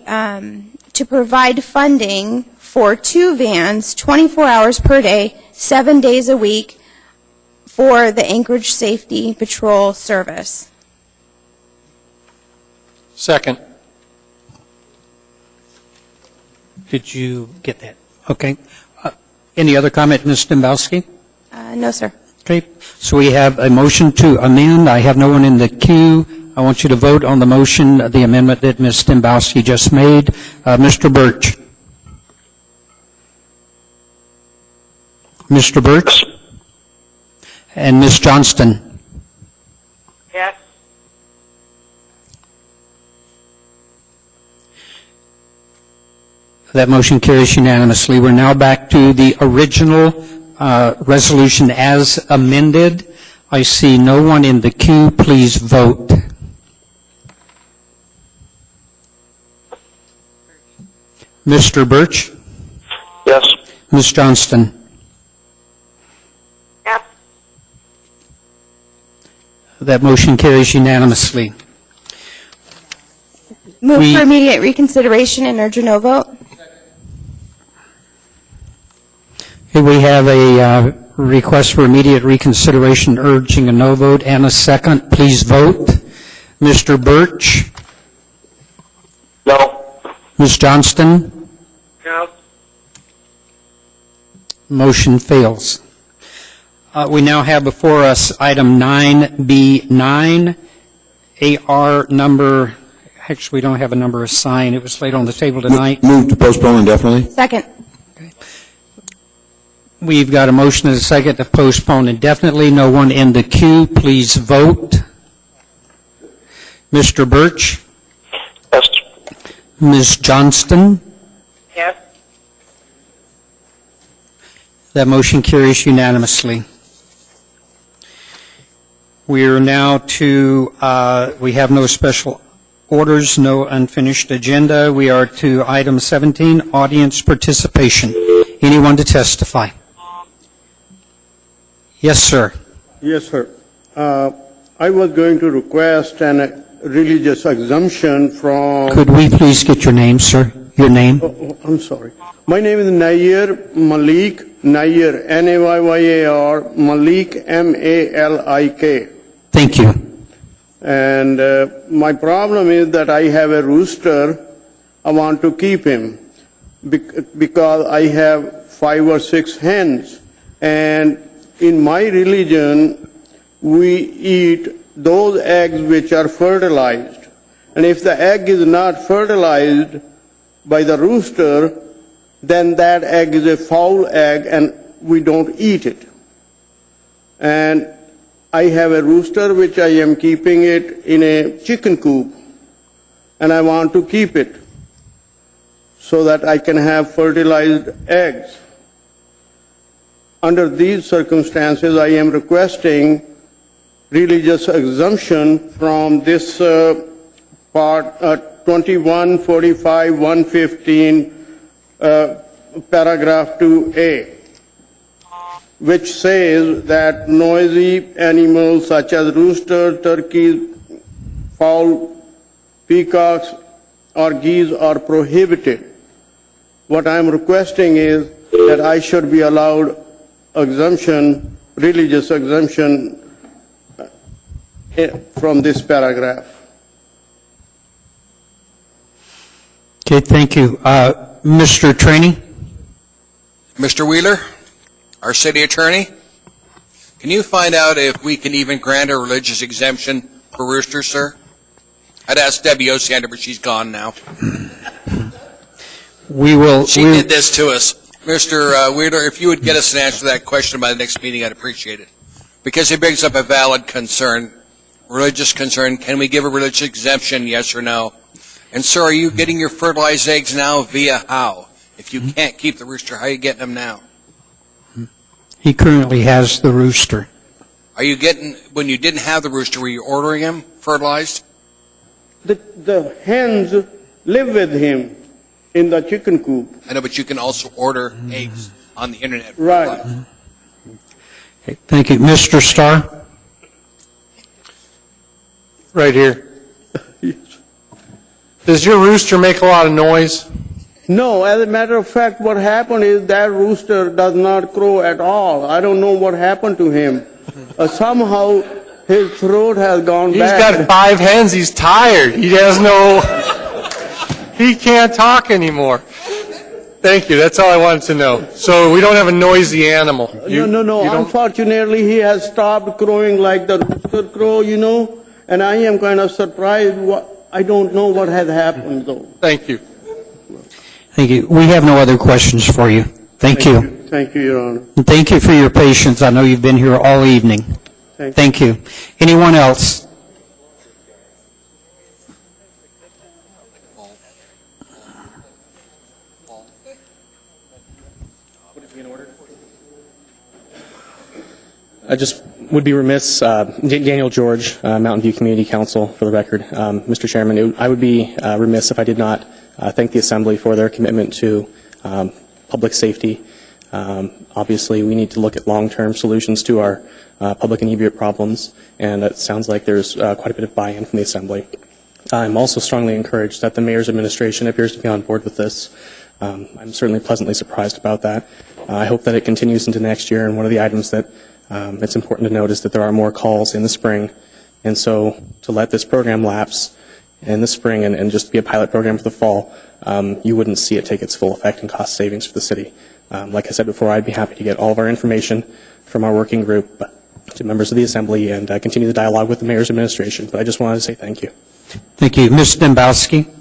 [SPEAKER 10] to provide funding for 2 vans, 24 hours per day, 7 days a week, for the Anchorage Safety Patrol Service.
[SPEAKER 6] Second.
[SPEAKER 1] Did you get that? Okay. Any other comment, Ms. Dembowski?
[SPEAKER 10] No, sir.
[SPEAKER 1] Okay. So we have a motion to amend. I have no one in the queue. I want you to vote on the motion, the amendment that Ms. Dembowski just made. Mr. Birch. Mr. Birch? And Ms. Johnston?
[SPEAKER 14] Yes.
[SPEAKER 1] That motion carries unanimously. We're now back to the original resolution as amended. I see no one in the queue. Please vote. Mr. Birch?
[SPEAKER 9] Yes.
[SPEAKER 1] Ms. Johnston?
[SPEAKER 14] Yes.
[SPEAKER 1] That motion carries unanimously.
[SPEAKER 10] Move
[SPEAKER 1] We-
[SPEAKER 10] for immediate reconsideration and urge a no vote.
[SPEAKER 1] Okay, we have a request for immediate reconsideration urging a no vote and a second. Please vote. Mr. Birch?
[SPEAKER 9] No.
[SPEAKER 1] Ms. Johnston?
[SPEAKER 14] No.
[SPEAKER 1] Motion fails. We now have before us item 9B9, AR number, actually we don't have a number assigned. It was laid on the table tonight.
[SPEAKER 3] Move to postpone indefinitely.
[SPEAKER 10] Second.
[SPEAKER 1] We've got a motion and a second to postpone indefinitely. No one in the queue. Please vote. Mr. Birch?
[SPEAKER 9] Yes.
[SPEAKER 1] Ms. Johnston?
[SPEAKER 14] Yes.
[SPEAKER 1] That motion carries unanimously. We are now to, we have no special orders, no unfinished agenda. We are to item 17, audience participation. Anyone to testify? Yes, sir.
[SPEAKER 12] Yes, sir. I was going to request an religious exemption from...
[SPEAKER 1] Could we please get your name, sir? Your name?
[SPEAKER 12] I'm sorry. My name is Nayyar Malik, Nayyar, N-A-Y-Y-A-R, Malik, M-A-L-I-K.
[SPEAKER 1] Thank you.
[SPEAKER 12] And my problem is that I have a rooster. I want to keep him because I have 5 or 6 hens. And in my religion, we eat those eggs which are fertilized. And if the egg is not fertilized by the rooster, then that egg is a foul egg and we don't eat it. And I have a rooster which I am keeping it in a chicken coop, and I want to keep it so that I can have fertilized eggs. Under these circumstances, I am requesting religious exemption from this part 2145-115 paragraph 2A. Which says that noisy animals such as rooster, turkeys, fowl, peacocks, or geese are prohibited. What I am requesting is that I should be allowed exemption, religious exemption from this paragraph.
[SPEAKER 1] Okay, thank you. Mr. Trainee?
[SPEAKER 5] Mr. Wheeler, our city attorney, can you find out if we can even grant a religious exemption for roosters, sir? I'd ask Debbie Osiander, but she's gone now. She did this to us. Mr. Wheeler, if you would get us an answer to that question by the next meeting, I'd appreciate it. Because it brings up a valid concern, religious concern. Can we give a religious exemption, yes or no? And sir, are you getting your fertilized eggs now via how? If you can't keep the rooster, how are you getting them now?
[SPEAKER 1] He currently has the rooster.
[SPEAKER 5] Are you getting, when you didn't have the rooster, were you ordering him fertilized?
[SPEAKER 12] The hens live with him in the chicken coop.
[SPEAKER 5] I know, but you can also order eggs on the internet.
[SPEAKER 12] Right.
[SPEAKER 1] Okay, thank you. Mr. Starr?
[SPEAKER 6] Right here. Does your rooster make a lot of noise?
[SPEAKER 12] No, as a matter of fact, what happened is that rooster does not crow at all. I don't know what happened to him. Somehow his throat has gone bad.
[SPEAKER 6] He's got 5 hens. He's tired. He has no. He can't talk anymore. Thank you. That's all I wanted to know. So we don't have a noisy animal.
[SPEAKER 12] No. Unfortunately, he has stopped crowing like the rooster crow, and I am kind of surprised. I don't know what has happened, though.
[SPEAKER 6] Thank you.
[SPEAKER 1] Thank you. We have no other questions for you. Thank you.
[SPEAKER 12] Thank you, Your Honor.
[SPEAKER 1] And thank you for your patience. I know you've been here all evening. Thank you. Anyone else?
[SPEAKER 17] I just would be remiss, Daniel George, Mountain View Community Council, for the record. Mr. Chairman, I would be remiss if I did not thank the Assembly for their commitment to public safety. Obviously, we need to look at long-term solutions to our public and immediate problems, and it sounds like there's quite a bit of buy-in from the Assembly. I'm also strongly encouraged that the Mayor's administration appears to be on board with this. I'm certainly pleasantly surprised about that. I hope that it continues into next year, and one of the items that it's important to note is that there are more calls in the spring, and so to let this program lapse in the spring and just be a pilot program for the fall, you wouldn't see it take its full effect in cost savings for the city. Like I said before, I'd be happy to get all of our information from our working group to members of the Assembly and continue the dialogue with the Mayor's administration, but I just wanted to say thank you.
[SPEAKER 1] Thank you. Ms. Dembowski?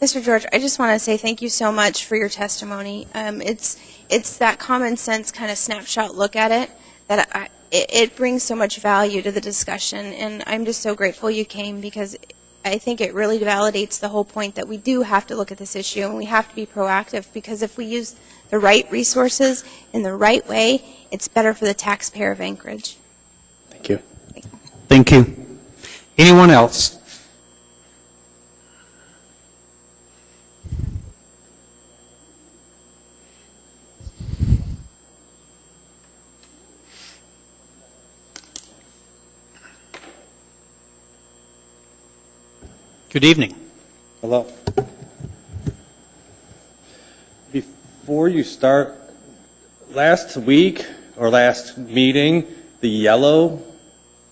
[SPEAKER 10] Mr. George, I just want to say thank you so much for your testimony. It's that common sense kind of snapshot look at it that it brings so much value to the discussion, and I'm just so grateful you came because I think it really validates the whole point that we do have to look at this issue and we have to be proactive, because if we use the right resources in the right way, it's better for the taxpayer of Anchorage.
[SPEAKER 17] Thank you.
[SPEAKER 1] Thank you. Anyone else? Good evening.
[SPEAKER 19] Hello. Before you start, last week or last meeting, the yellow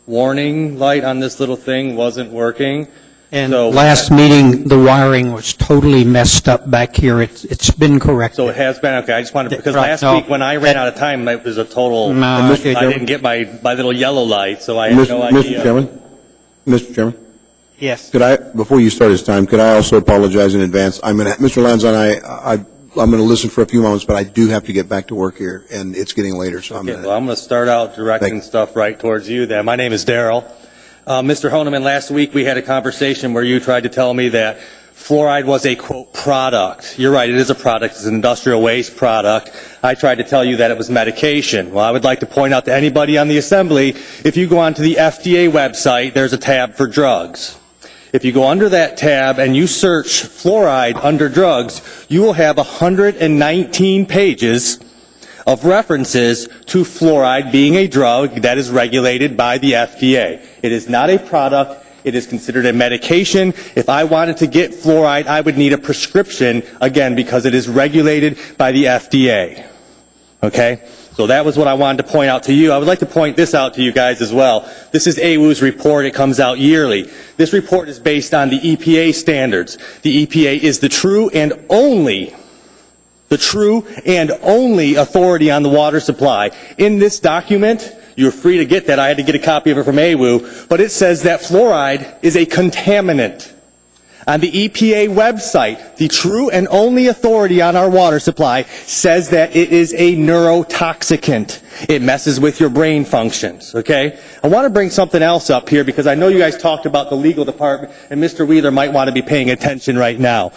[SPEAKER 19] warning light on this little thing wasn't working.
[SPEAKER 1] And last meeting, the wiring was totally messed up back here. It's been corrected.
[SPEAKER 19] So it has been, okay. I just wanted, because
[SPEAKER 1] Right,
[SPEAKER 19] last
[SPEAKER 1] no,
[SPEAKER 19] week when I ran out of time, it was a total,
[SPEAKER 1] No,
[SPEAKER 19] I
[SPEAKER 1] okay,
[SPEAKER 19] didn't get my little yellow light, so I had no idea.
[SPEAKER 3] Mr. Chairman?
[SPEAKER 1] Yes.
[SPEAKER 3] Could I, before you start this time, could I also apologize in advance? Mr. Lanza and I'm going to listen for a few moments, but I do have to get back to work here, and it's getting later, so
[SPEAKER 19] Okay, well, I'm going to start out directing stuff right towards you then. My name is Daryl. Mr. Honeman, last week we had a conversation where you tried to tell me that fluoride was a, quote, product. You're right, it is a product. It's an industrial waste product. I tried to tell you that it was medication. Well, I would like to point out to anybody on the Assembly, if you go onto the FDA website, there's a tab for drugs. If you go under that tab and you search fluoride under drugs, you will have 119 pages of references to fluoride being a drug that is regulated by the FDA. It is not a product. It is considered a medication. If I wanted to get fluoride, I would need a prescription, again, because it is regulated by the FDA. Okay? So that was what I wanted to point out to you. I would like to point this out to you guys as well. This is AWU's report. It comes out yearly. This report is based on the EPA standards. The EPA is the true and only authority on the water supply. In this document, you're free to get that. I had to get a copy of it from AWU, but it says that fluoride is a contaminant. On the EPA website, the true and only authority on our water supply says that it is a neurotoxicant. It messes with your brain functions, okay? I want to bring something else up here because I know you guys talked about the legal department, and Mr. Wheeler might want to be paying attention right now.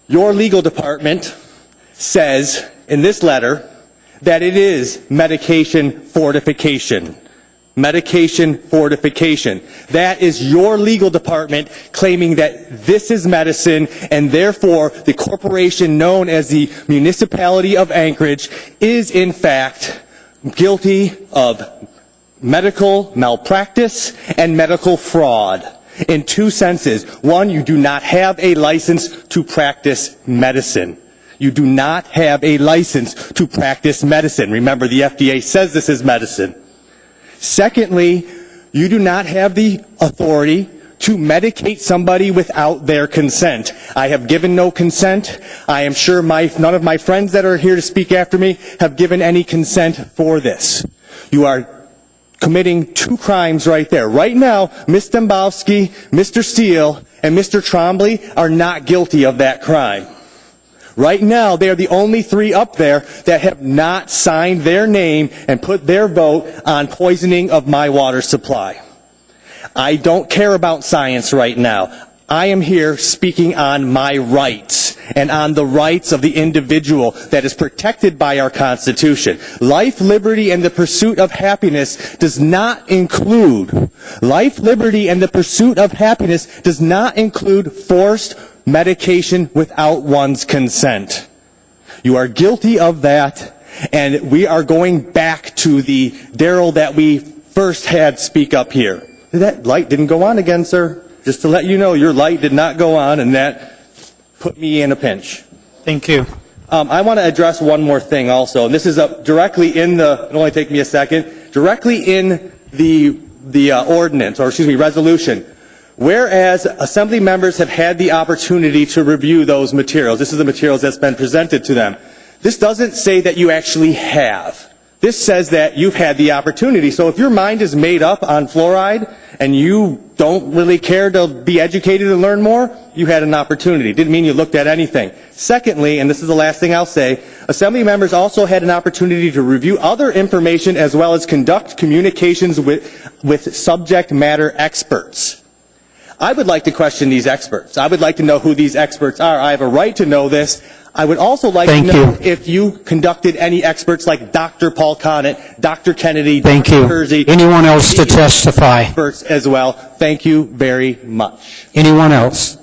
[SPEAKER 19] Your legal department says in this letter that it is medication fortification. Medication fortification. That is your legal department claiming that this is medicine, and therefore the corporation known as the Municipality of Anchorage is in fact guilty of medical malpractice and medical fraud. In two senses. One, you do not have a license to practice medicine. You do not have a license to practice medicine. Remember, the FDA says this is medicine. Secondly, you do not have the authority to medicate somebody without their consent. I have given no consent. I am sure none of my friends that are here to speak after me have given any consent for this. You are committing two crimes right there. Right now, Ms. Dembowski, Mr. Steele, and Mr. Trombley are not guilty of that crime. Right now, they are the only three up there that have not signed their name and put their vote on poisoning of my water supply. I don't care about science right now. I am here speaking on my rights and on the rights of the individual that is protected by our Constitution. Life, liberty, and the pursuit of happiness does not include forced medication without one's consent. You are guilty of that, and we are going back to the Daryl that we first had speak up here. That light didn't go on again, sir. Just to let you know, your light did not go on, and that put me in a pinch.
[SPEAKER 1] Thank you.
[SPEAKER 19] I want to address one more thing also, and this is directly in it'll only take me a second, directly in the ordinance, or excuse me, resolution. Whereas assembly members have had the opportunity to review those materials, this is the materials that's been presented to them. This doesn't say that you actually have. This says that you've had the opportunity. So if your mind is made up on fluoride and you don't really care to be educated and learn more, you had an opportunity. Didn't mean you looked at anything. Secondly, and this is the last thing I'll say, assembly members also had an opportunity to review other information as well as conduct communications with subject matter experts. I would like to question these experts. I would like to know who these experts are. I have a right to know this. I would also like to know if you conducted any experts like Dr. Paul Connett, Dr. Kennedy, Dr. Kersey.
[SPEAKER 1] Anyone else to testify?
[SPEAKER 19] Experts as well. Thank you very much.
[SPEAKER 1] Anyone else?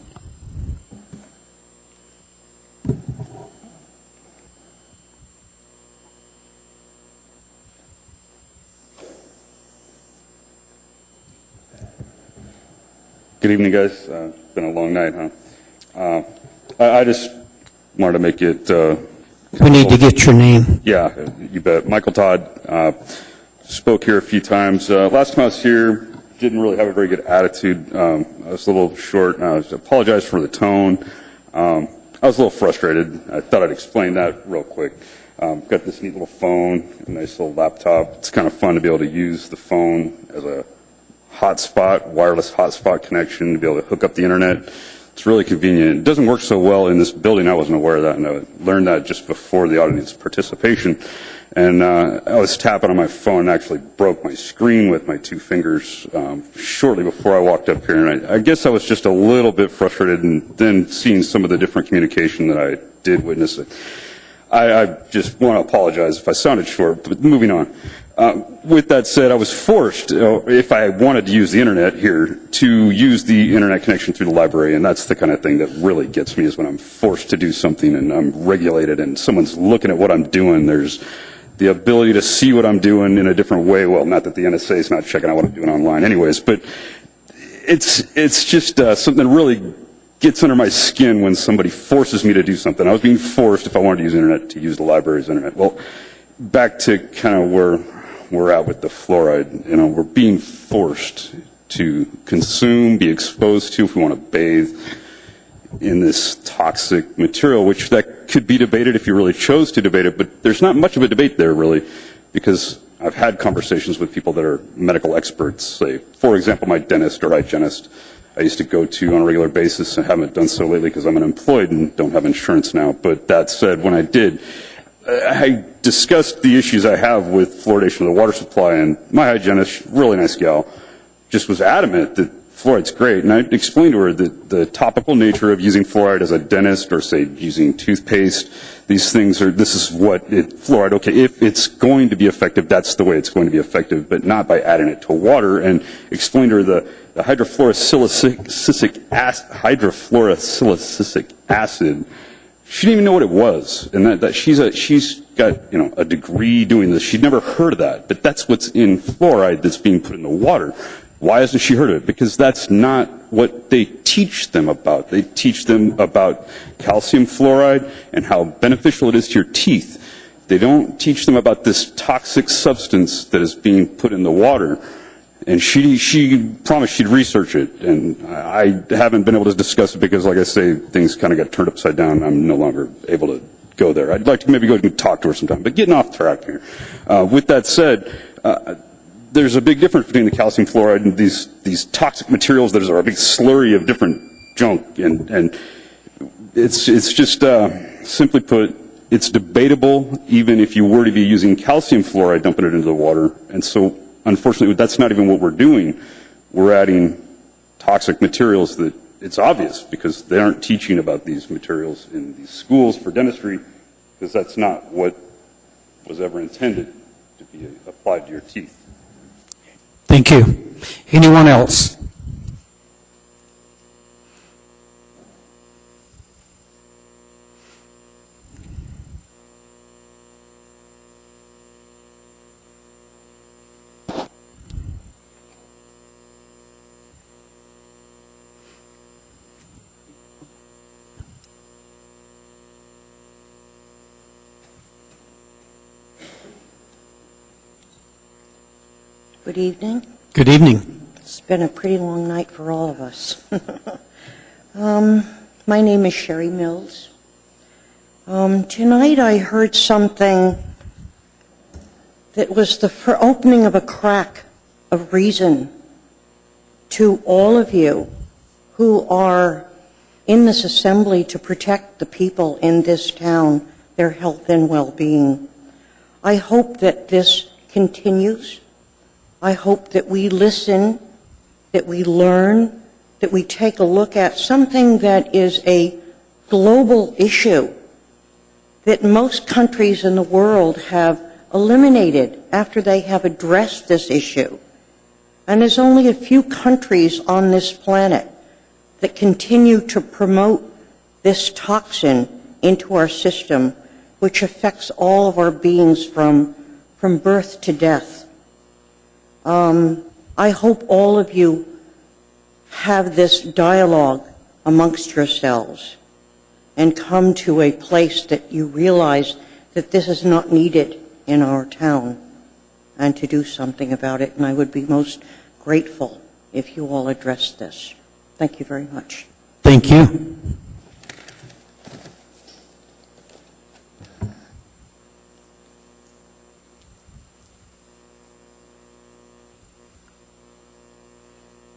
[SPEAKER 16] Good evening, guys. It's been a long night, huh? I just wanted to make it...
[SPEAKER 1] we need to get your name.
[SPEAKER 16] Yeah, you bet. Michael Todd spoke here a few times. Last time I was here, didn't really have a very good attitude. I was a little short. I apologize for the tone. I was a little frustrated. I thought I'd explain that real quick. Got this neat little phone, a nice little laptop. It's kind of fun to be able to use the phone as a hotspot, wireless hotspot connection to be able to hook up the internet. It's really convenient. It doesn't work so well in this building. I wasn't aware of that, and I learned that just before the audience participation. And I was tapping on my phone and actually broke my screen with my two fingers shortly before I walked up here. And I guess I was just a little bit frustrated, and then seeing some of the different communication that I did witness it. I just want to apologize if I sounded short, but moving on. With that said, I was forced, if I wanted to use the internet here, to use the internet connection through the library, and that's the kind of thing that really gets me, is when I'm forced to do something and I'm regulated and someone's looking at what I'm doing. There's the ability to see what I'm doing in a different way. Well, not that the NSA is not checking out what I'm doing online anyways, but it's just something that really gets under my skin when somebody forces me to do something. I was being forced, if I wanted to use the internet, to use the library's internet. Well, back to kind of where we're at with the fluoride. You know, we're being forced to consume, be exposed to, if we want to bathe in this toxic material, which that could be debated if you really chose to debate it, but there's not much of a debate there, really, because I've had conversations with people that are medical experts, say, for example, my dentist or hygienist I used to go to on a regular basis. I haven't done so lately because I'm unemployed and don't have insurance now, but that said, when I did, I discussed the issues I have with fluoridation of the water supply, and my hygienist, really nice gal, just was adamant that fluoride's great. And I explained to her that the topical nature of using fluoride as a dentist, or say using toothpaste, these things are, this is what fluoride, okay, if it's going to be effective, that's the way it's going to be effective, but not by adding it to water. And explained to her the hydrofluorosilicic acid, she didn't even know what it was, and that she's got a degree doing this. She'd never heard of that, but that's what's in fluoride that's being put in the water. Why hasn't she heard of it? Because that's not what they teach them about. They teach them about calcium fluoride and how beneficial it is to your teeth. They don't teach them about this toxic substance that is being put in the water. And she promised she'd research it, and I haven't been able to discuss it because, like I say, things kind of got turned upside down. I'm no longer able to go there. I'd like to maybe go and talk to her sometime, but getting off track here. With that said, there's a big difference between the calcium fluoride and these toxic materials that are a big slurry of different junk, and it's just simply put, it's debatable even if you were to be using calcium fluoride, dumping it into the water. And so, unfortunately, that's not even what we're doing. We're adding toxic materials that it's obvious because they aren't teaching about these materials in these schools for dentistry, because that's not what was ever intended to be applied to your teeth.
[SPEAKER 1] Thank you. Anyone else?
[SPEAKER 20] Good evening.
[SPEAKER 1] Good evening.
[SPEAKER 20] It's been a pretty long night for all of us. My name is Sherry Mills. Tonight I heard something that was the opening of a crack of reason to all of you who are in this assembly to protect the people in this town, their health and well-being. I hope that this continues. I hope that we listen, that we learn, that we take a look at something that is a global issue that most countries in the world have eliminated after they have addressed this issue. And there's only a few countries on this planet that continue to promote this toxin into our system, which affects all of our beings from birth to death. I hope all of you have this dialogue amongst yourselves and come to a place that you realize that this is not needed in our town and to do something about it. And I would be most grateful if you all addressed this. Thank you very much.
[SPEAKER 1] Thank you.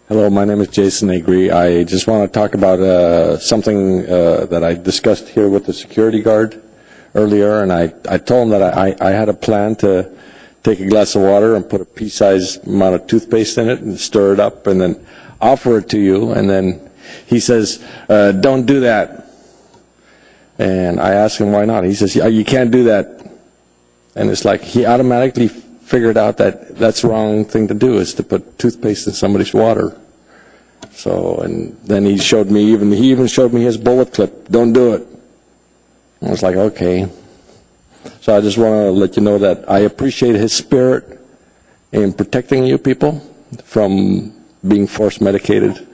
[SPEAKER 22] Hello, my name is Jason Agri. I just want to talk about something that I discussed here with the security guard earlier, and I told him that I had a plan to take a glass of water and put a pea-sized amount of toothpaste in it and stir it up and then offer it to you, and then he says, don't do that. And I asked him why not. He says, you can't do that. And it's like he automatically figured out that that's the wrong thing to do, is to put toothpaste in somebody's water. So, and then he showed me, he even showed me his bullet clip. Don't do it. I was like, okay. So I just want to let you know that I appreciate his spirit in protecting you people from being force medicated.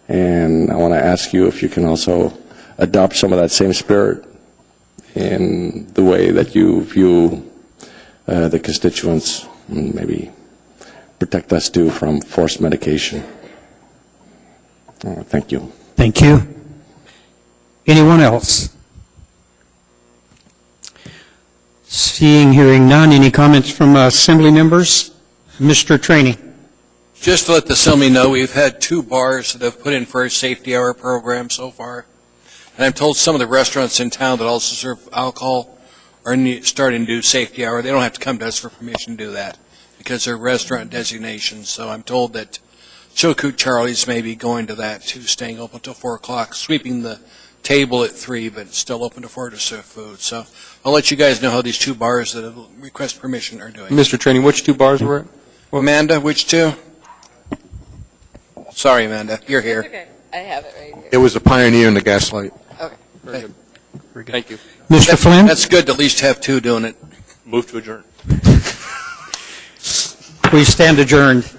[SPEAKER 22] And I want to ask you if you can also adopt some of that same spirit in the way that you view the constituents, and maybe protect us too from forced medication. Thank you.
[SPEAKER 1] Thank you. Anyone else? Seeing, hearing none. Any comments from Assembly members? Mr. Trainee.
[SPEAKER 5] Just to let the Assembly know, we've had 2 bars that have put in for a safety hour program so far. And I'm told some of the restaurants in town that also serve alcohol are starting to do safety hour. They don't have to come to us for permission to do that because they're restaurant designations. So I'm told that Chilkoot Charlie's may be going to that too, staying open until 4 o'clock, sweeping the table at 3, but still open to 4 to serve food. So I'll let you guys know how these 2 bars that request permission are doing.
[SPEAKER 8] Mr. Trainee, which 2 bars were it?
[SPEAKER 5] Amanda, which 2? Sorry, Amanda, you're here.
[SPEAKER 20] Okay, I have it right here.
[SPEAKER 21] It was the Pioneer and the Gaslight.
[SPEAKER 20] Okay.
[SPEAKER 8] Very good. Thank you.
[SPEAKER 1] Mr. Flynn?
[SPEAKER 5] That's good to at least have 2 doing it.
[SPEAKER 7] Move to adjourn.
[SPEAKER 1] We stand adjourned.